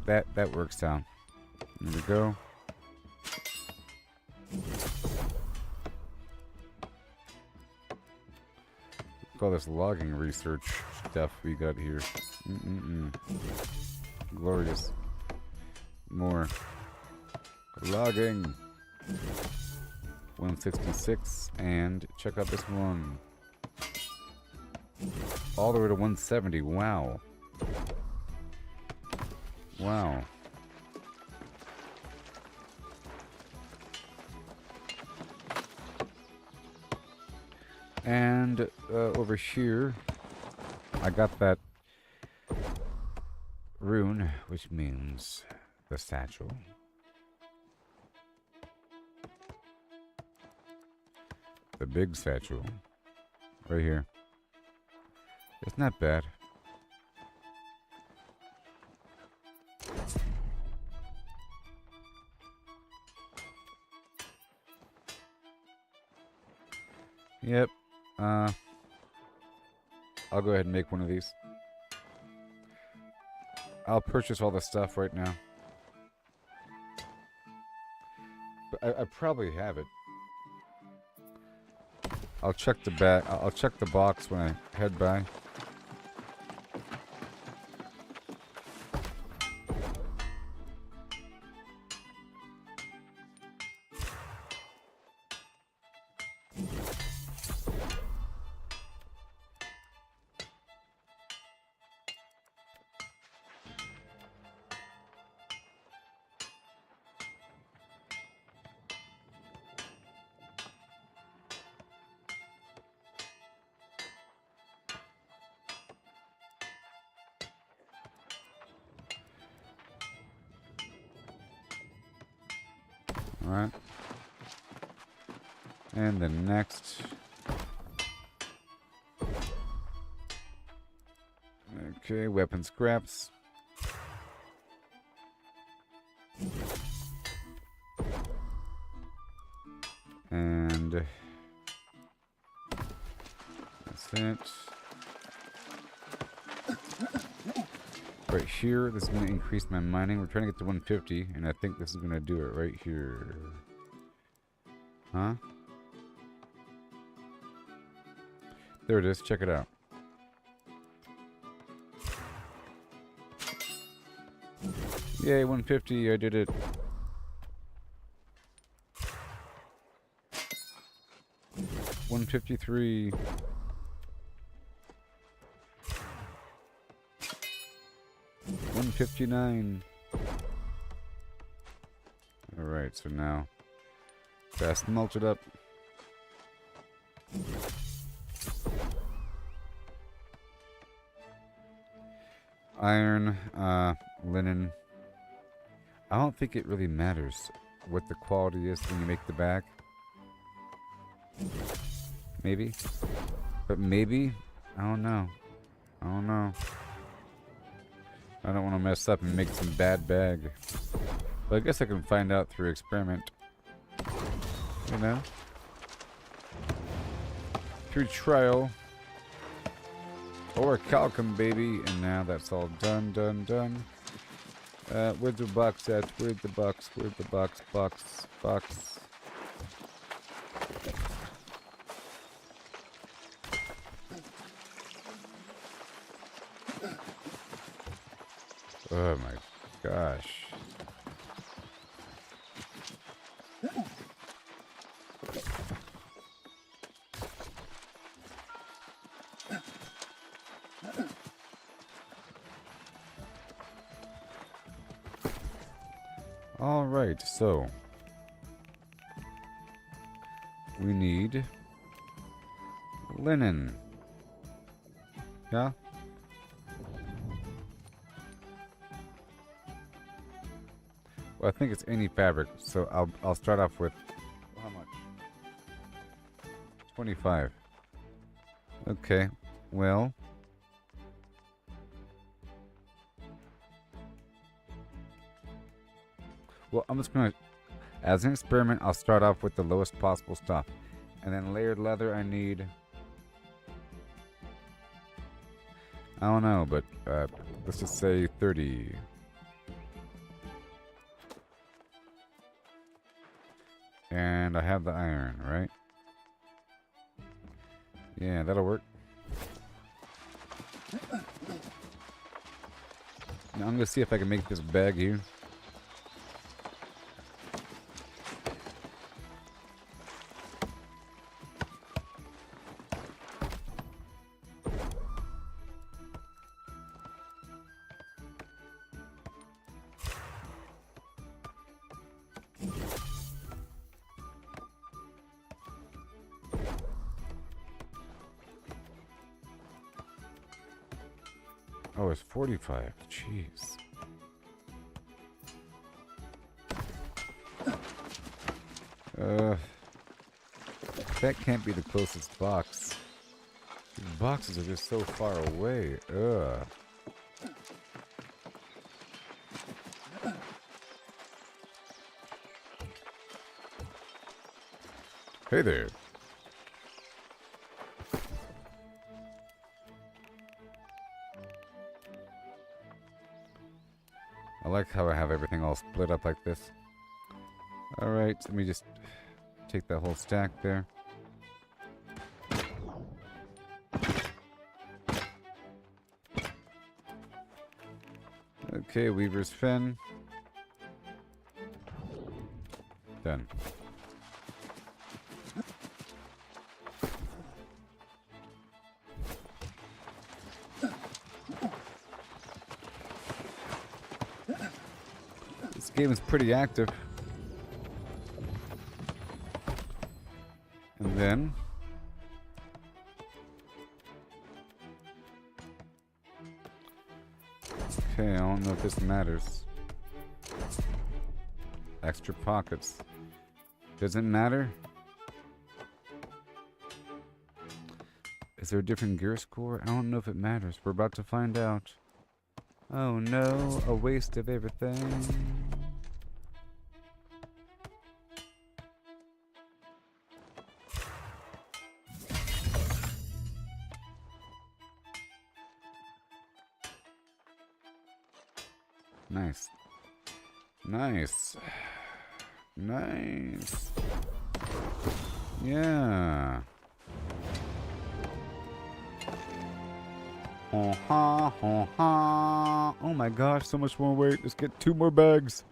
Speaker 1: That works out. There we go. Look at all this logging research stuff we got here. Glorious. More logging. 166, and check out this one. All the way to 170. Wow. Wow. And over here, I got that rune, which means the satchel. The big satchel. Right here. It's not bad. Yep. I'll go ahead and make one of these. I'll purchase all the stuff right now. But I probably have it. I'll check the back. I'll check the box when I head by. Alright. And the next. Okay, weapon scraps. And that's it. Right here, this is going to increase my mining. We're trying to get to 150, and I think this is going to do it right here. Huh? There it is. Check it out. Yay, 150. I did it. $153. $159. Alright, so now fast mulch it up. Iron, linen. I don't think it really matters what the quality is when you make the bag. Maybe. But maybe? I don't know. I don't know. I don't want to mess up and make some bad bag. But I guess I can find out through experiment. You know? Through trial. Or calcum, baby. And now that's all done, done, done. Where's the box at? Where's the box? Where's the box? Box. Box. Oh my gosh. All right, so we need linen. Yeah? Well, I think it's any fabric, so I'll start off with how much? 25. Okay. Well, I'm just gonna, as an experiment, I'll start off with the lowest possible stuff, and then layered leather. I need, I don't know, but let's just say 30. And I have the iron, right? Yeah, that'll work. Now I'm gonna see if I can make this bag here. Oh, it's 45. Jeez. That can't be the closest box. These boxes are just so far away. Ugh. Hey there. I like how I have everything all split up like this. Alright, let me just take that whole stack there. Okay, Weaver's Fin. Done. This game is pretty active. And then okay, I don't know if this matters. Extra pockets. Doesn't matter. Is there a different gear score? I don't know if it matters. We're about to find out. Oh no, a waste of everything. Nice. Nice. Nice. Yeah. Oh my gosh, so much more weight. Let's get 2 more bags.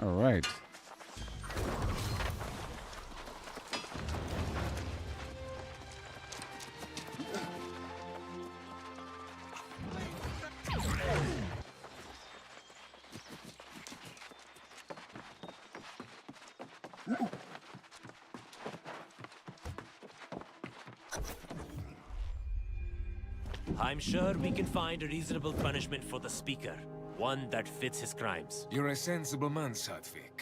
Speaker 1: All right.
Speaker 16: I'm sure we can find a reasonable punishment for the speaker. One that fits his crimes.
Speaker 8: You're a sensible man, Sadvik.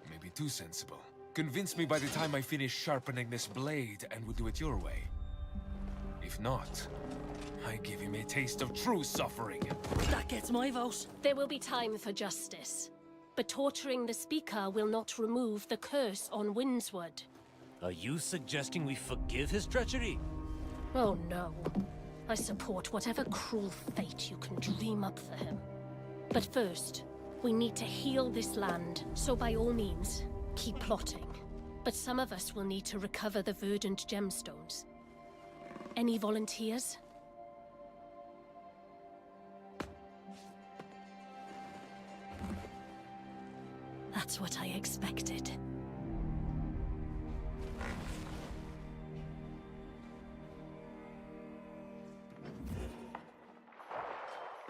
Speaker 8: Maybe too sensible. Convince me by the time I finish sharpening this blade, and we'll do it your way. If not, I give him a taste of true suffering.
Speaker 11: That gets my vote.
Speaker 12: There will be time for justice. But torturing the speaker will not remove the curse on Windswood.
Speaker 16: Are you suggesting we forgive his treachery?
Speaker 12: Oh no. I support whatever cruel fate you can dream up for him. But first, we need to heal this land, so by all means, keep plotting. But some of us will need to recover the verdant gemstones. Any volunteers? That's what I expected.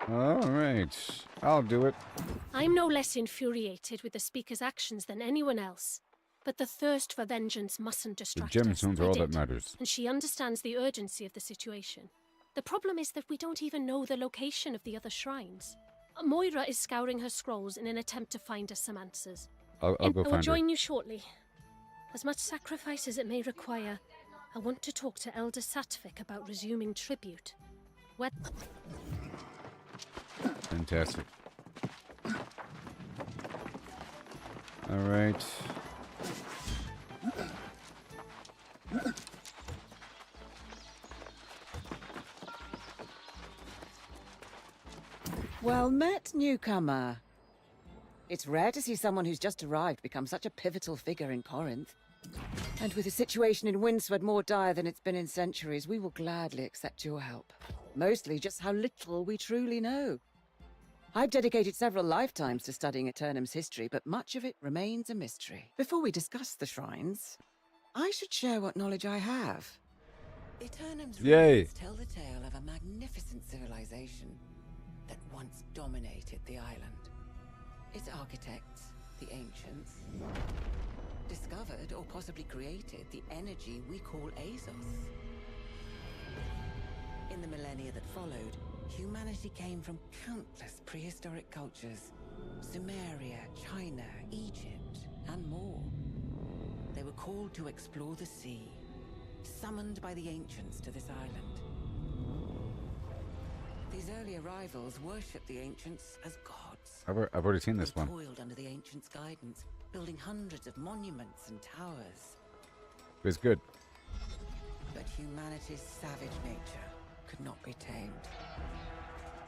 Speaker 1: All right, I'll do it.
Speaker 12: I'm no less infuriated with the speaker's actions than anyone else. But the thirst for vengeance mustn't
Speaker 1: The
Speaker 12: distract us.
Speaker 1: gemstones are
Speaker 12: I
Speaker 1: all that
Speaker 12: did,
Speaker 1: matters.
Speaker 12: and she understands the urgency of the situation. The problem is that we don't even know the location of the other shrines. Moira is scouring her scrolls in an attempt to find us some answers.
Speaker 1: I'll go
Speaker 12: I will
Speaker 1: find her.
Speaker 12: join you shortly. As much sacrifice as it may require, I want to talk to Elder Satvik about resuming tribute. What?
Speaker 1: Fantastic. All right.
Speaker 17: Well met, newcomer. It's rare to see someone who's just arrived become such a pivotal figure in Corinth. And with the situation in Windswood more dire than it's been in centuries, we will gladly accept your help. Mostly just how little we truly know. I've dedicated several lifetimes to studying Aeternum's history, but much of it remains a mystery. Before we discuss the shrines, I should share what knowledge I have.
Speaker 18: Aeternum's
Speaker 1: Yay.
Speaker 18: ruins tell the tale of a magnificent civilization that once dominated the island. Its architects, the ancients, discovered or possibly created the energy we call Azos. In the millennia that followed, humanity came from countless prehistoric cultures. Sumeria, China, Egypt, and more. They were called to explore the sea, summoned by the ancients to this island. These early arrivals worshipped the ancients as gods.
Speaker 1: I've already seen this
Speaker 18: They
Speaker 1: one.
Speaker 18: toiled under the ancients' guidance, building hundreds of monuments and towers.
Speaker 1: It was good.
Speaker 18: But humanity's savage nature could not be tamed.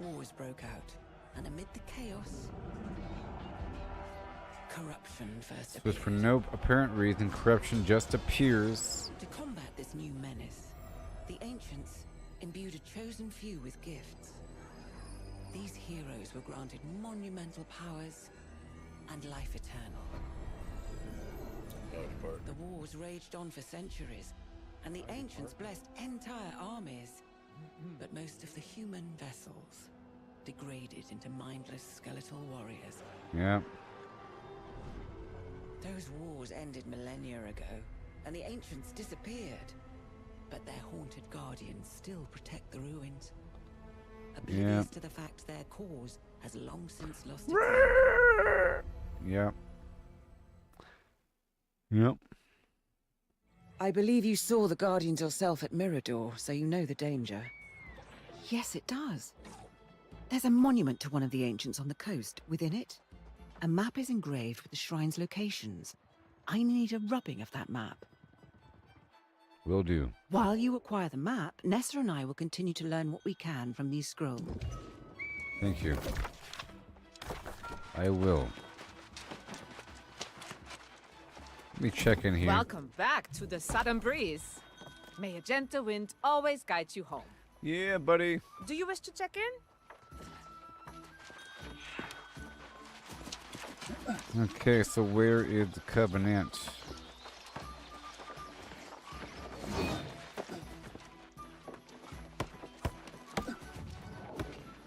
Speaker 18: Wars broke out, and amid the chaos, corruption first
Speaker 1: But for
Speaker 18: appeared.
Speaker 1: no apparent reason, corruption just appears.
Speaker 18: To combat this new menace, the ancients imbued a chosen few with gifts. These heroes were granted monumental powers and life eternal. The wars raged on for centuries, and the ancients blessed entire armies. But most of the human vessels degraded into mindless skeletal warriors.
Speaker 1: Yeah.
Speaker 18: Those wars ended millennia ago, and the ancients disappeared. but their haunted guardians still protect the ruins. Oblivious to the fact their cause has long since lost its
Speaker 1: Yep. Yep.
Speaker 17: I believe you saw the Guardians yourself at Mirador, so you know the danger. Yes, it does. There's a monument to one of the ancients on the coast. Within it, a map is engraved with the shrine's locations. I need a rubbing of that map.
Speaker 1: Will do.
Speaker 17: While you acquire the map, Nessa and I will continue to learn what we can from these scrolls.
Speaker 1: Thank you. I will. Let me check in here.
Speaker 19: Welcome back to the Southern Breeze. May a gentle wind always guide you home.
Speaker 1: Yeah, buddy.
Speaker 19: Do you wish to check in?
Speaker 1: Okay, so where is the Covenant?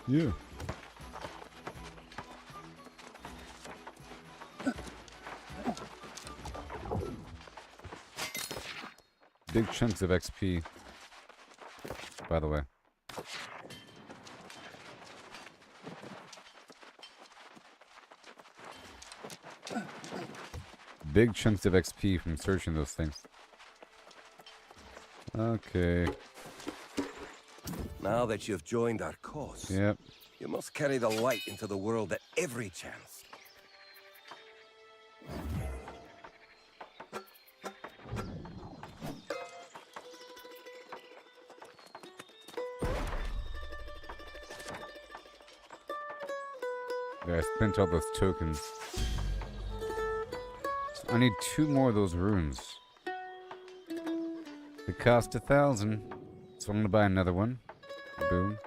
Speaker 1: Yeah. Big chunks of XP, by the way. Big chunks of XP from searching those things. Okay.
Speaker 7: Now that you've joined our cause,
Speaker 1: Yep.
Speaker 7: you must carry the light into the world at every chance.
Speaker 1: Yeah, I spent all those tokens. So I need 2 more of those runes. They cost 1,000, so I'm gonna buy another one. Boom.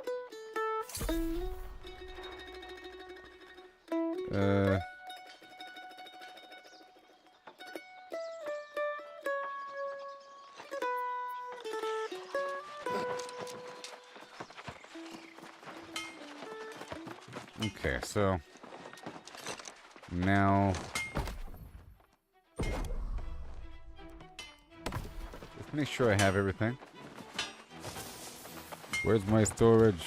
Speaker 1: Okay, so now let's make sure I have everything. Where's my storage?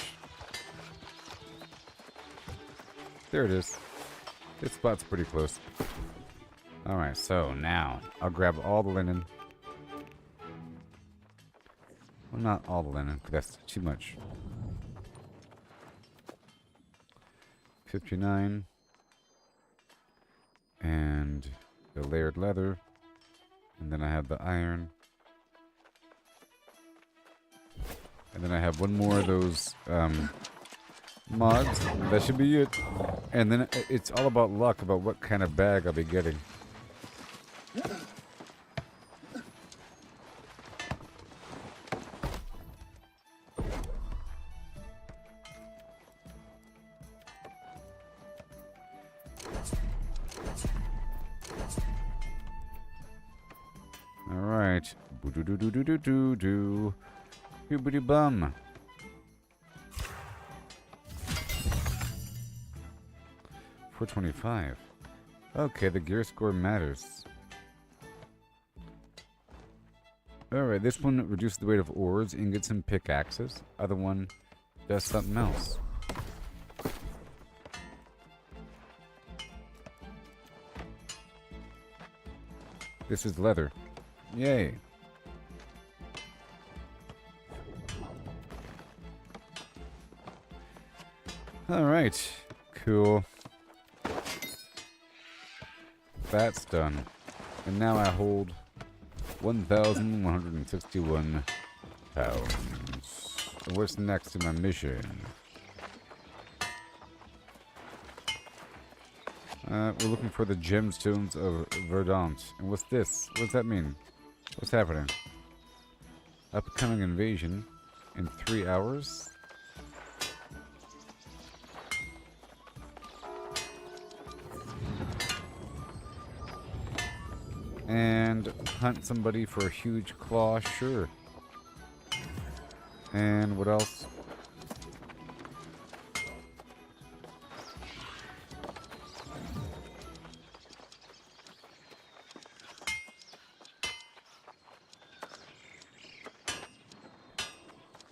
Speaker 1: There it is. This spot's pretty close. Alright, so now I'll grab all the linen. Well, not all the linen, because that's too much. 59. And the layered leather. And then I have the iron. And then I have one more of those mods. That should be it. And then it's all about luck, about what kind of bag I'll be getting. Alright. Boo-doo-doo-doo-doo-doo-doo. Boobity bum. $425. Okay, the gear score matters. Alright, this one reduces the weight of ores, ingots, and pickaxes. Other one does something else. This is leather. Yay. Alright, cool. That's done. And now I hold 1,161 pounds. What's next in my mission? We're looking for the gemstones of Verdant. And what's this? What's that mean? What's happening? Upcoming invasion in 3 hours? And hunt somebody for a huge claw? Sure. And what else?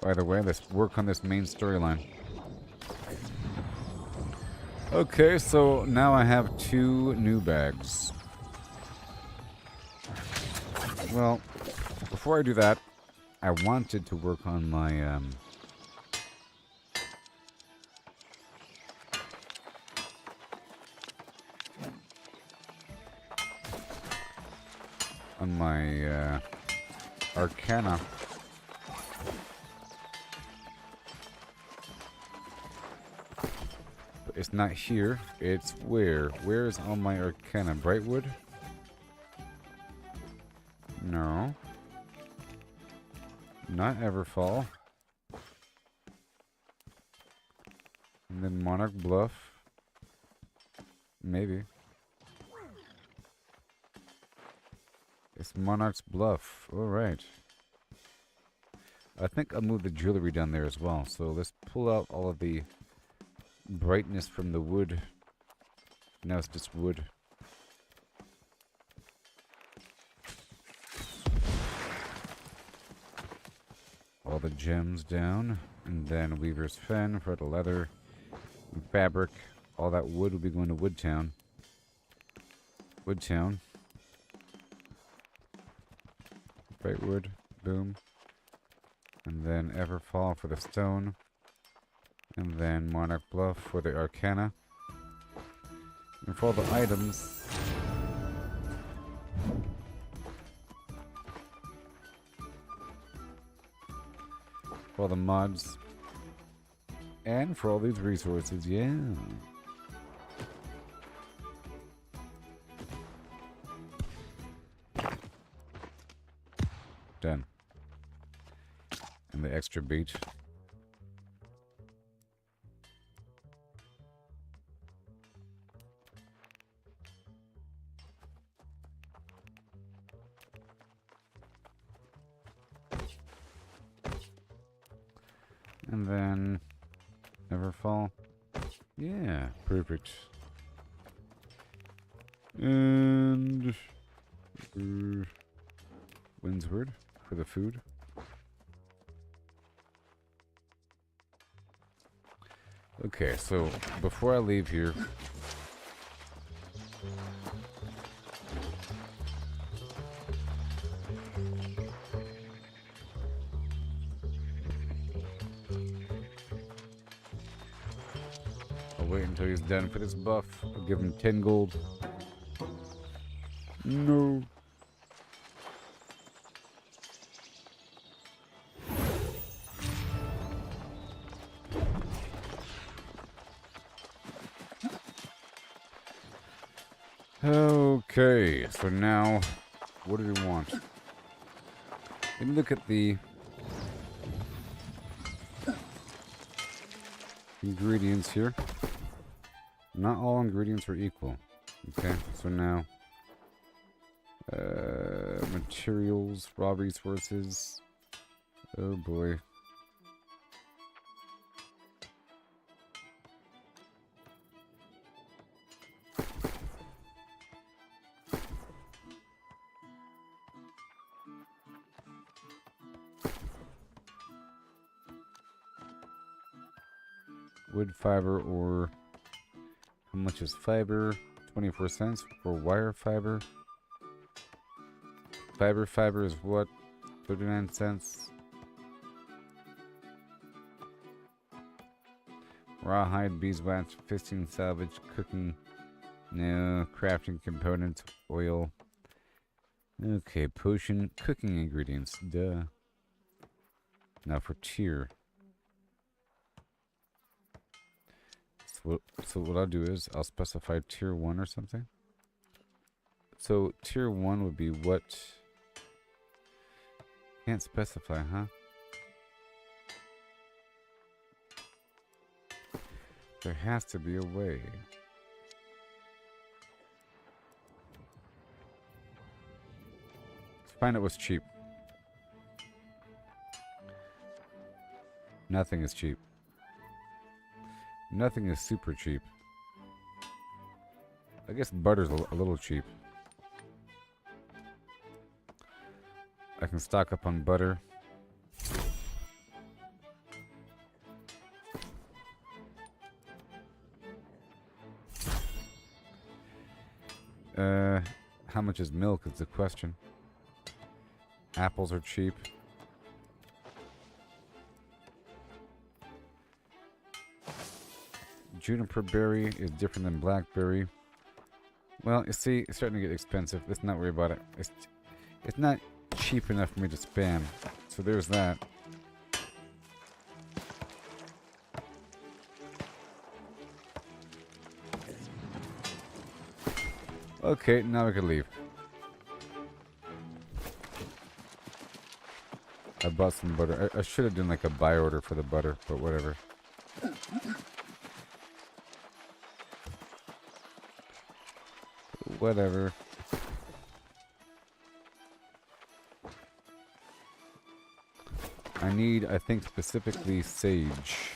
Speaker 1: By the way, let's work on this main storyline. Okay, so now I have 2 new bags. Well, before I do that, I wanted to work on my Arcana. But it's not here. It's where? Where is all my Arcana? Brightwood? No. Not Everfall. And then Monarch Bluff. Maybe. It's Monarch's Bluff. Alright. I think I'll move the jewelry down there as well. So let's pull out all of the brightness from the wood. Now it's just wood. All the gems down. And then Weaver's Fen for the leather. And fabric. All that wood will be going to Woodtown. Woodtown. Brightwood, boom. And then Everfall for the stone. And then Monarch Bluff for the Arcana. And for all the items... for all the mods. And for all these resources, yeah. Done. And the extra beat. And then Everfall. Yeah, perfect. And Windsward for the food. Okay, so before I leave here, I'll wait until he's done for this buff. I'll give him 10 gold. No. Okay, so now, what do we want? Let me look at the ingredients here. Not all ingredients are equal. Okay, so now, materials, raw resources. Oh boy. Wood, fiber, or how much is fiber? 24 cents for wire fiber. Fiber is what? 39 cents. Rawhide, beeswax, 15 salvage, cooking, no, crafting components, oil. Okay, potion, cooking ingredients, duh. Now for tier. So what I'll do is I'll specify tier 1 or something. So tier 1 would be what? Can't specify, huh? There has to be a way. Let's find out what's cheap. Nothing is cheap. Nothing is super cheap. I guess butter's a little cheap. I can stock up on butter. much is milk is the question. Apples are cheap. Juniper berry is different than blackberry. Well, you see, it's starting to get expensive. Let's not worry about it. It's not cheap enough for me to spam. So there's that. Okay, now we can leave. I bought some butter. I should have done like a buy order for the butter, but whatever. Whatever. I need, I think, specifically sage.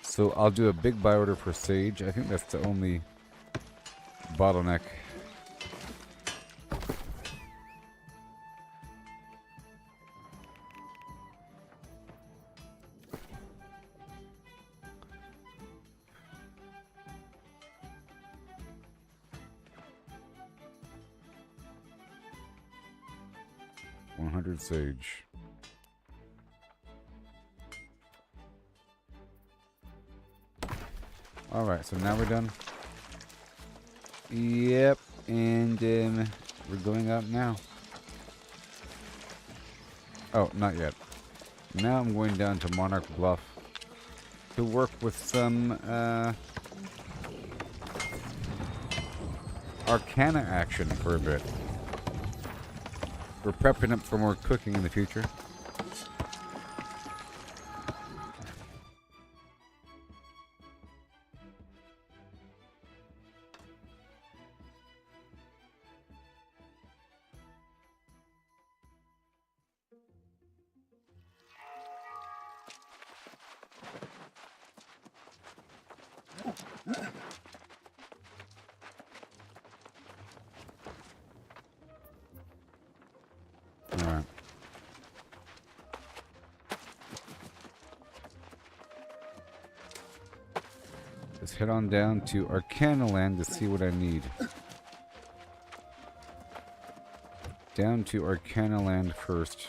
Speaker 1: So I'll do a big buy order for sage. I think that's the only bottleneck. Sage. Alright, so now we're done. Yep, and we're going out now. Oh, not yet. Now I'm going down to Monarch Bluff to work with some Arcana action for a bit. We're prepping up for more cooking in the future. Alright. Let's head on down to Arcana Land to see what I need. Down to Arcana Land first.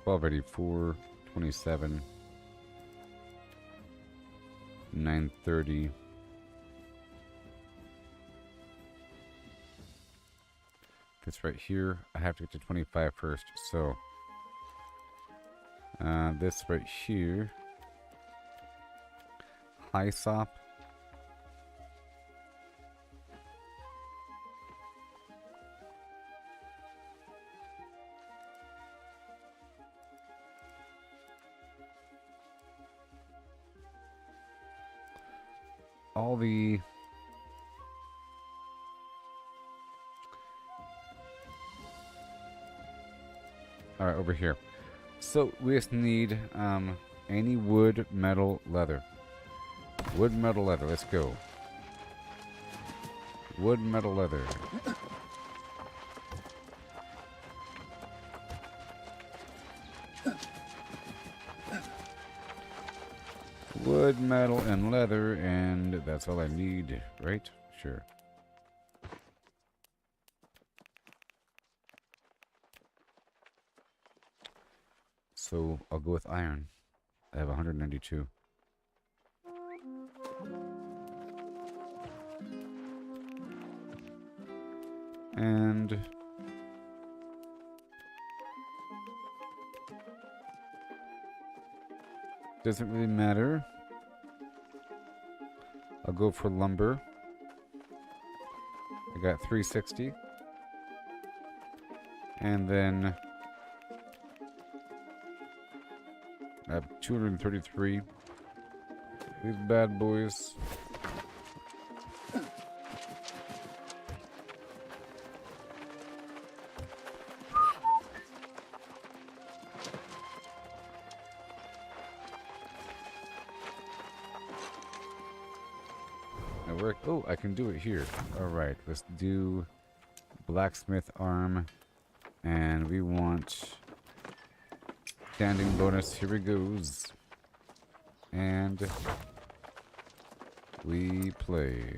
Speaker 1: Already 4:27, 9:30. This right here, I have to get to 25 first. So this right here, Hyssop. All the alright, over here. So we just need any wood, metal, leather. Wood, metal, leather. Let's go. Wood, metal, leather. Wood, metal, and leather, and that's all I need, right? Sure. So I'll go with iron. I have 192. And doesn't really matter. I'll go for lumber. I got 360. And then I have 233. These bad boys. gonna work. Oh, I can do it here. Alright, let's do blacksmith arm. And we want standing bonus. Here it goes. And we play.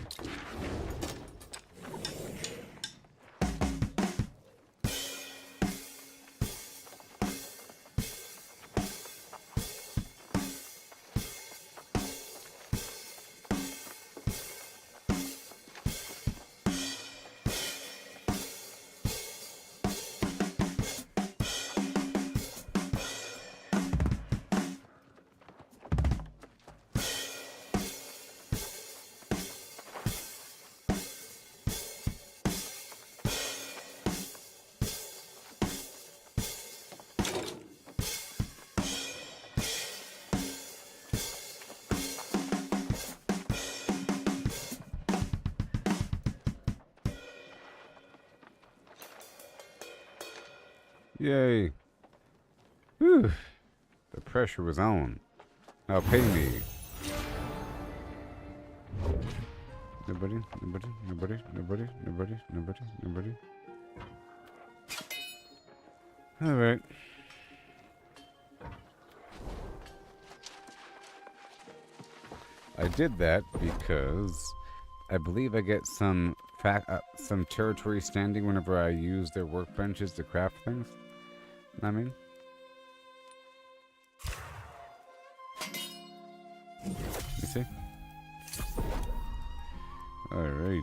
Speaker 1: Yay. Whew. The pressure was on. Now pay me. Nobody, nobody, nobody, nobody, nobody, nobody, nobody. Alright. I did that because I believe I get some territory standing whenever I use their workbenches to craft things. I mean, you see? All right.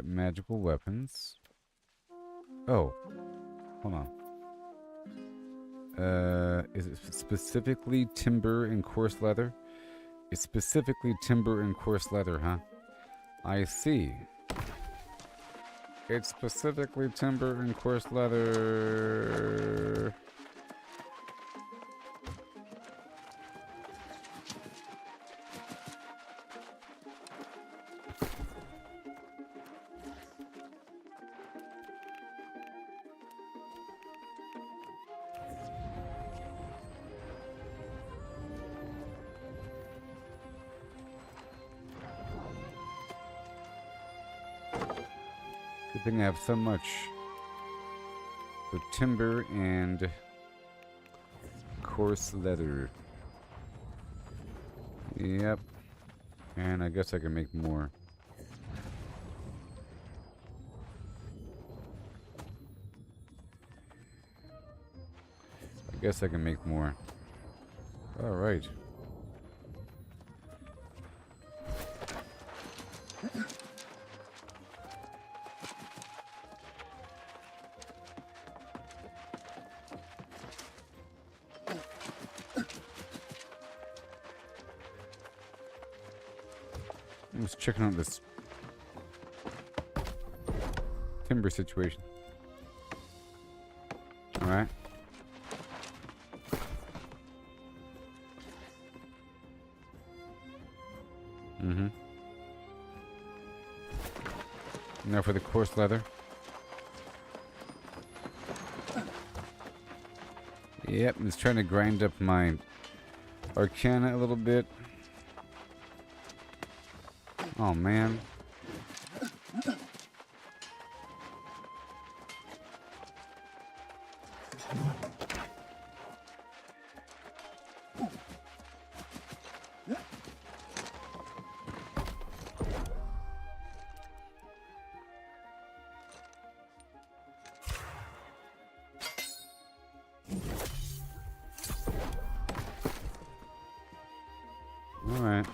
Speaker 1: Magical weapons. Oh, hold on. Is it specifically timber and coarse leather? It's specifically timber and coarse leather, huh? I see. It's specifically timber and coarse leather. Good thing I have so much. So timber and coarse leather. Yep. And I guess I can make more. I guess I can make more. All right. I'm just checking out this timber situation. All right. Mm-hmm. Now for the coarse leather. Yep, I'm just trying to grind up my Arcana a little bit. Oh man. All right.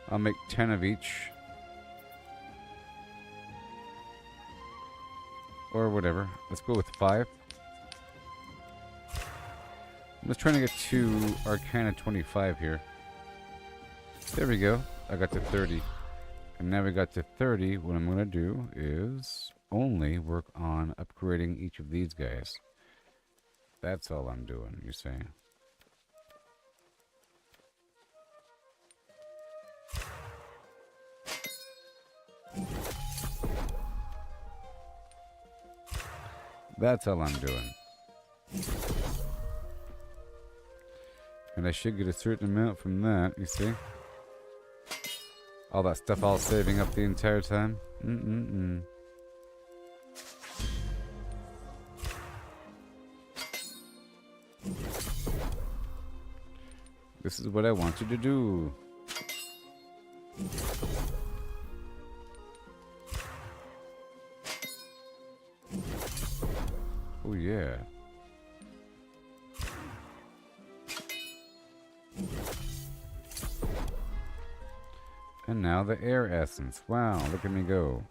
Speaker 1: I'll make 10 of each. Or whatever. Let's go with 5. I'm just trying to get to Arcana 25 here. There we go. I got to 30. And now we got to 30. What I'm going to do is only work on upgrading each of these guys. That's all I'm doing, you say? That's all I'm doing. And I should get a certain amount from that, you see? All that stuff I was saving up the entire time? This is what I want you to do. Oh yeah. And now the air essence. Wow, look at me go.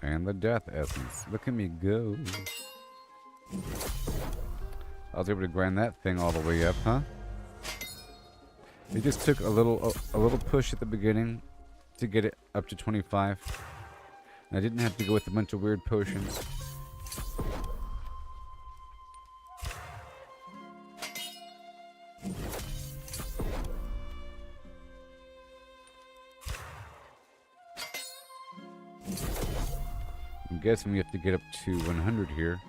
Speaker 1: And the death essence. Look at me go. I was able to grind that thing all the way up, huh? It just took a little push at the beginning to get it up to 25. And I didn't have to go with a bunch of weird potions. I'm guessing we have to get up to 100 here.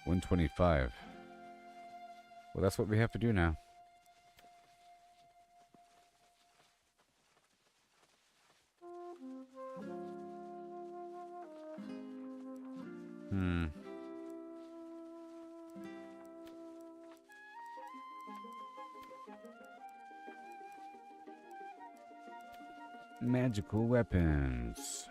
Speaker 1: $125. Well, that's what we have to do now. Magical weapons.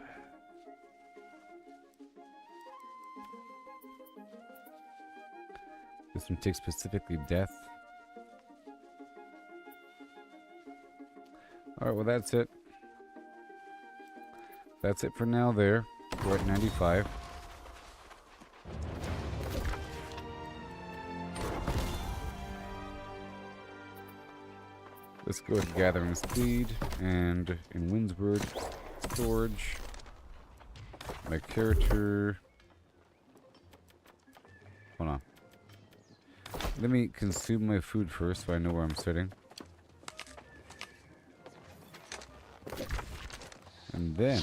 Speaker 1: This one takes specifically death. Alright, well that's it. That's it for now there. We're at 95. Let's go with Gathering Speed and in Windsward storage. My character. Hold on. Let me consume my food first so I know where I'm sitting. And then.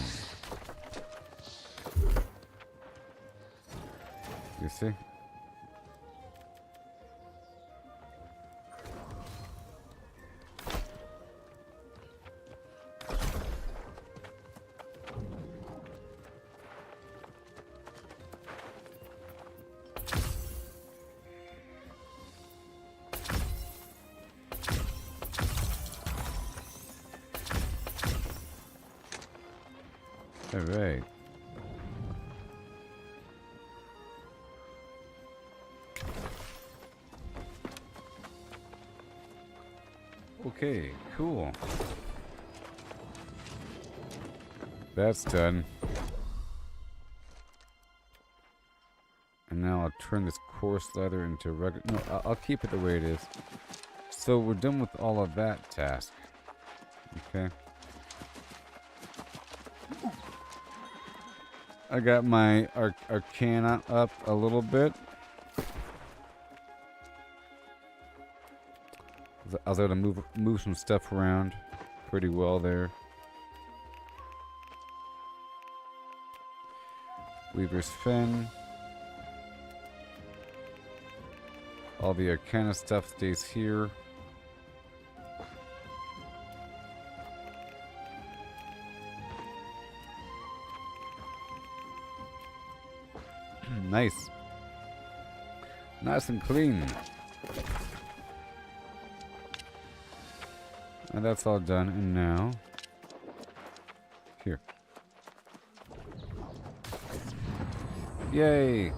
Speaker 1: You see? All right. Okay, cool. That's done. And now I'll turn this coarse leather into rugged. No, I'll keep it the way it is. So we're done with all of that task. Okay. I got my Arcana up a little bit. I was able to move some stuff around pretty well there. Weaver's Fen. All the Arcana stuff stays here. Nice. Nice and clean. And that's all done. And now, here. Yay!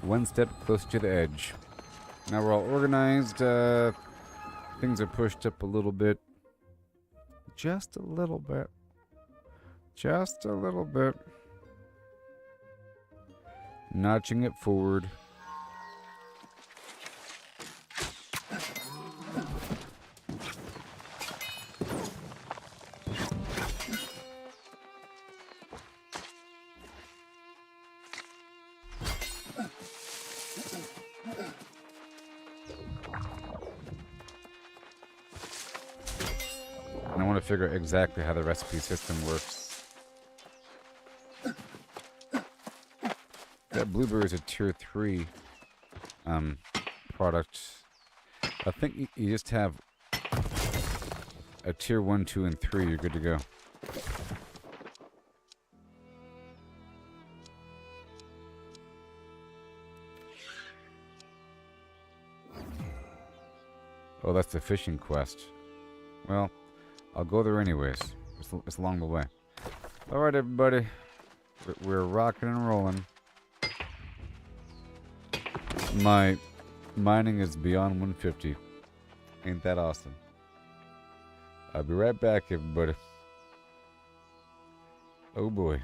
Speaker 1: One step closer to the edge. Now we're all organized. Things are pushed up a little bit. Just a little bit. Just a little bit. Notching it forward. figure out exactly how the recipe system works. That blueberry is a tier 3 product. I think you just have a tier 1, 2, and 3, you're good to go. Oh, that's the fishing quest. Well, I'll go there anyways. It's along the way. Alright, everybody. We're rocking and rolling. My mining is beyond 150. Ain't that awesome? I'll be right back, everybody. Oh boy.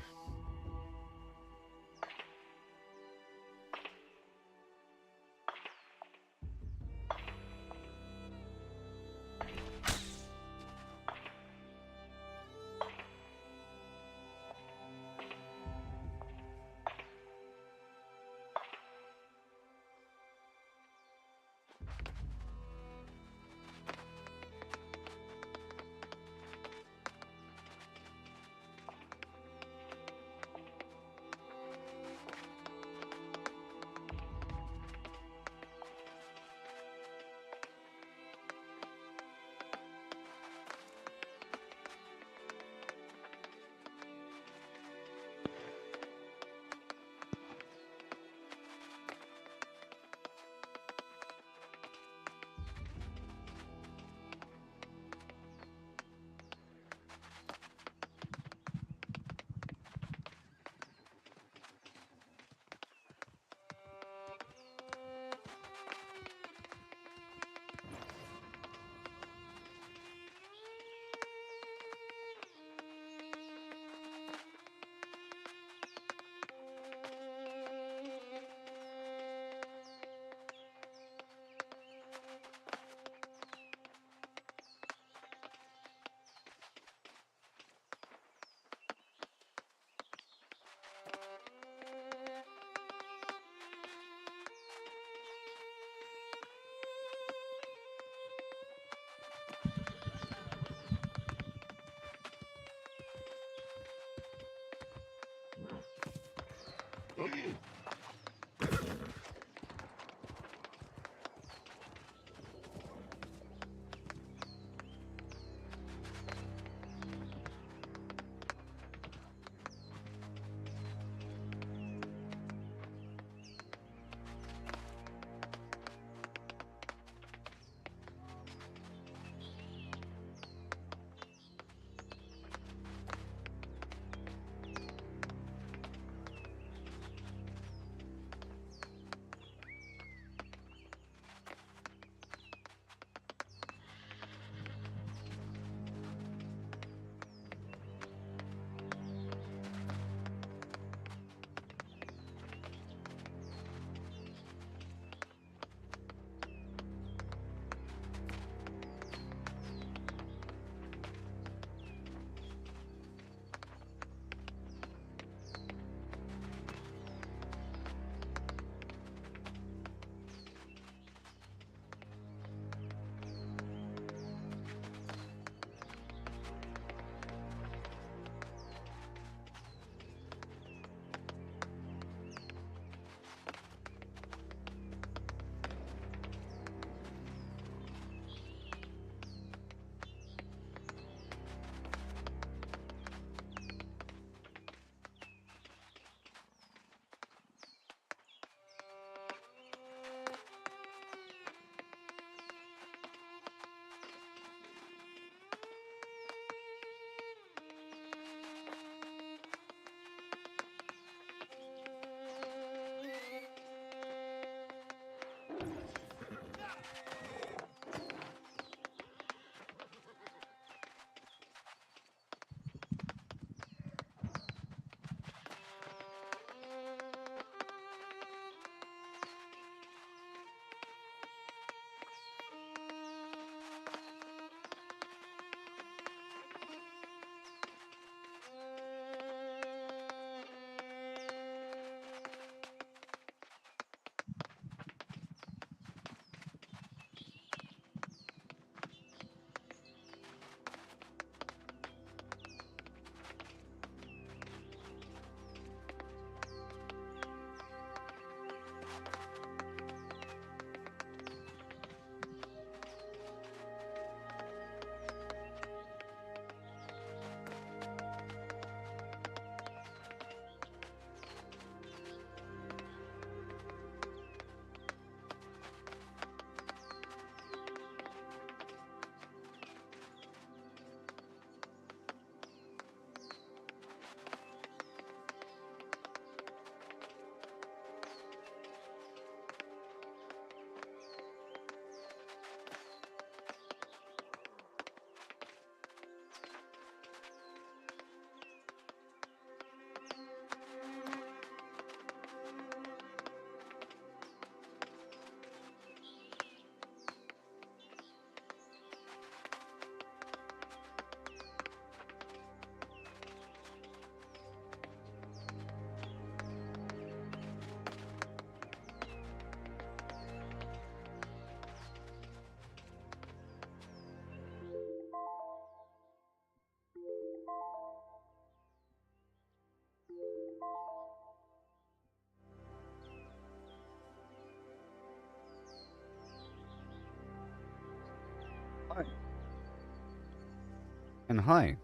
Speaker 1: and hi.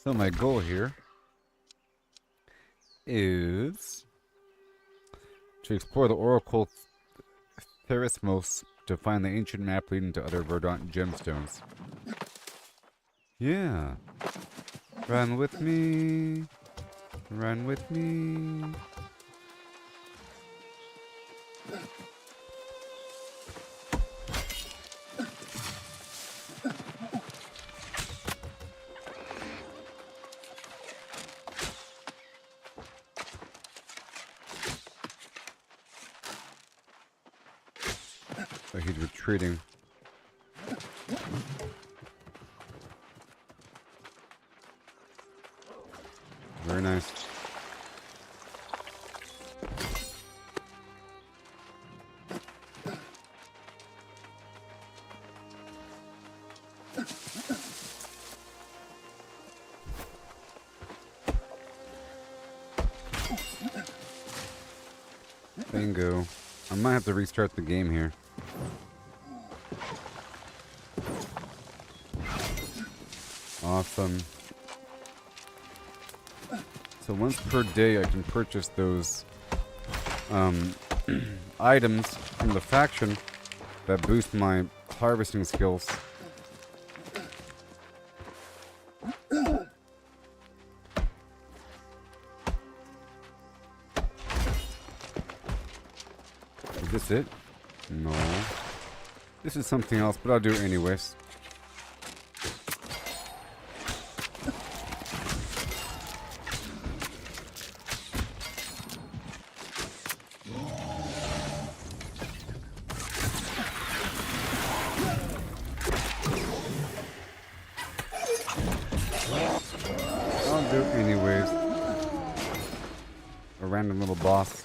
Speaker 1: So my goal here is to explore the Oracle Therismos to find the ancient map leading to other Verdant gemstones. Yeah. Run with me. Run with me. So he's retreating. Very nice. Bingo. I might have to restart the game here. Awesome. So once per day I can purchase those items from the faction that boost my harvesting skills. Is this it? No. This is something else, but I'll do it anyways. I'll do it anyways. A random little boss.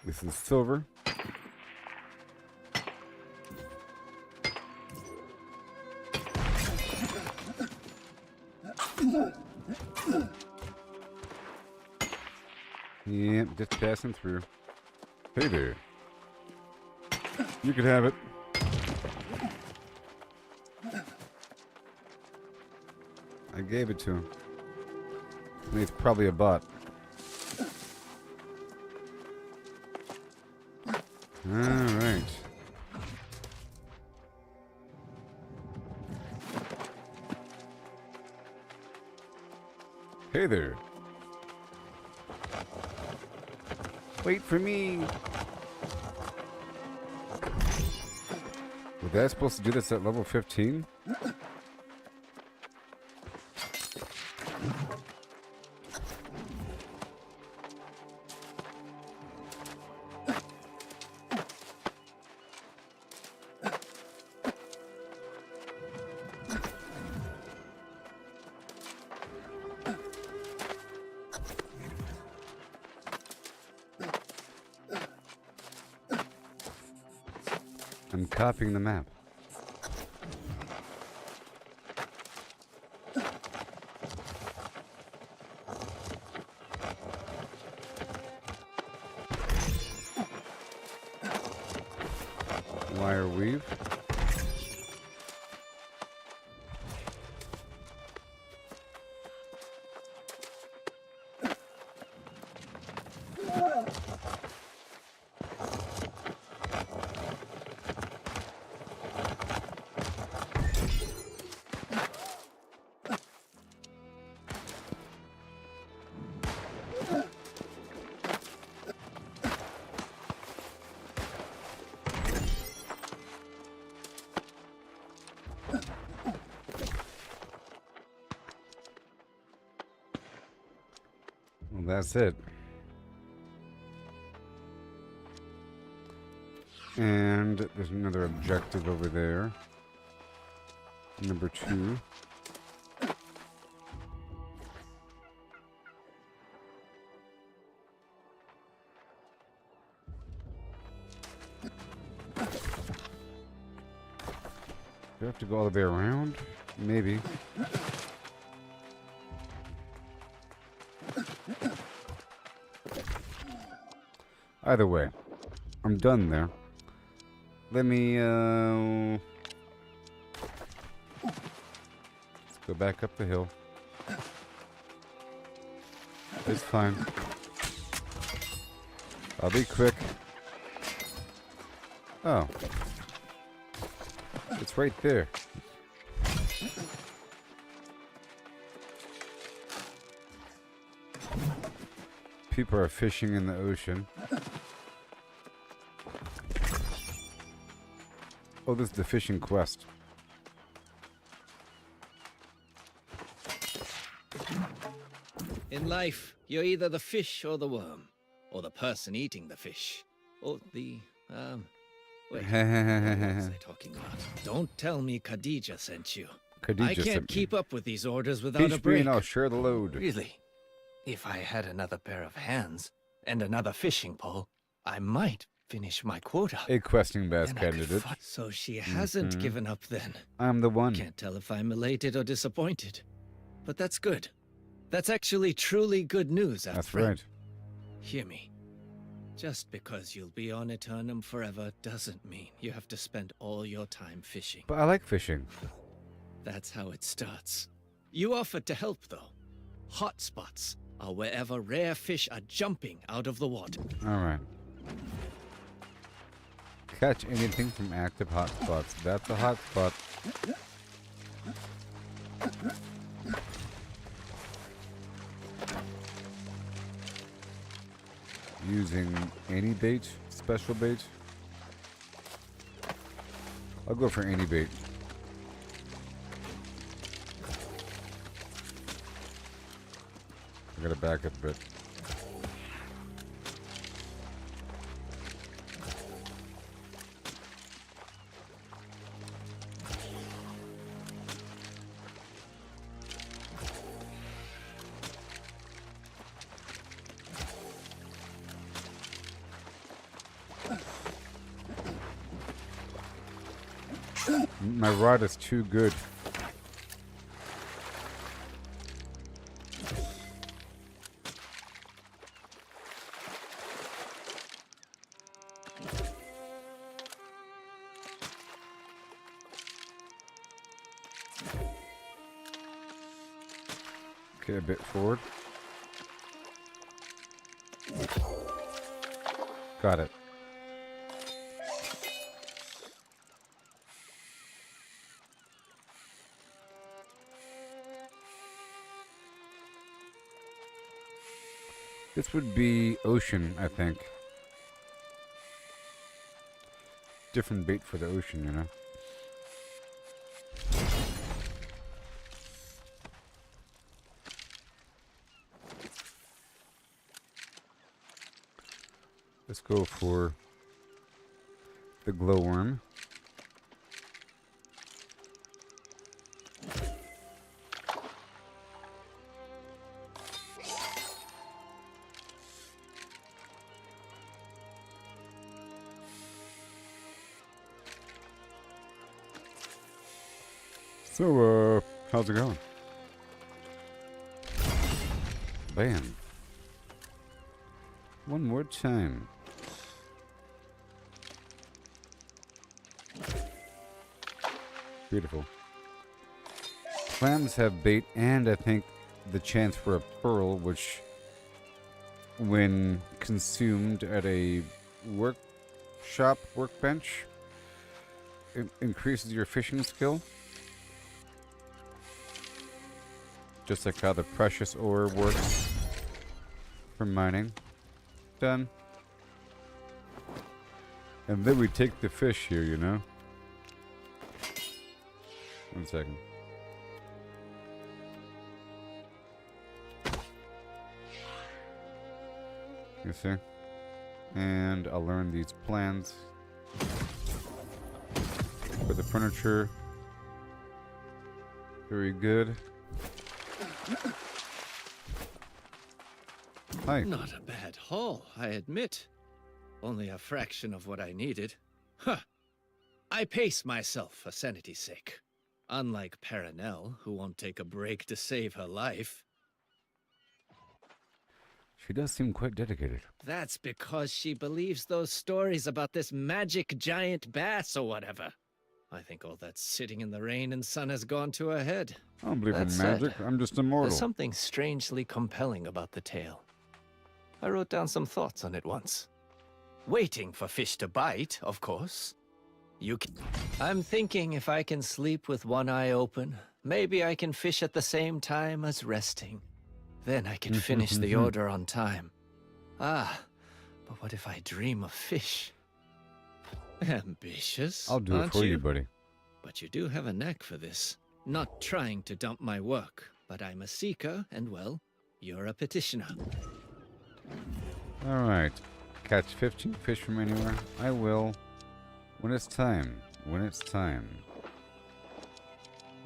Speaker 1: This is silver. Yep, just passing through. Hey there. You could have it. I gave it to him. I mean, it's probably a bot. Alright. Hey there. Wait for me. Was I supposed to do this at level 15? I'm copying the map. Wire weave. Well, that's it. And there's another objective over there. Number 2. Do I have to go all the way around? Maybe. Either way, I'm done there. Let me, let's go back up the hill. It's fine. I'll be quick. Oh. It's right there. People are fishing in the ocean. Oh, this is the fishing quest.
Speaker 20: In life, you're either the fish or the worm, or the person eating the fish, or the, wait, what was I talking about? Don't tell me Khadija sent you.
Speaker 1: Khadija
Speaker 20: I
Speaker 1: sent
Speaker 20: can't
Speaker 1: me.
Speaker 20: keep up with these orders without
Speaker 1: Teach
Speaker 20: a
Speaker 1: me
Speaker 20: break.
Speaker 1: and I'll share the load.
Speaker 20: Really? If I had another pair of hands and another fishing pole, I might finish my quota.
Speaker 1: A questing bass
Speaker 20: Then I could
Speaker 1: candidate.
Speaker 20: So she hasn't given up then.
Speaker 1: I'm the one.
Speaker 20: Can't tell if I'm elated or disappointed. But that's good. That's actually truly good news, our
Speaker 1: That's
Speaker 20: friend.
Speaker 1: right.
Speaker 20: Hear me. Just because you'll be on Aeternum forever doesn't mean you have to spend all your time fishing.
Speaker 1: But I like fishing.
Speaker 20: That's how it starts. You offered to help, though. Hotspots are wherever rare fish are jumping out of the water.
Speaker 1: Alright. Catch anything from active hotspots. That's a hotspot. Using any bait, special bait. I'll go for any bait. I gotta back up a bit. My rod is too good. Okay, a bit forward. Got it. This would be ocean, I think. Different bait for the ocean, you know? Let's go for the glowworm. So, how's it going? Bam. One more time. Beautiful. Clams have bait and I think the chance for a pearl, which when consumed at a workbench, it increases your fishing skill. Just like how the precious ore works for mining. Done. And then we take the fish here, you know? 1 second. You see? And I'll learn these plans for the furniture. Very good. Hi.
Speaker 20: Not a bad haul, I admit. Only a fraction of what I needed. Huh. I pace myself for sanity's sake. Unlike Perenelle, who won't take a break to save her life.
Speaker 1: She does seem quite dedicated.
Speaker 20: That's because she believes those stories about this magic giant bass or whatever. I think all that sitting in the rain and sun has gone to her head.
Speaker 1: I don't believe
Speaker 20: That
Speaker 1: in
Speaker 20: said,
Speaker 1: magic. I'm just immortal.
Speaker 20: There's something strangely compelling about the tale. I wrote down some thoughts on it once. Waiting for fish to bite, of course. I'm thinking if I can sleep with one eye open, maybe I can fish at the same time as resting. Then I can finish the order on time. Ah, but what if I dream of fish? Ambitious,
Speaker 1: I'll do it
Speaker 20: aren't
Speaker 1: for you, buddy.
Speaker 20: But you do have a knack for this. Not trying to dump my work, but I'm a seeker, and well, you're a petitioner.
Speaker 1: Alright. Catch 15 fish from anywhere? I will. When it's time. When it's time.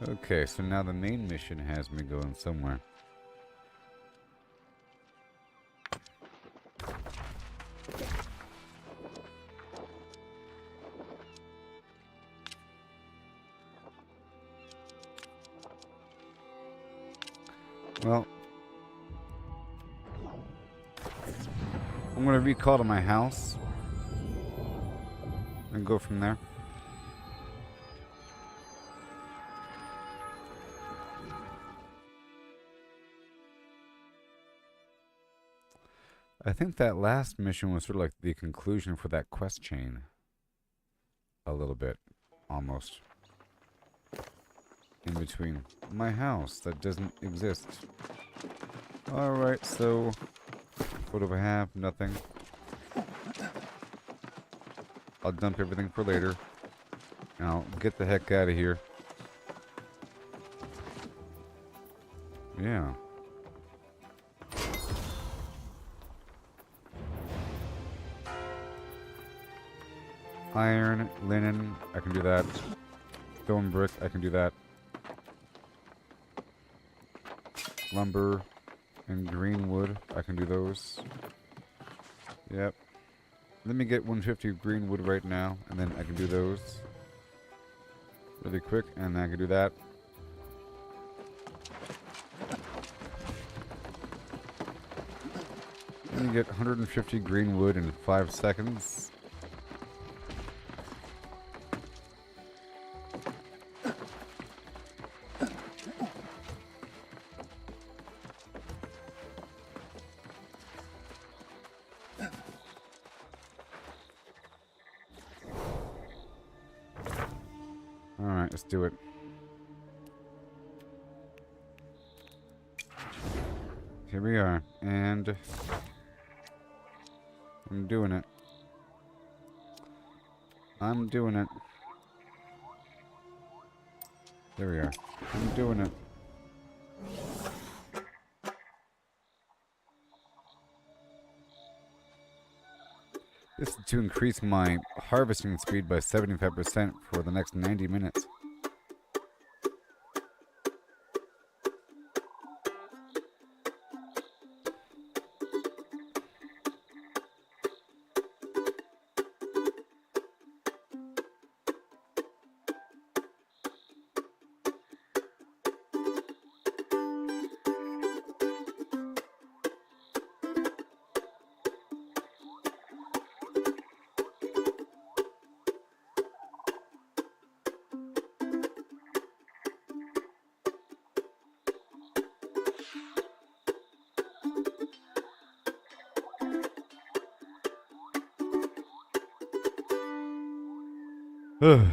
Speaker 1: Okay, so now the main mission has me going somewhere. Well, I'm going to recall to my house and go from there. I think that last mission was sort of like the conclusion for that quest chain. A little bit, almost. In between my house that doesn't exist. Alright, so what do I have? Nothing. I'll dump everything for later. And I'll get the heck out of here. Yeah. Iron, linen, I can do that. Stone brick, I can do that. Lumber and green wood, I can do those. Yep. Let me get 150 green wood right now, and then I can do those really quick, and then I can do that. Let me get 150 green wood in 5 seconds. Alright, let's do it. Here we are, and I'm doing it. I'm doing it. There we are. I'm doing it. This is to increase my harvesting speed by 75% for the next 90 minutes. Woo!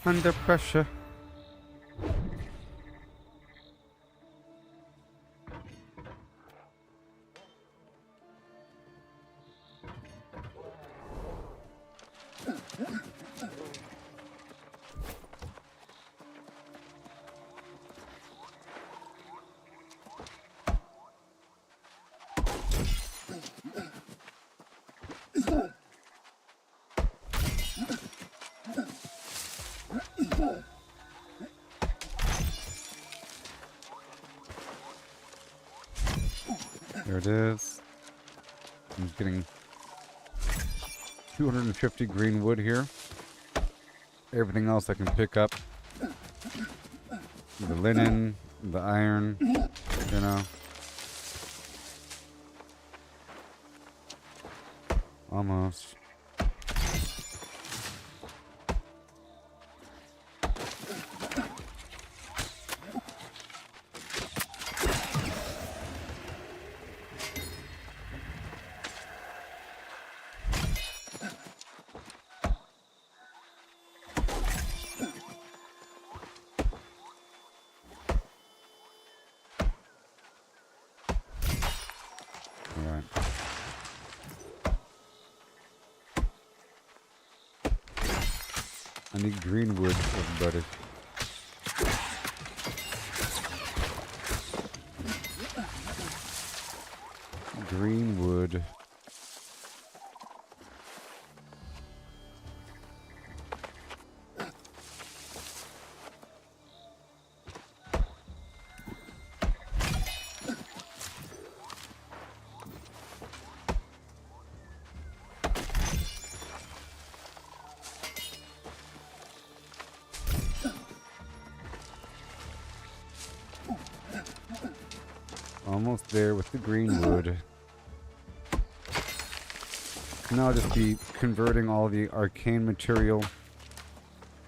Speaker 1: Under pressure. There it is. I'm getting 250 green wood here. Everything else I can pick up. The linen, the iron, you know. Almost. Alright. I need green wood, everybody. Green wood. Almost there with the green wood. Now I'll just be converting all the arcane material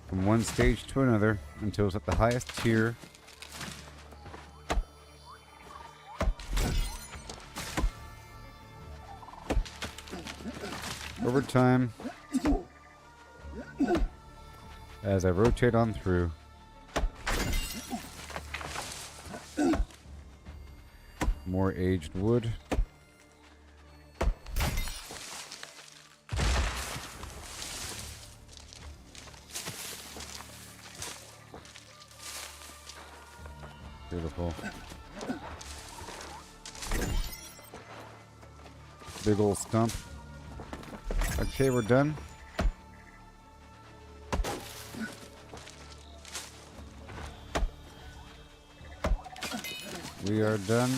Speaker 1: from one stage to another until it's at the highest tier. Over time, as I rotate on through. More aged wood. Beautiful. Big old stump. Okay, we're done. We are done.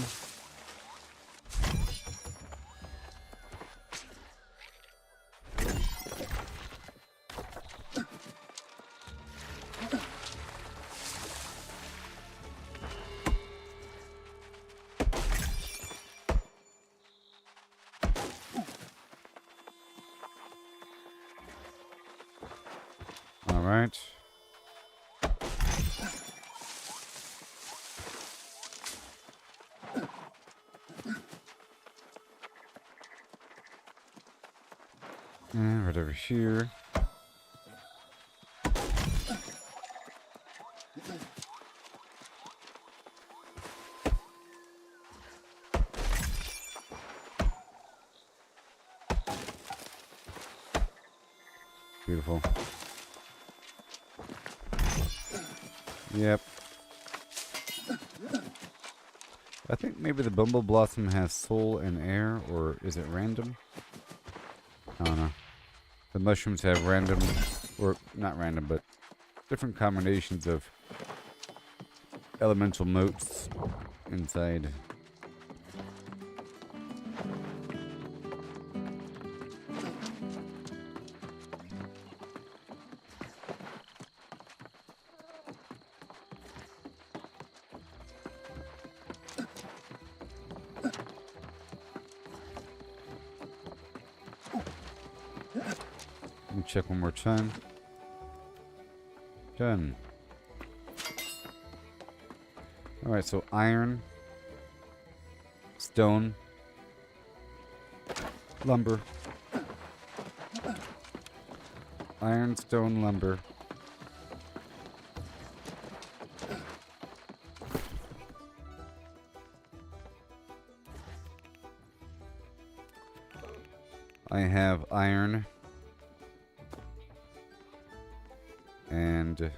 Speaker 1: All right. And right over here. Beautiful. Yep. I think maybe the Bumble Blossom has soul and air, or is it random? I don't know. The mushrooms have random, or not random, but different combinations of elemental motes inside. Let me check one more time. Done. Alright, so iron, stone, lumber, iron, stone, lumber. I have iron and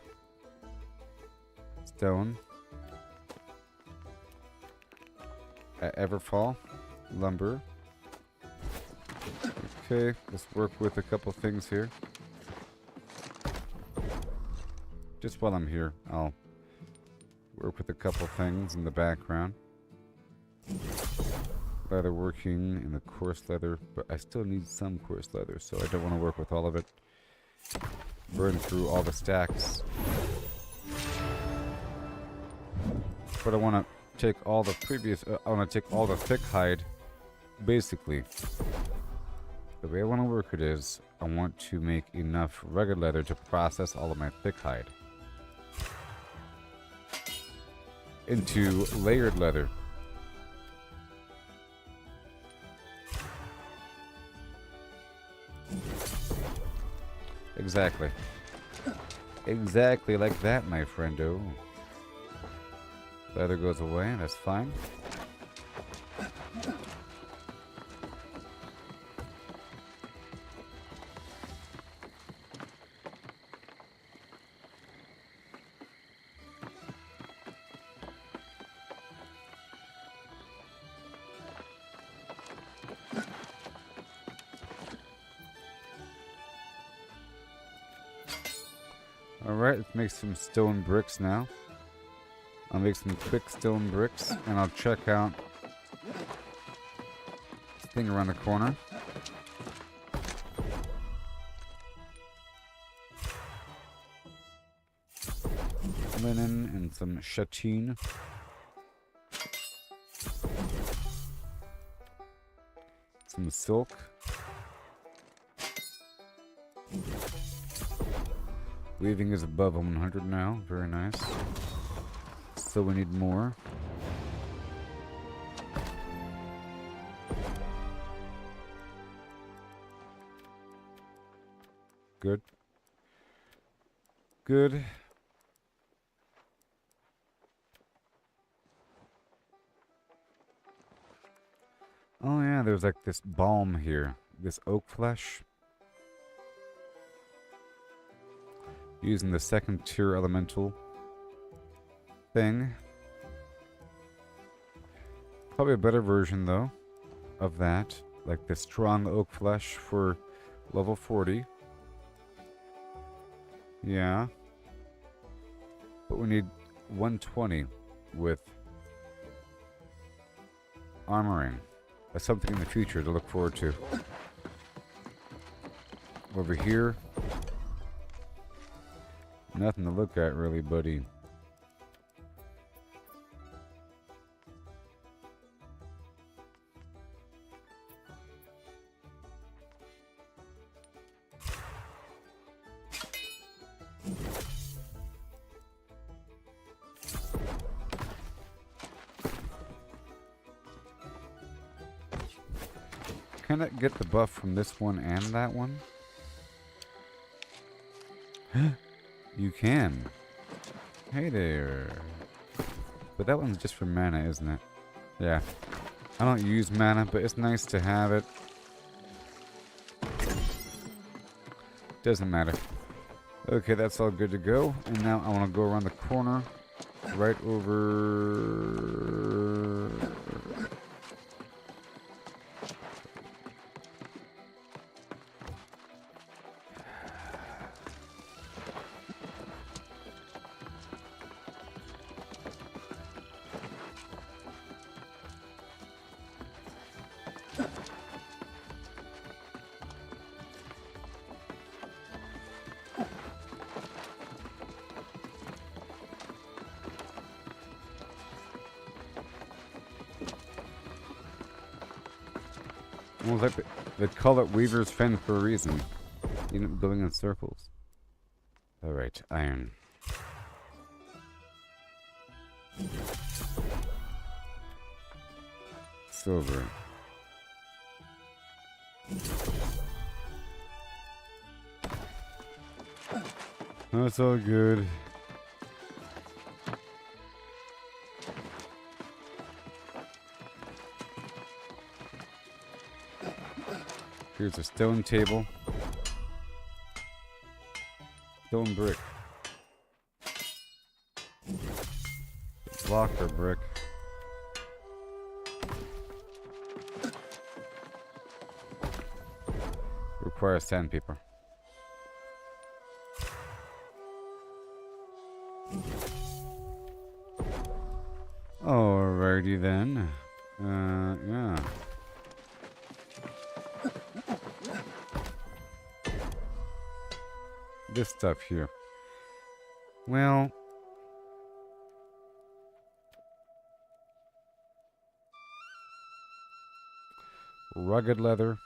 Speaker 1: stone at Everfall, lumber. Okay, let's work with a couple things here. Just while I'm here, I'll work with a couple things in the background. Leather working in the coarse leather, but I still need some coarse leather, so I don't want to work with all of it. Burn through all the stacks. But I want to take all the previous... I want to take all the thick hide, basically. The way I want to work it is, I want to make enough rugged leather to process all of my thick hide into layered leather. Exactly. Exactly like that, my friendo. Leather goes away, that's fine. Alright, let's make some stone bricks now. I'll make some quick stone bricks, and I'll check out this thing around the corner. Linen and some châtain. Some silk. Weaving is above 100 now. Very nice. So we need more. Good. Good. Oh yeah, there's like this balm here. This oak flesh. Using the second tier elemental thing. Probably a better version though of that. Like the strong oak flesh for level 40. Yeah. But we need 120 with armoring. That's something in the future to look forward to. Over here. Nothing to look at really, buddy. Can I get the buff from this one and that one? You can. Hey there. But that one's just for mana, isn't it? Yeah. I don't use mana, but it's nice to have it. Doesn't matter. Okay, that's all good to go. And now I want to go around the corner. Right over... Well, they call it Weaver's Fen for a reason. You know, going in circles. Alright, iron. Silver. That's all good. Here's a stone table. Stone brick. Block or brick. Requires sandpaper. Alrighty then. Yeah. This stuff here. Well, rugged leather,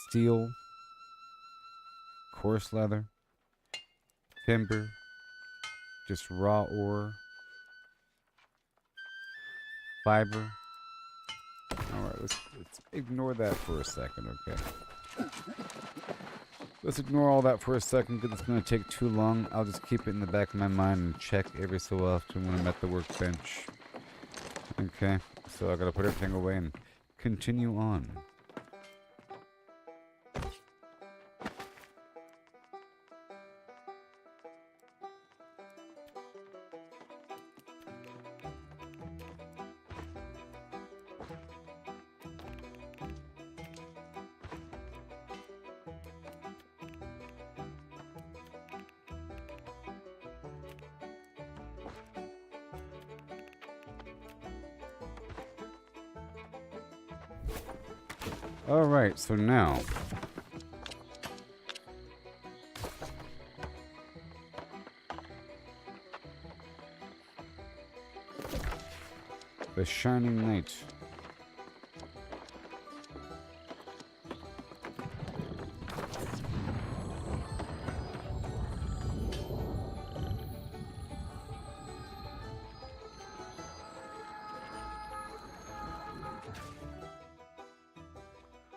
Speaker 1: steel, coarse leather, timber, just raw ore, fiber. Alright, let's ignore that for a second, okay? Let's ignore all that for a second because it's going to take too long. I'll just keep it in the back of my mind and check every so often when I'm at the workbench. Okay, so I gotta put everything away and continue on. Alright, so now the Shining Knight.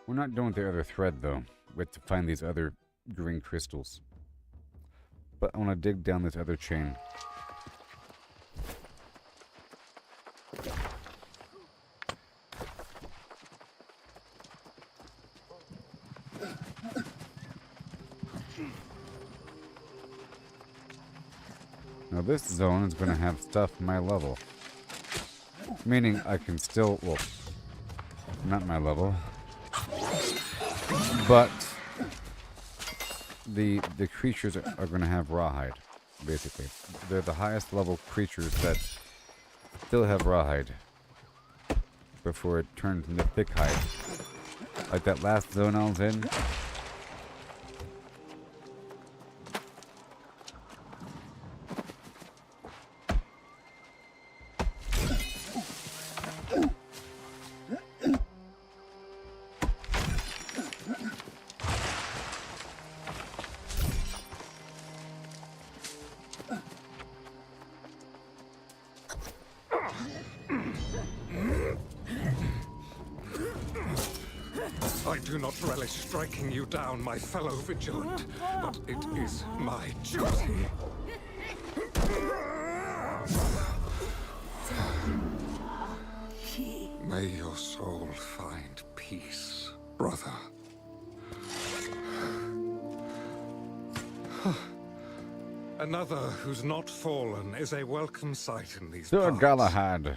Speaker 1: We're not done with the other thread, though. We have to find these other green crystals. But I want to dig down this other chain. Now this zone is going to have stuff my level. Meaning I can still, well, not my level. But the creatures are going to have rawhide, basically. They're the highest level creatures that still have rawhide before it turns into thick hide. Like that last zone I was in.
Speaker 8: I do not relish striking you down, my fellow vigilant, but it is my duty. May your soul find peace, brother. Another who's not fallen is a welcome sight in these
Speaker 1: Sir
Speaker 8: parts.
Speaker 1: Galahad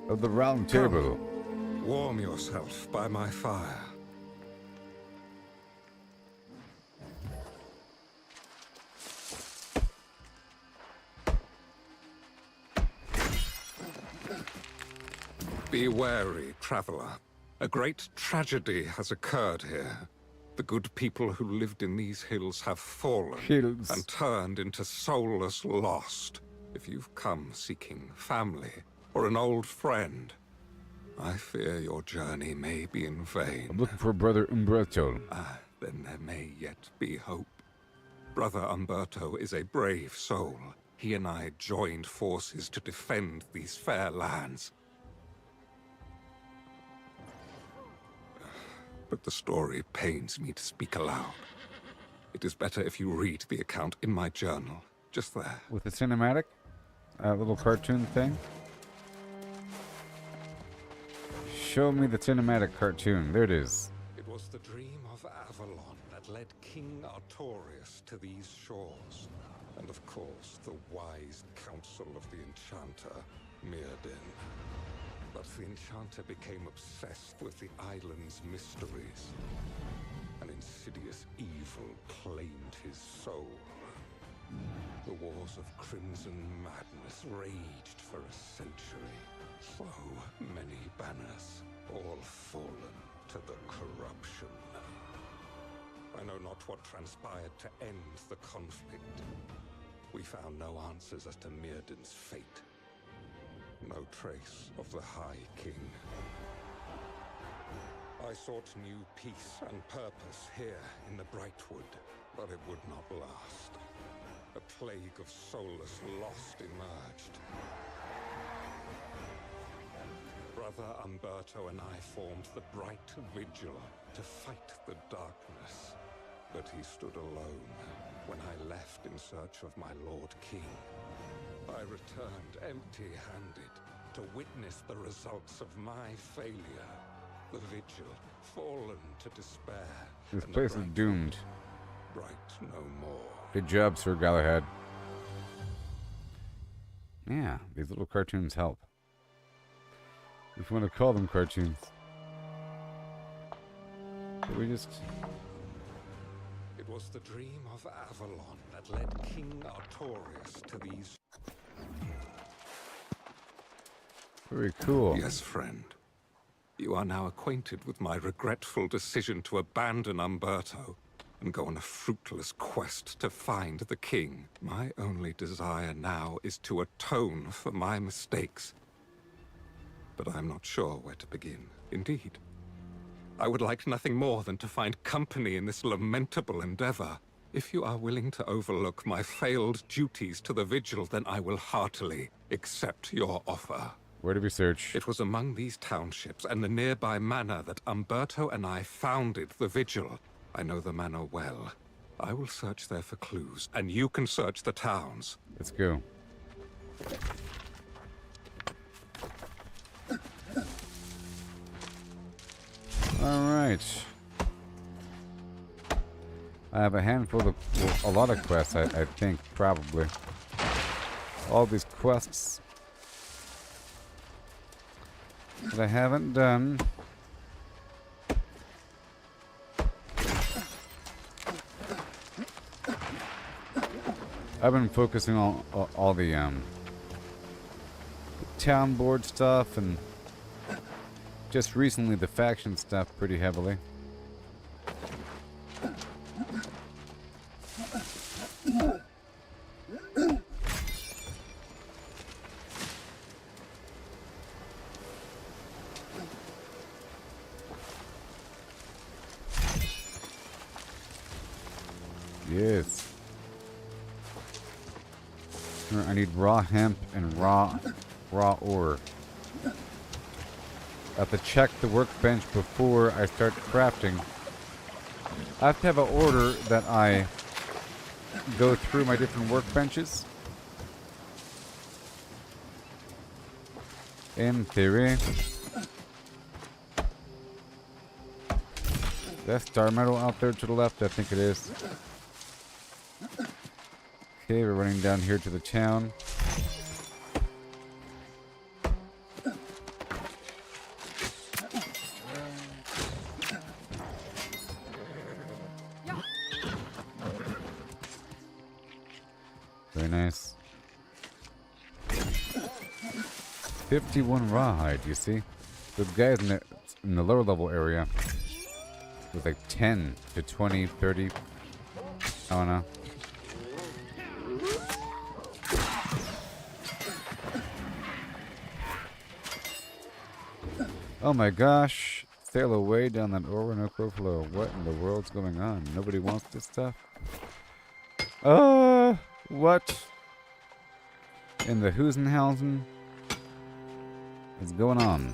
Speaker 1: of the Round Table.
Speaker 8: Warm yourself by my fire. Be wary, traveler. A great tragedy has occurred here. The good people who lived in these hills have fallen and turned into soulless lost. If you've come seeking family or an old friend, I fear your journey may be in vain.
Speaker 1: I'm looking for Brother Umberto.
Speaker 8: Then there may yet be hope. Brother Umberto is a brave soul. He and I joined forces to defend these fair lands. But the story pains me to speak aloud. It is better if you read the account in my journal, just there.
Speaker 1: With the cinematic? Little cartoon thing? Show me the cinematic cartoon. There it is.
Speaker 8: It was the dream of Avalon that led King Artorius to these shores. And of course, the wise counsel of the enchanter, Mirrodin. But the enchanter became obsessed with the island's mysteries. An insidious evil claimed his soul. The wars of crimson madness raged for a century. So many banners, all fallen to the corruption. I know not what transpired to end the conflict. We found no answers as to Mirrodin's fate. no trace of the High King. I sought new peace and purpose here in the Brightwood, but it would not last. A plague of soulless lost emerged. Brother Umberto and I formed the Bright Vigil to fight the darkness. But he stood alone when I left in search of my Lord King. I returned empty-handed to witness the results of my failure. The Vigil, fallen to despair.
Speaker 1: This
Speaker 8: and
Speaker 1: place is doomed.
Speaker 8: Bright no more.
Speaker 1: Good job, Sir Galahad. Yeah, these little cartoons help. If you want to call them cartoons. But we just...
Speaker 8: It was the dream of Avalon that led King Artorius to these...
Speaker 1: Very cool.
Speaker 8: Yes, friend. You are now acquainted with my regretful decision to abandon Umberto and go on a fruitless quest to find the king. My only desire now is to atone for my mistakes. But I'm not sure where to begin. Indeed, I would like nothing more than to find company in this lamentable endeavor. If you are willing to overlook my failed duties to the Vigil, then I will heartily accept your offer.
Speaker 1: Where do we search?
Speaker 8: It was among these townships and the nearby manor that Umberto and I founded the Vigil. I know the manor well. I will search there for clues, and you can search the towns.
Speaker 1: Let's go. Alright. I have a handful of, well, a lot of quests, I think, probably. All these quests that I haven't done. I've been focusing on all the town board stuff and just recently the faction stuff pretty heavily. Yes. I need raw hemp and raw ore. I have to check the workbench before I start crafting. I have to have an order that I go through my different workbenches. In theory. That's star metal out there to the left, I think it is. Okay, we're running down here to the town. Very nice. 51 rawhide, you see? Those guys in the lower level area with like 10 to 20, 30. I don't know. Oh my gosh. Sail away down that Orinoco flow. What in the world's going on? Nobody wants this stuff? What in the Husenhausen is going on?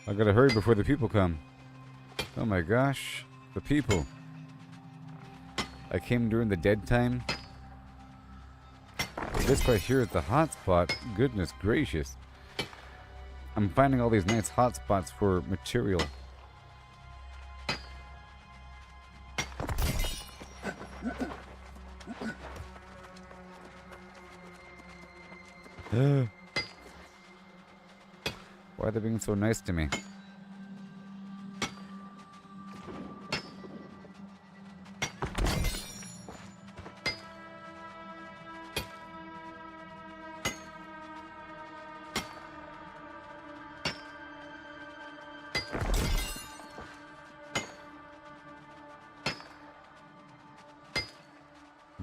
Speaker 1: I gotta hurry before the people come. Oh my gosh. The people. I came during the dead time. This right here is the hotspot. Goodness gracious. I'm finding all these nice hotspots for material. Why are they being so nice to me?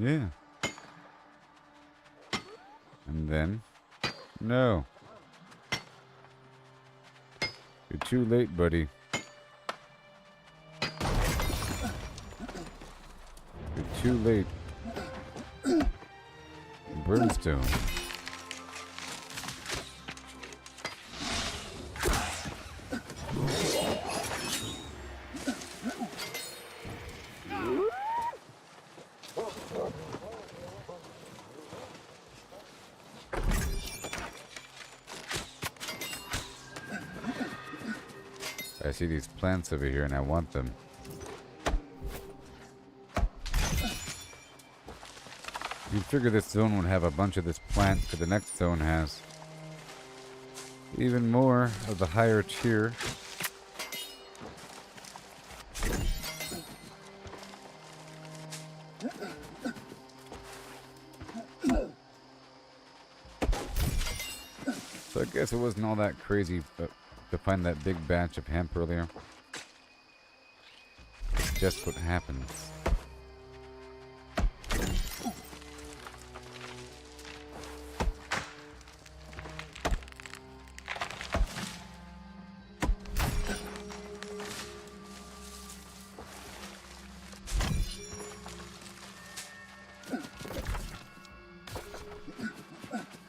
Speaker 1: Yeah. And then No. You're too late, buddy. You're too late. Brimstone. I see these plants over here and I want them. You'd figure this zone would have a bunch of this plant, but the next zone has even more of the higher tier. So I guess it wasn't all that crazy to find that big batch of hemp earlier. It's just what happens.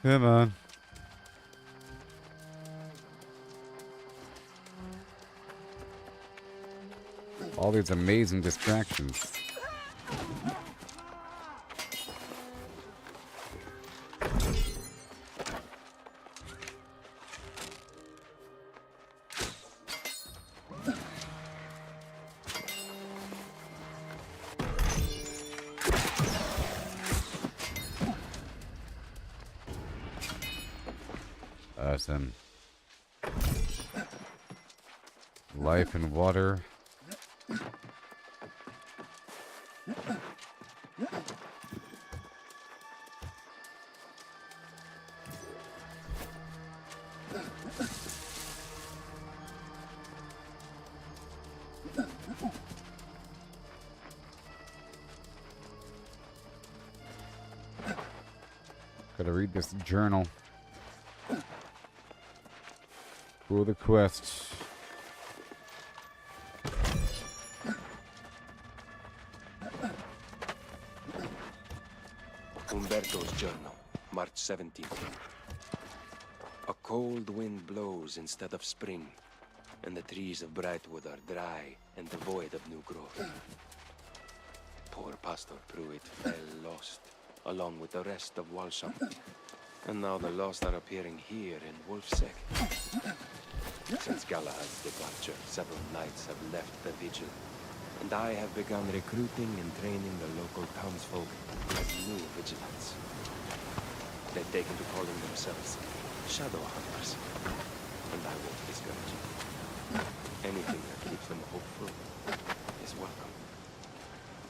Speaker 1: Come on. All these amazing distractions. Awesome. Life and water. Gotta read this journal for the quest.
Speaker 21: Umberto's journal, March 17th. A cold wind blows instead of spring, and the trees of Brightwood are dry and devoid of new growth. Poor Pastor Pruitt fell lost, along with the rest of Walsham. And now the lost are appearing here in Wolfsec. Since Galahad's departure, several knights have left the vigil, and I have begun recruiting and training the local townsfolk as new vigilants. They've taken to calling themselves shadow hunters, and I won't discourage it. Anything that keeps them hopeful is welcome.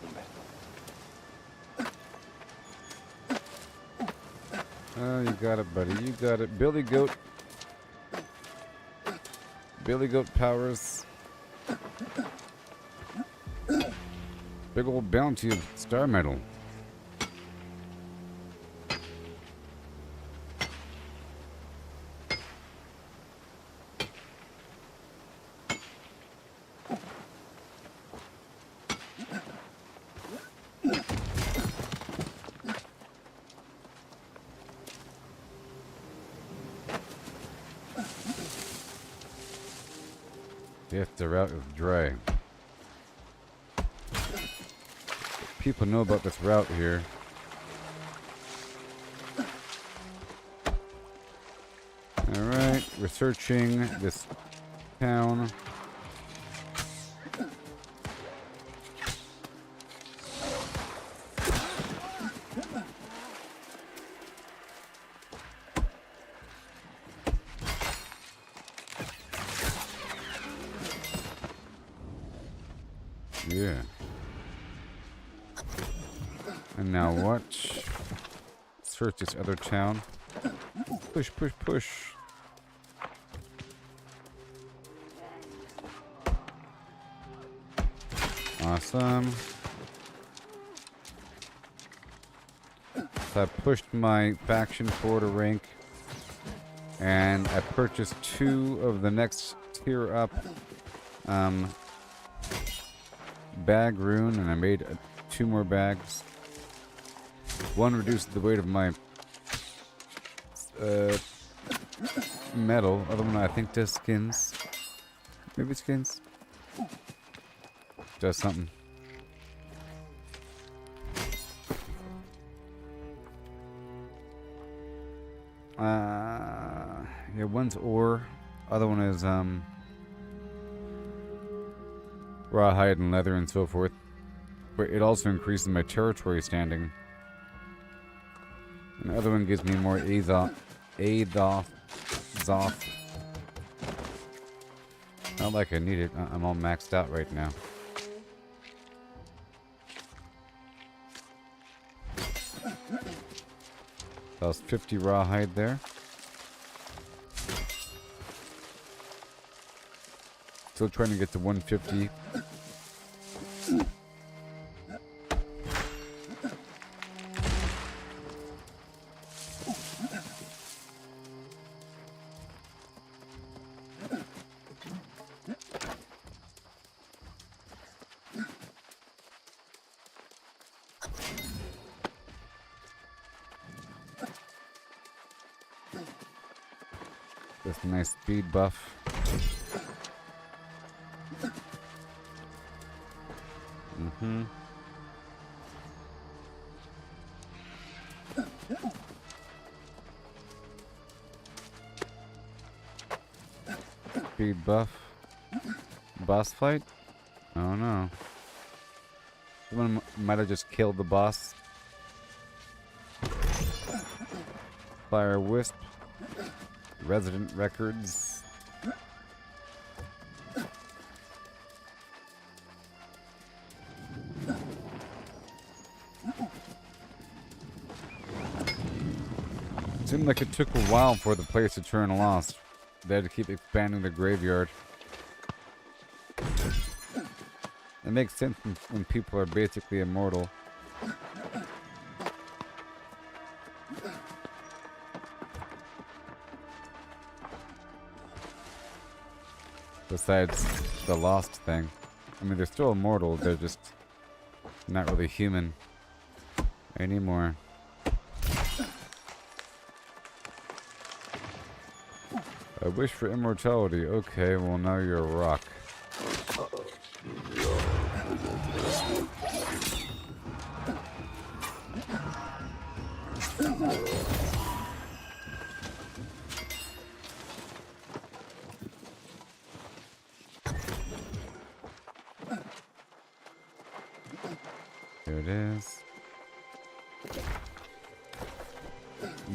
Speaker 21: Umberto.
Speaker 1: Oh, you got it, buddy. You got it. Billy Goat. Billy Goat powers. Big old bounty of star metal. Yes, the route is dry. People know about this route here. Alright, researching this town. Yeah. And now watch. Search this other town. Push, push, push. Awesome. So I pushed my faction forward a rank. And I purchased 2 of the next tier up bag rune, and I made 2 more bags. One reduced the weight of my metal. Other one I think does skins. Maybe skins. Does something. Yeah, one's ore. Other one is rawhide and leather and so forth. But it also increases my territory standing. And the other one gives me more Azoth. Not like I need it. I'm all maxed out right now. That was 50 rawhide there. Still trying to get to 150. This nice speed buff. Speed buff. Boss fight? Oh no. Someone might have just killed the boss. Fire Wisp. Resident records. Seemed like it took a while for the place to turn lost. They had to keep expanding the graveyard. It makes sense when people are basically immortal. Besides the lost thing. I mean, they're still immortal, they're just not really human anymore. A wish for immortality. Okay, well now you're a rock. Here it is.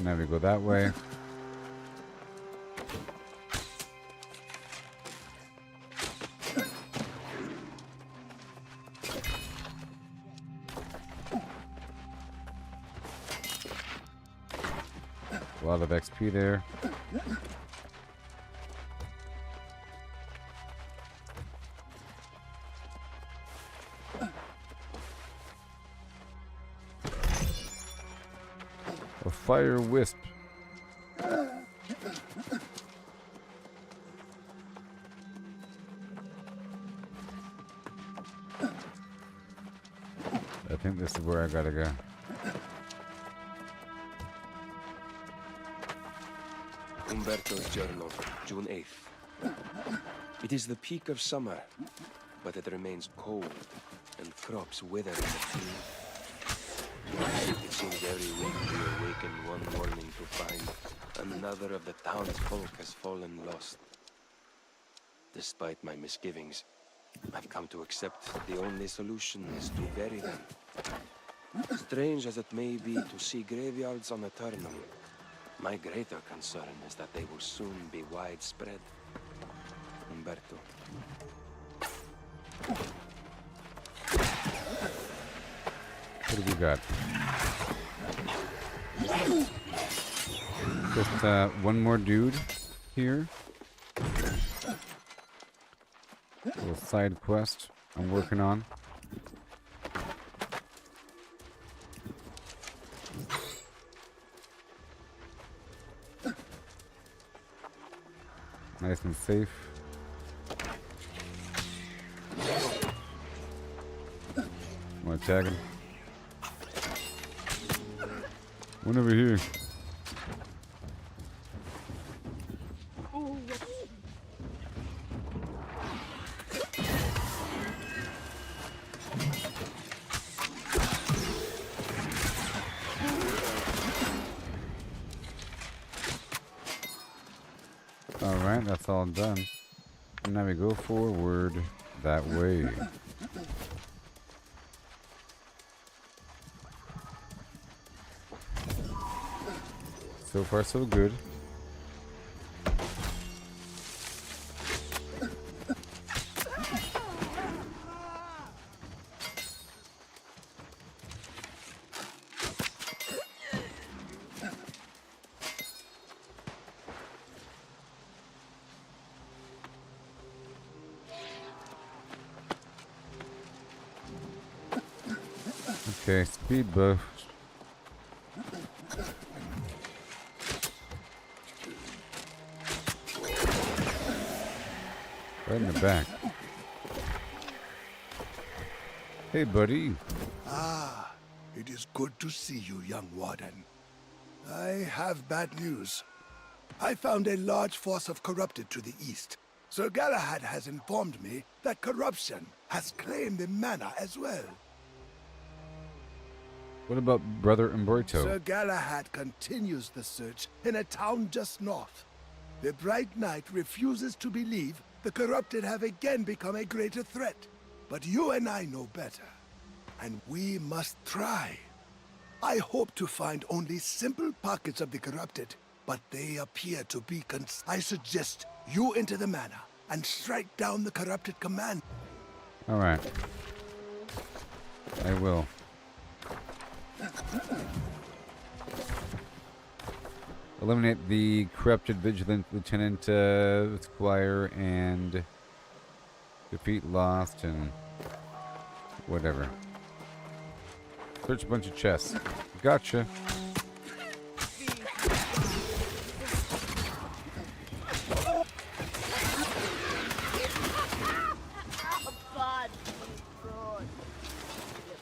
Speaker 1: Now we go that way. A lot of XP there. A fire wisp. I think this is where I gotta go.
Speaker 21: Umberto's journal, June 8th. It is the peak of summer, but it remains cold, and crops wither in the field. It seems every week we awaken one morning to find another of the townsfolk has fallen lost. Despite my misgivings, I've come to accept that the only solution is to bury them. Strange as it may be to see graveyards on Aeternum, my greater concern is that they will soon be widespread. Umberto.
Speaker 1: What do we got? Just one more dude here. A little side quest I'm working on. Nice and safe. Wanna tag him? One over here. Alright, that's all done. And now we go forward that way. So far, so good. Okay, speed buff. Right in the back. Hey, buddy.
Speaker 2: Ah, it is good to see you, young warden. I have bad news. I found a large force of corrupted to the east. Sir Galahad has informed me that corruption has claimed the manor as well.
Speaker 1: What about Brother Umberto?
Speaker 2: Sir Galahad continues the search in a town just north. The Bright Knight refuses to believe the corrupted have again become a greater threat. But you and I know better, and we must try. I hope to find only simple pockets of the corrupted, but they appear to be I suggest you enter the manor and strike down the corrupted command.
Speaker 1: Alright. I will. Eliminate the corrupted vigilant lieutenant squire and defeat lost and whatever. Search a bunch of chests. Gotcha.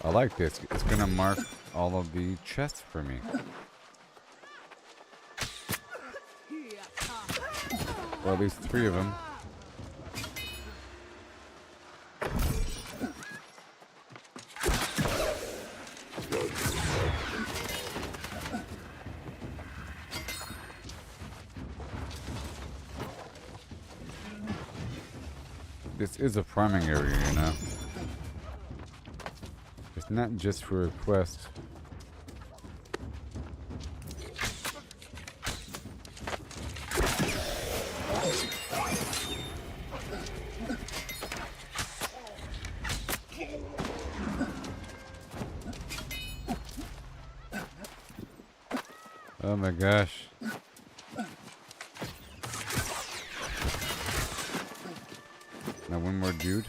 Speaker 1: I like this. It's gonna mark all of the chests for me. Or at least 3 of them. This is a farming area, you know. It's not just for a quest. Oh my gosh. Now one more dude.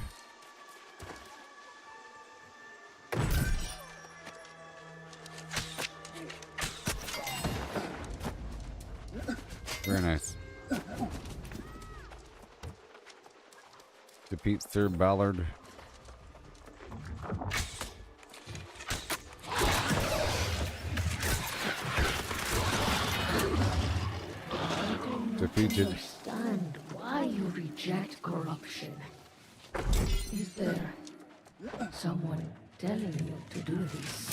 Speaker 1: Very nice. Defeat Sir Ballard. Defeated.
Speaker 22: Understand why you reject corruption. Is there someone telling you to do this?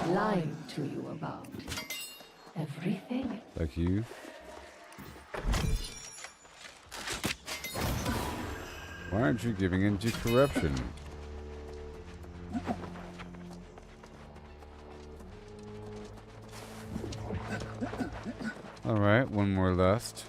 Speaker 22: Lying to you about everything?
Speaker 1: Like you. Why aren't you giving in to corruption? Alright, one more lust.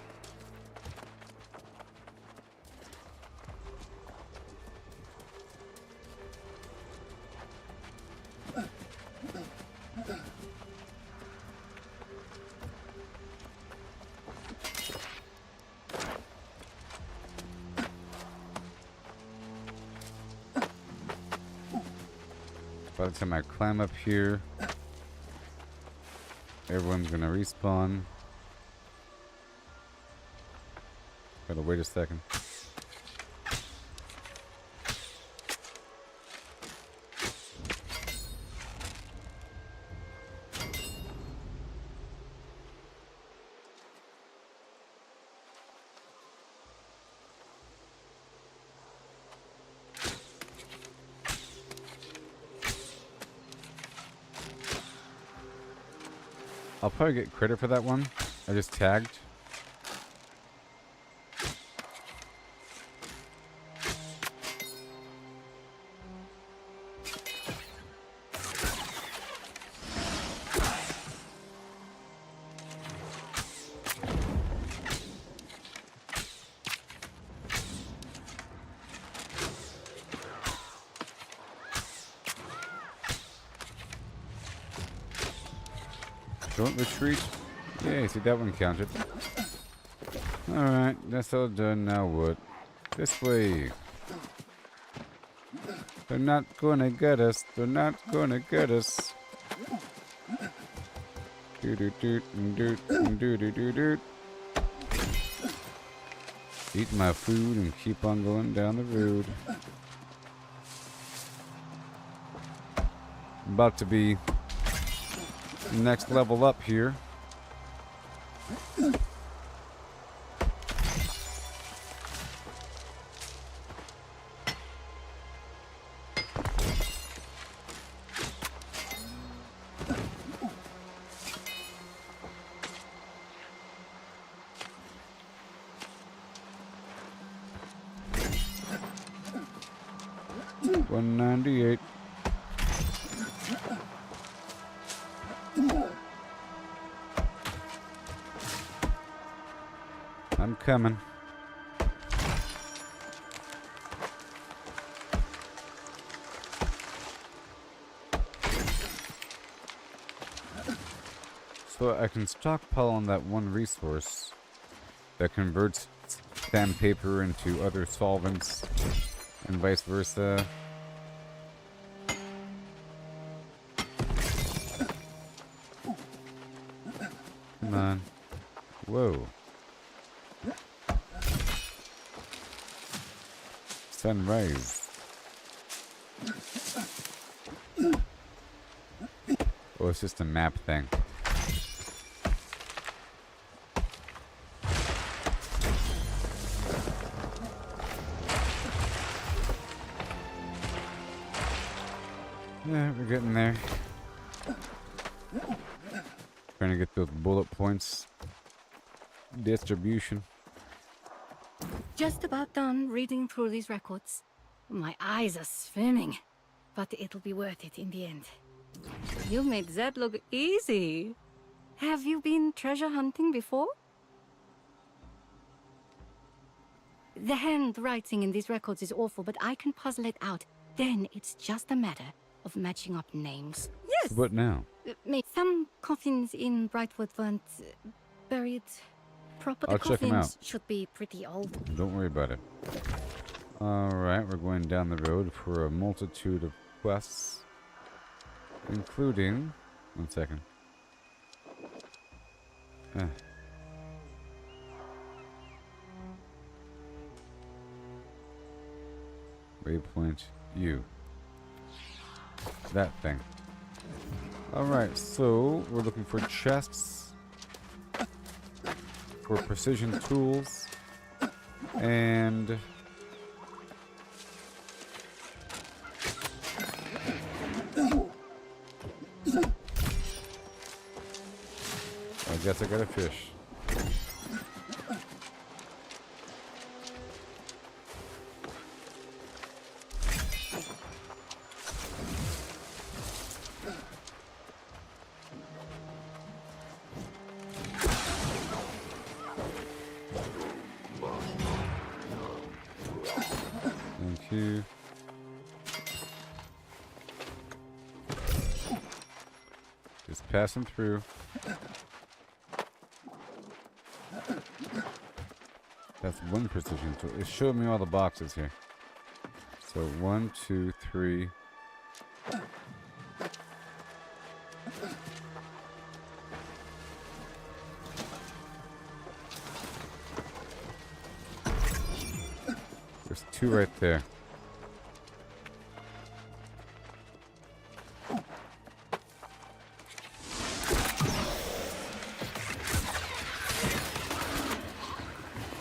Speaker 1: By the time I climb up here, everyone's gonna respawn. Gotta wait a second. I'll probably get credit for that one. I just tagged. Don't retreat. Yeah, see that one counted. Alright, that's all done. Now what? This way. They're not gonna get us. They're not gonna get us. Do do do do do do do do. Eat my food and keep on going down the road. I'm about to be next level up here. $198. I'm coming. So I can stockpile on that one resource that converts sandpaper into other solvents and vice versa. Come on. Whoa. Sunrise. Oh, it's just a map thing. Yeah, we're getting there. Trying to get those bullet points. Distribution.
Speaker 10: Just about done reading through these records. My eyes are swimming, but it'll be worth it in the end. You made that look easy. Have you been treasure hunting before? The handwriting in these records is awful, but I can puzzle it out. Then it's just a matter of matching up names. Yes!
Speaker 1: What now?
Speaker 10: Some coffins in Brightwood weren't buried proper.
Speaker 1: I'll
Speaker 10: The
Speaker 1: check 'em
Speaker 10: coffins
Speaker 1: out.
Speaker 10: should be pretty old.
Speaker 1: Don't worry about it. Alright, we're going down the road for a multitude of quests, including... One second. Waypoint U. That thing. Alright, so we're looking for chests, for precision tools, and I guess I got a fish. Thank you. Just passing through. That's one precision tool. It showed me all the boxes here. So 1, 2, 3. two right there.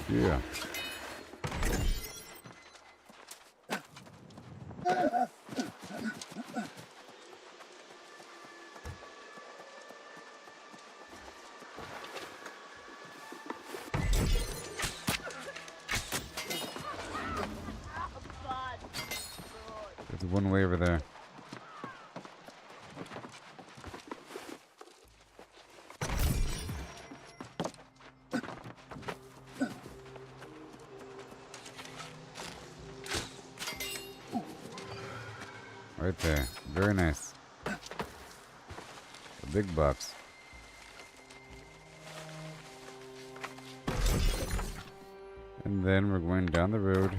Speaker 1: Yeah. There's one way over there. Right there. Very nice. A big box. And then we're going down the road.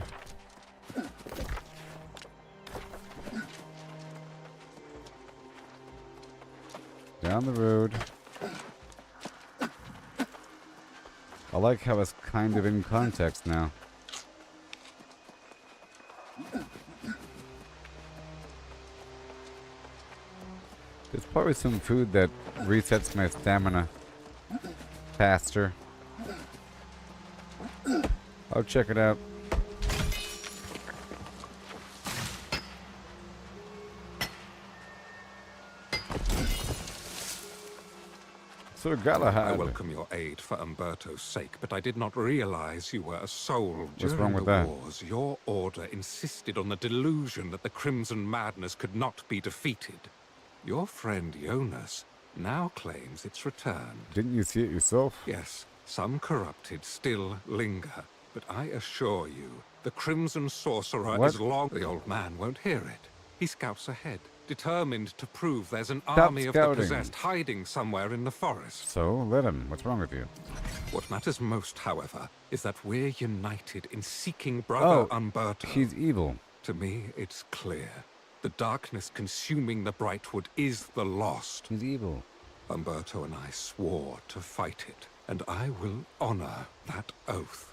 Speaker 1: Down the road. I like how it's kind of in context now. There's probably some food that resets my stamina faster. I'll check it out. Sir Galahad.
Speaker 3: I welcome your aid for Umberto's sake, but I did not realize you were a soul.
Speaker 1: What's wrong with that?
Speaker 3: During the wars, your order insisted on the delusion that the Crimson Madness could not be defeated. Your friend Jonas now claims its return.
Speaker 1: Didn't you see it yourself?
Speaker 3: Yes, some corrupted still linger, but I assure you, the Crimson Sorcerer
Speaker 1: What?
Speaker 3: is long. The old man won't hear it. He scouts ahead, determined to prove there's an
Speaker 1: Stop
Speaker 3: army of the
Speaker 1: scouting.
Speaker 3: possessed hiding somewhere in the forest.
Speaker 1: So, let him. What's wrong with you?
Speaker 3: What matters most, however, is that we're united in seeking Brother Umberto.
Speaker 1: He's evil.
Speaker 3: To me, it's clear. The darkness consuming the Brightwood is the lost.
Speaker 1: He's evil.
Speaker 3: Umberto and I swore to fight it, and I will honor that oath.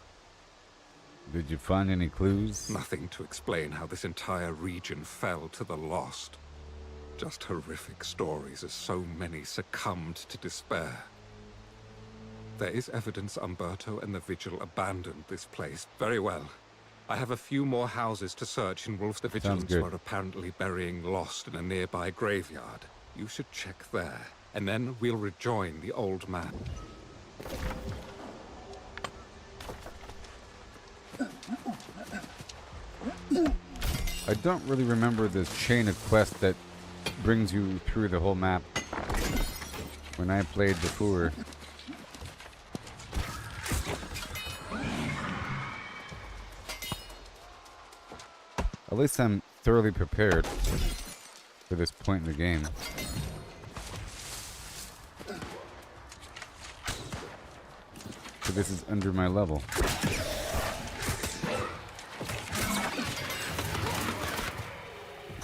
Speaker 1: Did you find any clues?
Speaker 3: Nothing to explain how this entire region fell to the lost. Just horrific stories as so many succumbed to despair. There is evidence Umberto and the Vigil abandoned this place. Very well. I have a few more houses to search in Wolf's. The Vigilants were apparently burying Lost in a nearby graveyard. You should check there, and then we'll rejoin the old man.
Speaker 1: I don't really remember this chain of quests that brings you through the whole map when I played before. At least I'm thoroughly prepared for this point in the game. So this is under my level.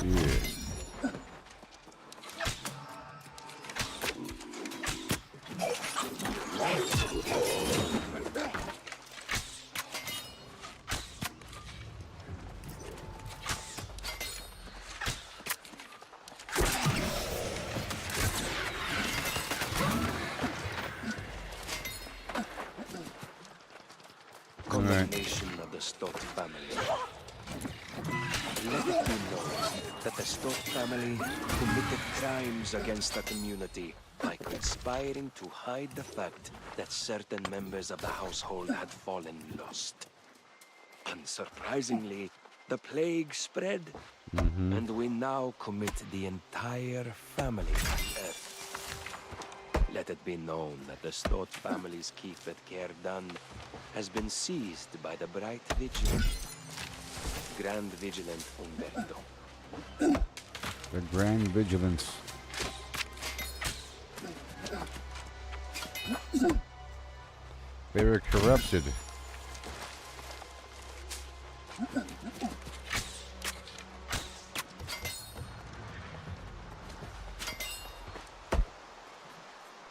Speaker 1: Yeah.
Speaker 21: Condemnation of the Stott family. Let it be known that the Stott family committed crimes against the community by conspiring to hide the fact that certain members of the household had fallen lost. Unsurprisingly, the plague spread, and we now commit the entire family to death. Let it be known that the Stott family's keep at Cairdan has been seized by the Bright Vigilant, Grand Vigilant Umberto.
Speaker 1: The Grand Vigilance. They were corrupted.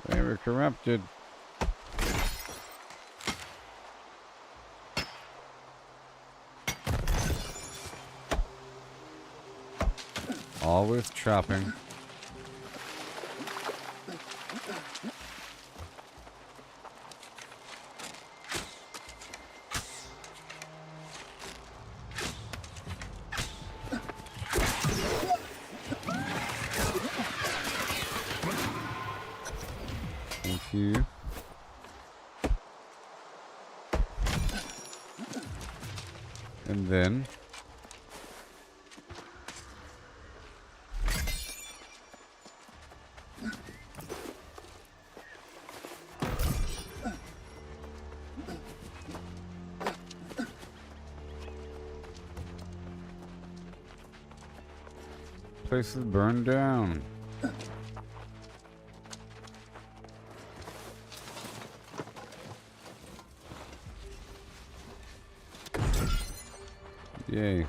Speaker 1: They were corrupted. Always chopping. Thank you. And then places burned down. Yay.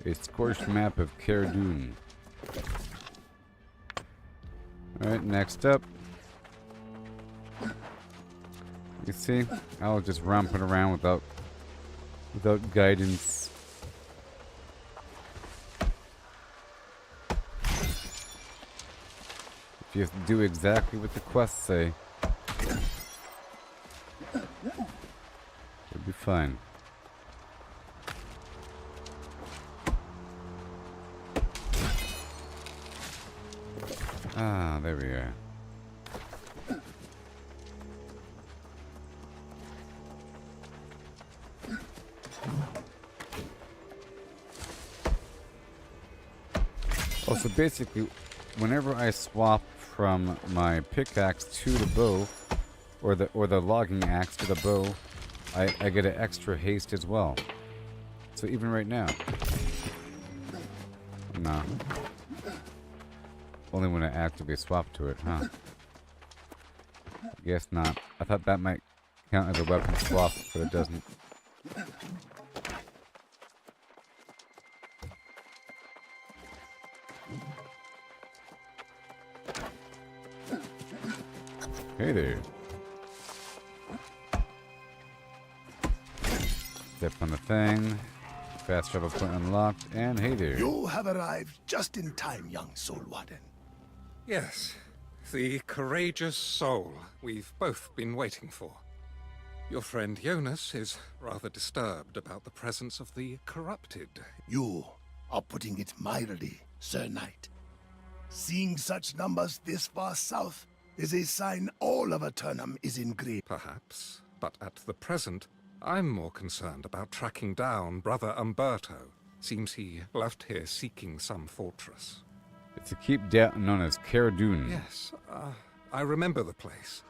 Speaker 1: A scorched map of Caerdun. Alright, next up. You see, I was just romping around without guidance. If you do exactly what the quests say, it'll be fine. Ah, there we are. So basically, whenever I swap from my pickaxe to the bow, or the logging axe to the bow, I get an extra haste as well. So even right now, no, only when I actively swap to it, huh? Guess not. I thought that might count as a weapon swap, but it doesn't. Hey there. Step on the thing. Fast travel point unlocked. And hey there.
Speaker 2: You have arrived just in time, young Soul Warden.
Speaker 3: Yes, the courageous soul we've both been waiting for. Your friend Jonas is rather disturbed about the presence of the corrupted.
Speaker 2: You are putting it mildly, Sir Knight. Seeing such numbers this far south is a sign all of Aeternum is in grave.
Speaker 3: Perhaps, but at the present, I'm more concerned about tracking down Brother Umberto. Seems he left here seeking some fortress.
Speaker 1: It's a keep down known as Caerdun.
Speaker 3: Yes, I remember the place.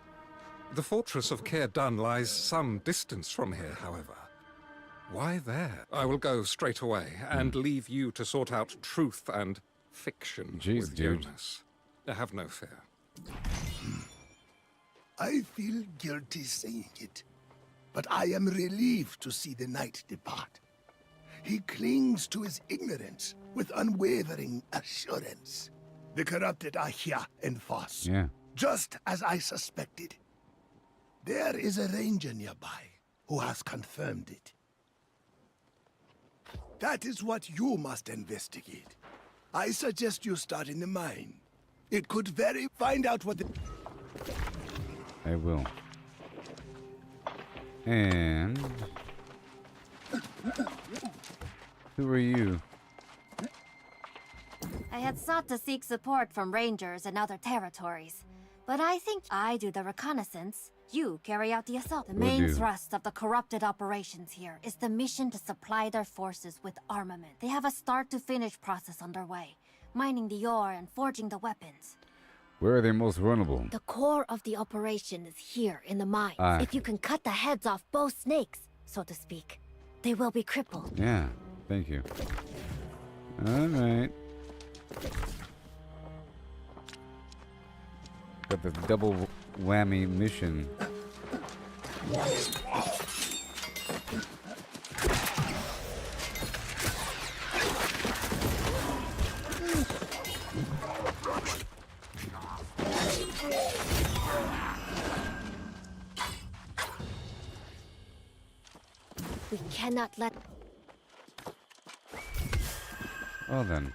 Speaker 3: The fortress of Caerdun lies some distance from here, however. Why there? I will go straight away and leave you to sort out truth and fiction with
Speaker 1: dude.
Speaker 3: Jonas. Have no fear.
Speaker 2: I feel guilty saying it, but I am relieved to see the knight depart. He clings to his ignorance with unwavering assurance. The corrupted are here in Foss.
Speaker 1: Yeah.
Speaker 2: Just as I suspected. There is a ranger nearby who has confirmed it. That is what you must investigate. I suggest you start in the mine. It could find out what the...
Speaker 1: I will. And... who are you?
Speaker 5: I had sought to seek support from rangers in other territories, but I think I do the reconnaissance. You carry out the assault. The main thrust of the corrupted operations here is the mission to supply their forces with armament. They have a start-to-finish process underway, mining the ore and forging the weapons.
Speaker 1: Where are they most vulnerable?
Speaker 5: The core of the operation is here in the mines. If you can cut the heads off both snakes, so to speak, they will be crippled.
Speaker 1: Yeah, thank you. Alright. Got this double whammy mission.
Speaker 5: We cannot let...
Speaker 1: Well then.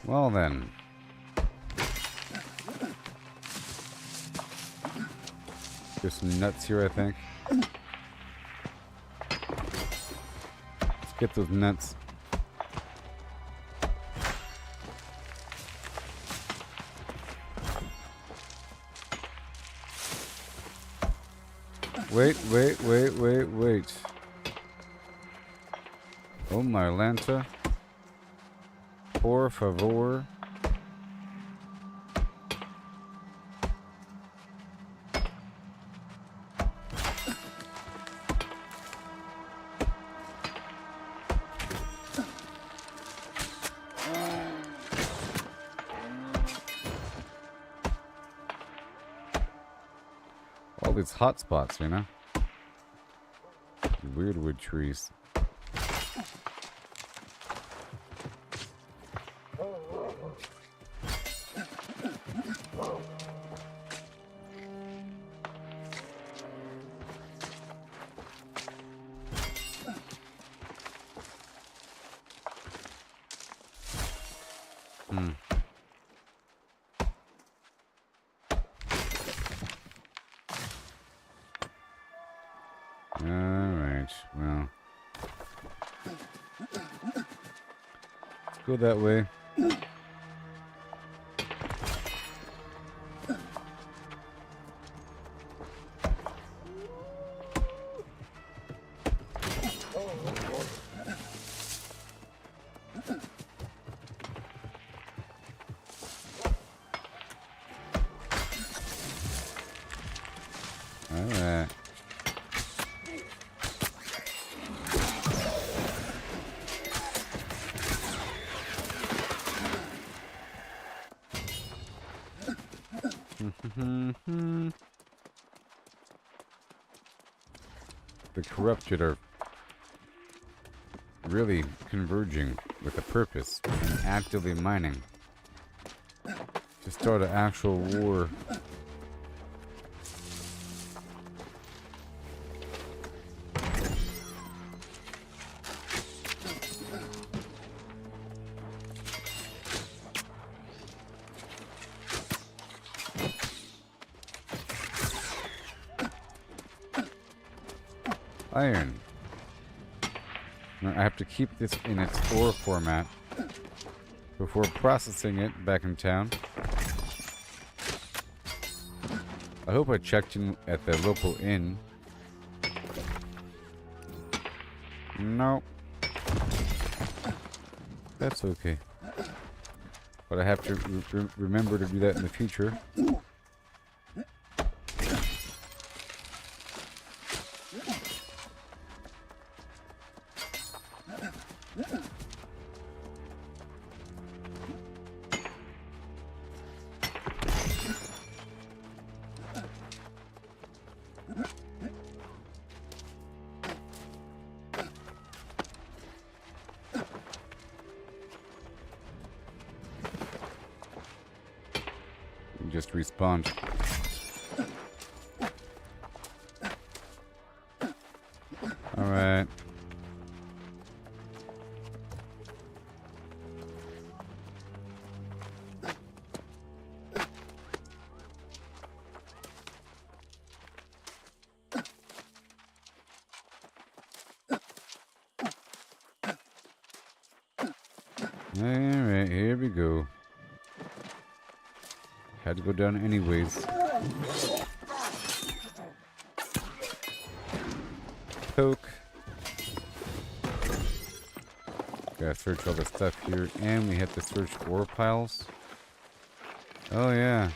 Speaker 1: Well then. There's some nuts here, I think. Let's get those nuts. Wait. Oh my Lanta. Por favor. All these hot spots, you know? Weird wood trees. Alright, well. Let's go that way. Alright. The corrupted are really converging with a purpose and actively mining to start an actual war. Iron. Now I have to keep this in its ore format before processing it back in town. I hope I checked in at the local inn. No. That's okay. But I have to remember to do that in the future. Just respawn. Alright. Alright, here we go. Had to go down anyways. Poke. Gotta search all the stuff here, and we have to search ore piles. Oh yeah.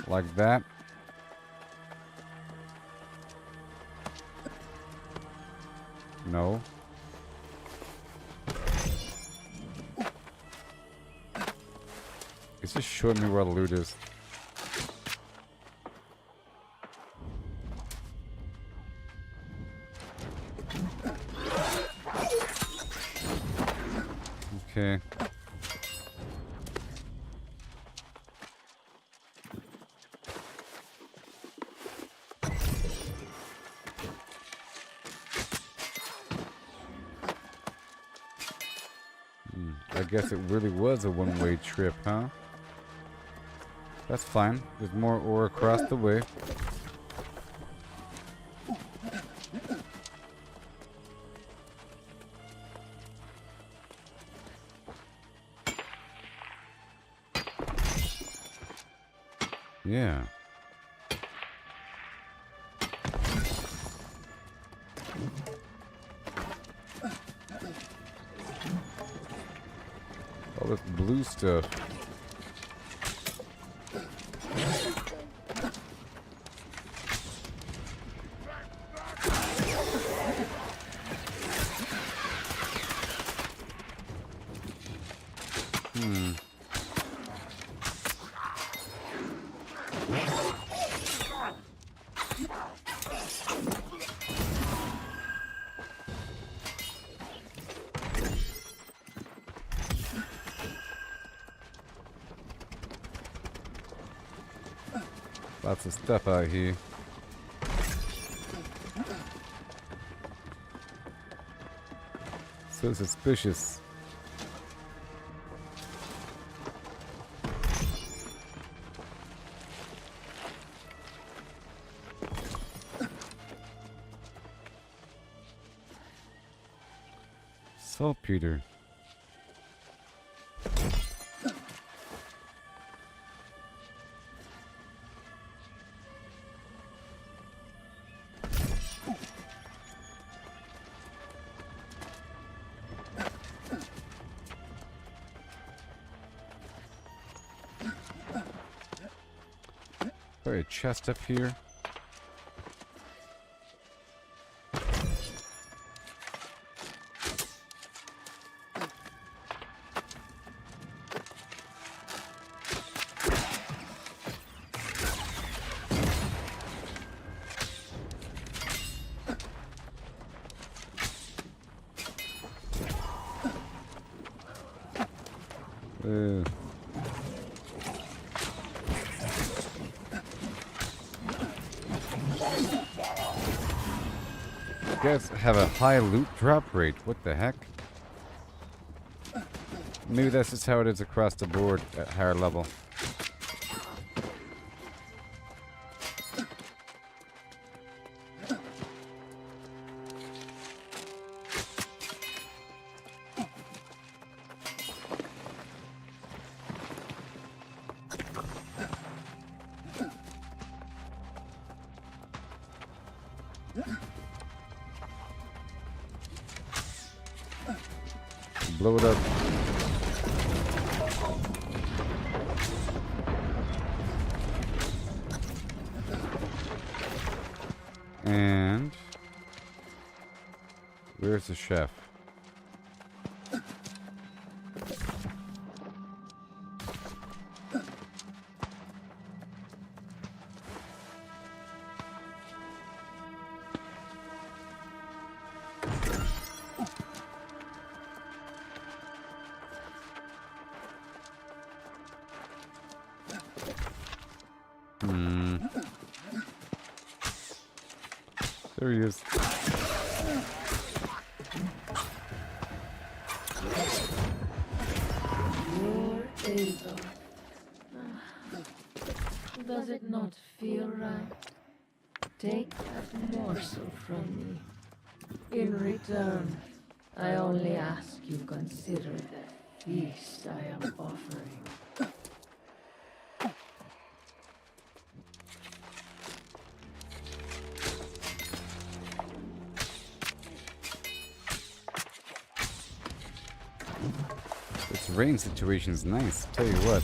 Speaker 1: Like that. No. It's just showing me where the loot is. Okay. I guess it really was a one-way trip, huh? That's fine. There's more ore across the way. Yeah. All this blue stuff. Lots of stuff out here. So suspicious. Saltpeter. Probably a chest up here. Guys have a high loot drop rate. What the heck? Maybe that's just how it is across the board at higher level. Blow it up. And where's the chef? There he is.
Speaker 22: Your Aether. Does it not feel right? Take that morsel from me. In return, I only ask you consider the feast I am offering.
Speaker 1: This rain situation is nice, tell you what.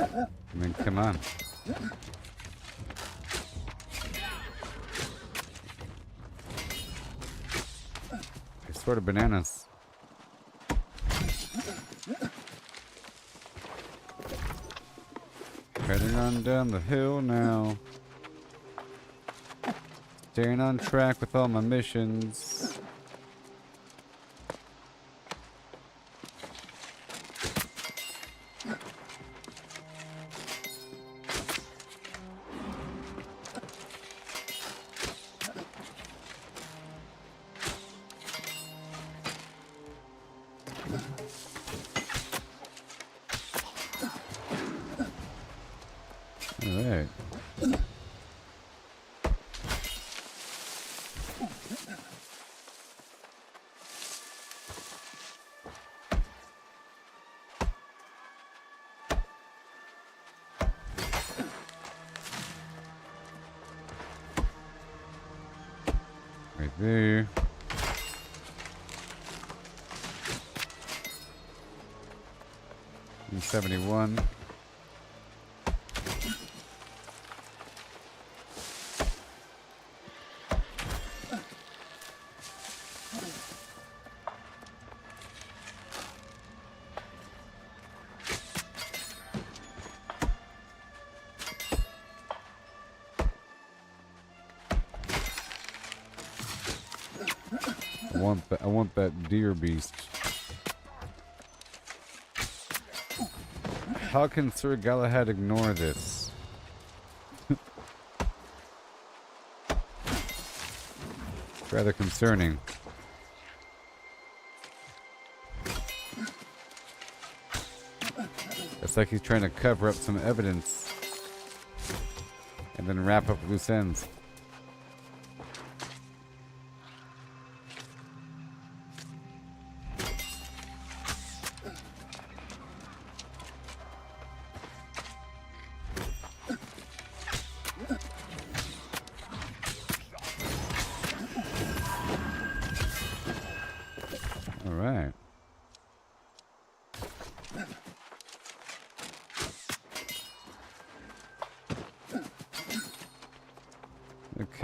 Speaker 1: I mean, come on. It's sort of bananas. Heading on down the hill now. Stay Staying on track with all my missions. All right. Right there. And 71. I want that deer beast. How can Sir Galahad ignore this? Rather concerning. It's like he's trying to cover up some evidence and then wrap up loose ends.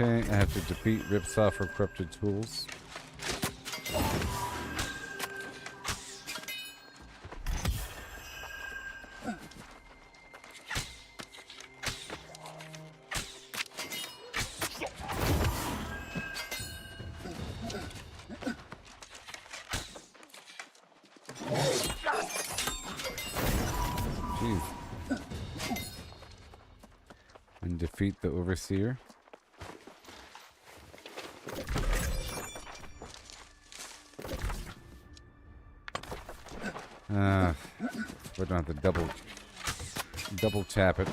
Speaker 1: Okay, I have to defeat Ripsaw for corrupted tools. Jeez. And defeat the Overseer. We don't have to double tap it.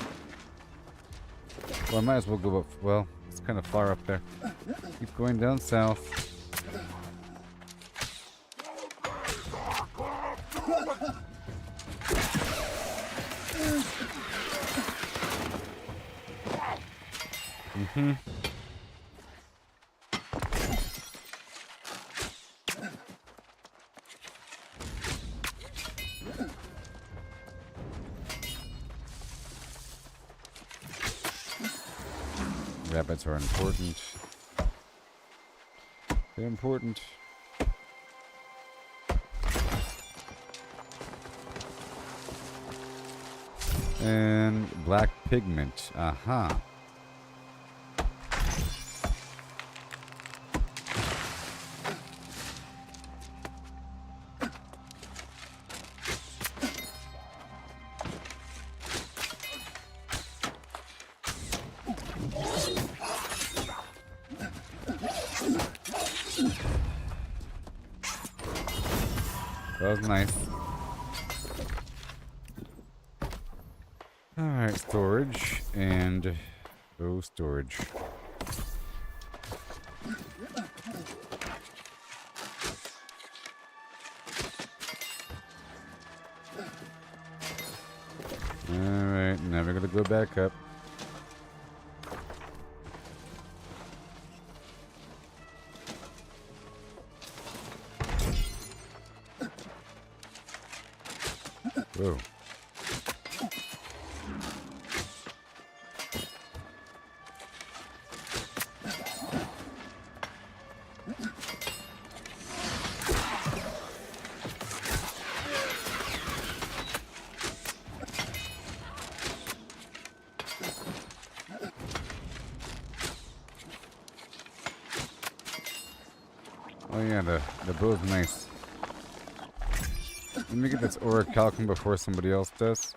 Speaker 1: Well, I might as well go up. Well, it's kind of far up there. Keep going down south. Mm-hmm. Rabbits are important. They're important. And black pigment. Aha. That was nice. Alright, storage and storage. Alright, now we're gonna go back up. Whoa. Oh yeah, the bow's nice. Let me get this orichalcum before somebody else does.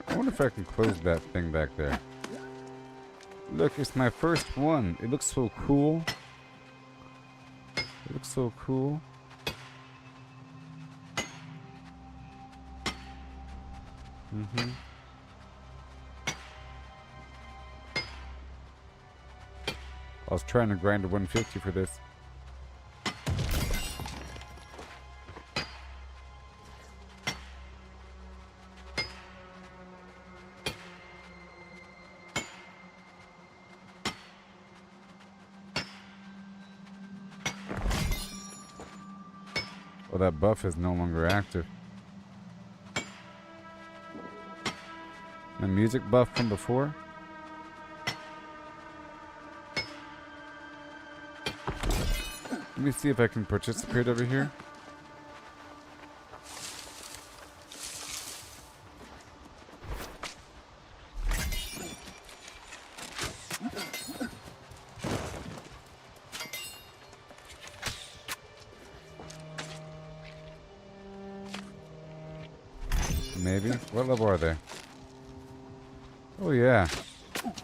Speaker 1: I wonder if I can close that thing back there. Look, it's my first one. It looks so cool. It looks so cool. Mm-hmm. I was trying to grind a 150 for this. Well, that buff is no longer active. The music buff from before? Let me see if I can participate over here. Maybe. What level are they? Oh yeah.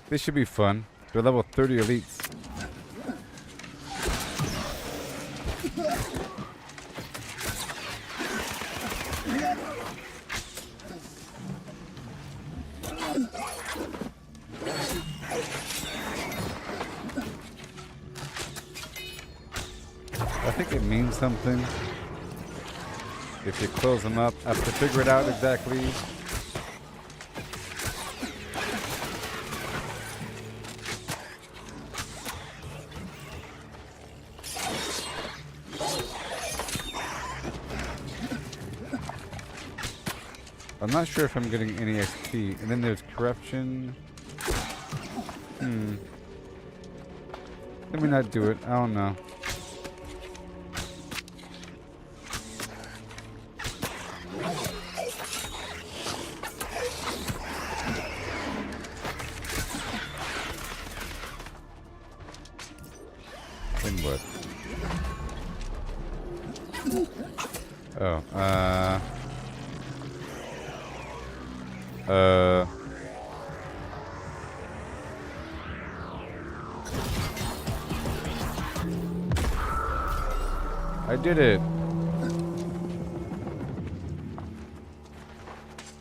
Speaker 1: This should be fun. They're level 30 elites. I think it means something. If you close them up, I have to figure it out exactly. I'm not sure if I'm getting any XP. And then there's corruption. Let me not do it. I don't know. Then what? Oh, I did it.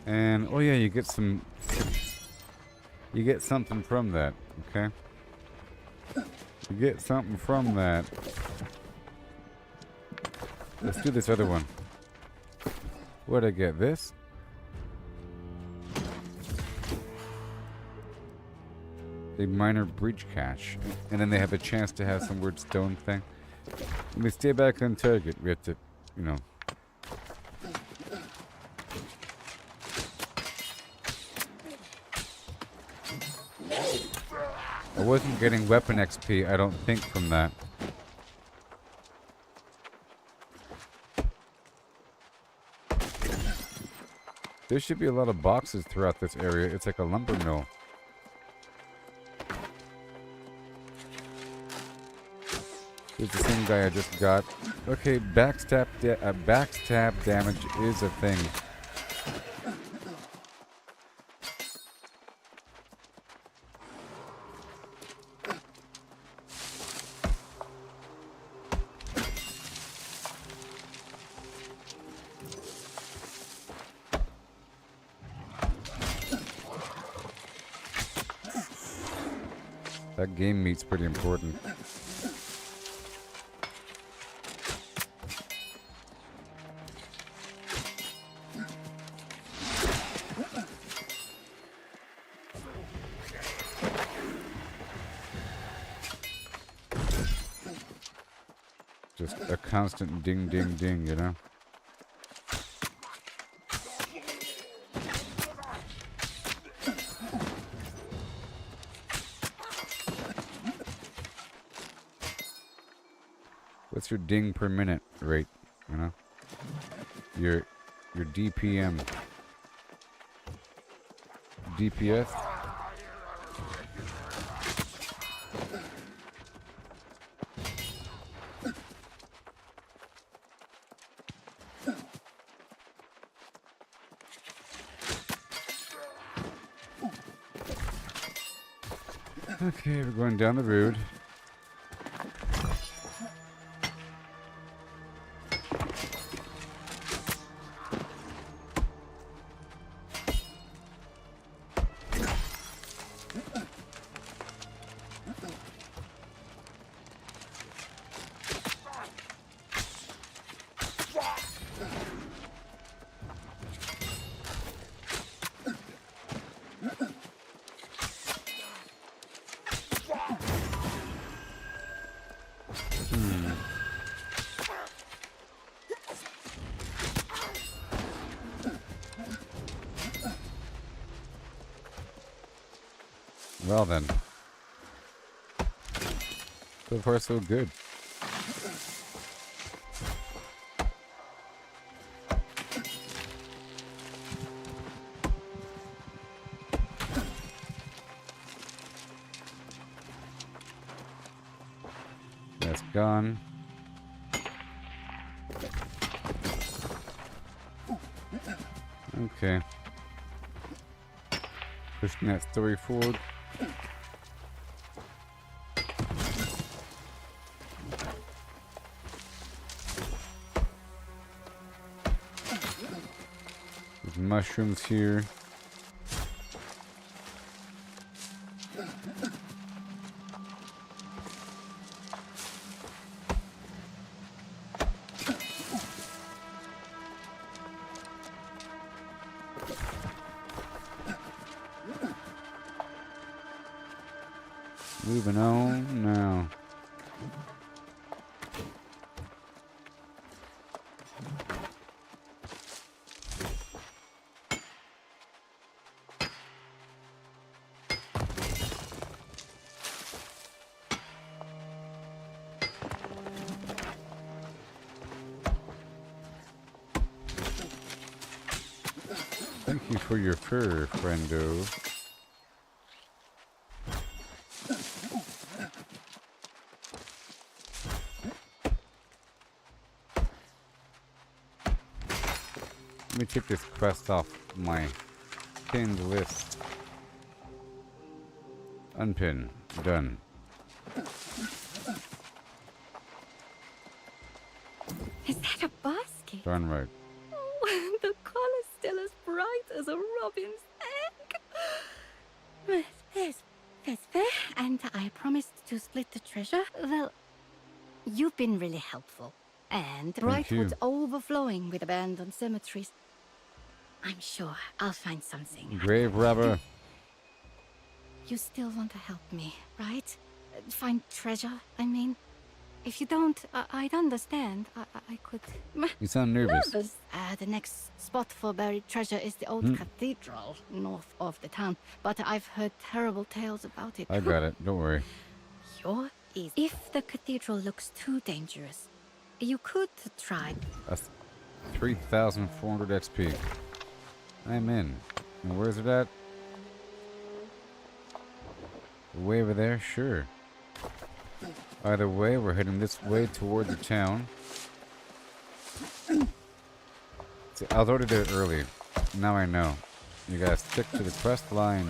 Speaker 1: And oh yeah, you get something from that, okay? You get something from that. Let's do this other one. What'd I get? This? A minor breach cache. And then they have a chance to have some weird stone thing. When we stay back on target, we have to, you know. I wasn't getting weapon XP, I don't think, from that. There should be a lot of boxes throughout this area. It's like a lumber mill. Here's the same guy I just got. Okay, backstab damage is a thing. That game meat's pretty important. Just a constant ding, ding, ding, you know? What's your ding per minute rate? You know, your DPM, DPS. Okay, we're going down the road. Well then. So far so good. That's gone. Okay. Pushing that story forward. There's mushrooms here. Moving on now. Thank you for your fur, friendo. Let me take this quest off my pinned list. Unpin. Done.
Speaker 4: Is that a basket?
Speaker 1: Darn right.
Speaker 4: Oh, the color's still as bright as a robin's egg. There's fair, and I promised to split the treasure. Well, you've been really helpful. And Brightwood's overflowing with abandoned cemeteries. I'm sure I'll find something.
Speaker 1: Grave robber.
Speaker 4: You still want to help me, right? Find treasure, I mean. If you don't, I'd understand. I could...
Speaker 1: You sound nervous.
Speaker 4: The next spot for buried treasure is the old cathedral, north of the town. But I've heard terrible tales about it.
Speaker 1: I got it. Don't worry.
Speaker 4: You're easy. If the cathedral looks too dangerous, you could try.
Speaker 1: That's 3,400 XP. I'm in. And where's it at? Way over there? Sure. Either way, we're heading this way toward the town. See, I was already there early. Now I know. You gotta stick to the quest line.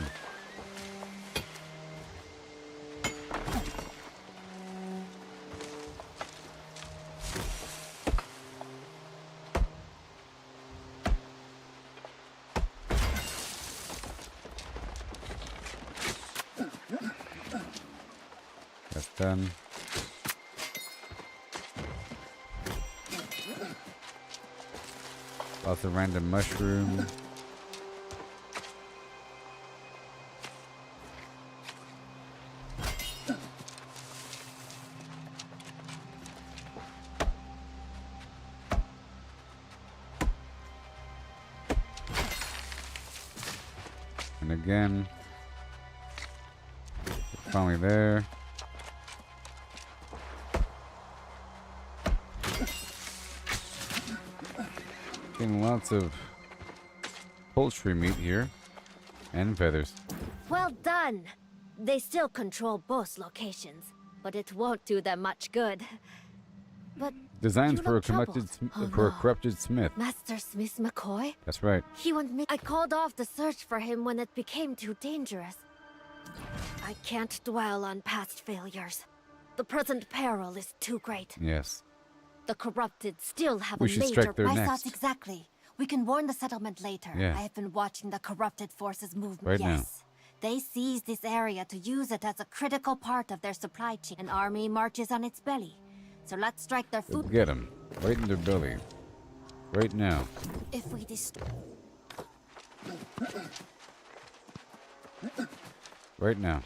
Speaker 1: That's done. Lots of random mushroom. And again. Finally there. Getting lots of poultry meat here. And feathers.
Speaker 5: Well done! They still control both locations, but it won't do them much good. But
Speaker 1: Designed
Speaker 5: you
Speaker 1: for a
Speaker 5: look troubled.
Speaker 1: corrupted smith.
Speaker 5: Master Smith McCoy?
Speaker 1: That's right.
Speaker 5: He went me. I called off the search for him when it became too dangerous. I can't dwell on past failures. The present peril is too great.
Speaker 1: Yes.
Speaker 5: The corrupted still have
Speaker 1: We
Speaker 5: a
Speaker 1: should
Speaker 5: major.
Speaker 1: strike there
Speaker 5: My
Speaker 1: next.
Speaker 5: thoughts exactly. We can warn the settlement later.
Speaker 1: Yeah.
Speaker 5: I have been watching the corrupted forces move.
Speaker 1: Right now.
Speaker 5: Yes. They seize this area to use it as a critical part of their supply chain. An army marches on its belly. So let's strike their food.
Speaker 1: Get them. Right in their belly. Right now.
Speaker 5: If we destroy.
Speaker 1: Right now.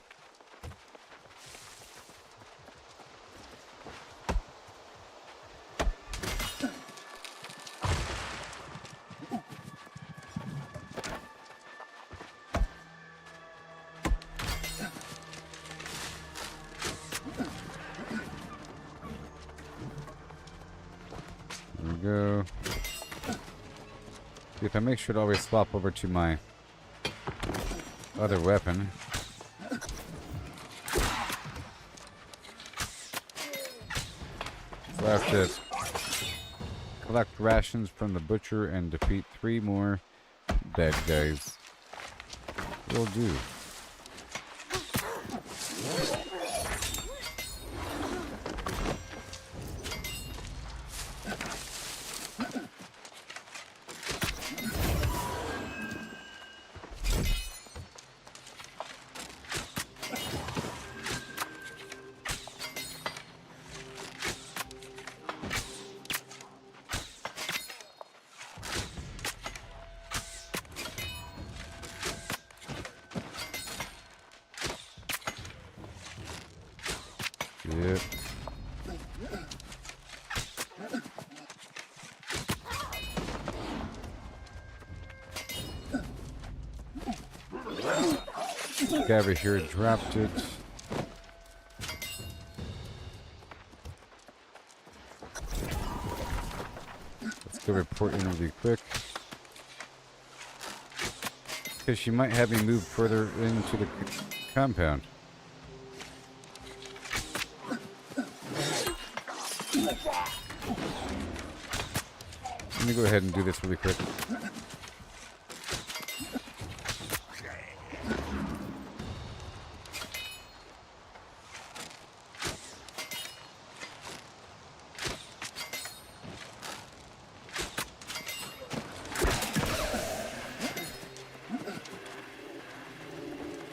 Speaker 1: There we go. If I make sure to always swap over to my other weapon. So I have to collect rations from the butcher and defeat 3 more bad guys. Will do. Yep. Gabby here dropped it. Let's go report in really quick. Because she might have me move further into the compound. Let me go ahead and do this really quick.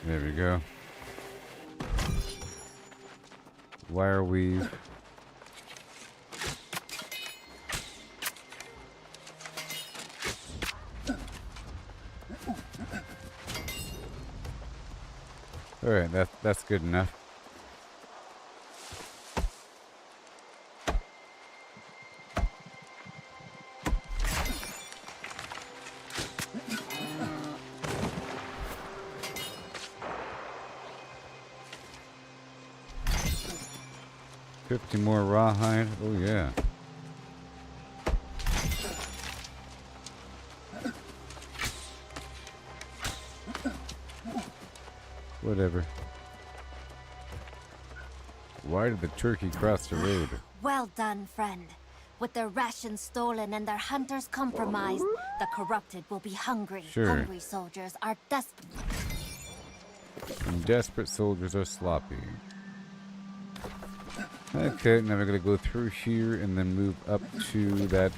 Speaker 1: There we go. Wire weave. All right, that's good enough. $50 more rawhide. Oh yeah. Whatever. Why did the turkey cross the road?
Speaker 5: Well done, friend. With their rations stolen and their hunters compromised, the corrupted will be hungry.
Speaker 1: Sure.
Speaker 5: Hungry soldiers are desperate.
Speaker 1: And desperate soldiers are sloppy. Okay, now we're gonna go through here and then move up to that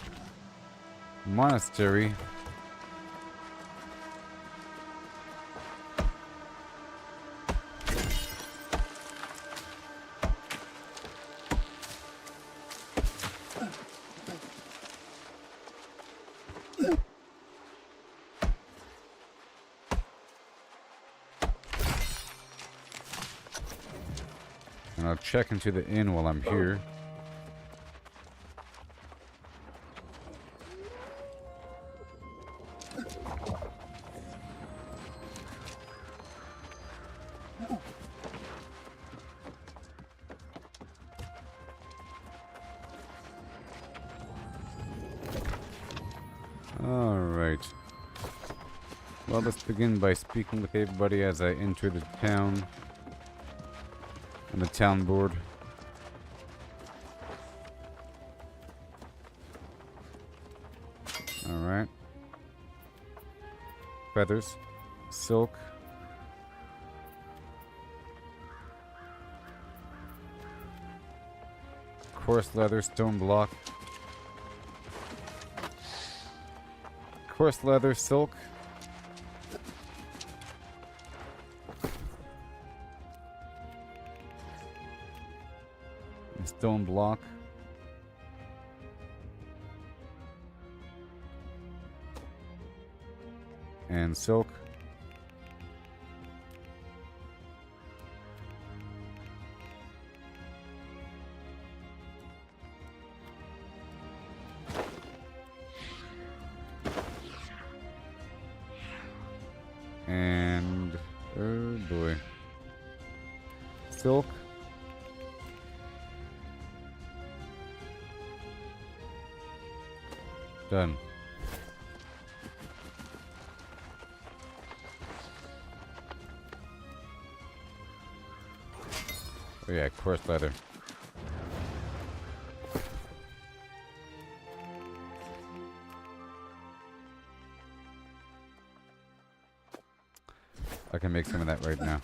Speaker 1: monastery. And I'll check into the inn while I'm here. Well, let's begin by speaking with everybody as I enter the town and the town board. Alright. Feathers. Silk. Coarse leather, stone block. Coarse leather, silk. Stone block. And silk. And oh boy. Silk. Done. Oh yeah, coarse leather. I can make some of that right now.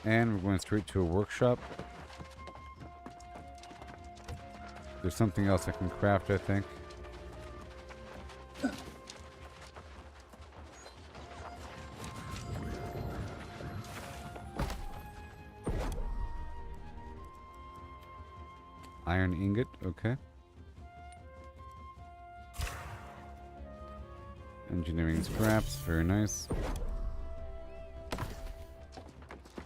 Speaker 1: And we're going straight to a workshop. There's something else I can craft, I think. Iron ingot, okay. Engineering scraps, very nice.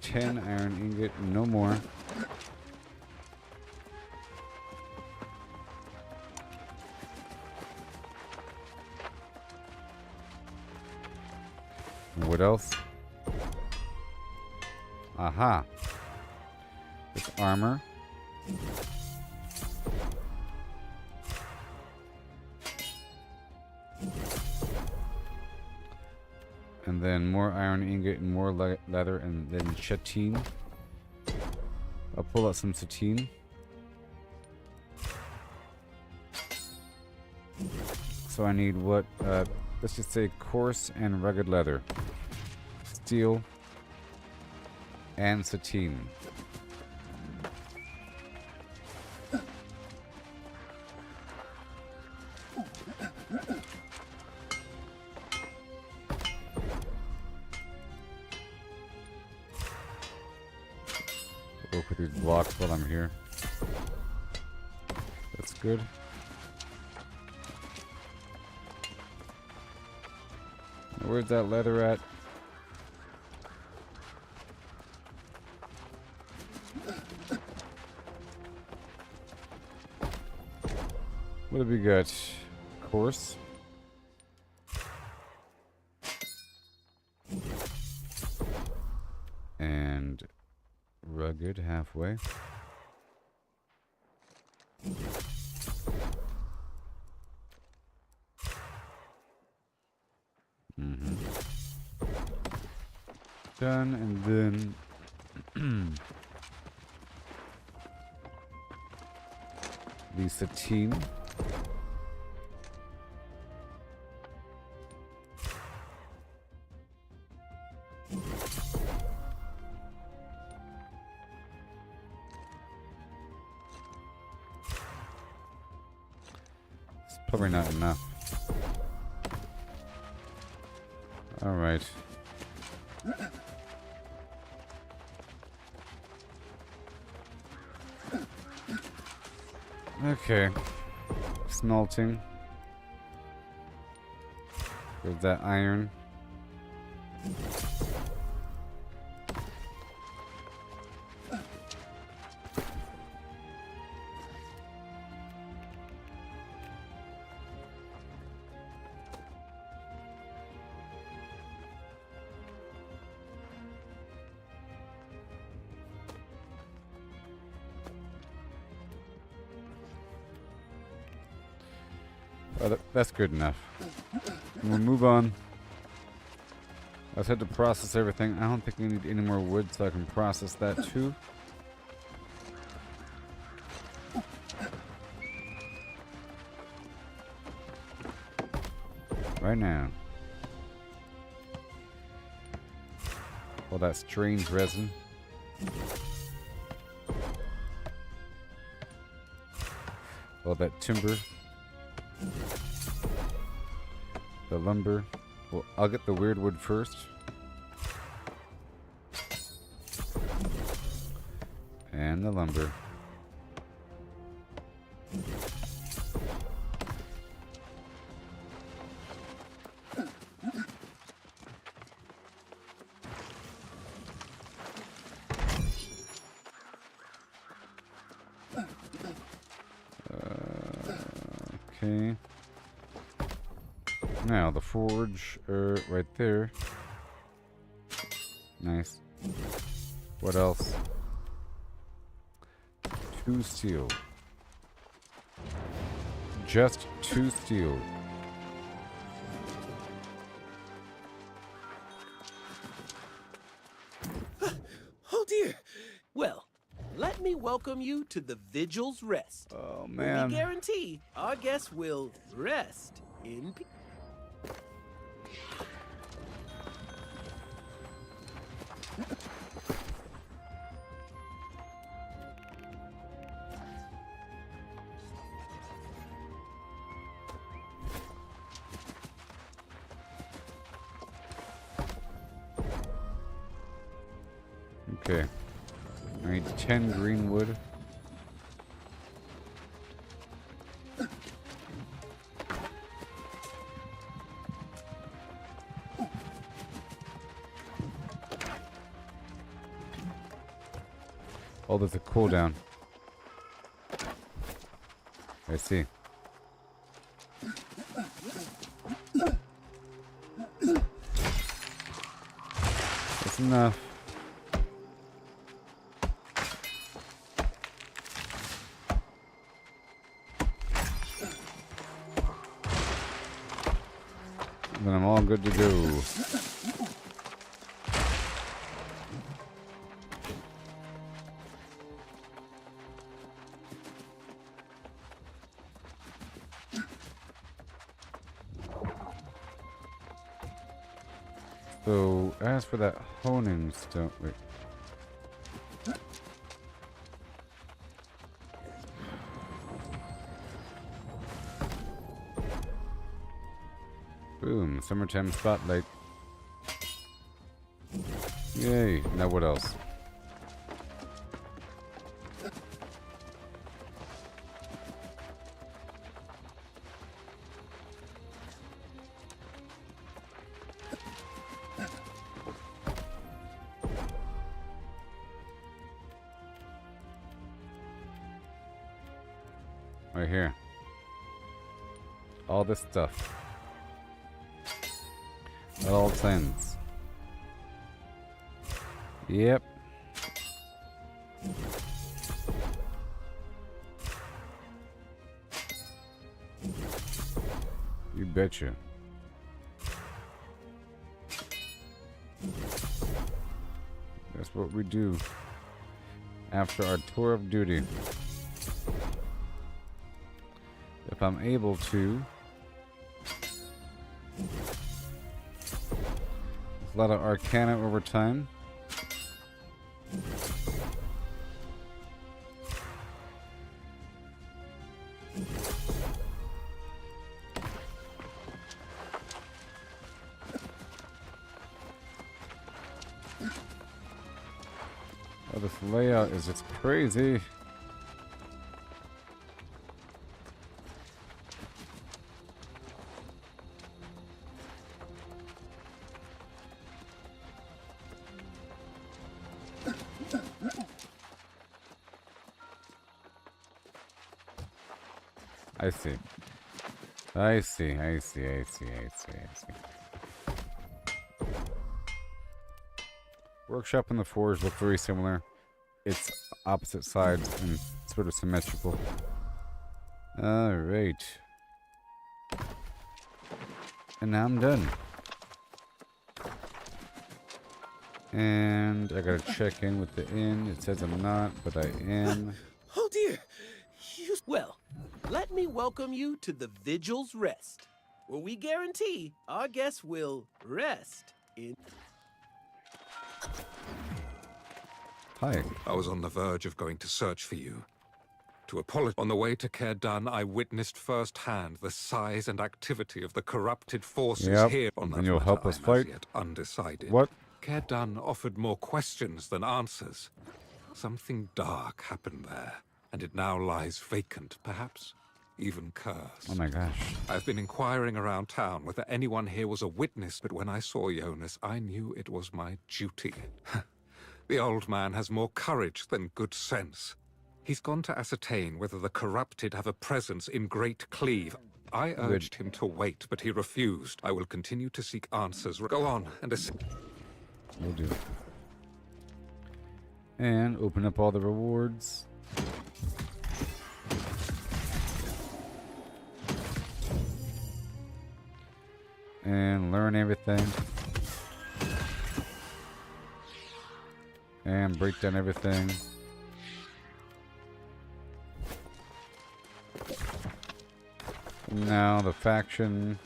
Speaker 1: 10 iron ingot, no more. What else? Aha. It's armor. And then more iron ingot and more leather and then châtain. I'll pull out some châtain. So I need what? Let's just say coarse and rugged leather. Steel and châtain. Work with these blocks while I'm here. That's good. Now, where's that leather at? What have we got? Coarse. And rugged halfway. Done, and then the châtain. It's probably not enough. All right. Okay. Smelting. There's that iron. Well, that's good enough. We'll move on. I just had to process everything. I don't think we need any more wood, so I can process that too. Right now. All that strange resin. All that timber. The lumber. Well, I'll get the weird wood first. And the lumber. Okay. Now the forge, right there. Nice. What else? 2 steel. Just 2 steel.
Speaker 6: Oh dear. Well, let me welcome you to the Vigil's Rest.
Speaker 1: Oh man.
Speaker 6: We guarantee our guests will rest in peace.
Speaker 1: Okay. I need 10 green wood. Oh, there's a cooldown. I see. That's enough. Then I'm all good to go. So, as for that honing stone, wait. Boom, summertime spotlight. Yay, now what else? Right here. All this stuff. At all times. Yep. You betcha. That's what we do after our tour of duty. If I'm able to. A lot of arcana over time. Oh, this layout is just crazy. I see. I see, I see, I see, I see, I see. Workshop and the forge look very similar. It's opposite sides and sort of symmetrical. Alright. And now I'm done. And I gotta check in with the inn. It says I'm not, but I am.
Speaker 6: Oh dear. Well, let me welcome you to the Vigil's Rest, where we guarantee our guests will rest in...
Speaker 1: Hi.
Speaker 3: I was on the verge of going to search for you. To apologize. On the way to Aeternum, I witnessed firsthand the size and activity of the corrupted forces here. On that
Speaker 1: and you'll
Speaker 3: matter,
Speaker 1: help us
Speaker 3: I'm
Speaker 1: fight?
Speaker 3: as yet undecided.
Speaker 1: What?
Speaker 3: Aeternum offered more questions than answers. Something dark happened there, and it now lies vacant, perhaps even cursed.
Speaker 1: Oh my gosh.
Speaker 3: I've been inquiring around town whether anyone here was a witness, but when I saw Jonas, I knew it was my duty. The old man has more courage than good sense. He's gone to ascertain whether the corrupted have a presence in Great Cleave. I urged him to wait, but he refused. I will continue to seek answers. Go on and
Speaker 1: Will do. And open up all the rewards. And learn everything. And break down everything. Now the faction.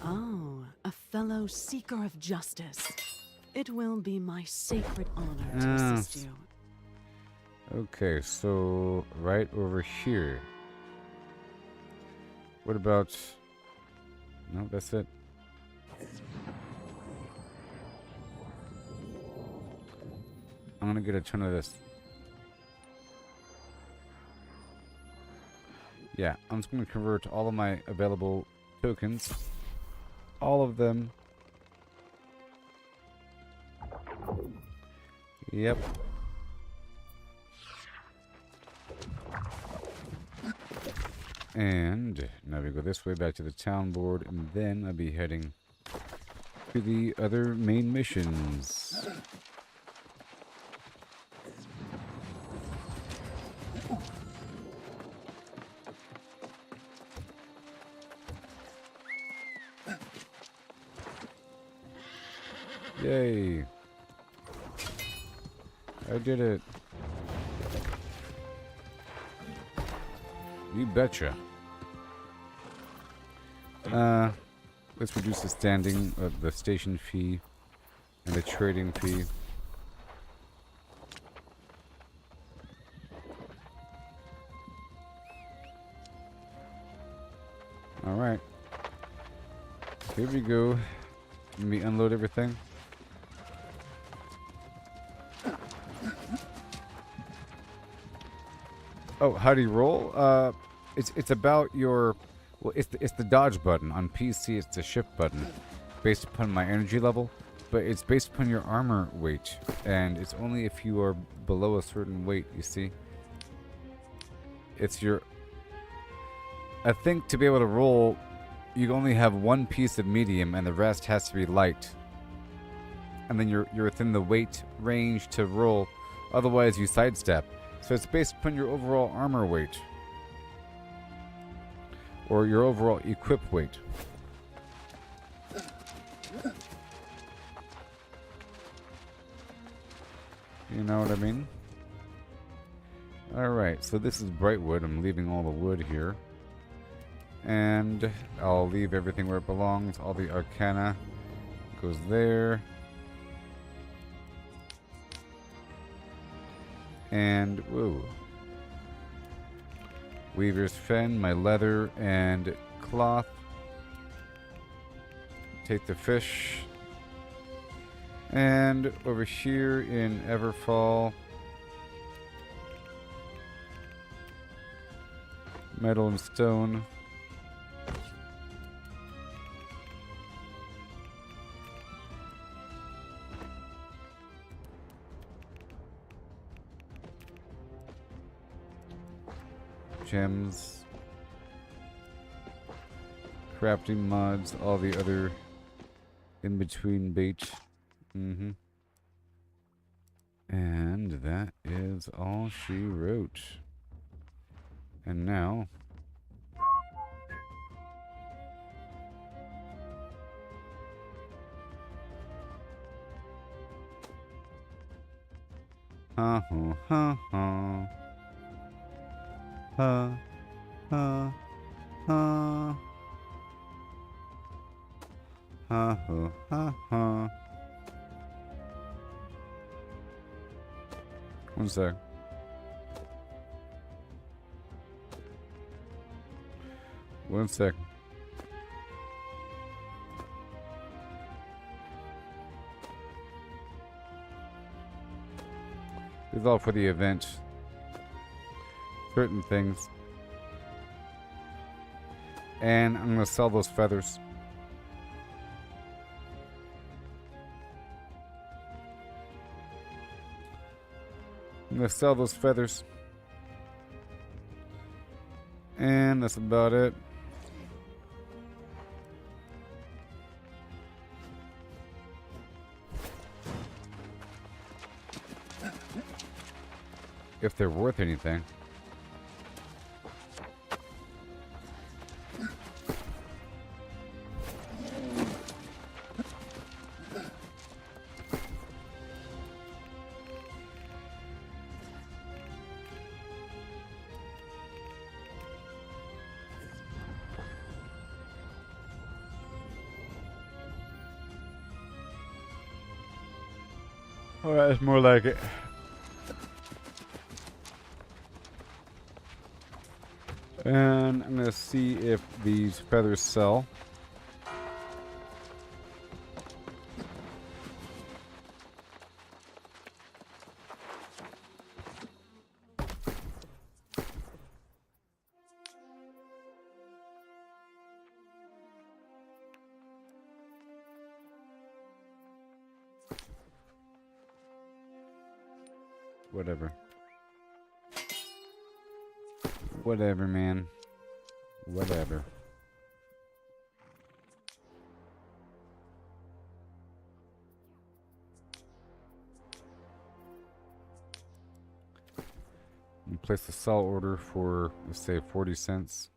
Speaker 9: Oh, a fellow seeker of justice. It will be my sacred honor to assist you.
Speaker 1: Okay, so right over here. What about... No, that's it. I'm gonna get a ton of this. Yeah, I'm just gonna convert all of my available tokens. All of them. Yep. And now we go this way back to the town board, and then I'll be heading to the other main missions. Yay. I did it. You betcha. Let's reduce the standing of the station fee and the trading fee. Alright. Here we go. Let me unload everything. Oh, how do you roll? It's about your... Well, it's the dodge button. On PC, it's the shift button. Based upon my energy level. But it's based upon your armor weight. And it's only if you are below a certain weight, you see? It's your... I think to be able to roll, you only have one piece of medium and the rest has to be light. And then you're within the weight range to roll. Otherwise, you sidestep. So it's based upon your overall armor weight. Or your overall equip weight. You know what I mean? Alright, so this is Brightwood. I'm leaving all the wood here. And I'll leave everything where it belongs. All the Arcana goes there. And, whoa. Weaver's Fen, my leather and cloth. Take the fish. And over here in Everfall, metal and stone. Gems, crafting mods, all the other In between beach. And that is all she wrote. And now... Ha ha ha ha. Ha ha ha. Ha ha ha ha. One sec. One sec. This is all for the event. Certain things. And I'm gonna sell those feathers. I'm gonna sell those feathers. And that's about it. If they're worth anything. Alright, it's more like it. And I'm gonna see if these feathers sell. Whatever. Whatever, man. Whatever. And place a sell order for, let's say, 40 cents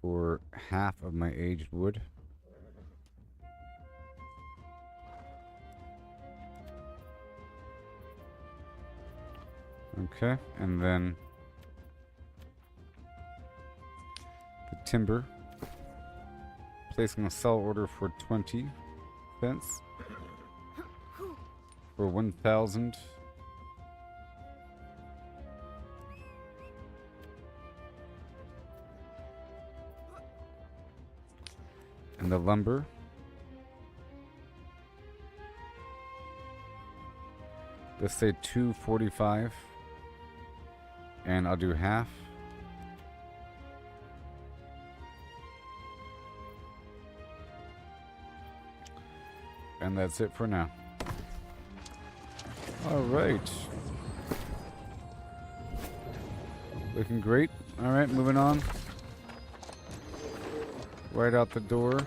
Speaker 1: for half of my aged wood. Okay, and then the timber, placing a sell order for 20 cents for 1,000. And the lumber, let's say 245. And I'll do half. And that's it for now. All right. Looking great. All right, moving on. Right out the door.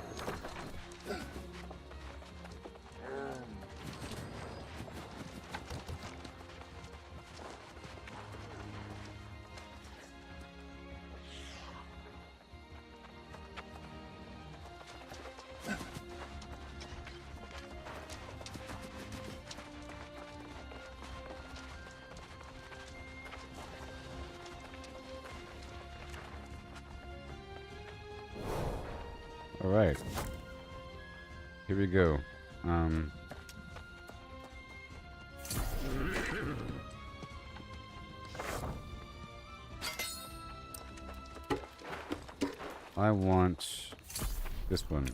Speaker 1: All right. Here we go. I want this one.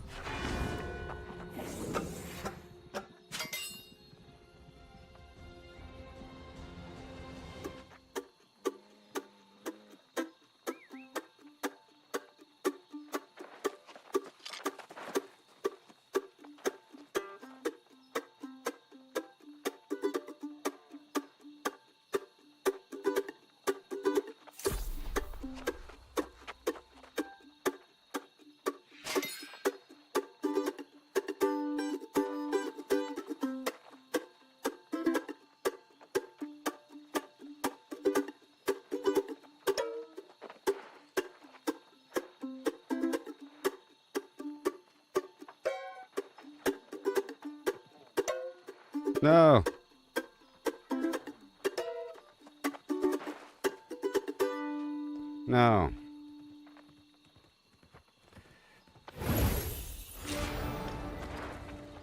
Speaker 1: No. No.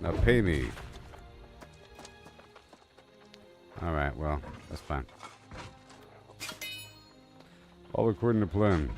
Speaker 1: Now pay me. Alright, well, that's fine. All according to plan.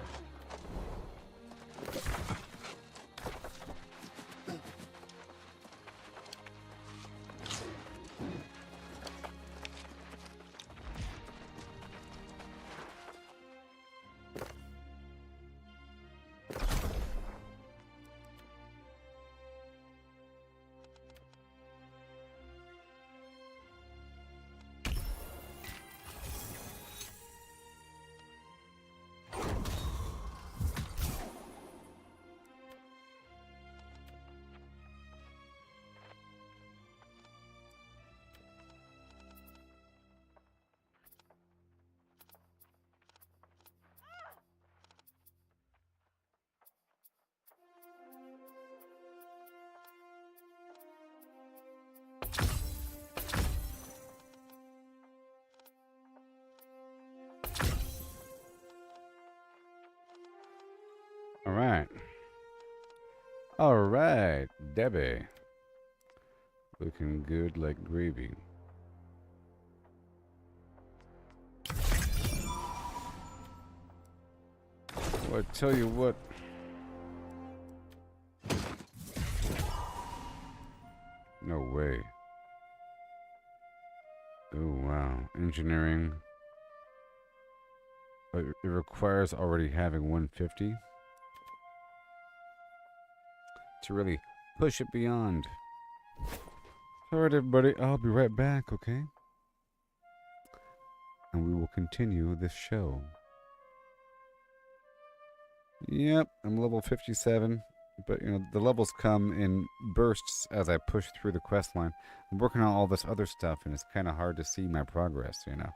Speaker 1: Alright. Alright, Debbie. Looking good like gravy. Well, I tell you what. No way. Oh, wow. Engineering. But it requires already having 150 to really push it beyond. Alright, everybody. I'll be right back, okay? And we will continue this show. Yep, I'm level 57. But, you know, the levels come in bursts as I push through the quest line. I'm working on all this other stuff, and it's kind of hard to see my progress, you know.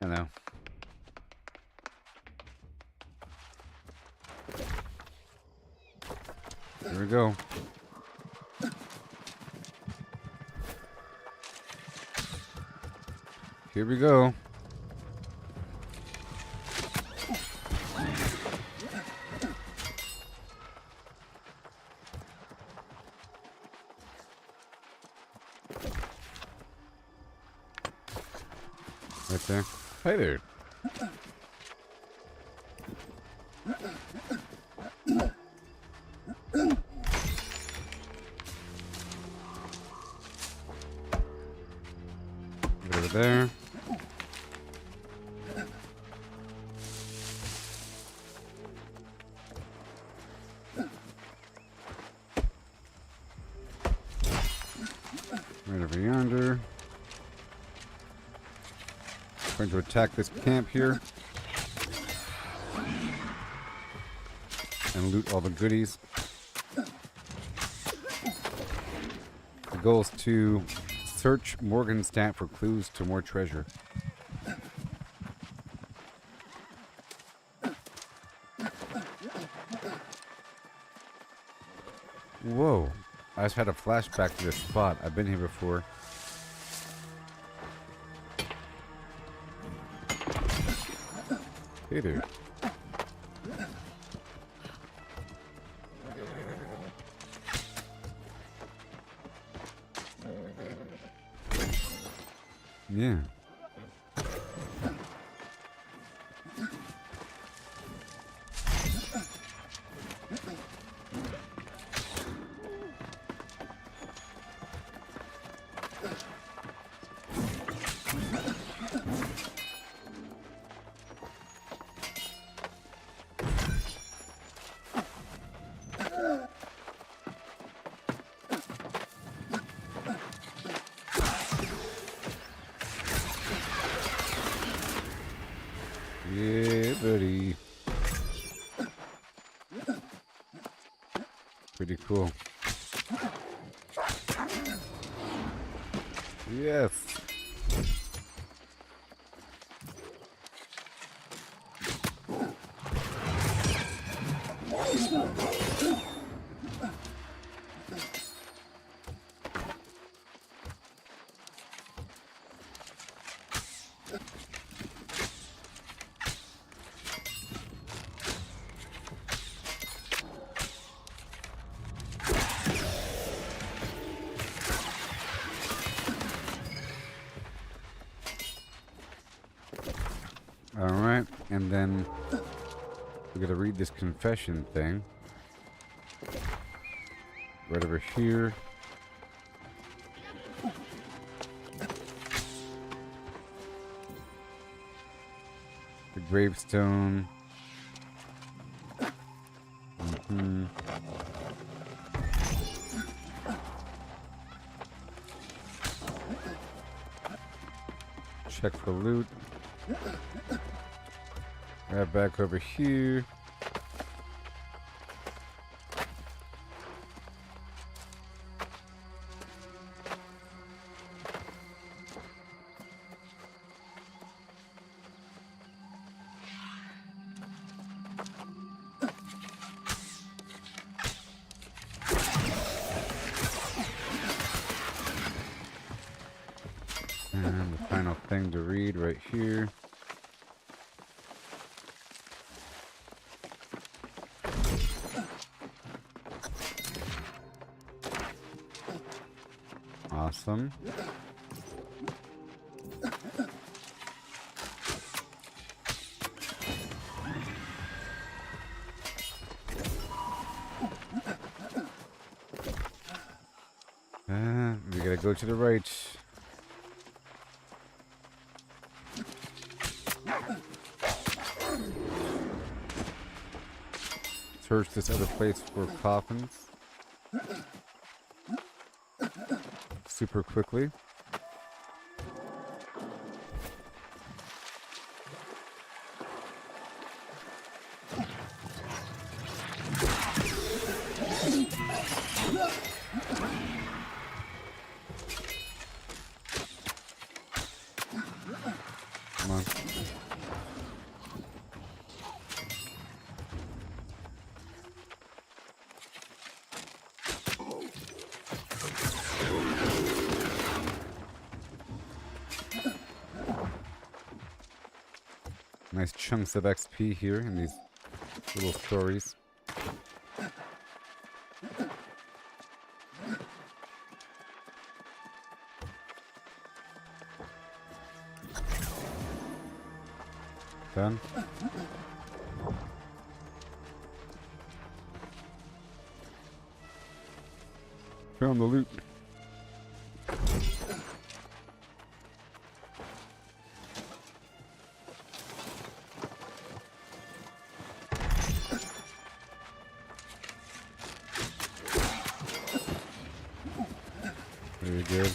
Speaker 1: I know. Here we go. Here we go. Right there. Hey there. Get over there. Right over yonder. Going to attack this camp here. And loot all the goodies. The goal is to search Morgenstadt for clues to more treasure. Whoa. I just had a flashback to this spot. I've been here before. Hey there. Yeah. Yeah, buddy. Pretty cool. Yes. Alright, and then we gotta read this confession thing. Right over here. The gravestone. Check for loot. Right back over here. And the final thing to read right here. Awesome. We gotta go to the right. Search this other place for coffins. Super quickly. Come on. Nice chunks of XP here in these little stories. Done. Found the loot. Very good.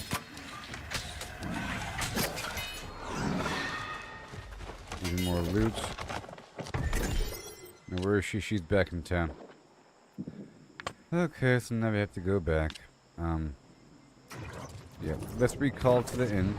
Speaker 1: Even more loot. Now where is she? She's back in town. Okay, so now we have to go back. Yeah, let's recall to the inn.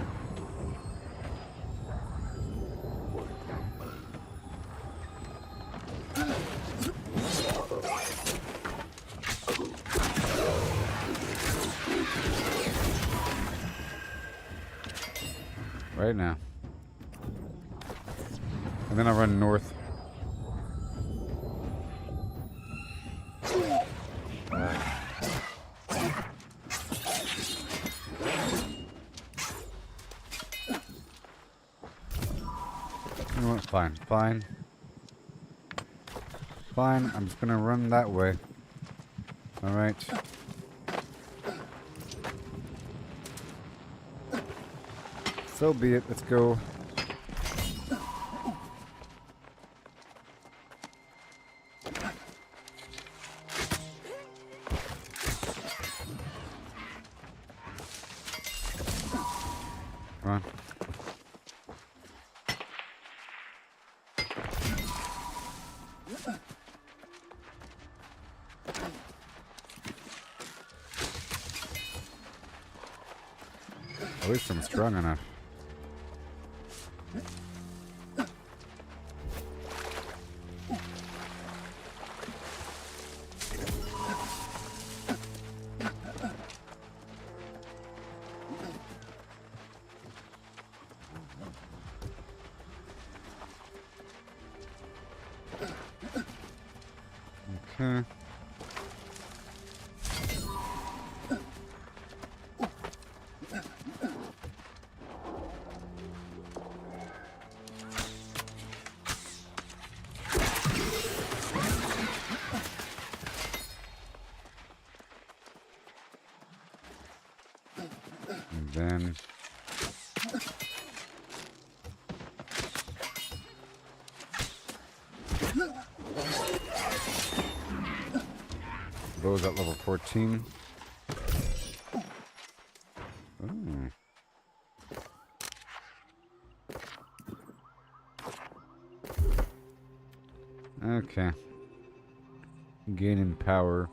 Speaker 1: Right now. And then I'll run north. You know what? Fine, fine. Fine, I'm just gonna run that way. Alright. So be it, let's go. Come on. At least I'm strong enough. Okay. And then those at level 14. Ooh. Okay. Gain in power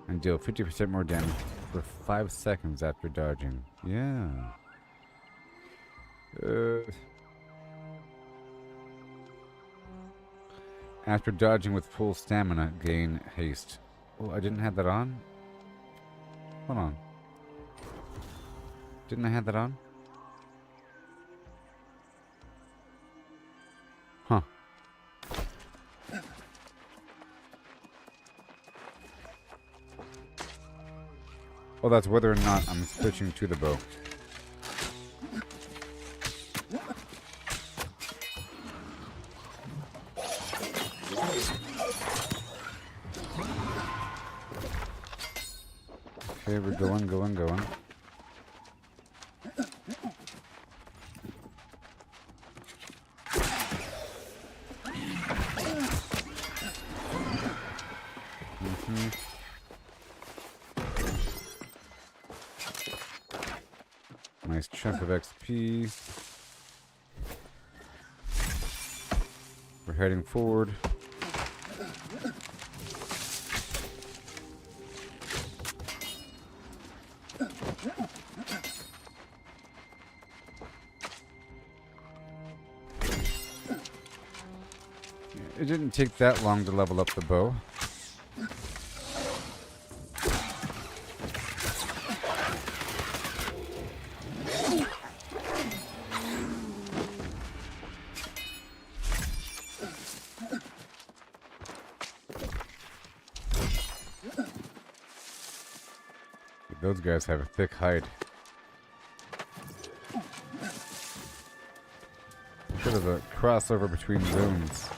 Speaker 1: and deal 50% more damage for 5 seconds after dodging. Yeah. After dodging with full stamina, gain haste. Oh, I didn't have that on? Hold on. Didn't I have that on? Huh. Well, that's whether or not I'm switching to the bow. Okay, we're going. Nice chunk of XP. We're heading forward. it didn't take that long to level up the bow. Those guys have a thick hide. Bit of a crossover between zones.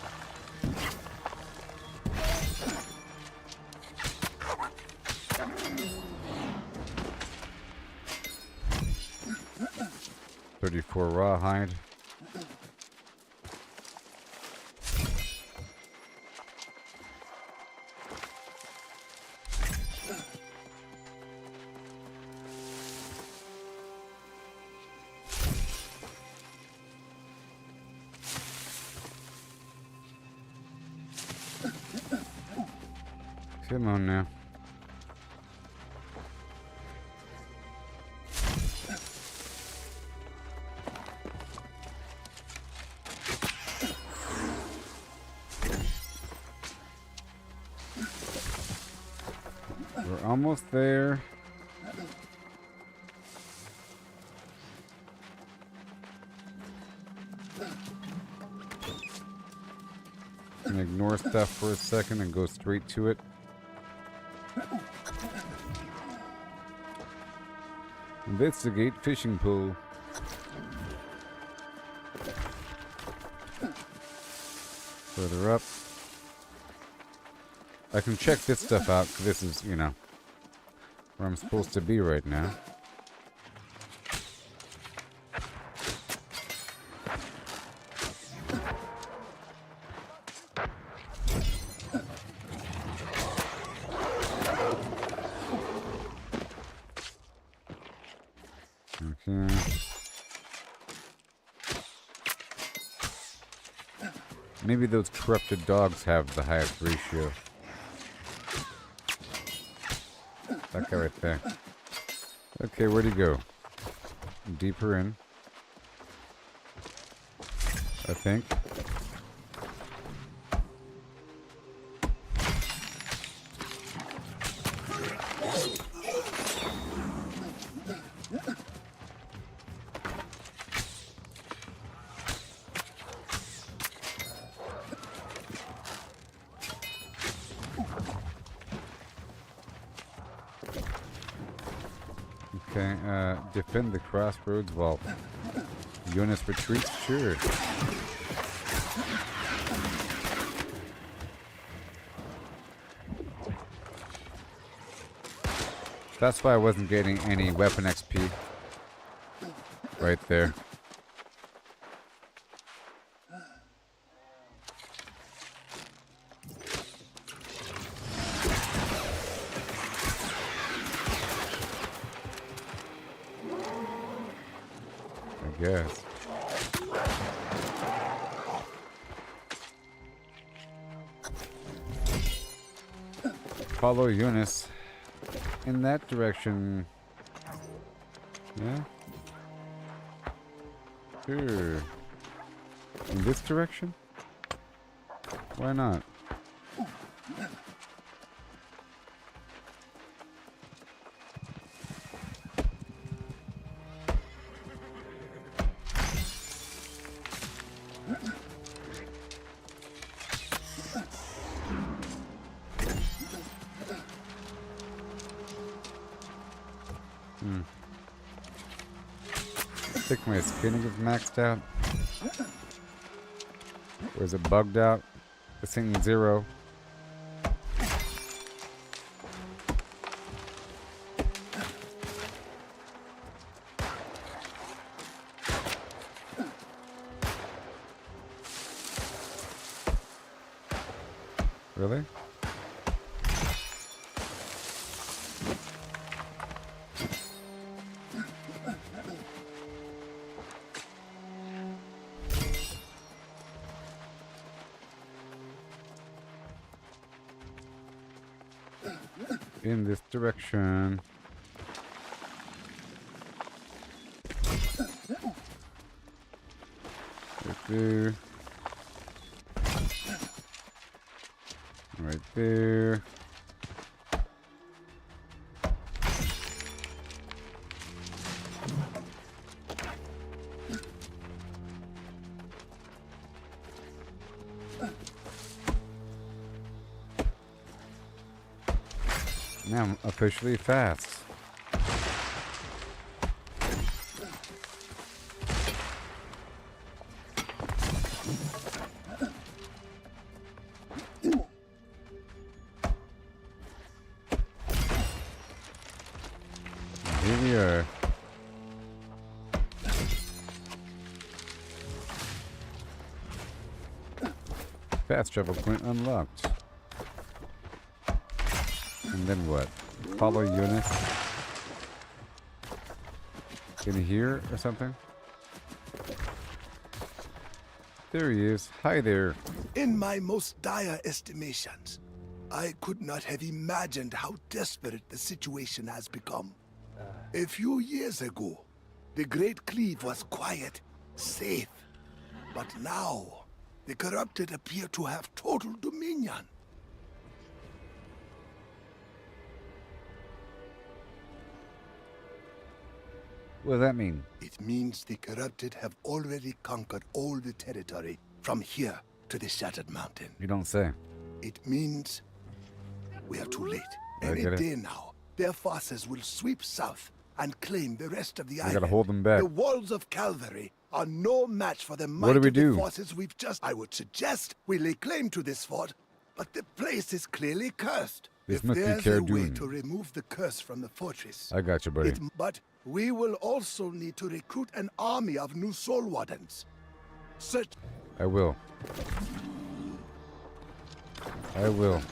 Speaker 1: .34 rawhide. Come on now. We're almost there. And ignore stuff for a second and go straight to it. Investigate fishing pool. Further up. I can check this stuff out, 'cause this is, you know, where I'm supposed to be right now. Okay. Maybe those corrupted dogs have the highest ratio. That guy right there. Okay, where'd he go? Deeper in. I think. Okay, defend the crossroads while Eunice retreats? Sure. That's why I wasn't getting any weapon XP. Right there. Yes. Follow Eunice in that direction. Yeah. Sure. In this direction? Why not? I think my skinning is maxed out. Or is it bugged out? It's saying 0. Really? In this direction. Right there. Right there. Now I'm officially fast. Here we are. Fast travel point unlocked. And then what? Follow Eunice? In here or something? There he is. Hi there.
Speaker 2: In my most dire estimations, I could not have imagined how desperate the situation has become. A few years ago, the Great Cleave was quiet, safe. But now, the corrupted appear to have total dominion.
Speaker 1: What does that mean?
Speaker 2: It means the corrupted have already conquered all the territory from here to the Shattered Mountain.
Speaker 1: You don't say.
Speaker 2: It means we are too late.
Speaker 1: I
Speaker 2: Any
Speaker 1: get it.
Speaker 2: day now, their forces will sweep south and claim the rest of the
Speaker 1: We
Speaker 2: island.
Speaker 1: gotta hold them back.
Speaker 2: The walls of Calvary are no match for the might
Speaker 1: What do we
Speaker 2: of the
Speaker 1: do?
Speaker 2: forces we've just... I would suggest we lay claim to this fort, but the place is clearly cursed.
Speaker 1: This
Speaker 2: if
Speaker 1: must be
Speaker 2: there's a way
Speaker 1: Cardoon.
Speaker 2: to remove the curse from the fortress...
Speaker 1: I got you, buddy.
Speaker 2: But we will also need to recruit an army of new soul wardens. Search...
Speaker 1: I will. I will.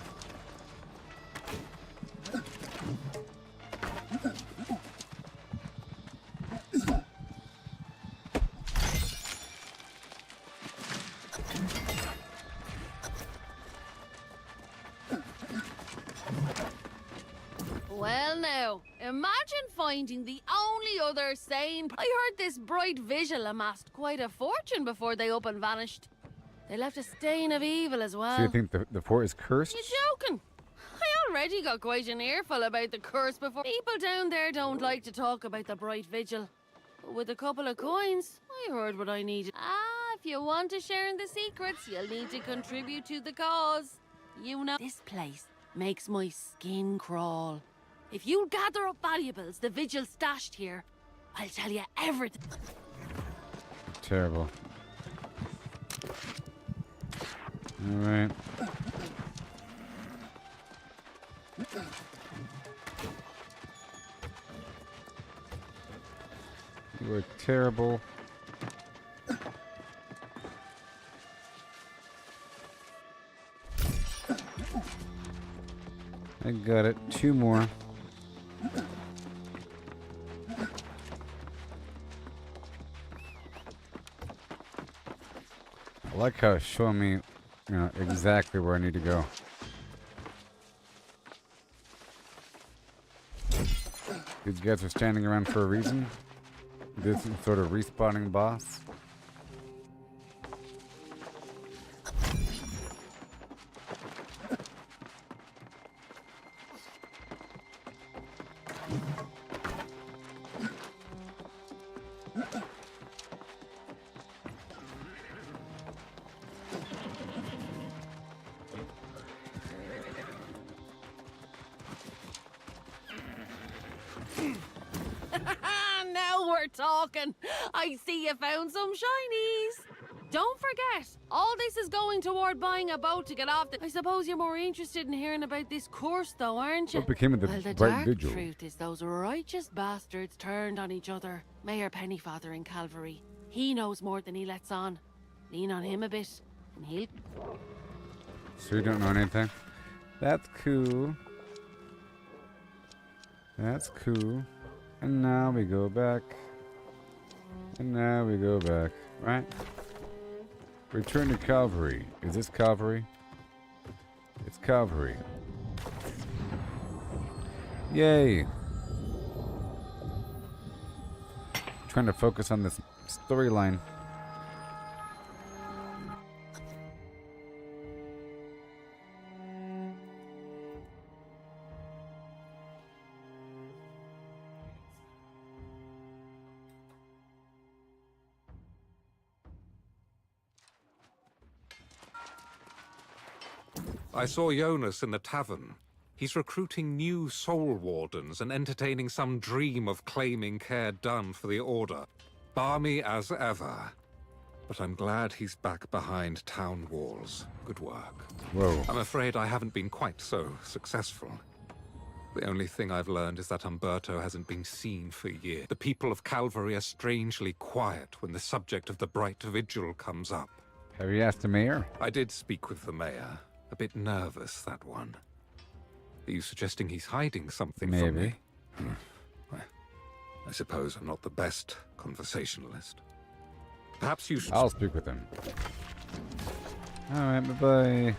Speaker 11: Well now, imagine finding the only other sane... I heard this bright vigil amassed quite a fortune before they up and vanished. They left a stain of evil as well.
Speaker 1: So you think the fort is cursed?
Speaker 11: You joking? I already got quite an earful about the curse before. People down there don't like to talk about the bright vigil. But with a couple of coins, I heard what I needed. If you want to share in the secrets, you'll need to contribute to the cause. You know, this place makes my skin crawl. If you gather up valuables the vigil stashed here, I'll tell you everything.
Speaker 1: Terrible. Alright. You are terrible. I got it. 2 more. I like how it's showing me, exactly where I need to go. These guys are standing around for a reason. This is some sort of respawning boss.
Speaker 11: Now we're talking. I see you found some shinies. Don't forget, all this is going toward buying a boat to get off the... I suppose you're more interested in hearing about this course, though, aren't you?
Speaker 1: What became of the
Speaker 11: well, the
Speaker 1: bright
Speaker 11: dark
Speaker 1: vigil?
Speaker 11: truth is those righteous bastards turned on each other. Mayor Pennyfather in Calvary. He knows more than he lets on. Lean on him a bit, and he'll...
Speaker 1: So you don't know anything? That's cool. That's cool. And now we go back. And now we go back. Right? Return to Calvary. Is this Calvary? It's Calvary. Yay! Trying to focus on this storyline.
Speaker 3: I saw Jonas in the tavern. He's recruiting new soul wardens and entertaining some dream of claiming care done for the Order. Balmy as ever. But I'm glad he's back behind town walls. Good work.
Speaker 1: Whoa.
Speaker 3: I'm afraid I haven't been quite so successful. The only thing I've learned is that Umberto hasn't been seen for years. The people of Calvary are strangely quiet when the subject of the Bright Vigil comes up.
Speaker 1: Have you asked the mayor?
Speaker 3: I did speak with the mayor. A bit nervous, that one. Are you suggesting he's hiding something from me? Well, I suppose I'm not the best conversationalist. Perhaps you should...
Speaker 1: I'll speak with him. Alright, bye-bye.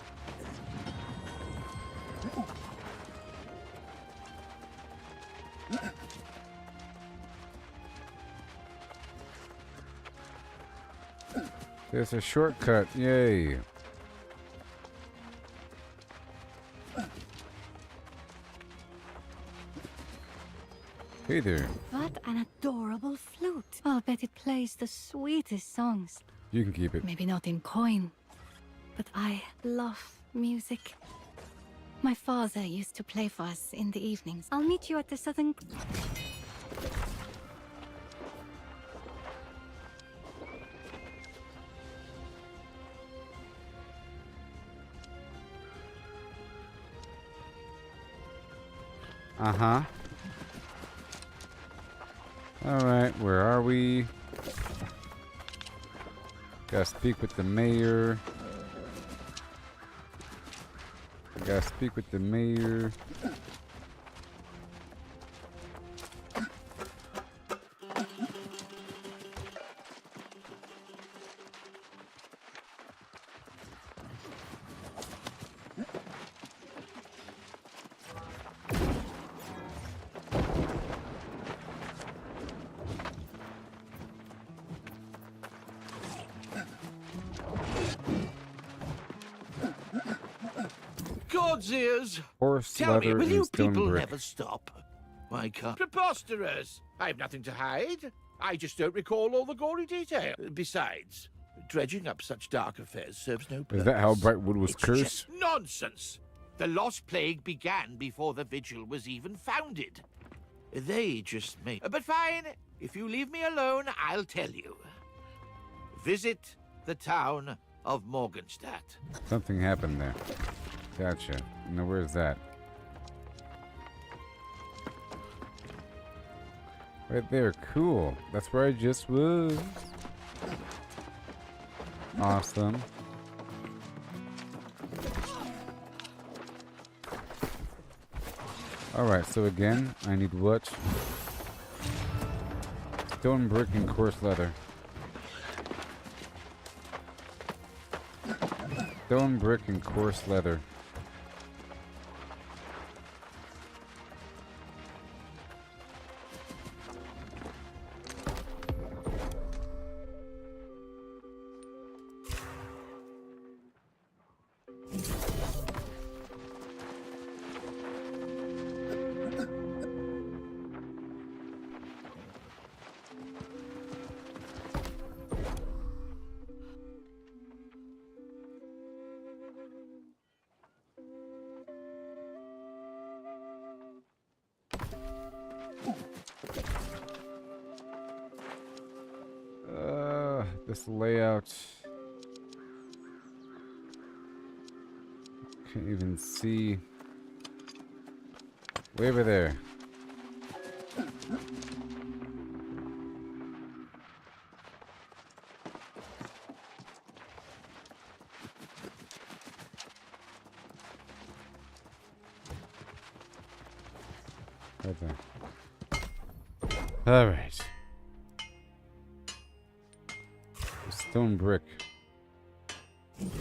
Speaker 1: There's a shortcut, yay. Hey there.
Speaker 4: What an adorable flute. I'll bet it plays the sweetest songs.
Speaker 1: You can keep it.
Speaker 4: Maybe not in coin, but I love music. My father used to play for us in the evenings. I'll meet you at the southern...
Speaker 1: Uh-huh. Alright, where are we? Gotta speak with the mayor. Gotta speak with the mayor.
Speaker 13: God's ears!
Speaker 1: Horse,
Speaker 13: Tell me,
Speaker 1: leather,
Speaker 13: will
Speaker 1: and
Speaker 13: you
Speaker 1: stone
Speaker 13: people
Speaker 1: brick.
Speaker 13: never stop? My God. Preposterous! I have nothing to hide. I just don't recall all the gory detail. Besides, dredging up such dark affairs serves no purpose.
Speaker 1: Is that how Brightwood was
Speaker 13: It's
Speaker 1: cursed?
Speaker 13: just nonsense! The Lost Plague began before the Vigil was even founded. They just made... But fine, if you leave me alone, I'll tell you. Visit the town of Morgenstadt.
Speaker 1: Something happened there. Gotcha. Now where's that? Right there, cool. That's where I just was. Awesome. Alright, so again, I need what? Stone brick and coarse leather. Stone brick and coarse leather. This layout. Can't even see. Way over there. Right there. All right. Stone brick.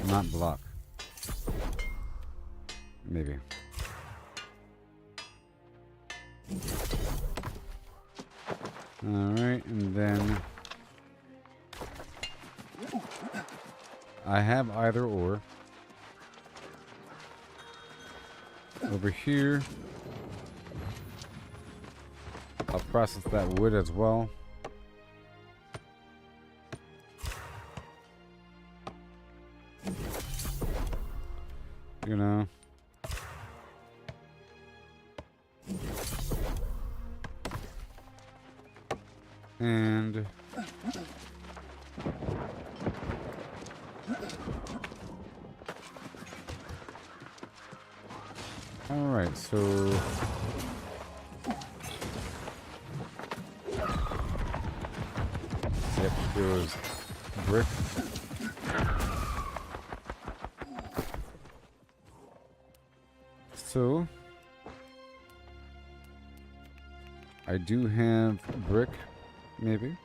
Speaker 1: Not block. Maybe. Alright, and then I have either or. Over here, I'll process that wood as well. You know? And alright, so yep, goes brick. So I do have brick, maybe.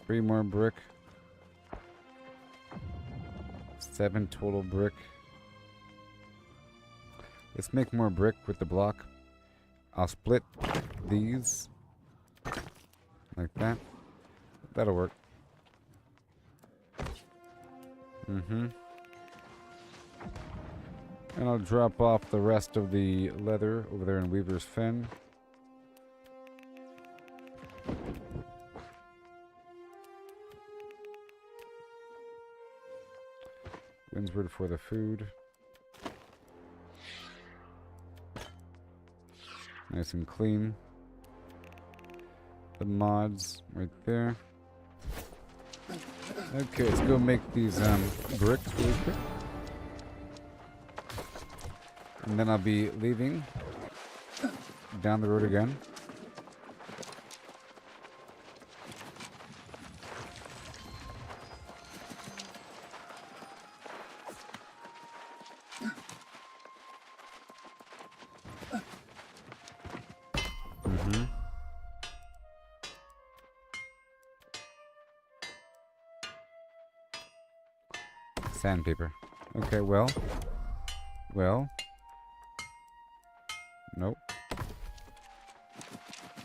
Speaker 1: 3 more brick. 7 total brick. Let's make more brick with the block. I'll split these like that. That'll work. And I'll drop off the rest of the leather over there in Weaver's Fen. Windsward for the food. Nice and clean. The mods right there. Okay, let's go make these bricks really quick. And then I'll be leaving down the road again. Sandpaper. Okay, well. Nope.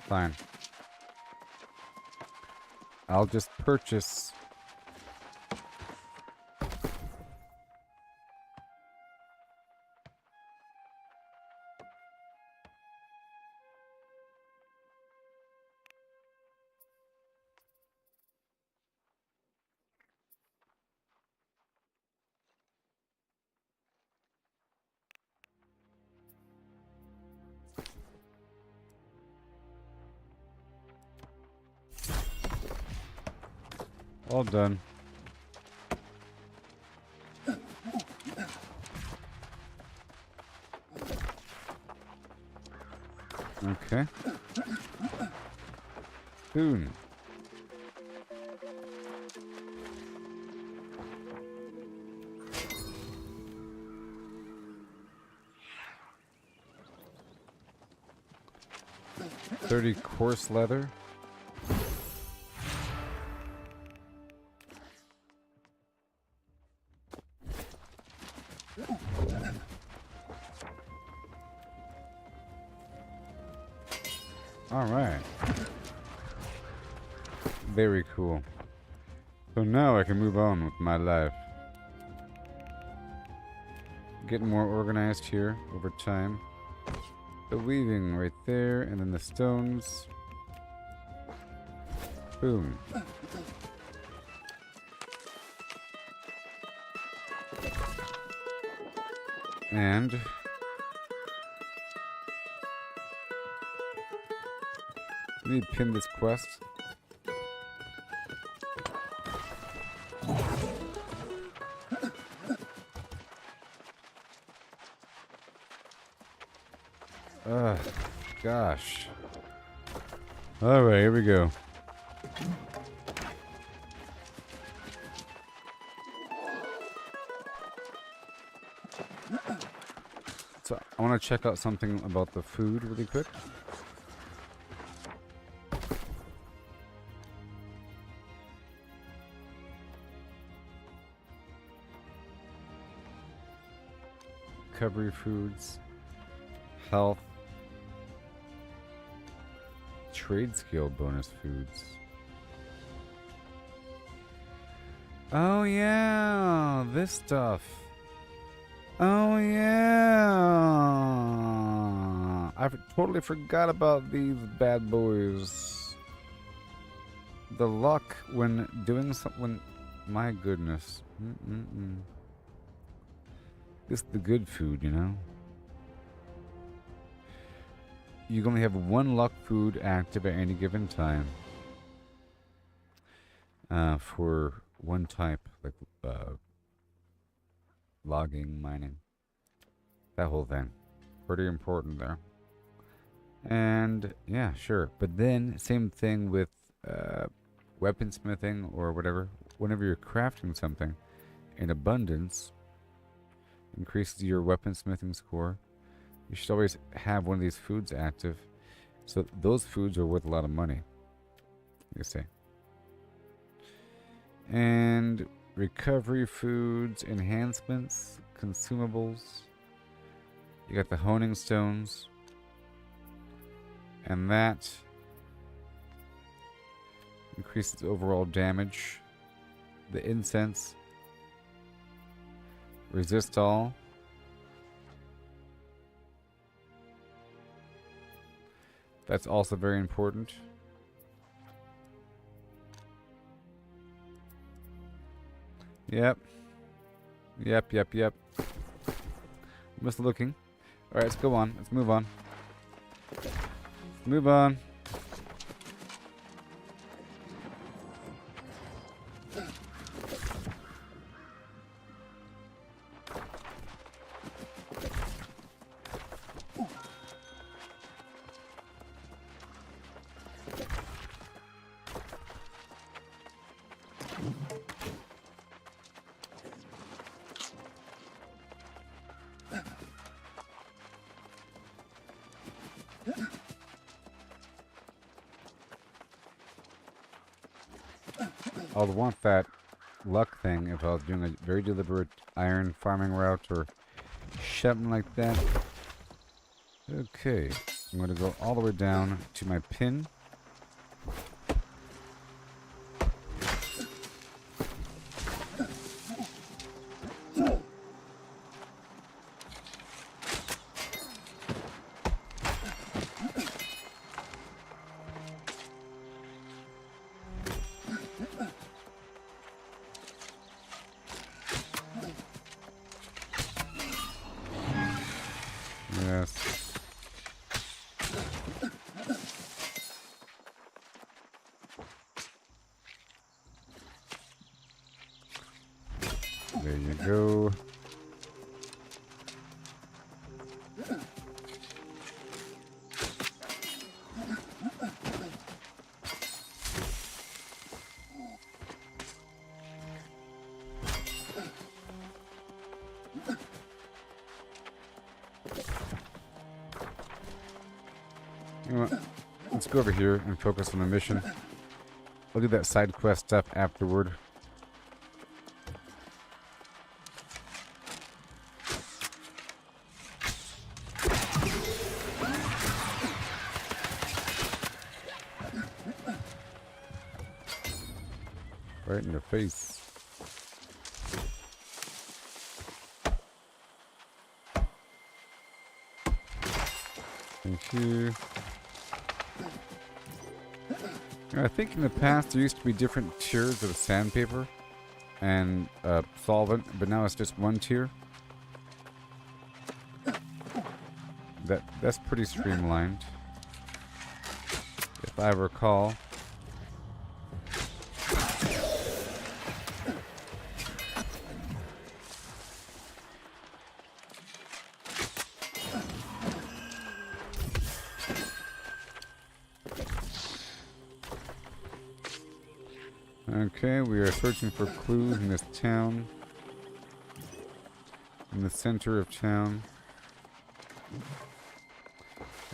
Speaker 1: Fine. I'll just purchase. All done. Okay. Spoon. $30 coarse leather. Alright. Very cool. So now I can move on with my life. Getting more organized here over time. The weaving right there, and then the stones. Boom. And let me pin this quest. Gosh. Alright, here we go. So, I want to check out something about the food really quick. Recovery foods. Health. Trade skill bonus foods. Oh yeah, this stuff. Oh yeah. I totally forgot about these bad boys. The luck when doing something. My goodness. This is the good food, you know? You only have one luck food active at any given time. For one type, like logging, mining. That whole thing. Pretty important there. And yeah, sure. But then, same thing with weaponsmithing or whatever. Whenever you're crafting something in abundance, increases your weaponsmithing score. You should always have one of these foods active. So those foods are worth a lot of money, you see. And recovery foods, enhancements, consumables. You got the honing stones. And that increases overall damage. The incense. Resist all. That's also very important. Yep. Yep. I'm just looking. Alright, let's go on. Let's move on. Move on. I would want that luck thing if I was doing a very deliberate iron farming route or something like that. Okay, I'm going to go all the way down to my pin. Yes. There you go. You know what? Let's go over here and focus on the mission. I'll do that side quest stuff afterward. Right in the face. Thank you. I think in the past there used to be different tiers of sandpaper and solvent, but now it's just one tier. That's pretty streamlined, if I recall. Okay, we are searching for clues in this town. In the center of town.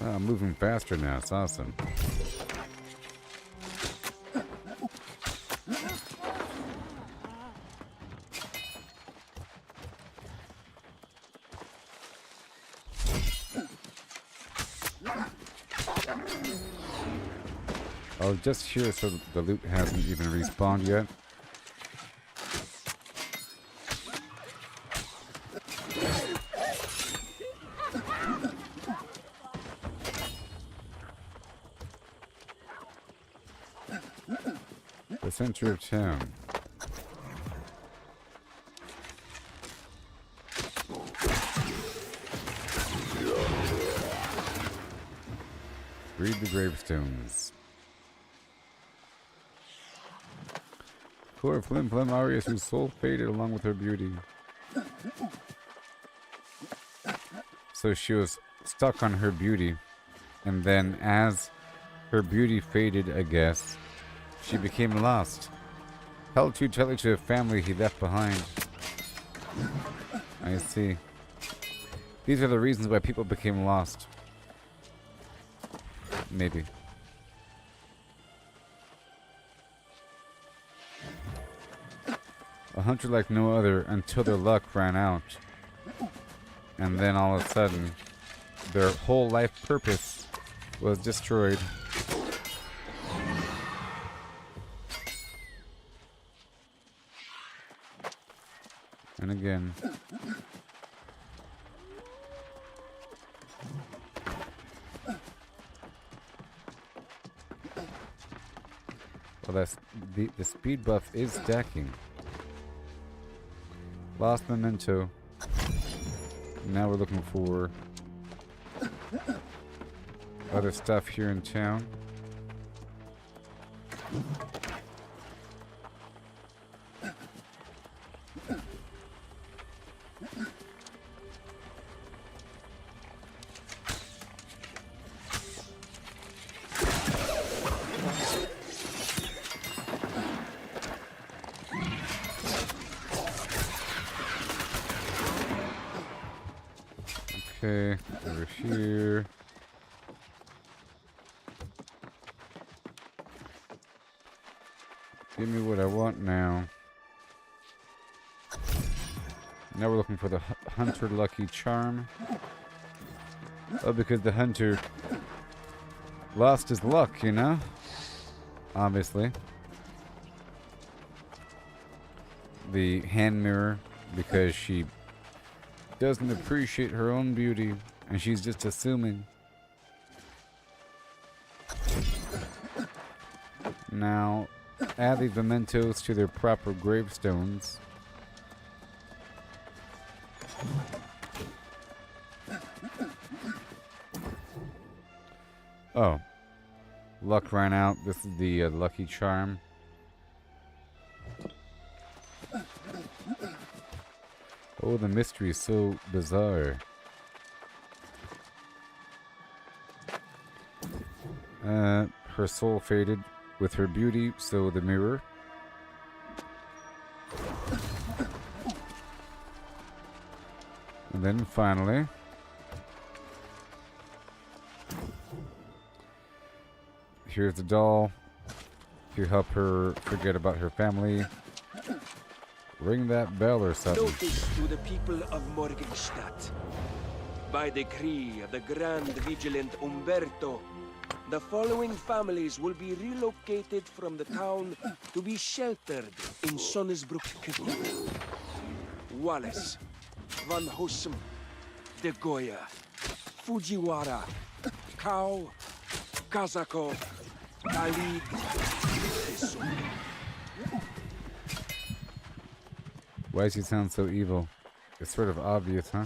Speaker 1: Wow, I'm moving faster now. It's awesome. Oh, just here so the loot hasn't even respawned yet. The center of town. Read the gravestones. Poor Flim Flam Arias, whose soul faded along with her beauty. So she was stuck on her beauty, and then as her beauty faded, I guess, she became lost. Held too tightly to a family he left behind. I see. These are the reasons why people became lost. Maybe. A hunter like no other until their luck ran out. And then all of a sudden, their whole life purpose was destroyed. And again. Well, that's the speed buff is stacking. Lost memento. Now we're looking for other stuff here in town. Okay, over here. Give me what I want now. Now we're looking for the Hunter Lucky Charm. Oh, because the Hunter lost his luck, you know? Obviously. The hand mirror, because she doesn't appreciate her own beauty, and she's just assuming. Now, add these mementos to their proper gravestones. Oh. Luck ran out. This is the lucky charm. Oh, the mystery is so bizarre. Her soul faded with her beauty, so the mirror. And then finally, here's the doll to help her forget about her family. Ring that bell or something.
Speaker 21: Notice to the people of Morgenstadt. By decree of the Grand Vigilant Umberto, the following families will be relocated from the town to be sheltered in Sonnesbrook Cathedral. Wallace, Van Hossem, De Goya, Fujiwara, Kao, Kazako, Khalid, Teso.
Speaker 1: Why does he sound so evil? It's sort of obvious, huh?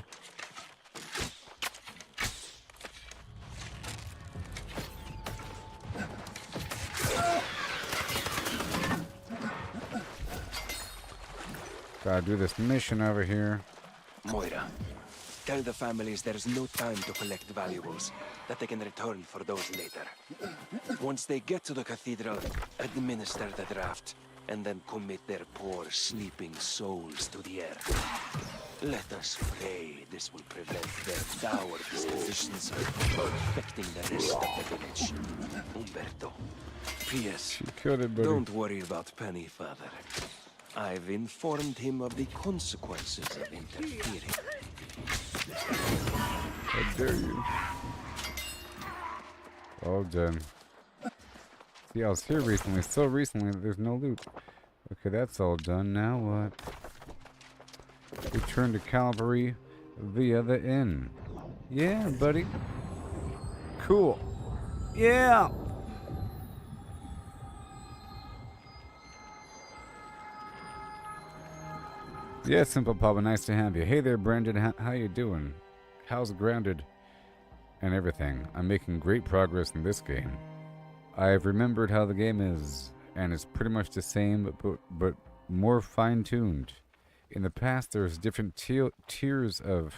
Speaker 1: Gotta do this mission over here.
Speaker 21: Moira, tell the families there's no time to collect valuables, that they can return for those later. Once they get to the cathedral, administer the draft, and then commit their poor sleeping souls to the earth. Let us pray this will prevent their dour dispositions from affecting the rest of the village. Umberto. P.S.
Speaker 1: Killed it, buddy.
Speaker 21: Don't worry about Penny, Father. I've informed him of the consequences of interfering.
Speaker 1: How dare you? All done. See, I was here recently, so recently that there's no loot. Okay, that's all done. Now what? Return to Calvary via the inn. Yeah, buddy. Cool. Yeah! Yeah, Simple Papa, nice to have you. Hey there, Brendan. How you doing? How's Grounded? and everything. I'm making great progress in this game. I've remembered how the game is, and it's pretty much the same, but more fine-tuned. In the past, there was different tiers of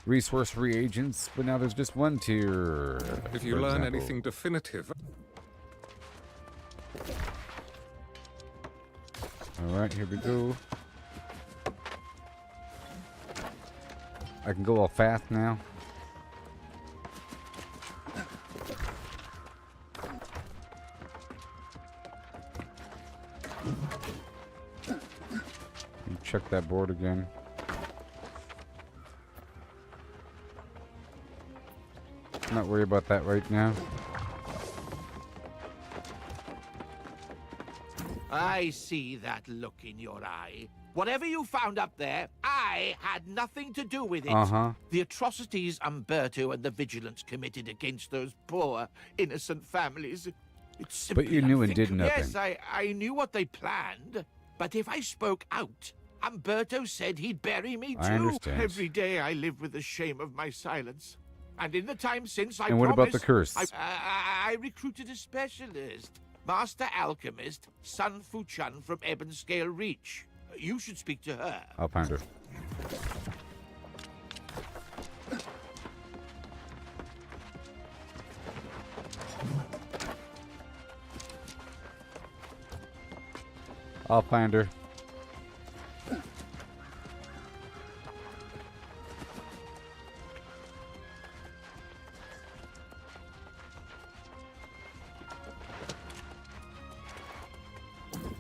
Speaker 1: resource reagents, but now there's just one tier.
Speaker 3: If you learn anything definitive...
Speaker 1: Alright, here we go. I can go all fast now. Check that board again. Not worry about that right now.
Speaker 13: I see that look in your eye. Whatever you found up there, I had nothing to do with it. The atrocities Umberto and the Vigilance committed against those poor, innocent families. It's simply
Speaker 1: But you knew and did nothing.
Speaker 13: Yes, I knew what they planned. But if I spoke out, Umberto said he'd bury me too.
Speaker 1: I understand.
Speaker 13: Every day I live with the shame of my silence. And in the time since I
Speaker 1: And what about the curse?
Speaker 13: I recruited a specialist. Master Alchemist Sun Fu-Chun from Ebonscale Reach. You should speak to her.
Speaker 1: I'll find her. I'll find her.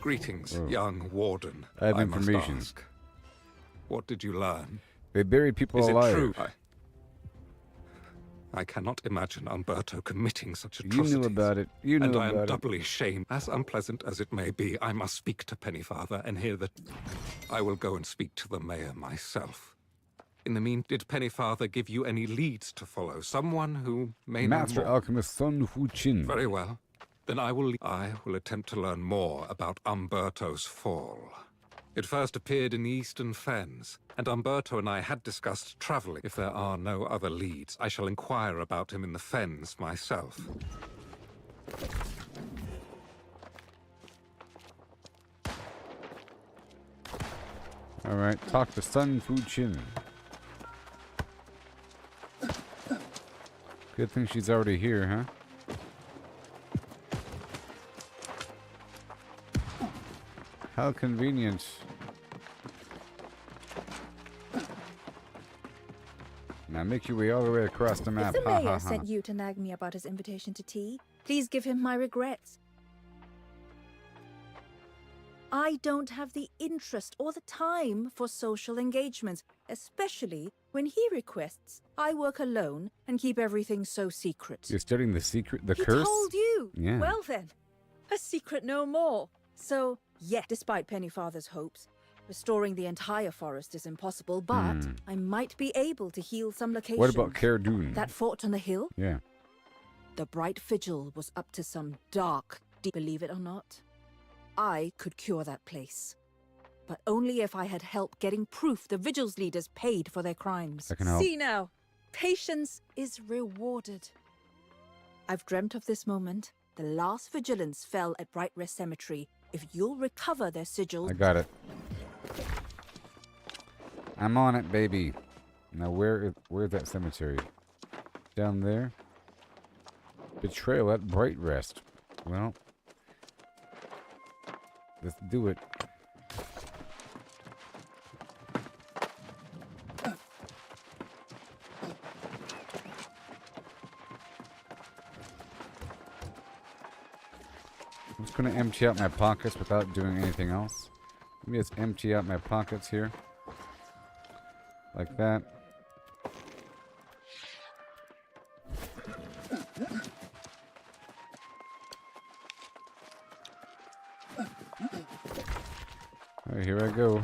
Speaker 3: Greetings, young warden.
Speaker 1: I have
Speaker 3: must
Speaker 1: information.
Speaker 3: ask, what did you learn?
Speaker 1: They bury people
Speaker 3: Is
Speaker 1: alive.
Speaker 3: it true? I cannot imagine Umberto committing such
Speaker 1: You
Speaker 3: atrocities.
Speaker 1: knew about it. You knew
Speaker 3: and I
Speaker 1: about
Speaker 3: am
Speaker 1: it.
Speaker 3: doubly ashamed. As unpleasant as it may be, I must speak to Pennyfather and hear that I will go and speak to the mayor myself. In the meantime, did Pennyfather give you any leads to follow? Someone who may
Speaker 1: Master
Speaker 3: know more?
Speaker 1: Alchemist Sun Fu-Chin.
Speaker 3: Very well. Then I will attempt to learn more about Umberto's fall. It first appeared in the Eastern Fens, and Umberto and I had discussed traveling. If there are no other leads, I shall inquire about him in the Fens myself.
Speaker 1: Alright, talk to Sun Fu-Chin. Good thing she's already here, huh? How convenient. Now make your way all the way across the map.
Speaker 14: If the
Speaker 1: Ha
Speaker 14: mayor
Speaker 1: ha ha.
Speaker 14: sent you to nag me about his invitation to tea, please give him my regrets. I don't have the interest or the time for social engagements, especially when he requests I work alone and keep everything so secret.
Speaker 1: You're studying the secret, the
Speaker 14: He
Speaker 1: curse?
Speaker 14: told you.
Speaker 1: Yeah.
Speaker 14: Well then, a secret no more. So, yeah, despite Pennyfather's hopes, restoring the entire forest is impossible, but I might be able to heal some locations.
Speaker 1: What about Cairdoon?
Speaker 14: That fort on the hill?
Speaker 1: Yeah.
Speaker 14: The Bright Vigil was up to some dark deed, believe it or not. I could cure that place. But only if I had help getting proof the Vigil's leaders paid for their crimes.
Speaker 1: I can help.
Speaker 14: See now, patience is rewarded. I've dreamt of this moment. The last vigilance fell at Bright Rest Cemetery. If you'll recover their sigil...
Speaker 1: I got it. I'm on it, baby. Now where's that cemetery? Down there? Betrayal at Bright Rest. Well, let's do it. I'm just going to empty out my pockets without doing anything else. Let me just empty out my pockets here. Like that. Alright, here I go.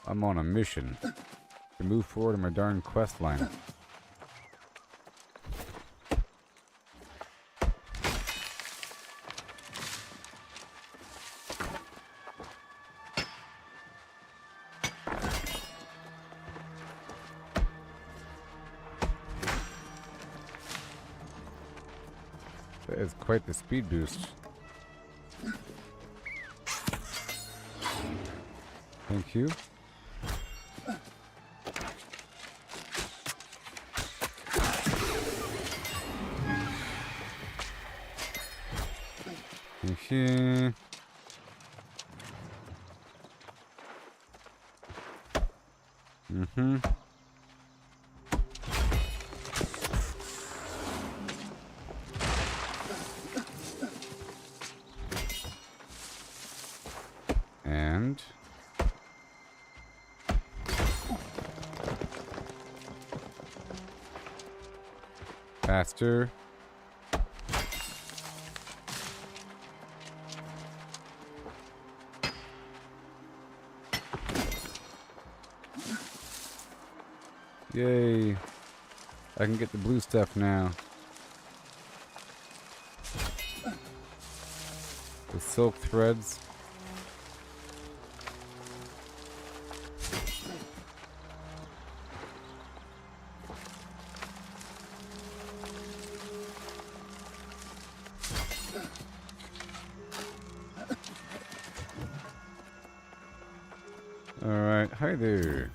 Speaker 1: I'm on a mission to move forward in my darn quest line. That is quite the speed boost. Thank you. Thank you. Mm-hmm. And faster. Yay. I can get the blue stuff now. The silk threads. Alright, hi there.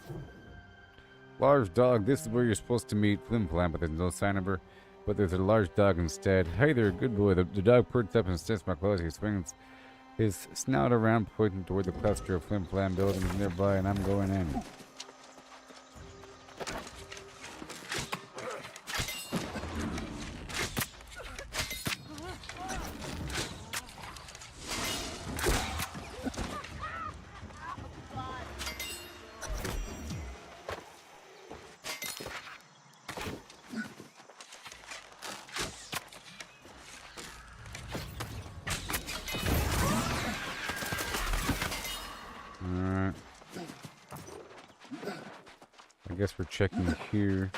Speaker 1: Large dog, this is where you're supposed to meet Flimflam, but there's no sign of her. But there's a large dog instead. Hey there, good boy. The dog perched up and sniffs my clothes. He swings his snout around, pointing toward the cluster of Flimflam buildings nearby, and I'm going in. I guess we're checking here.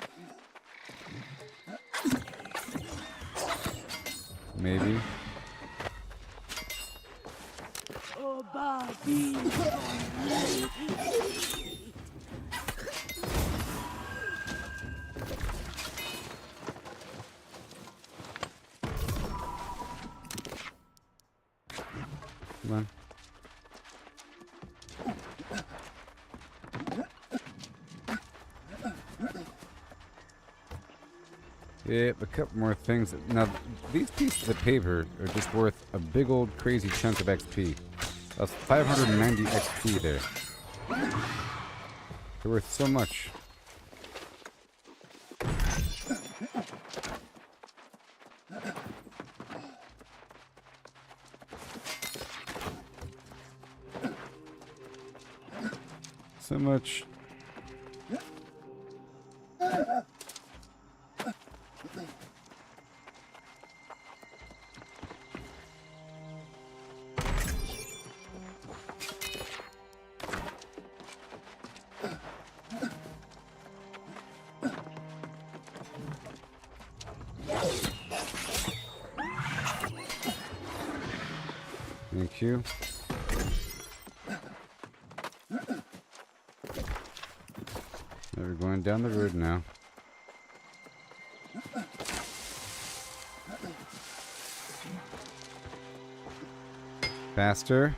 Speaker 1: Maybe. Come on. Yep, a couple more things. Now, these pieces of paper are just worth a big old crazy chunk of XP. That's 590 XP there. They're worth so much. So much. Thank you. We're going down the road now. Faster.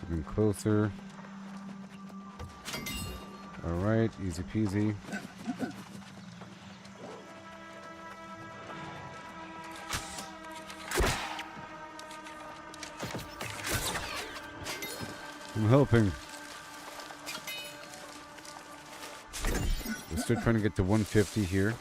Speaker 1: Getting closer. Alright, easy peasy. I'm helping. We're still trying to get to 150 here.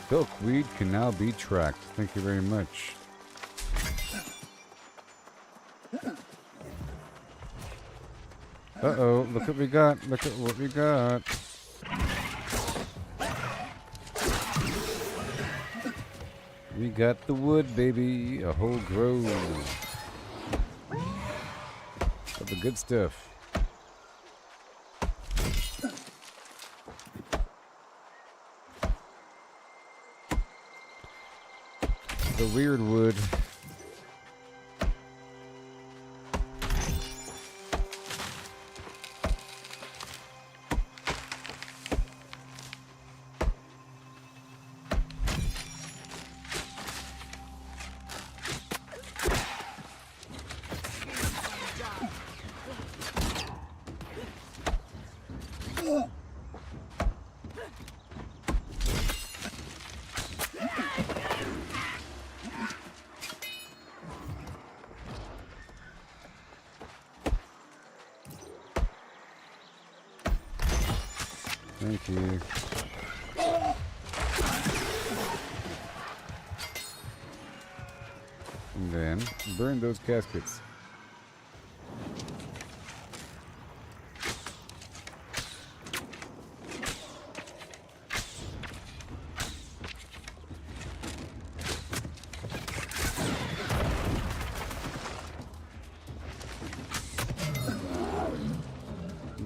Speaker 1: Milkweed can now be tracked. Thank you very much. Uh-oh, look what we got. Look at what we got. We got the wood, baby. A whole grove of the good stuff. The weird wood. Thank you. And then burn those caskets.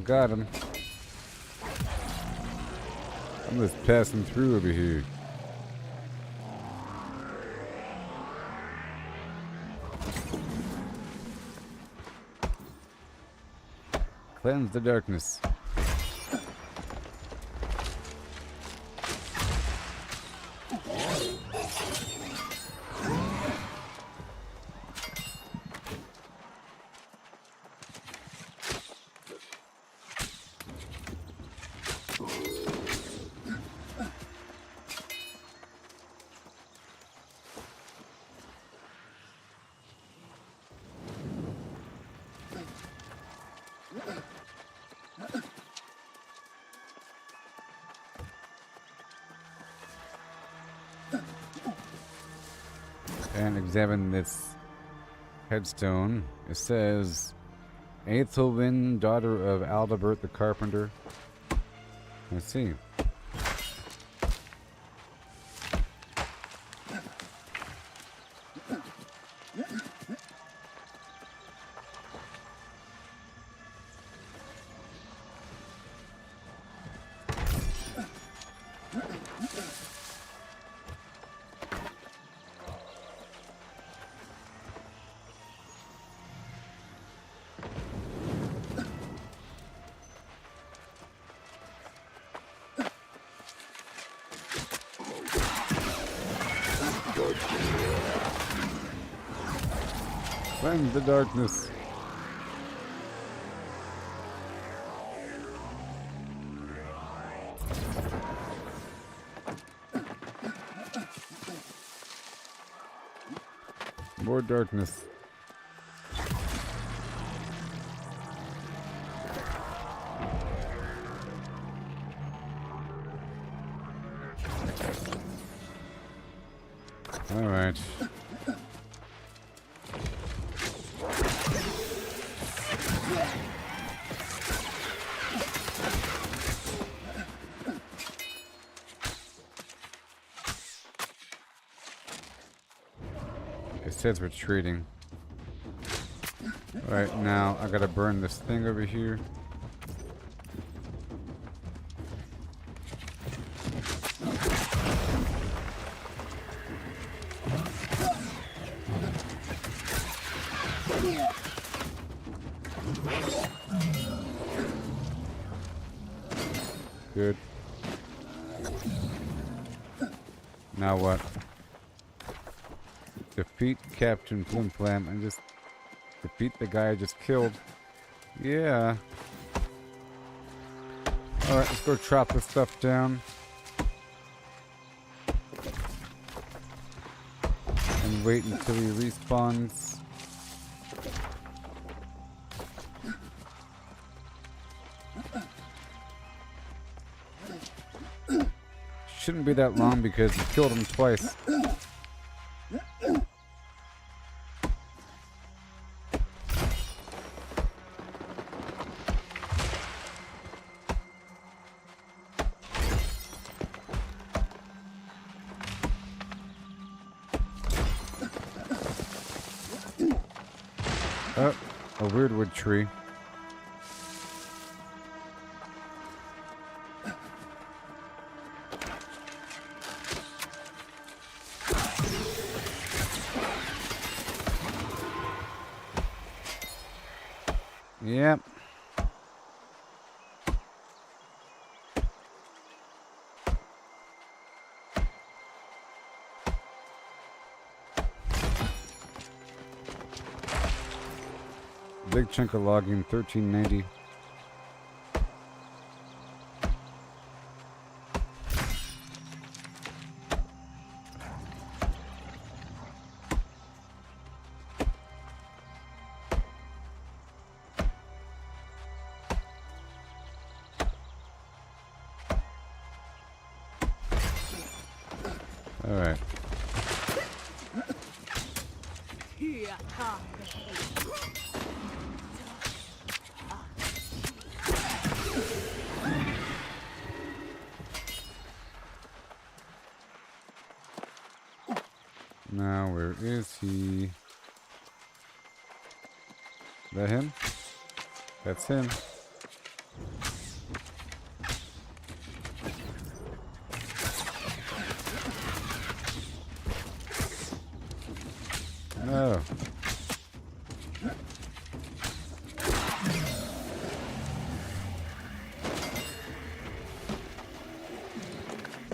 Speaker 1: Got him. I'm just passing through over here. Cleanse the darkness. And examine this headstone. It says, Aethelwyn, daughter of Aldebert the Carpenter. Let's see. Cleanse the darkness. More darkness. All right. It says retreating. Alright, now I gotta burn this thing over here. Good. Now what? Defeat Captain Flimflam and just defeat the guy I just killed. Yeah. Alright, let's go chop this stuff down. And wait until he respawns. shouldn't be that long because you killed him twice. Oh, a weirdwood tree. Yep. Big chunk of logging, 1390. All right. Now, where is he? That him? That's him. No.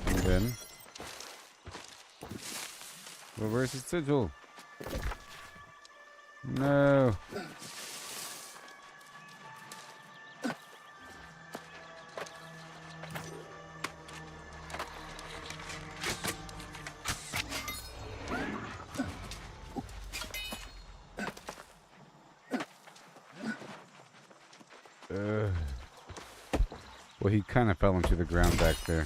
Speaker 1: And then, well, where's his sigil? No. Well, he kind of fell into the ground back there.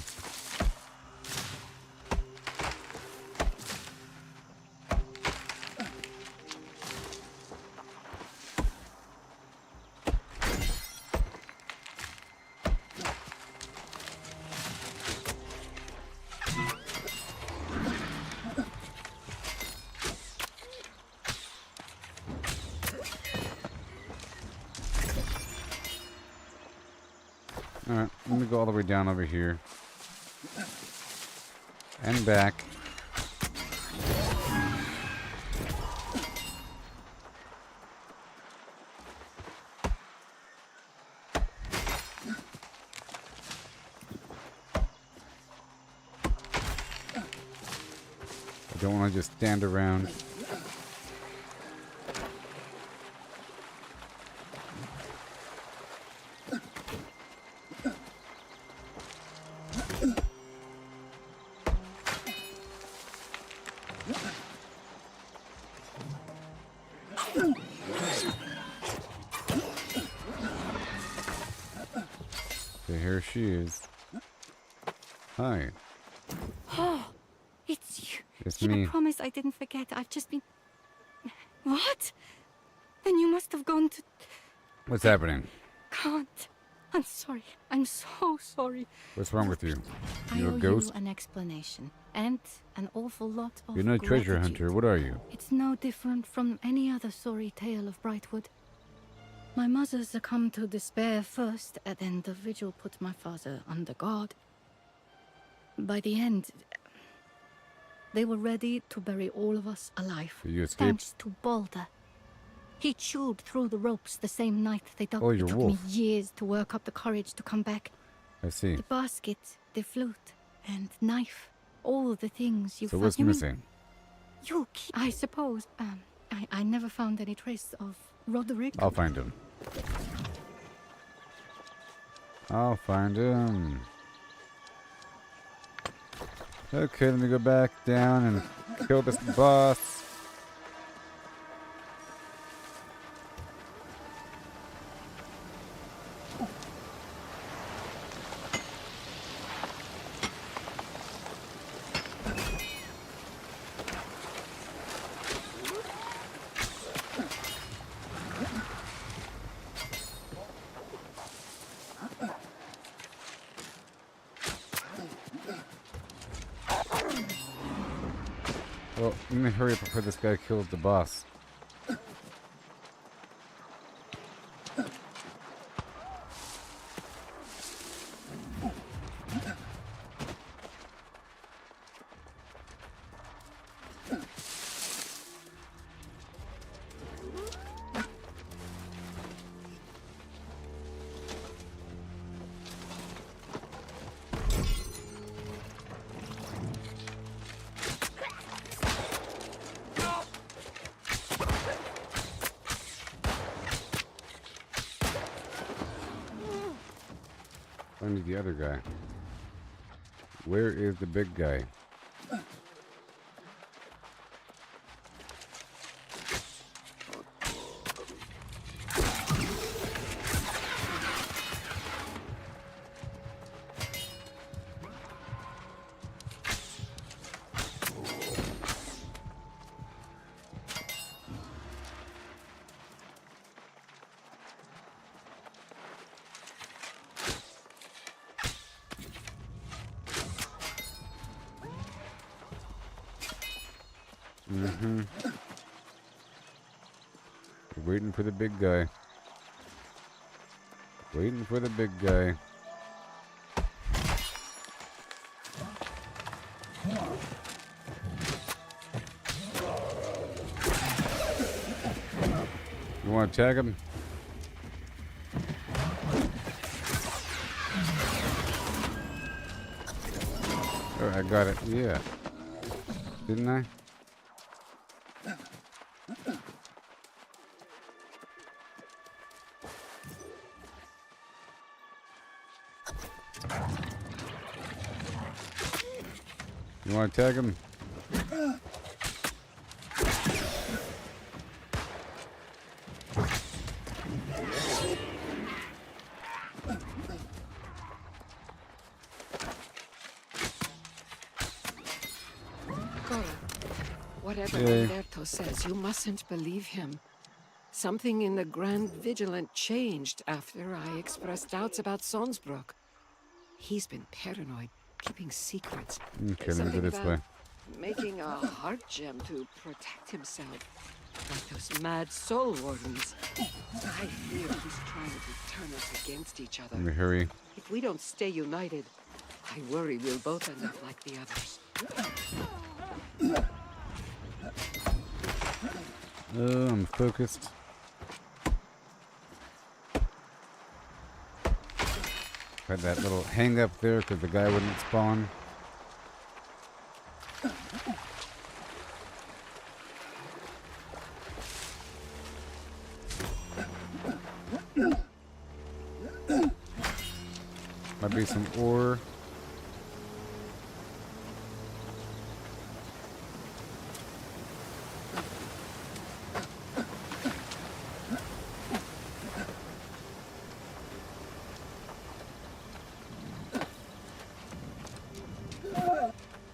Speaker 1: Alright, let me go all the way down over here. And back. I don't want to just stand around. Okay, here she is. Hi.
Speaker 4: Oh, it's you.
Speaker 1: It's
Speaker 4: I
Speaker 1: me.
Speaker 4: promise I didn't forget. I've just been... What? Then you must have gone to...
Speaker 1: What's happening?
Speaker 4: Can't. I'm sorry. I'm so sorry.
Speaker 1: What's wrong with you?
Speaker 4: I
Speaker 1: You a
Speaker 4: owe
Speaker 1: ghost?
Speaker 4: you an explanation. And an awful lot of
Speaker 1: You're no treasure
Speaker 4: gratitude.
Speaker 1: hunter. What are you?
Speaker 4: It's no different from any other sorry tale of Brightwood. My mother succumbed to despair first, and then the vigil put my father under guard. By the end, they were ready to bury all of us alive.
Speaker 1: You escaped?
Speaker 4: Thanks to Balder. He chewed through the ropes the same night they dug.
Speaker 1: Oh,
Speaker 4: it
Speaker 1: your
Speaker 4: took
Speaker 1: wolf.
Speaker 4: me years to work up the courage to come back.
Speaker 1: I see.
Speaker 4: The basket, the flute, and knife. All the things you
Speaker 1: So
Speaker 4: found.
Speaker 1: what's
Speaker 4: You mean
Speaker 1: missing?
Speaker 4: you I suppose. I never found any trace of Roderick.
Speaker 1: I'll find him. I'll find him. Okay, let me go back down and kill this boss. Well, let me hurry up before this guy kills the boss. Find the other guy. Where is the big guy? Waiting for the big guy. Waiting for the big guy. You want to tag him? Oh, I got it. Yeah. Didn't I? You want to tag him?
Speaker 15: Whatever
Speaker 1: Yay.
Speaker 15: Alberto says, you mustn't believe him. Something in the Grand Vigilant changed after I expressed doubts about Sonsbrook. He's been paranoid, keeping secrets.
Speaker 1: Okay, let me go this way.
Speaker 15: Making a heart gem to protect himself. Like those mad soul wardens. I fear he's trying to turn us against each other.
Speaker 1: Let me hurry.
Speaker 15: If we don't stay united, I worry we'll both end up like the others.
Speaker 1: Oh, I'm focused. Had that little hang up there because the guy wouldn't spawn. Might be some ore.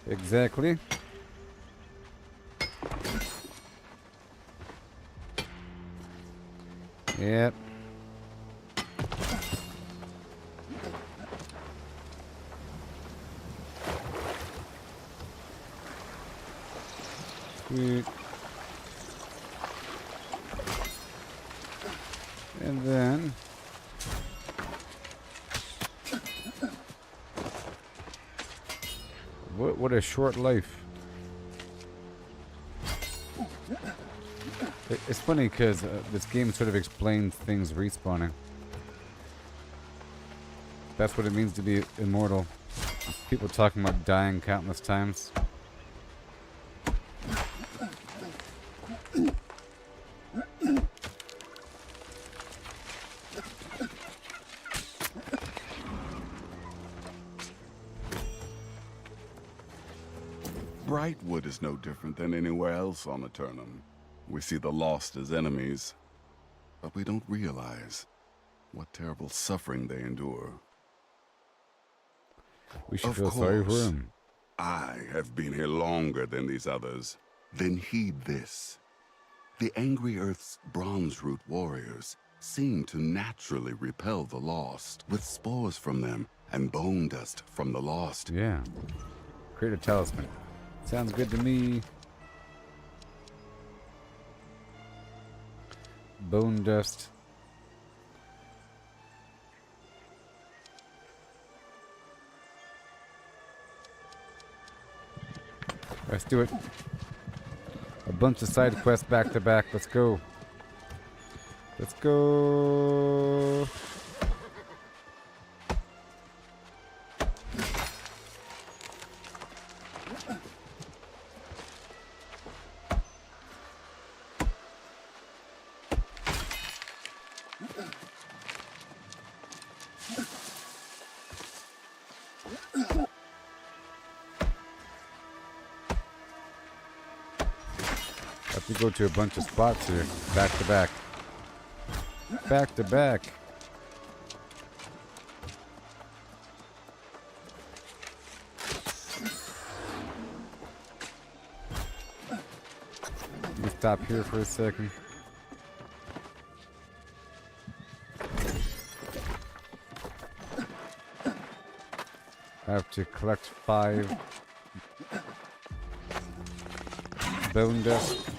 Speaker 1: Exactly. Yep. Sweet. And then what a short life. It's funny because this game sort of explains things respawning. That's what it means to be immortal. People talking about dying countless times.
Speaker 16: Brightwood is no different than anywhere else on Aeternum. We see the lost as enemies, but we don't realize what terrible suffering they endure.
Speaker 1: We should
Speaker 16: Of
Speaker 1: feel sorry for
Speaker 16: course,
Speaker 1: him.
Speaker 16: I have been here longer than these others. Then heed this. The Angry Earth's Bronze Root warriors seem to naturally repel the lost with spores from them and bone dust from the lost.
Speaker 1: Yeah. Create a talisman. Sounds good to me. Bone dust. Let's do it. A bunch of side quests back to back. Let's go. Let's go. Have to go to a bunch of spots here, back to back. Back to back. Let me stop here for a second. I have to collect 5 bone dust.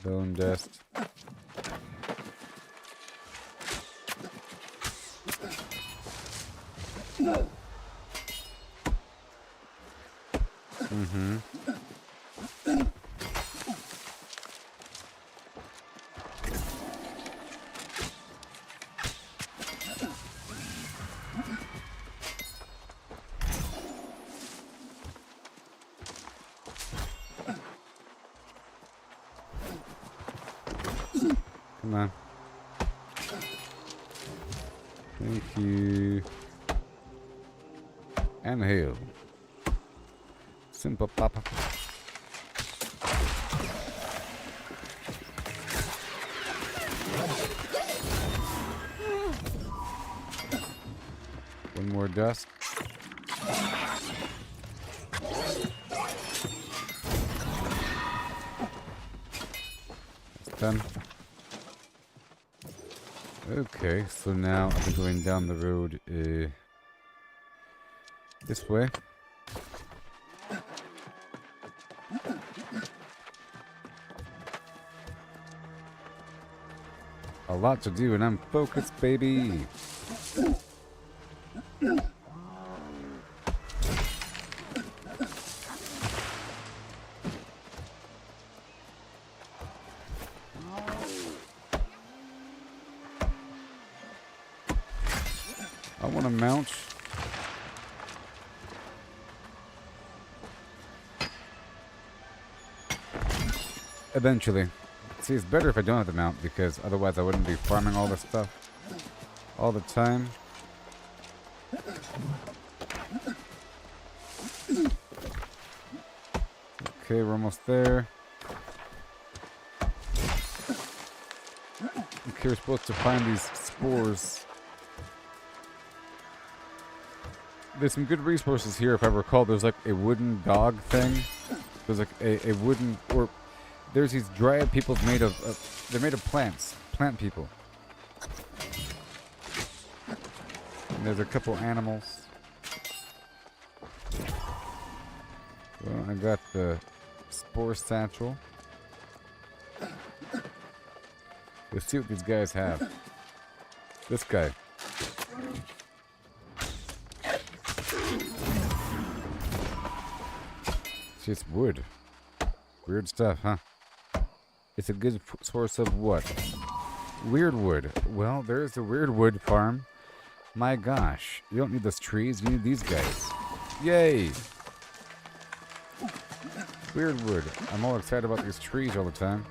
Speaker 1: Bone dust. Mm-hmm. Come on. Thank you. And hail. Simple papa. One more dust. That's done. Okay, so now I'm going down the road this way. A lot to do and I'm focused, baby. I want to mount. Eventually. See, it's better if I don't have to mount because otherwise I wouldn't be farming all this stuff all the time. Okay, we're almost there. Okay, we're supposed to find these spores. There's some good resources here, if I recall. There's like a wooden dog thing. There's like a wooden, or there's these dryad peoples made of, they're made of plants. Plant people. And there's a couple animals. Well, I got the spore satchel. Let's see what these guys have. This guy. It's just wood. Weird stuff, huh? It's a good source of what? Weird wood. Well, there's a weird wood farm. My gosh. You don't need those trees, you need these guys. Yay! Weird wood. I'm all excited about these trees all the time.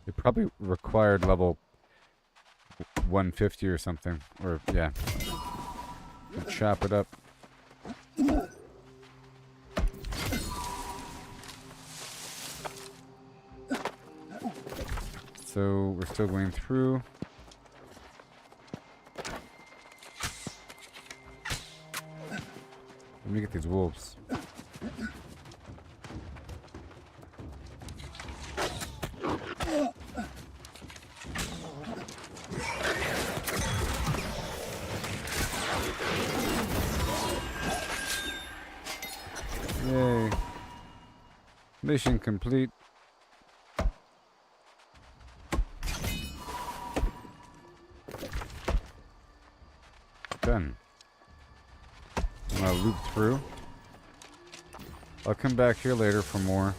Speaker 1: It probably required level 150 or something. Or, yeah. Chop it up. So, we're still going through. Let me get these wolves. Yay. Mission complete. Done. I'm gonna loop through. I'll come back here later for more.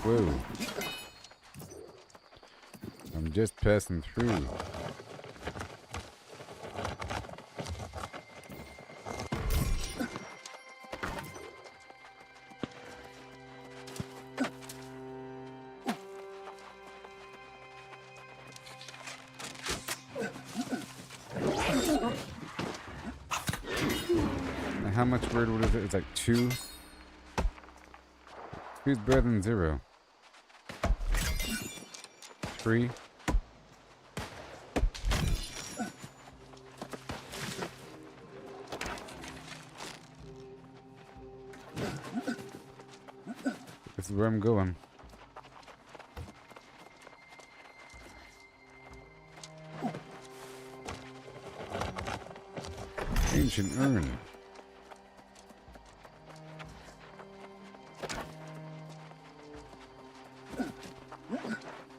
Speaker 1: Whoa. I'm just passing through. Now how much weird wood is it? It's like 2. 2's better than 0. 3. This is where I'm going. Ancient urn.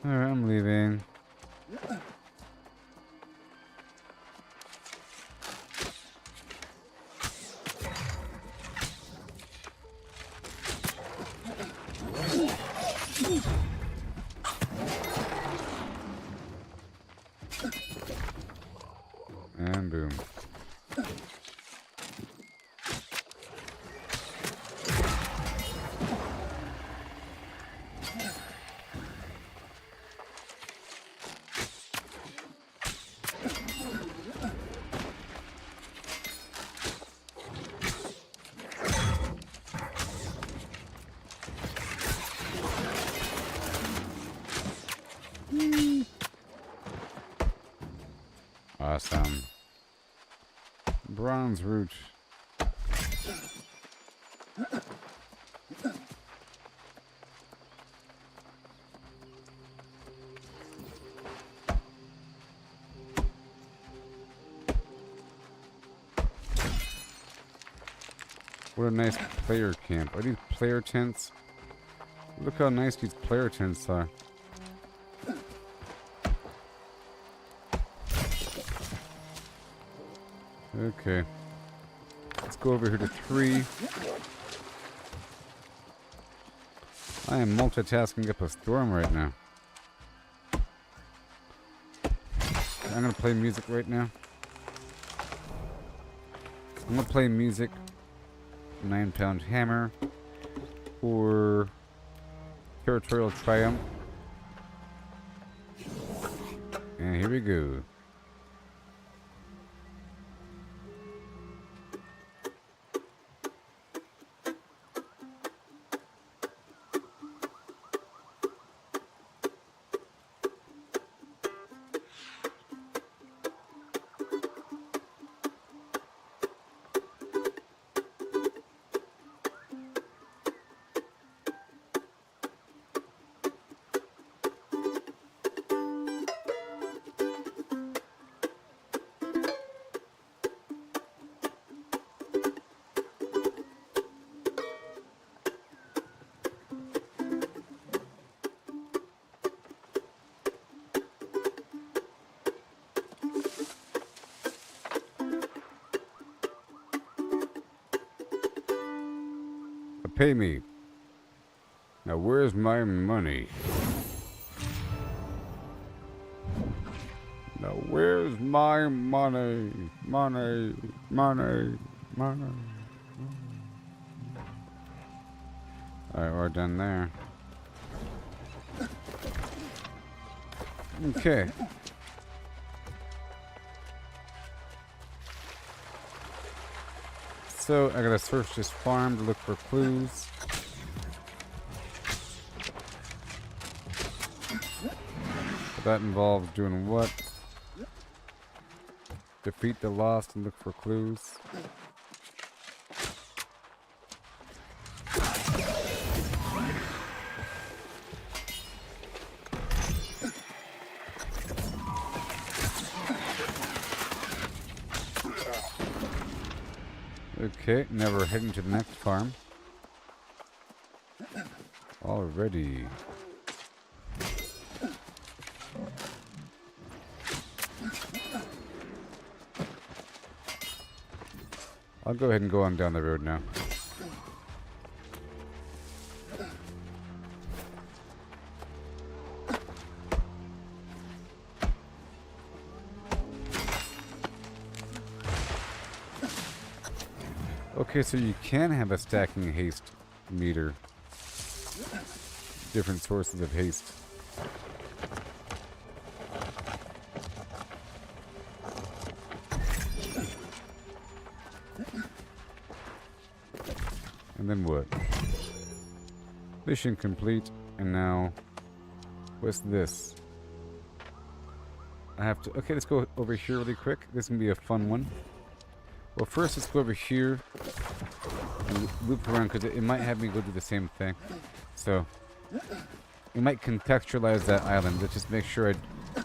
Speaker 1: Alright, I'm leaving. And boom. Awesome. Bronze root. What a nice player camp. Are these player tents? Look how nice these player tents are. Okay. Let's go over here to 3. I am multitasking up a storm right now. I'm gonna play music right now. I'm gonna play music. 9-pound hammer. Or territorial triumph. And here we go. Pay me. Now where's my money? Now where's my money? Money, money, money. Alright, we're done there. Okay. So I gotta search this farm to look for clues. But that involves doing what? Defeat the lost and look for clues. Okay, now we're heading to the next farm. Already. I'll go ahead and go on down the road now. Okay, so you can have a stacking haste meter. Different sources of haste. And then what? Mission complete. And now, what's this? I have to... Okay, let's go over here really quick. This is going to be a fun one. Well, first let's go over here and loop around because it might have me go do the same thing. So, we might contextualize that island. Let's just make sure I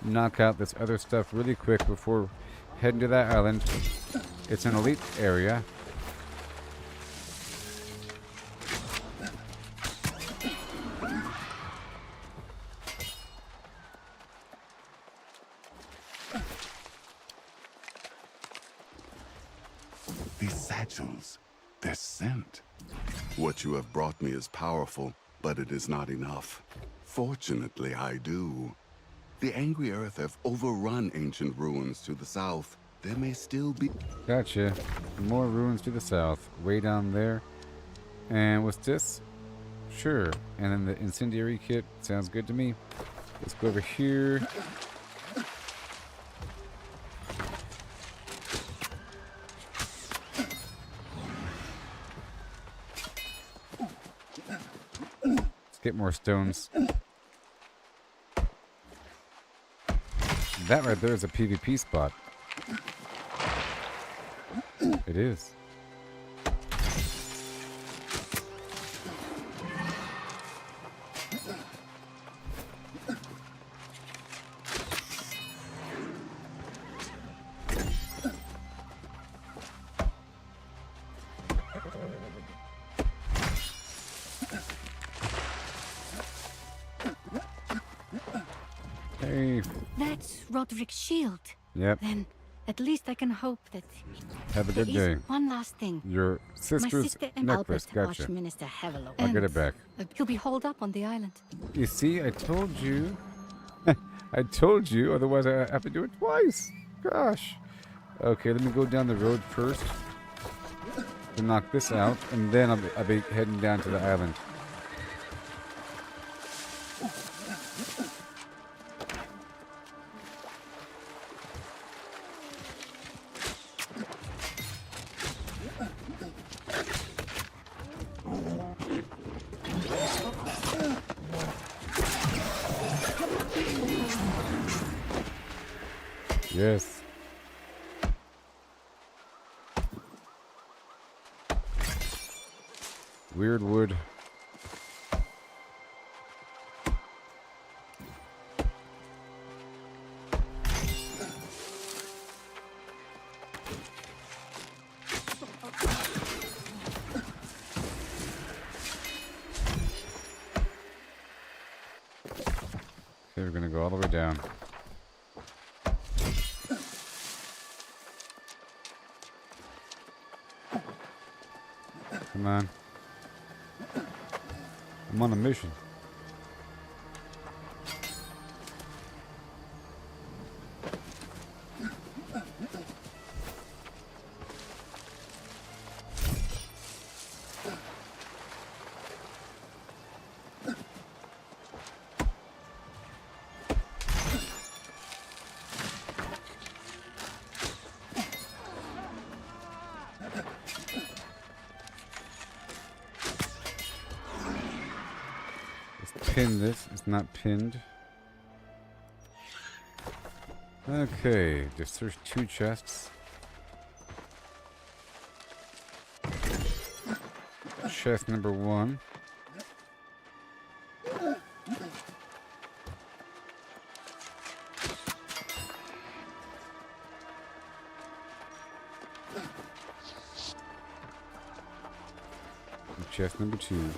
Speaker 1: knock out this other stuff really quick before heading to that island. It's an elite area.
Speaker 16: These satchels, they're scent. What you have brought me is powerful, but it is not enough. Fortunately, I do. The angry earth have overrun ancient ruins to the south. There may still be...
Speaker 1: Gotcha. More ruins to the south. Way down there. And what's this? Sure. And then the incendiary kit. Sounds good to me. Let's go over here. Get more stones. That right there is a PvP spot. It is. Hey.
Speaker 4: That's Roderick's shield.
Speaker 1: Yep.
Speaker 4: Then at least I can hope that...
Speaker 1: Have a good day.
Speaker 4: One last thing.
Speaker 1: Your sister's
Speaker 4: My sister and
Speaker 1: necklace.
Speaker 4: Albert
Speaker 1: Gotcha.
Speaker 4: watch Minister Havelock.
Speaker 1: I'll get it back.
Speaker 4: He'll be holed up on the island.
Speaker 1: You see, I told you. I told you, otherwise I have to do it twice. Gosh. Okay, let me go down the road first to knock this out, and then I'll be heading down to the island. Yes. Weird wood. Okay, we're gonna go all the way down. Come on. I'm on a mission. pin this. It's not pinned. Okay, just search 2 chests. Chest number 1. Chest number 2.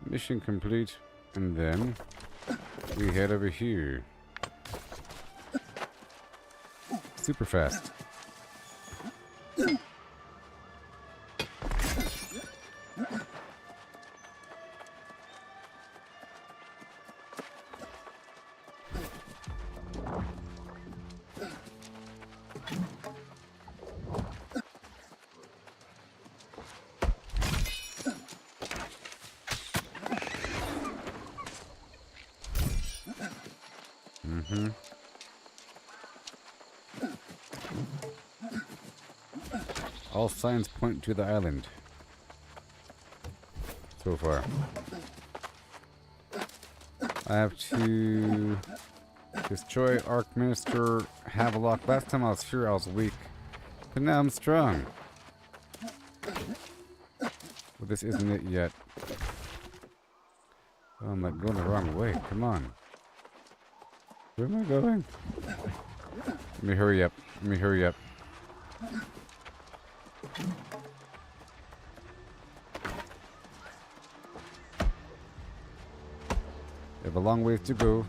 Speaker 1: Mission complete. And then we head over here. Super fast. All signs point to the island. So far. I have to destroy Archminister Havelock. Last time I was here I was weak. But now I'm strong. Well, this isn't it yet. Oh, I'm like going the wrong way. Come on. Where am I going? Let me hurry up. Let me hurry up. We have a long ways to go.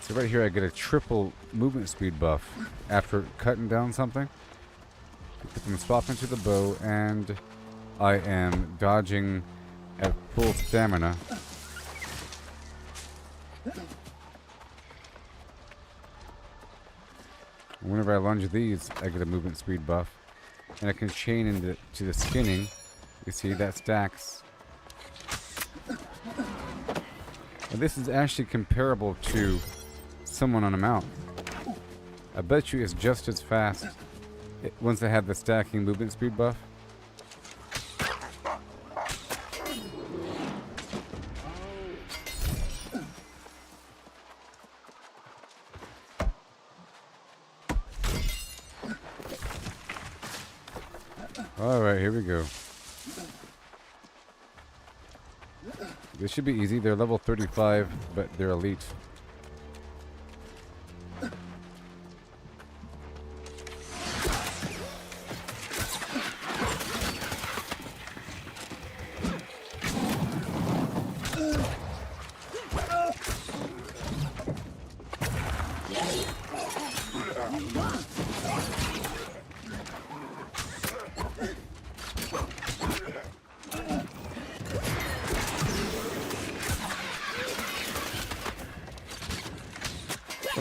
Speaker 1: So right here I get a triple movement speed buff after cutting down something. I'm swapping to the bow and I am dodging at full stamina. Whenever I lunge these, I get a movement speed buff. And I can chain into to the skinning. You see, that stacks. And this is actually comparable to someone on a mount. I bet you it's just as fast once I have the stacking movement speed buff. Alright, here we go. This should be easy. They're level 35, but they're elite.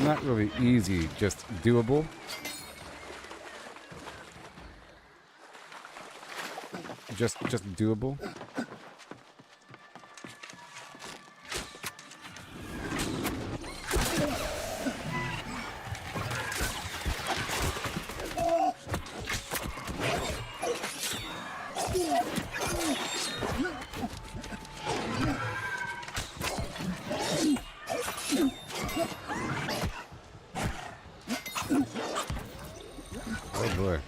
Speaker 1: Not really easy, just doable. Just doable. Oh boy.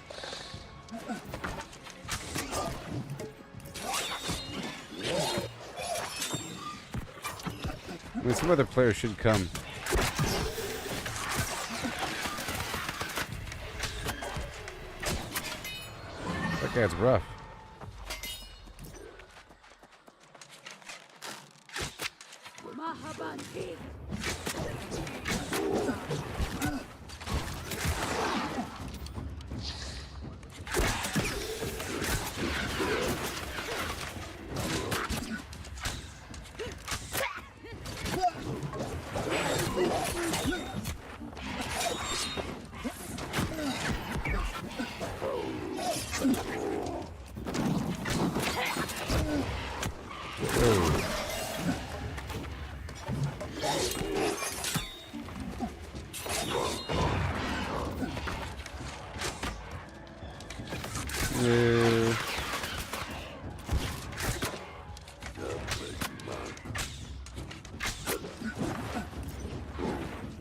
Speaker 1: I mean, some other players should come. That guy's rough. Oh.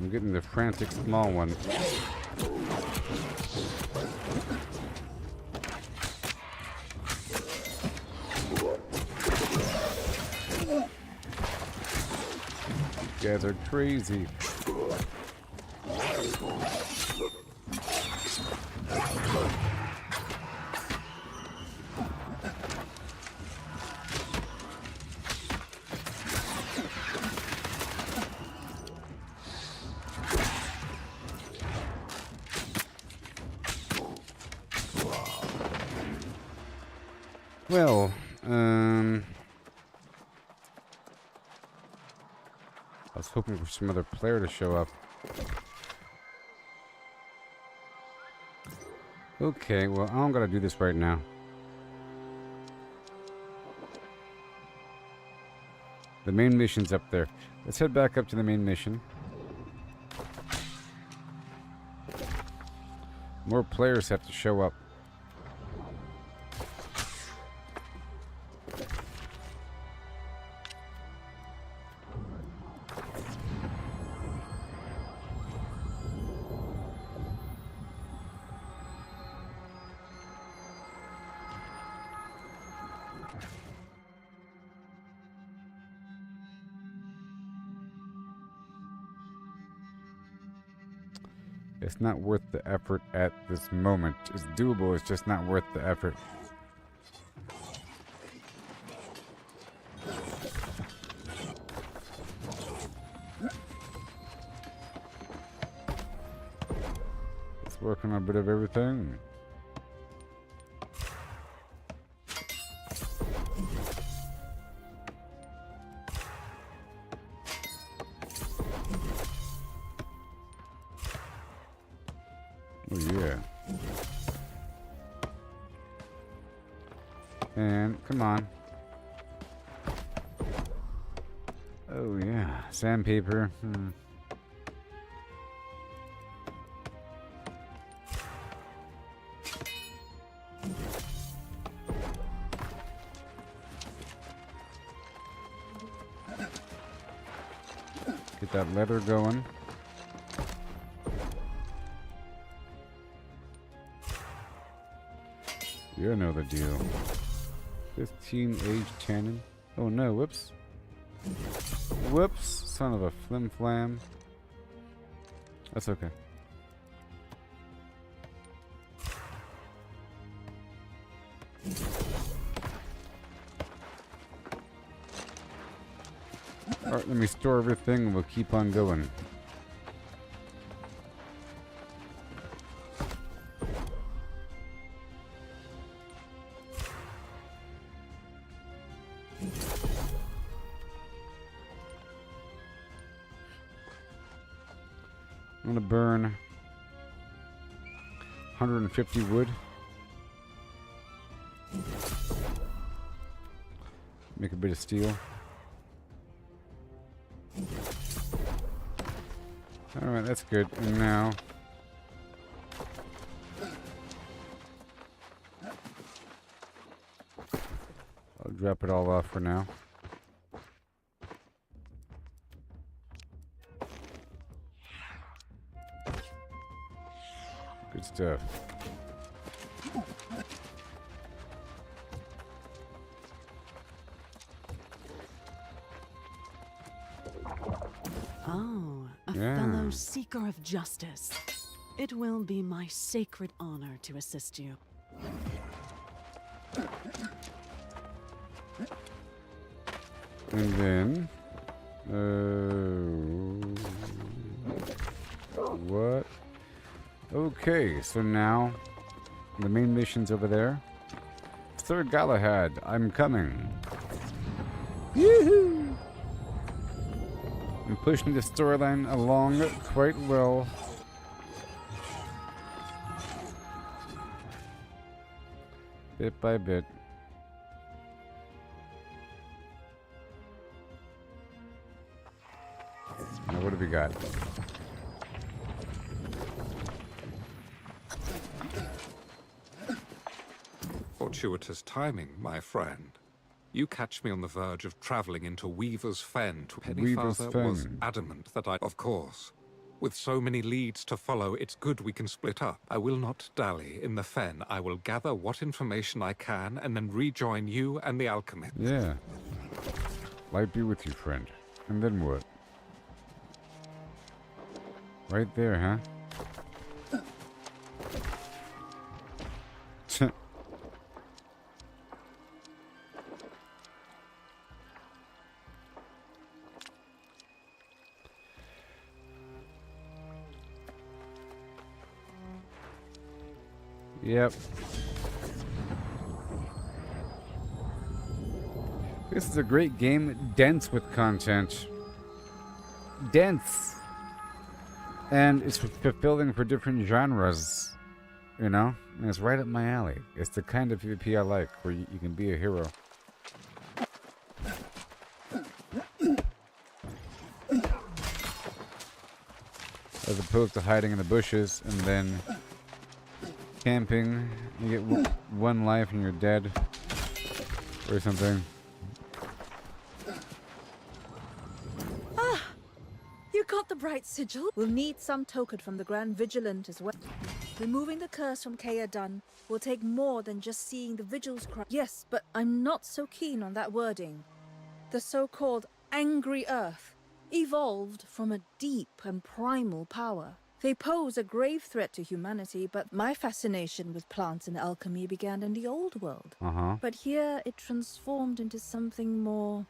Speaker 1: I'm getting the frantic small one. You guys are crazy. Well, I was hoping for some other player to show up. Okay, well, I'm gonna do this right now. The main mission's up there. Let's head back up to the main mission. More players have to show up. It's not worth the effort at this moment. It's doable, it's just not worth the effort. Let's work on a bit of everything. Oh yeah. And come on. Oh yeah. Sandpaper. Get that leather going. You know the deal. 15 age cannon. Oh no, whoops. Whoops, son of a flim flam. That's okay. Alright, let me store everything and we'll keep on going. I'm gonna burn 150 wood. Make a bit of steel. Alright, that's good. And now I'll drop it all off for now. Good stuff.
Speaker 9: Oh, a fellow seeker of justice. It will be my sacred honor to assist you.
Speaker 1: And then what? Okay, so now the main mission's over there. Sir Galahad, I'm coming. Yoo-hoo! I'm pushing the storyline along quite well. Bit by bit. Now what do we got?
Speaker 3: Fortuitous timing, my friend. You catch me on the verge of traveling into Weaver's Fen.
Speaker 1: Weaver's
Speaker 3: Pennyfather was
Speaker 1: Fen.
Speaker 3: adamant that of course. With so many leads to follow, it's good we can split up. I will not dally in the Fen. I will gather what information I can and then rejoin you and the alchemist.
Speaker 1: Yeah. Light be with you, friend. And then what? Right there, huh? Yep. This is a great game, dense with content. Dense. And it's fulfilling for different genres, you know? And it's right up my alley. It's the kind of PvP I like, where you can be a hero. As opposed to hiding in the bushes and then camping, you get one life and you're dead, or something.
Speaker 14: Ah! You got the bright sigil? We'll need some token from the Grand Vigilant as well. Removing the curse from Aeternum will take more than just seeing the vigils cry. Yes, but I'm not so keen on that wording. The so-called Angry Earth evolved from a deep and primal power. They pose a grave threat to humanity, but my fascination with plants and alchemy began in the old world. But here it transformed into something more...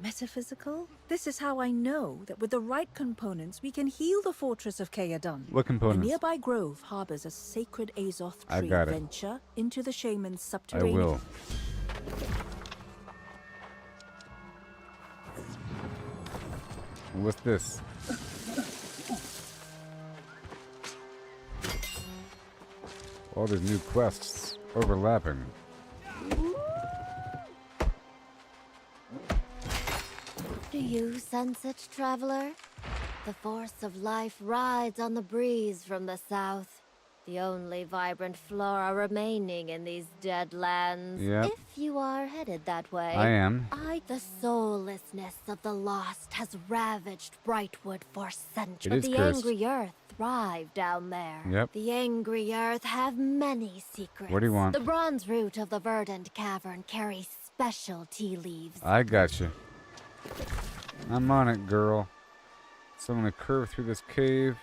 Speaker 14: metaphysical? This is how I know that with the right components, we can heal the fortress of Aeternum.
Speaker 1: What components?
Speaker 14: A nearby grove harbors a sacred Azoth
Speaker 1: I
Speaker 14: tree.
Speaker 1: got it.
Speaker 14: Venture into the shaman's
Speaker 1: I
Speaker 14: subterranean...
Speaker 1: will. What's this? All these new quests overlapping.
Speaker 5: Do you sense it, traveler? The force of life rides on the breeze from the south. The only vibrant flora remaining in these dead lands.
Speaker 1: Yep.
Speaker 5: If you are headed that way.
Speaker 1: I am.
Speaker 5: The soullessness of the lost has ravaged Brightwood for centuries.
Speaker 1: It is
Speaker 5: the
Speaker 1: cursed.
Speaker 5: angry earth thrive down there.
Speaker 1: Yep.
Speaker 5: The angry earth have many secrets.
Speaker 1: What do you want?
Speaker 5: The bronze root of the verdant cavern carries special tea leaves.
Speaker 1: I got you. I'm on it, girl. So I'm gonna curve through this cave,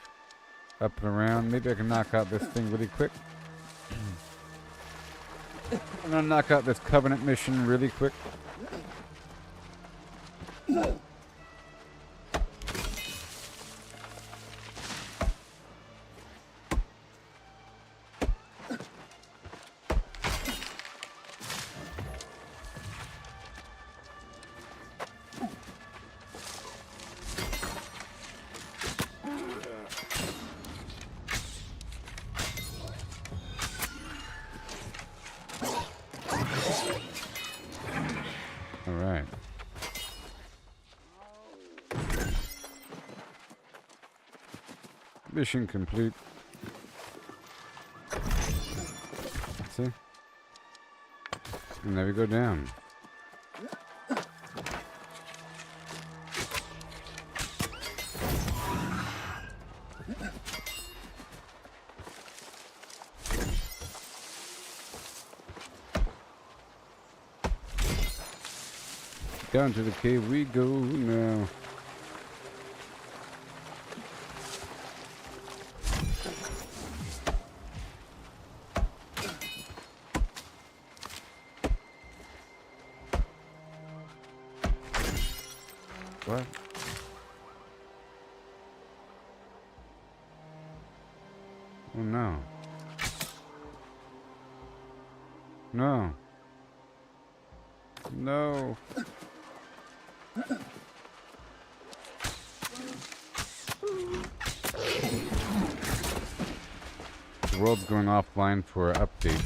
Speaker 1: up and around. Maybe I can knock out this thing really quick. I'm gonna knock out this Covenant mission really quick. Alright. Mission complete. See? And there we go down. Down to the cave we go now. What? Oh no. No. No. the world's going offline for an update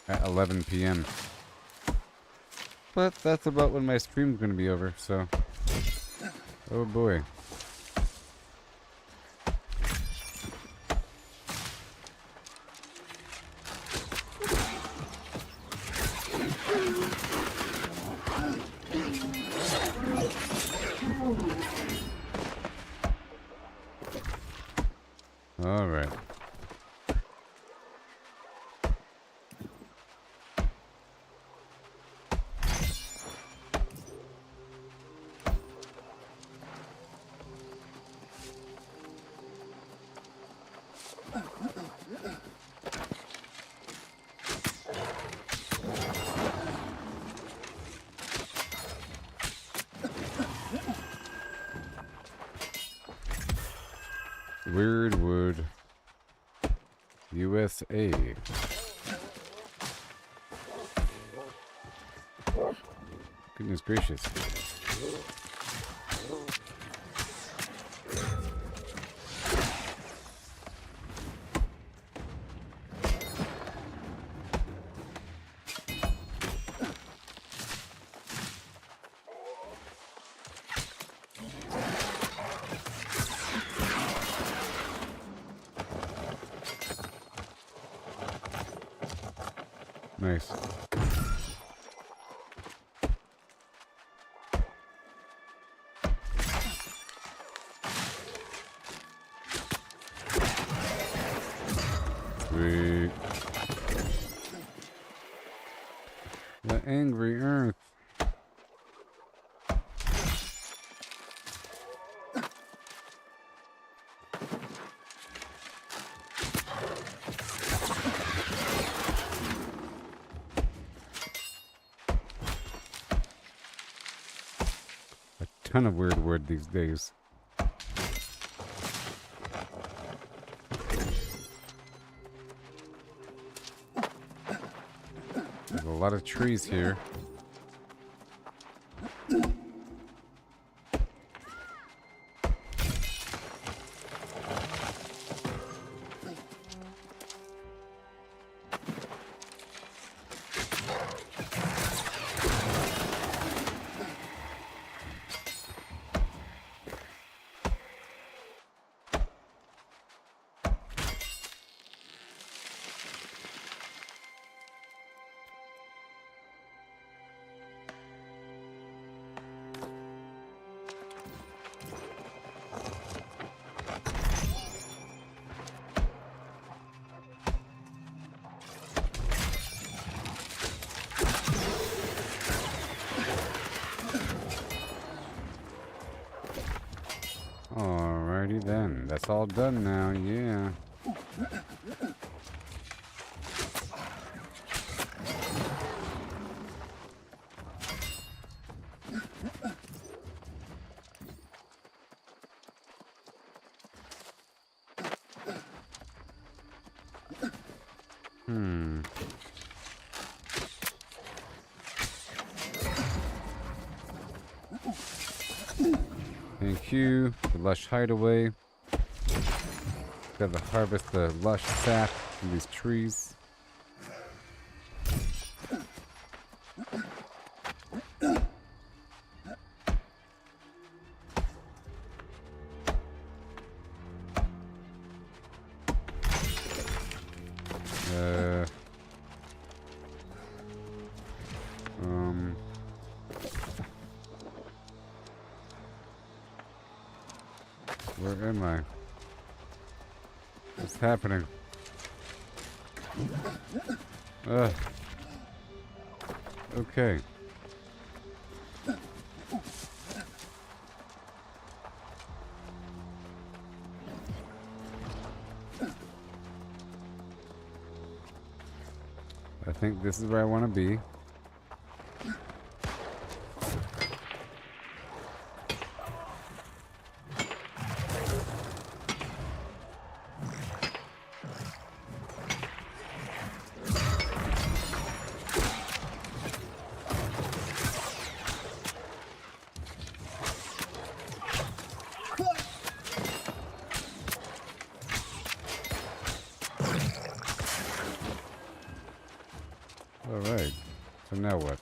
Speaker 1: at 11 p.m. But that's about when my stream's going to be over, so... Oh boy. All right. Weirdwood, USA. Goodness gracious. Nice. Sweet. The angry earth. Ton of weird wood these days. There's a lot of trees here. Alrighty then, that's all done now, yeah. Thank you, the lush hideaway. Gotta harvest the lush sap from these trees. Where am I? What's happening? Ugh. Okay. I think this is where I want to be. Alright. So now what?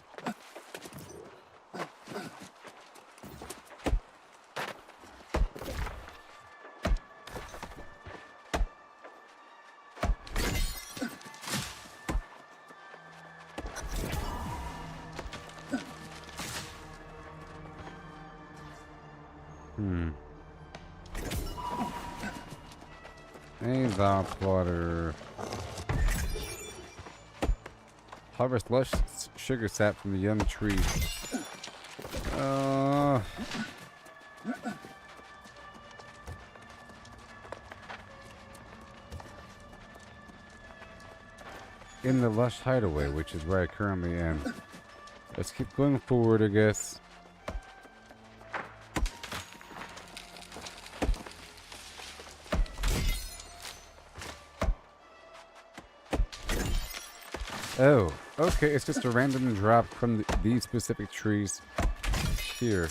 Speaker 1: Azoth water. Harvest lush sugar sap from the young tree. In the lush hideaway, which is where I currently am. Let's keep going forward, I guess. Oh, okay, it's just a random drop from these specific trees here.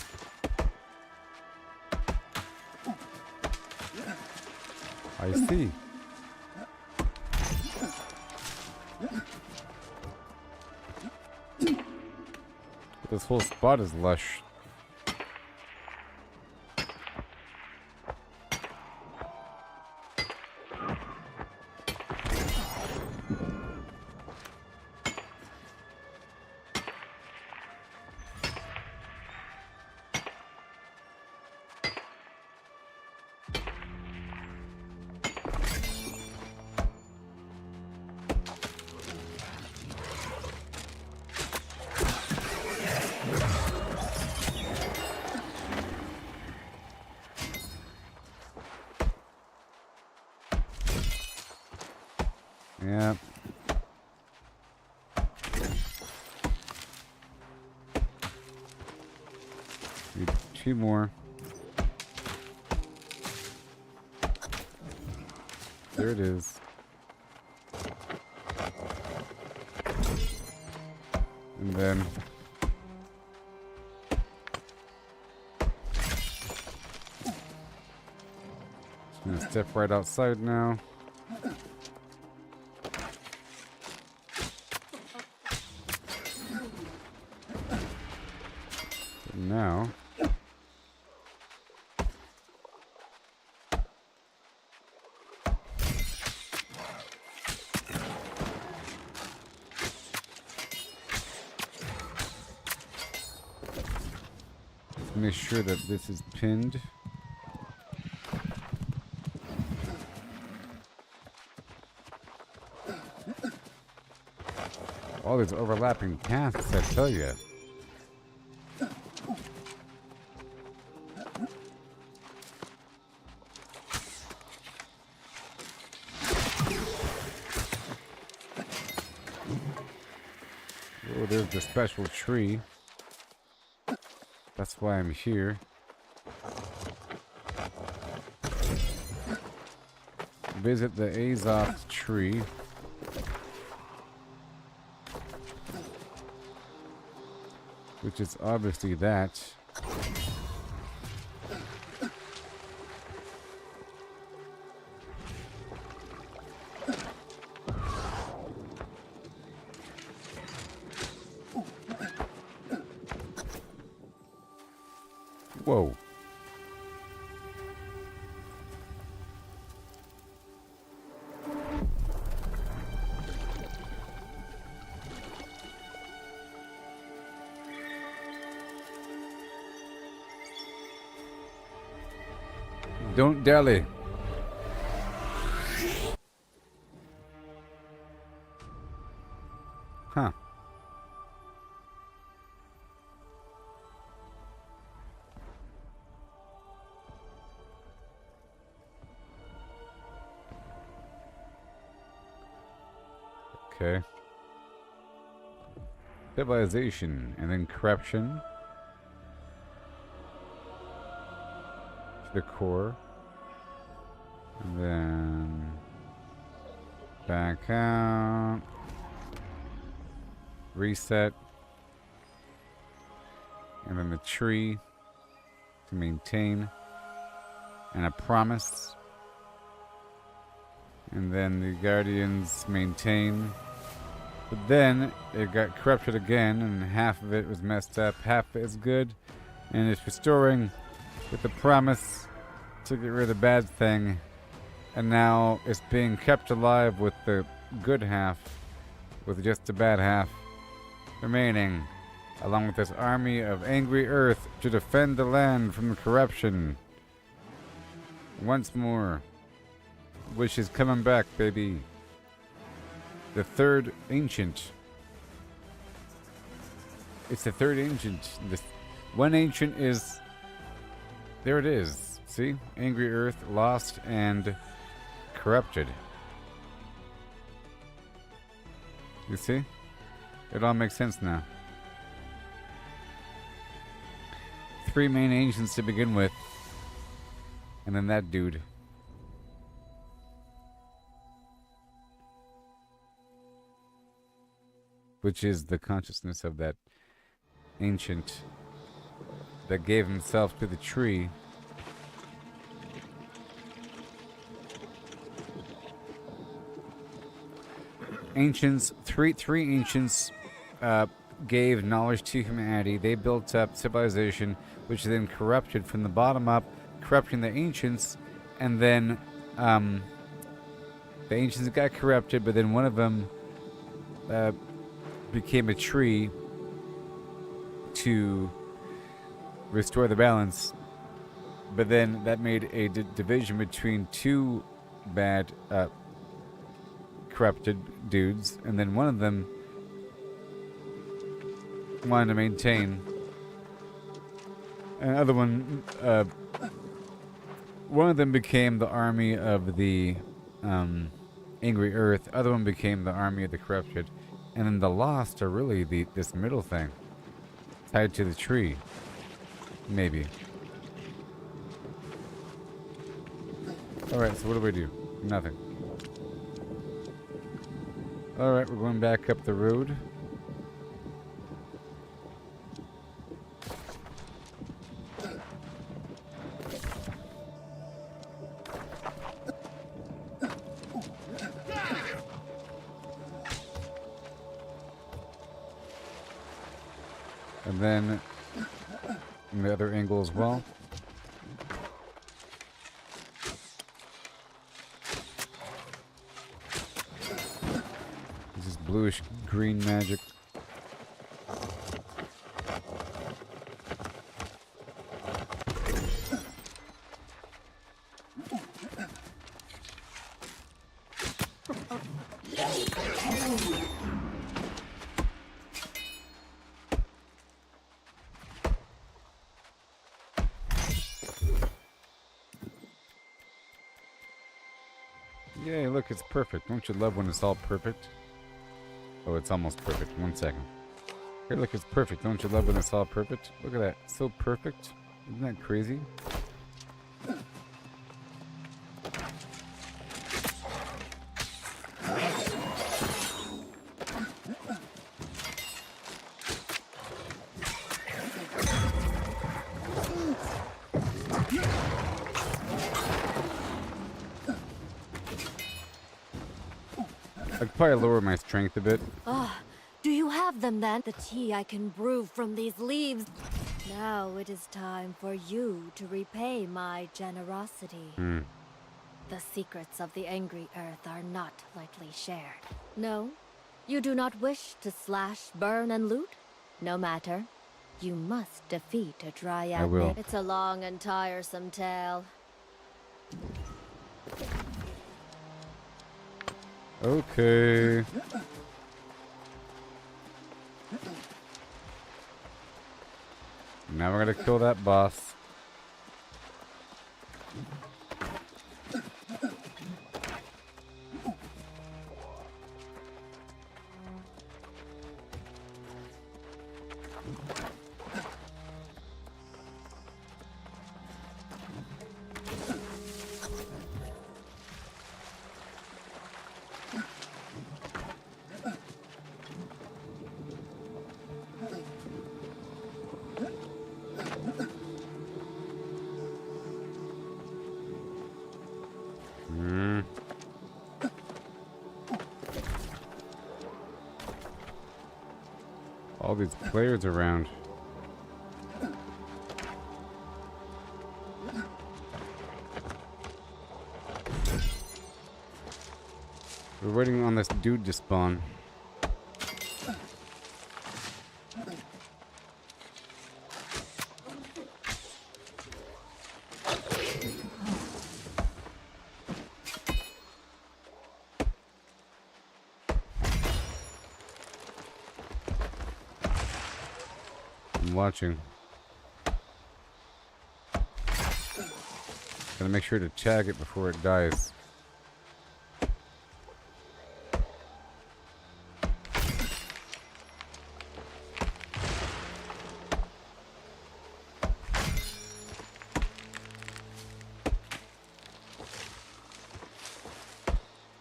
Speaker 1: I see. This whole spot is lush. Yeah. Need 2 more. There it is. And then just gonna step right outside now. Now, let's make sure that this is pinned. All these overlapping paths, I tell you. Oh, there's the special tree. That's why I'm here. Visit the Azoth tree. Which is obviously that. Whoa. Don't dally. Huh. Okay. Civilization and then corruption. To the core. And then back out. Reset. And then the tree to maintain. And a promise. And then the guardians maintain. But then it got corrupted again, and half of it was messed up, half of it is good, and it's restoring with the promise to get rid of the bad thing, and now it's being kept alive with the good half, with just the bad half remaining, along with this army of angry earth to defend the land from the corruption. Once more, which is coming back, baby. The third ancient. It's the third ancient. The one ancient is... There it is. See? Angry earth, lost, and corrupted. You see? It all makes sense now. 3 main ancients to begin with. And then that dude. Which is the consciousness of that ancient that gave himself to the tree. Ancients, three ancients gave knowledge to humanity. They built up civilization, which then corrupted from the bottom up, corrupting the ancients, and then the ancients got corrupted, but then one of them became a tree to restore the balance. But then that made a division between 2 bad corrupted dudes, and then one of them wanted to maintain, and the other one of them became the army of the angry earth, other one became the army of the corrupted, and then the lost are really this middle thing tied to the tree, maybe. Alright, so what do we do? Nothing. Alright, we're going back up the road. And then from the other angle as well. This is bluish green magic. Yay, look, it's perfect. Don't you love when it's all perfect? Oh, it's almost perfect. 1 second. Here, look, it's perfect. Don't you love when it's all perfect? Look at that. So perfect. Isn't that crazy? I could probably lower my strength a bit.
Speaker 5: Do you have them then? The tea I can brew from these leaves. Now it is time for you to repay my generosity. The secrets of the angry earth are not lightly shared. No? You do not wish to slash, burn, and loot? No matter. You must defeat a dryad.
Speaker 1: I will.
Speaker 5: It's a long and tiresome tale.
Speaker 1: Okay. Now we're gonna kill that boss. All these players around. We're waiting on this dude to spawn. I'm watching. Gotta make sure to tag it before it dies.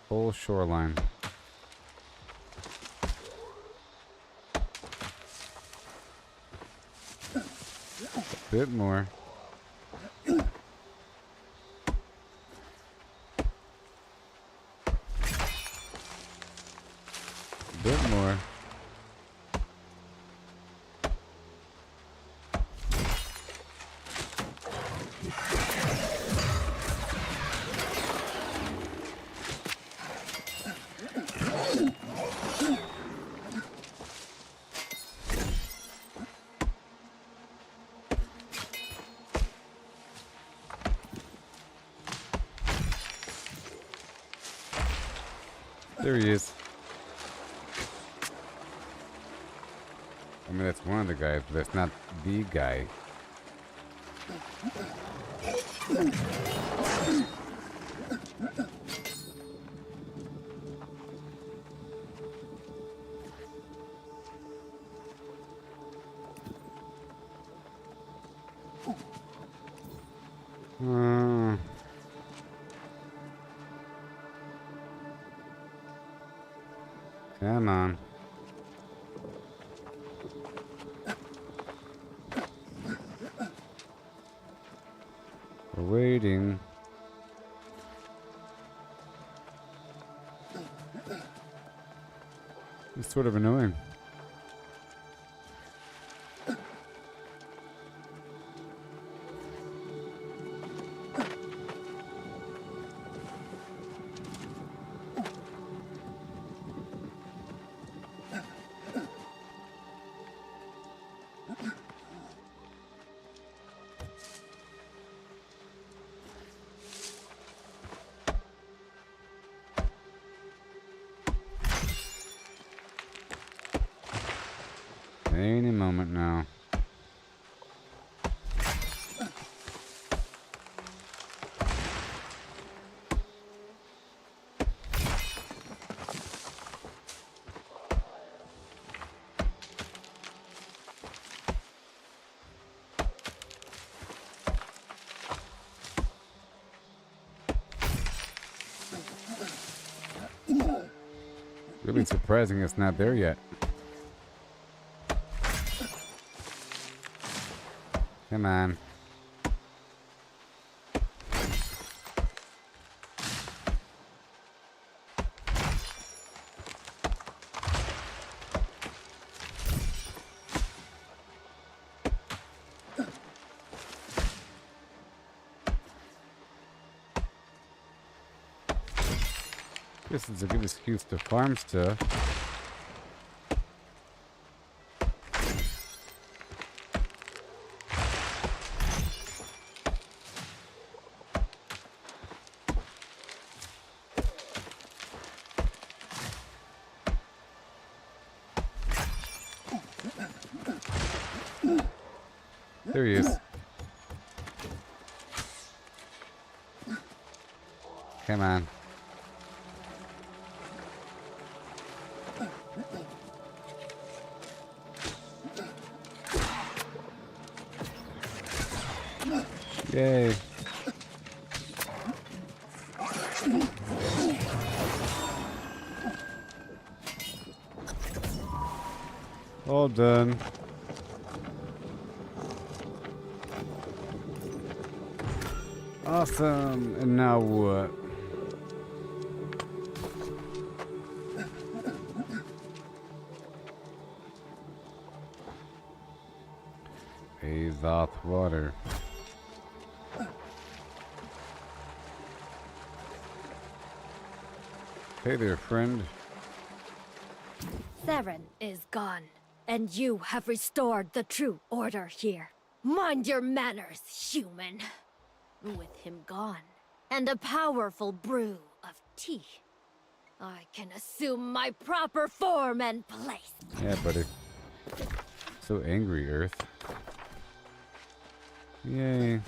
Speaker 1: Whole shoreline. A bit more. A bit more. There he is. I mean, that's one of the guys, but that's not the guy. Come on. We're waiting. It's sort of annoying. Any moment now. Really surprising it's not there yet. Come on. This is a good excuse to farm stuff. There he is. Come on. Yay. All done. Awesome. And now what? Azoth water. Hey there, friend.
Speaker 5: Theron is gone, and you have restored the true order here. Mind your manners, human. With him gone, and a powerful brew of tea, I can assume my proper form and place.
Speaker 1: Yeah, buddy. So angry, Earth. Yay.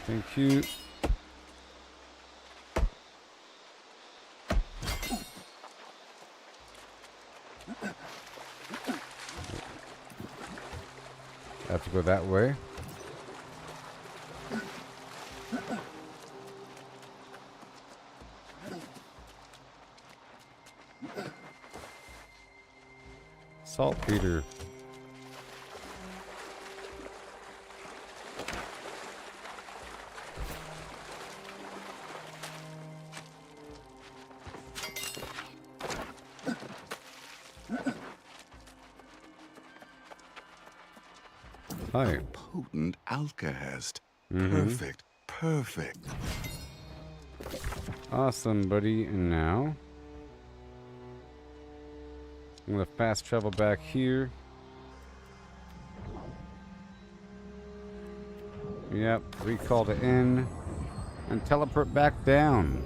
Speaker 1: Thank you. I have to go that way. Saltpeter. Hi.
Speaker 16: Potent alkahest.
Speaker 1: Mhm.
Speaker 16: Perfect. Perfect.
Speaker 1: Awesome, buddy. And now I'm gonna fast travel back here. Yep, recall to N and teleport back down.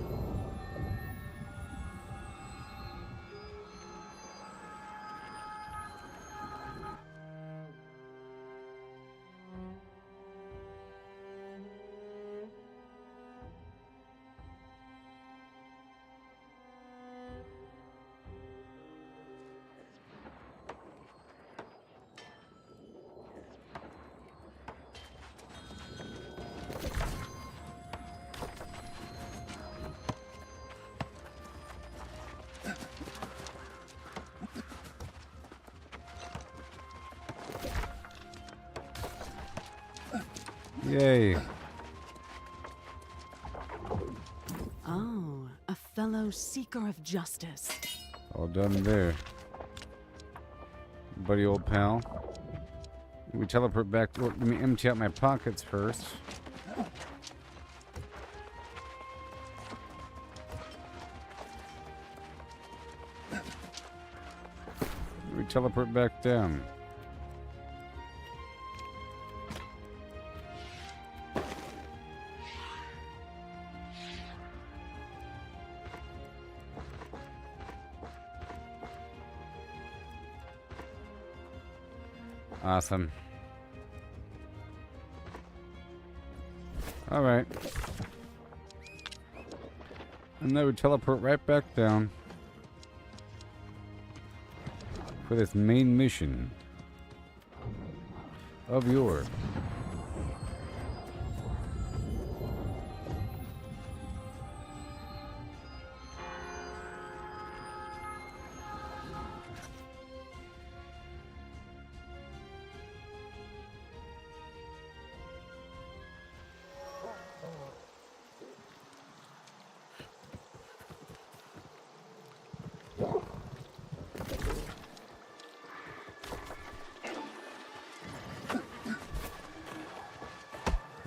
Speaker 1: Yay.
Speaker 9: Oh, a fellow seeker of justice.
Speaker 1: All done there. Buddy, old pal. We teleport back. Well, let me empty out my pockets first. We teleport back down. Awesome. All right. And then we teleport right back down for this main mission of yore.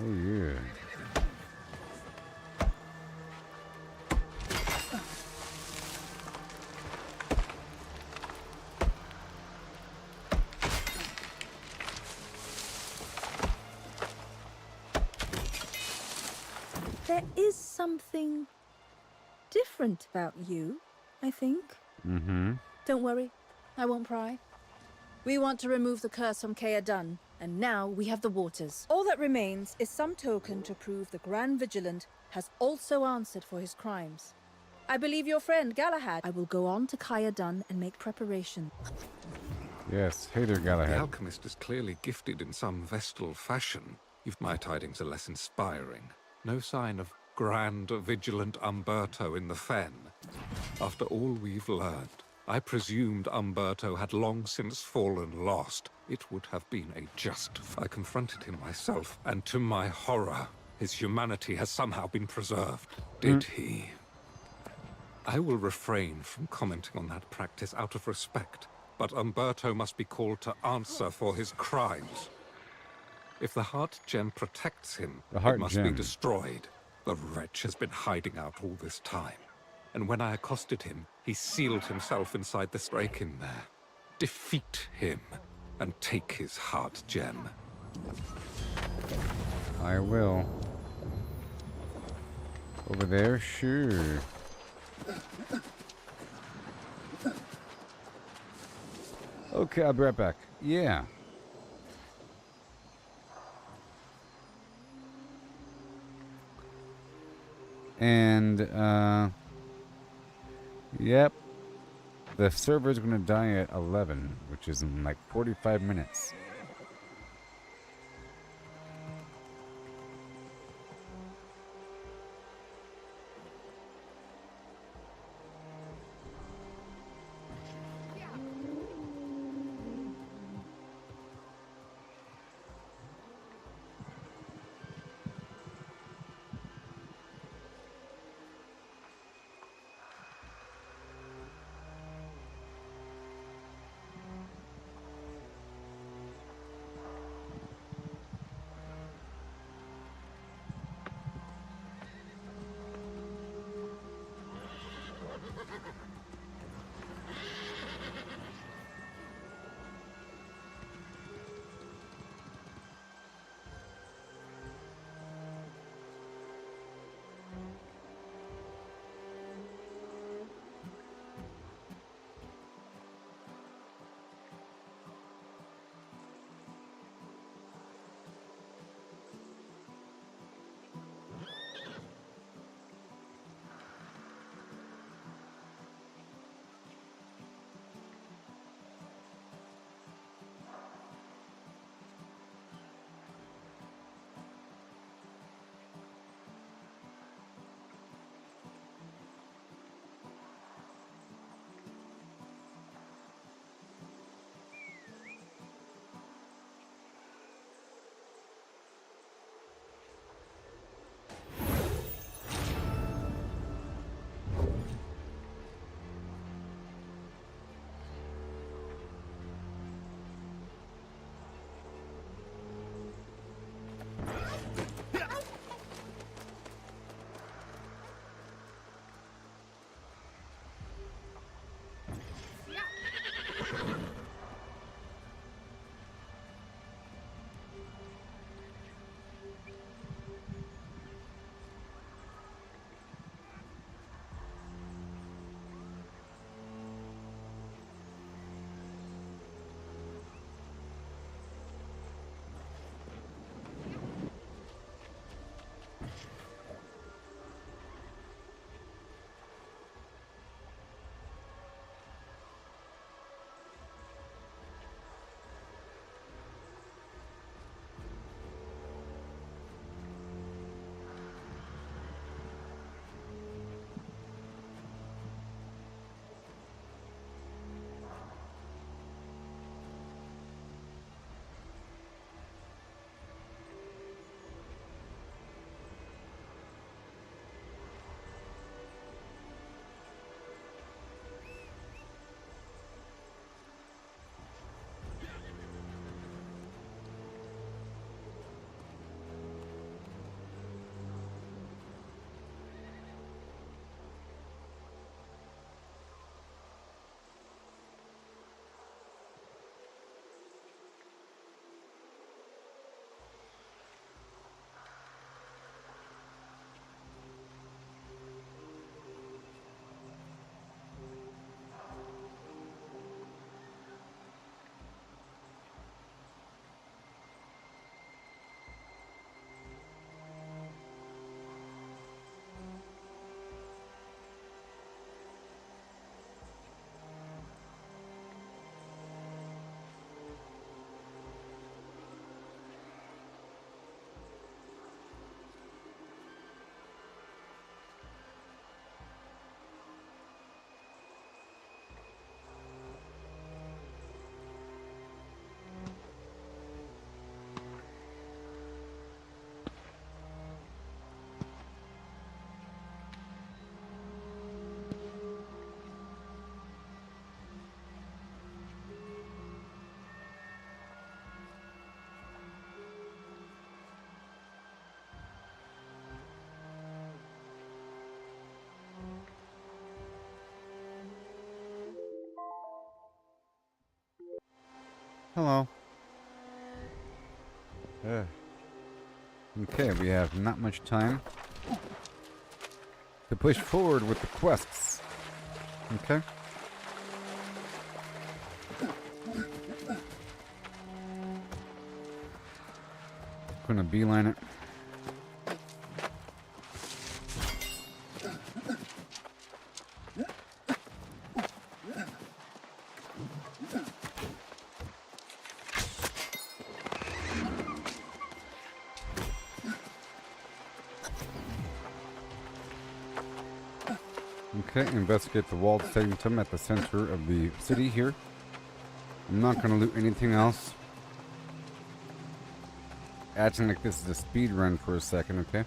Speaker 1: Oh yeah.
Speaker 14: There is something different about you, I think.
Speaker 1: Mm-hmm.
Speaker 14: Don't worry, I won't pry. We want to remove the curse from Aeternum, and now we have the waters. All that remains is some token to prove the Grand Vigilant has also answered for his crimes. I believe your friend Galahad. I will go on to Aeternum and make preparation.
Speaker 1: Yes. Hey there, Galahad.
Speaker 3: The alchemist is clearly gifted in some Vestal fashion. If my tidings are less inspiring. No sign of Grand Vigilant Umberto in the Fen. After all we've learned. I presumed Umberto had long since fallen lost. It would have been a just... I confronted him myself, and to my horror, his humanity has somehow been preserved. Did he? I will refrain from commenting on that practice out of respect, but Umberto must be called to answer for his crimes. If the heart gem protects him, it must be destroyed. The wretch has been hiding out all this time. And when I accosted him, he sealed himself inside this break-in there. Defeat him, and take his heart gem.
Speaker 1: I will. Over there? Sure. Okay, I'll be right back. Yeah. And, yep. The server's gonna die at 11, which is in like 45 minutes. Hello. Okay, we have not much time to push forward with the quests. Okay. Gonna beeline it. Okay, investigate the walled sanctum at the center of the city here. I'm not going to loot anything else. Acting like this is a speed run for a second, okay?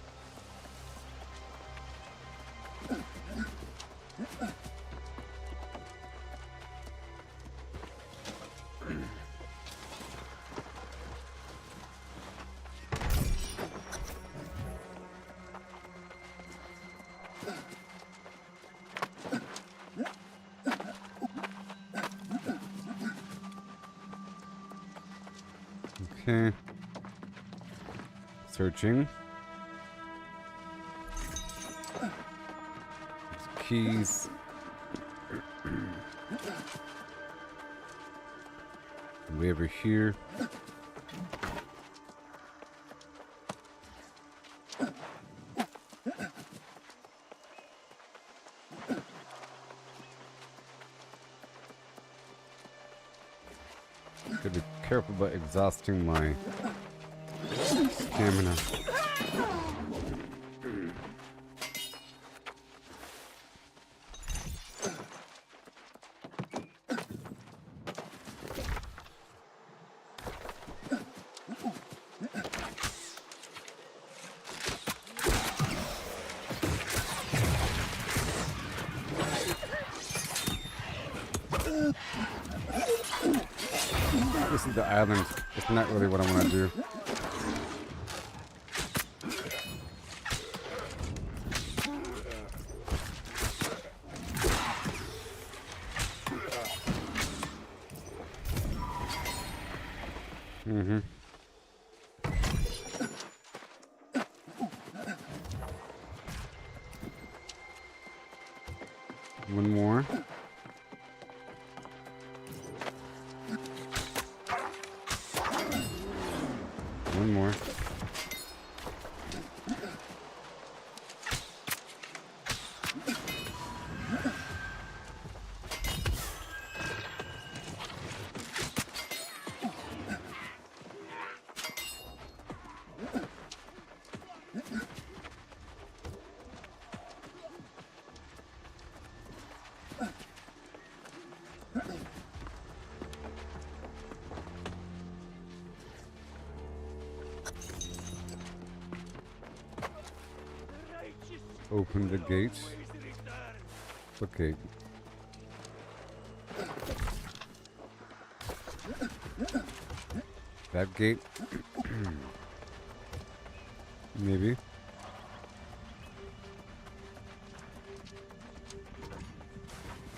Speaker 1: Okay. Searching. There's keys. Way over here. Gotta be careful about exhausting my stamina. This is the island. It's not really what I want to do. Mm-hmm. One more. One more. Open the gate. What gate? That gate? Maybe.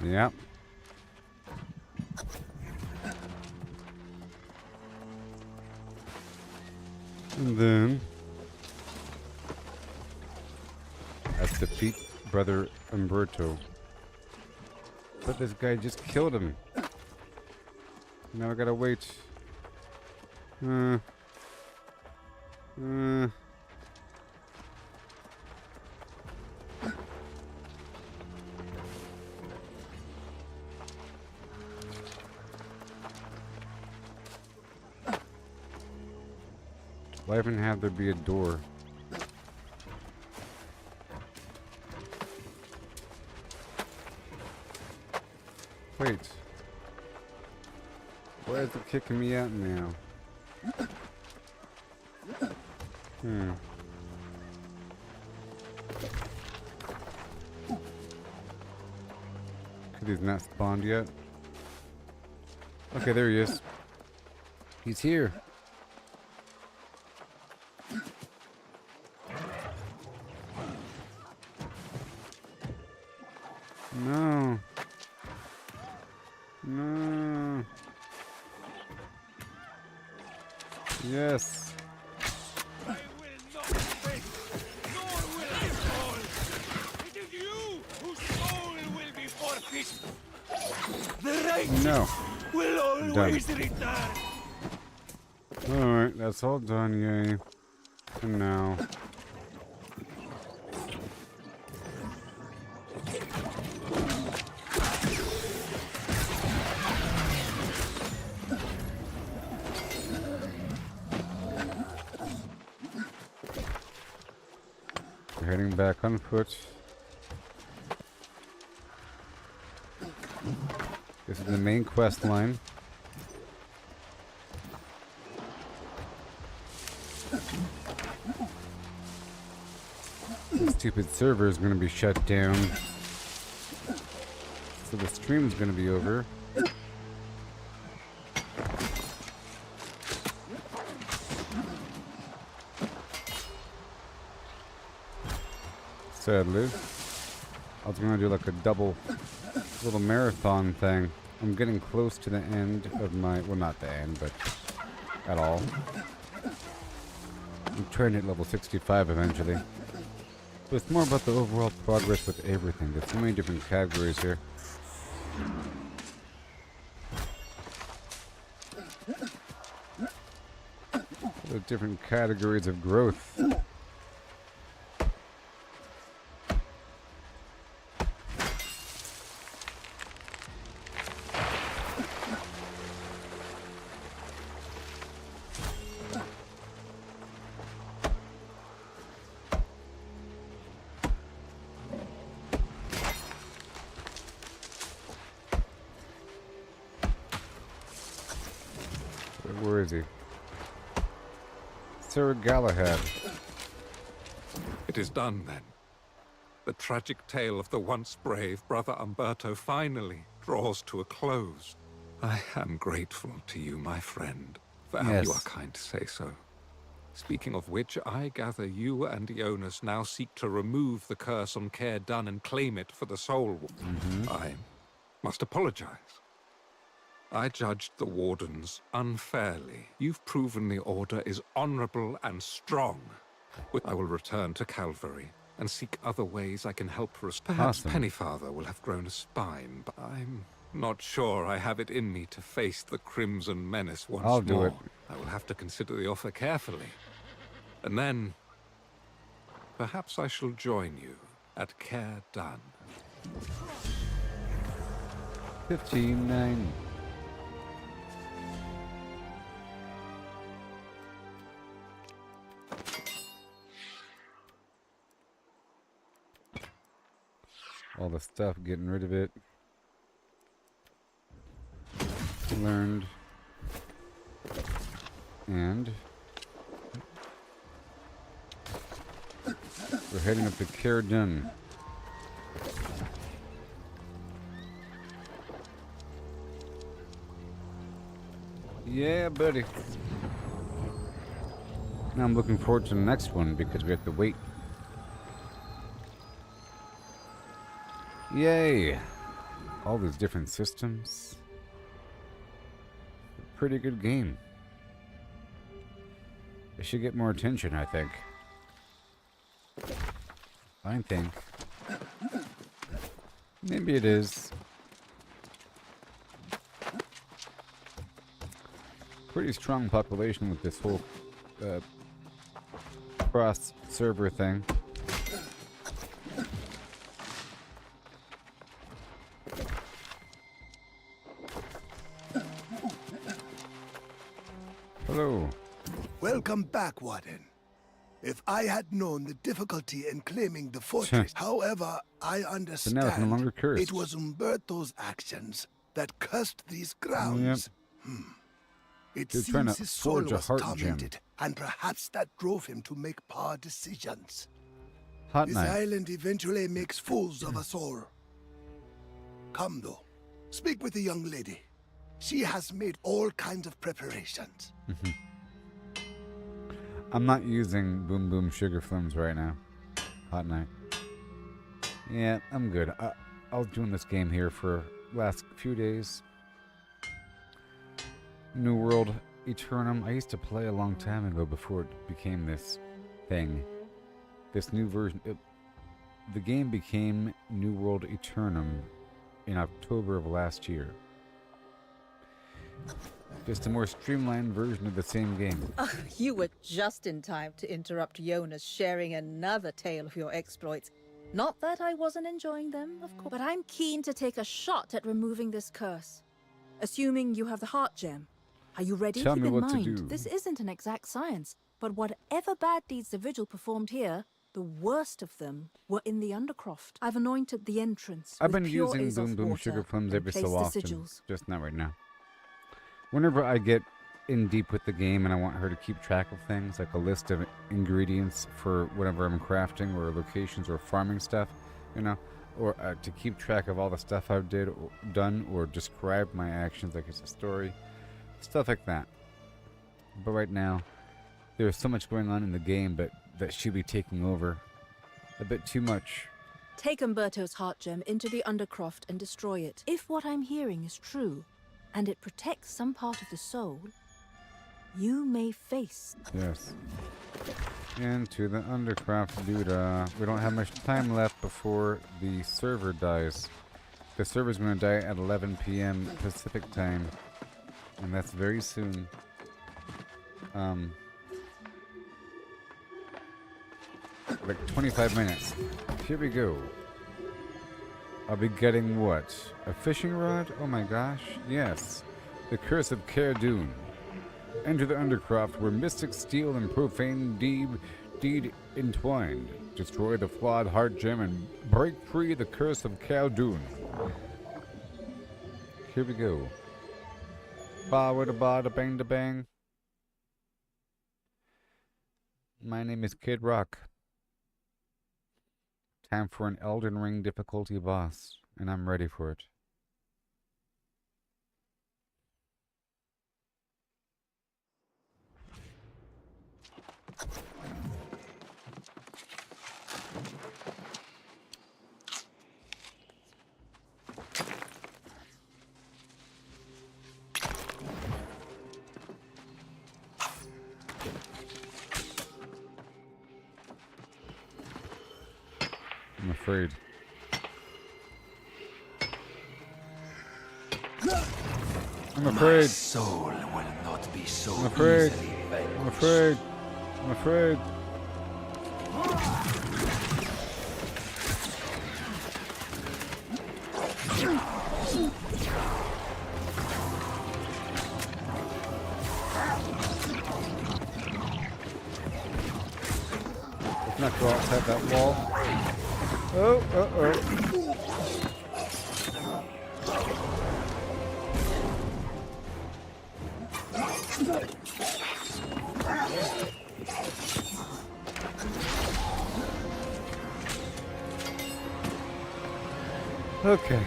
Speaker 1: Yeah. And then let's defeat Brother Umberto. But this guy just killed him. Now I gotta wait. Why even have there be a door? Wait. Why is it kicking me out now? Could he's not spawned yet? Okay, there he is. He's here. No. No. Yes.
Speaker 8: I will not beg, nor will I fall. It is you whose soul will be forfeit. The righteous
Speaker 1: No.
Speaker 8: will always return.
Speaker 1: Alright, that's all done, yay. For now. We're heading back on foot. This is the main quest line. The stupid server is going to be shut down. So the stream's going to be over. Sadly. I was going to do like a double little marathon thing. I'm getting close to the end of my... Well, not the end, but at all. I'm trying to hit level 65 eventually. But it's more about the overall progress with everything. There's so many different categories here. The different categories of growth. Where is he? Sir Galahad.
Speaker 3: It is done, then. The tragic tale of the once brave brother Umberto finally draws to a close. I am grateful to you, my friend, for how you are kind to say so. Speaking of which, I gather you and Ionas now seek to remove the curse on Caer Dun and claim it for the soul. I must apologize. I judged the Wardens unfairly. You've proven the Order is honorable and strong. I will return to Calvary and seek other ways I can help restore. Perhaps Pennyfather will have grown a spine, but I'm not sure I have it in me to face the Crimson Menace once more.
Speaker 1: I'll do it.
Speaker 3: I will have to consider the offer carefully. And then, perhaps I shall join you at Caer Dun.
Speaker 1: 15-9. All the stuff, getting rid of it. Learned. And we're heading up to Caer Dun. Yeah, buddy. Now I'm looking forward to the next one because we have to wait. Yay! All these different systems. Pretty good game. It should get more attention, I think. I think. Maybe it is. Pretty strong population with this whole cross-server thing. Hello.
Speaker 2: Welcome back, Warden. If I had known the difficulty in claiming the fortress, however, I understand
Speaker 1: now it's no longer cursed.
Speaker 2: it was Umberto's actions that cursed these grounds. It
Speaker 1: You're trying
Speaker 2: seems
Speaker 1: to
Speaker 2: his soul
Speaker 1: forge a
Speaker 2: was
Speaker 1: heart gem.
Speaker 2: tormented, and perhaps that drove him to make poor decisions.
Speaker 1: Hot
Speaker 2: This
Speaker 1: night.
Speaker 2: island eventually makes fools of us all. Come, though. Speak with the young lady. She has made all kinds of preparations.
Speaker 1: I'm not using Boom Boom Sugar Flims right now. Hot night. Yeah, I'm good. I was doing this game here for last few days. New World Aeternum. I used to play a long time ago before it became this thing. This new version. The game became New World Aeternum in October of last year. Just a more streamlined version of the same game.
Speaker 12: You were just in time to interrupt Jonas sharing another tale of your exploits. Not that I wasn't enjoying them, of course.
Speaker 14: But I'm keen to take a shot at removing this curse. Assuming you have the heart gem. Are you ready?
Speaker 1: Tell
Speaker 14: Keep
Speaker 1: me
Speaker 14: in
Speaker 1: what to
Speaker 14: mind,
Speaker 1: do.
Speaker 14: this isn't an exact science, but whatever bad deeds the Vigil performed here, the worst of them were in the Undercroft. I've anointed the entrance.
Speaker 1: I've
Speaker 14: with
Speaker 1: been
Speaker 14: pure
Speaker 1: using
Speaker 14: Azoth
Speaker 1: Boom Boom
Speaker 14: water
Speaker 1: Sugar Plums
Speaker 14: and
Speaker 1: every
Speaker 14: placed
Speaker 1: so
Speaker 14: the
Speaker 1: often.
Speaker 14: sigils.
Speaker 1: Just not right now. Whenever I get in deep with the game and I want her to keep track of things, like a list of ingredients for whatever I'm crafting or locations or farming stuff, you know, or to keep track of all the stuff I've done or describe my actions like it's a story, stuff like that. But right now, there's so much going on in the game that she'll be taking over a bit too much.
Speaker 14: Take Umberto's heart gem into the Undercroft and destroy it. If what I'm hearing is true, and it protects some part of the soul, you may face...
Speaker 1: Yes. Into the Undercroft, dude. We don't have much time left before the server dies. The server's gonna die at 11 p.m. Pacific time. And that's very soon. Like 25 minutes. Here we go. I'll be getting what? A fishing rod? Oh my gosh. Yes. The Curse of Caer-Dune. Enter the Undercroft where mystic steel and profane deed entwined. Destroy the flawed heart gem and break free the Curse of Caer-Dune. Here we go. Ba with a ba da bang da bang. My name is Kid Rock. Time for an Elden Ring difficulty boss, and I'm ready for it. I'm afraid. I'm afraid.
Speaker 8: My soul will not be so
Speaker 1: I'm afraid.
Speaker 8: easily vanquished.
Speaker 1: I'm afraid. I'm afraid. Let's not go outside that wall. Oh, uh-oh. Okay.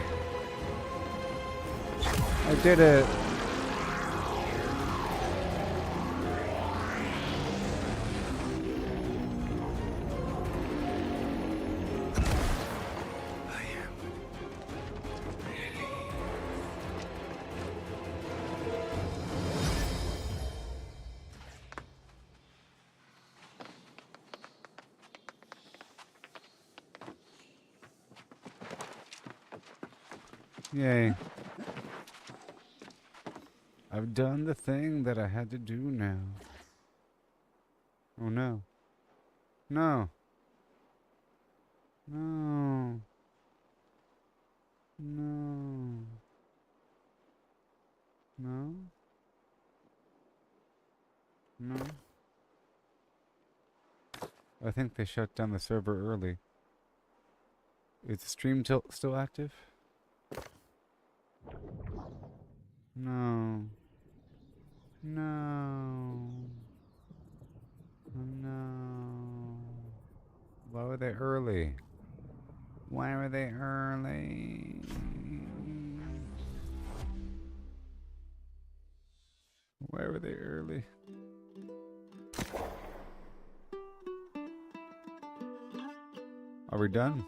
Speaker 1: I did it. Yay. I've done the thing that I had to do now. Oh no. No. No. No. No. No. I think they shut down the server early. Is the stream still active? No. No. No. Why were they early? Why were they early? Why were they early? Are we done?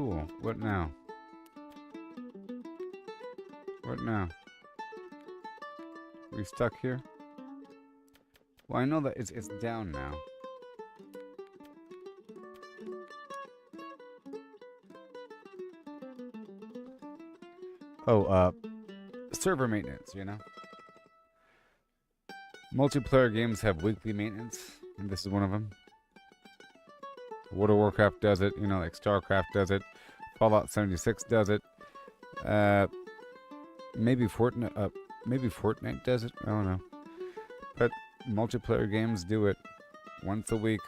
Speaker 1: cool. What now? What now? We stuck here? Well, I know that it's down now. Oh, server maintenance, you know? Multiplayer games have weekly maintenance, and this is one of them. World of Warcraft does it, you know, like StarCraft does it. Fallout 76 does it. Maybe Fortnite does it. I don't know. But multiplayer games do it once a week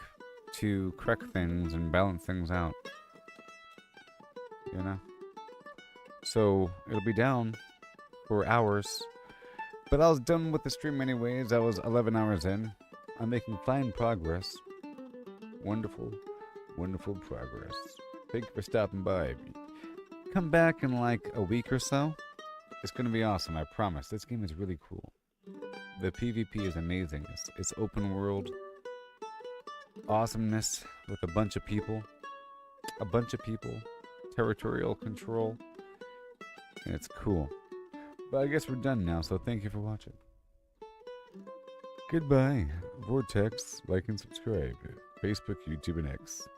Speaker 1: to correct things and balance things out. You know? So it'll be down for hours. But I was done with the stream anyways. I was 11 hours in. I'm making fine progress. Wonderful, wonderful progress. Thank you for stopping by. Come back in like a week or so. It's going to be awesome, I promise. This game is really cool. The PvP is amazing. It's open world awesomeness with a bunch of people. Territorial control. And it's cool. But I guess we're done now, so thank you for watching. Goodbye. Vortex, like and subscribe. Facebook, YouTube, and X.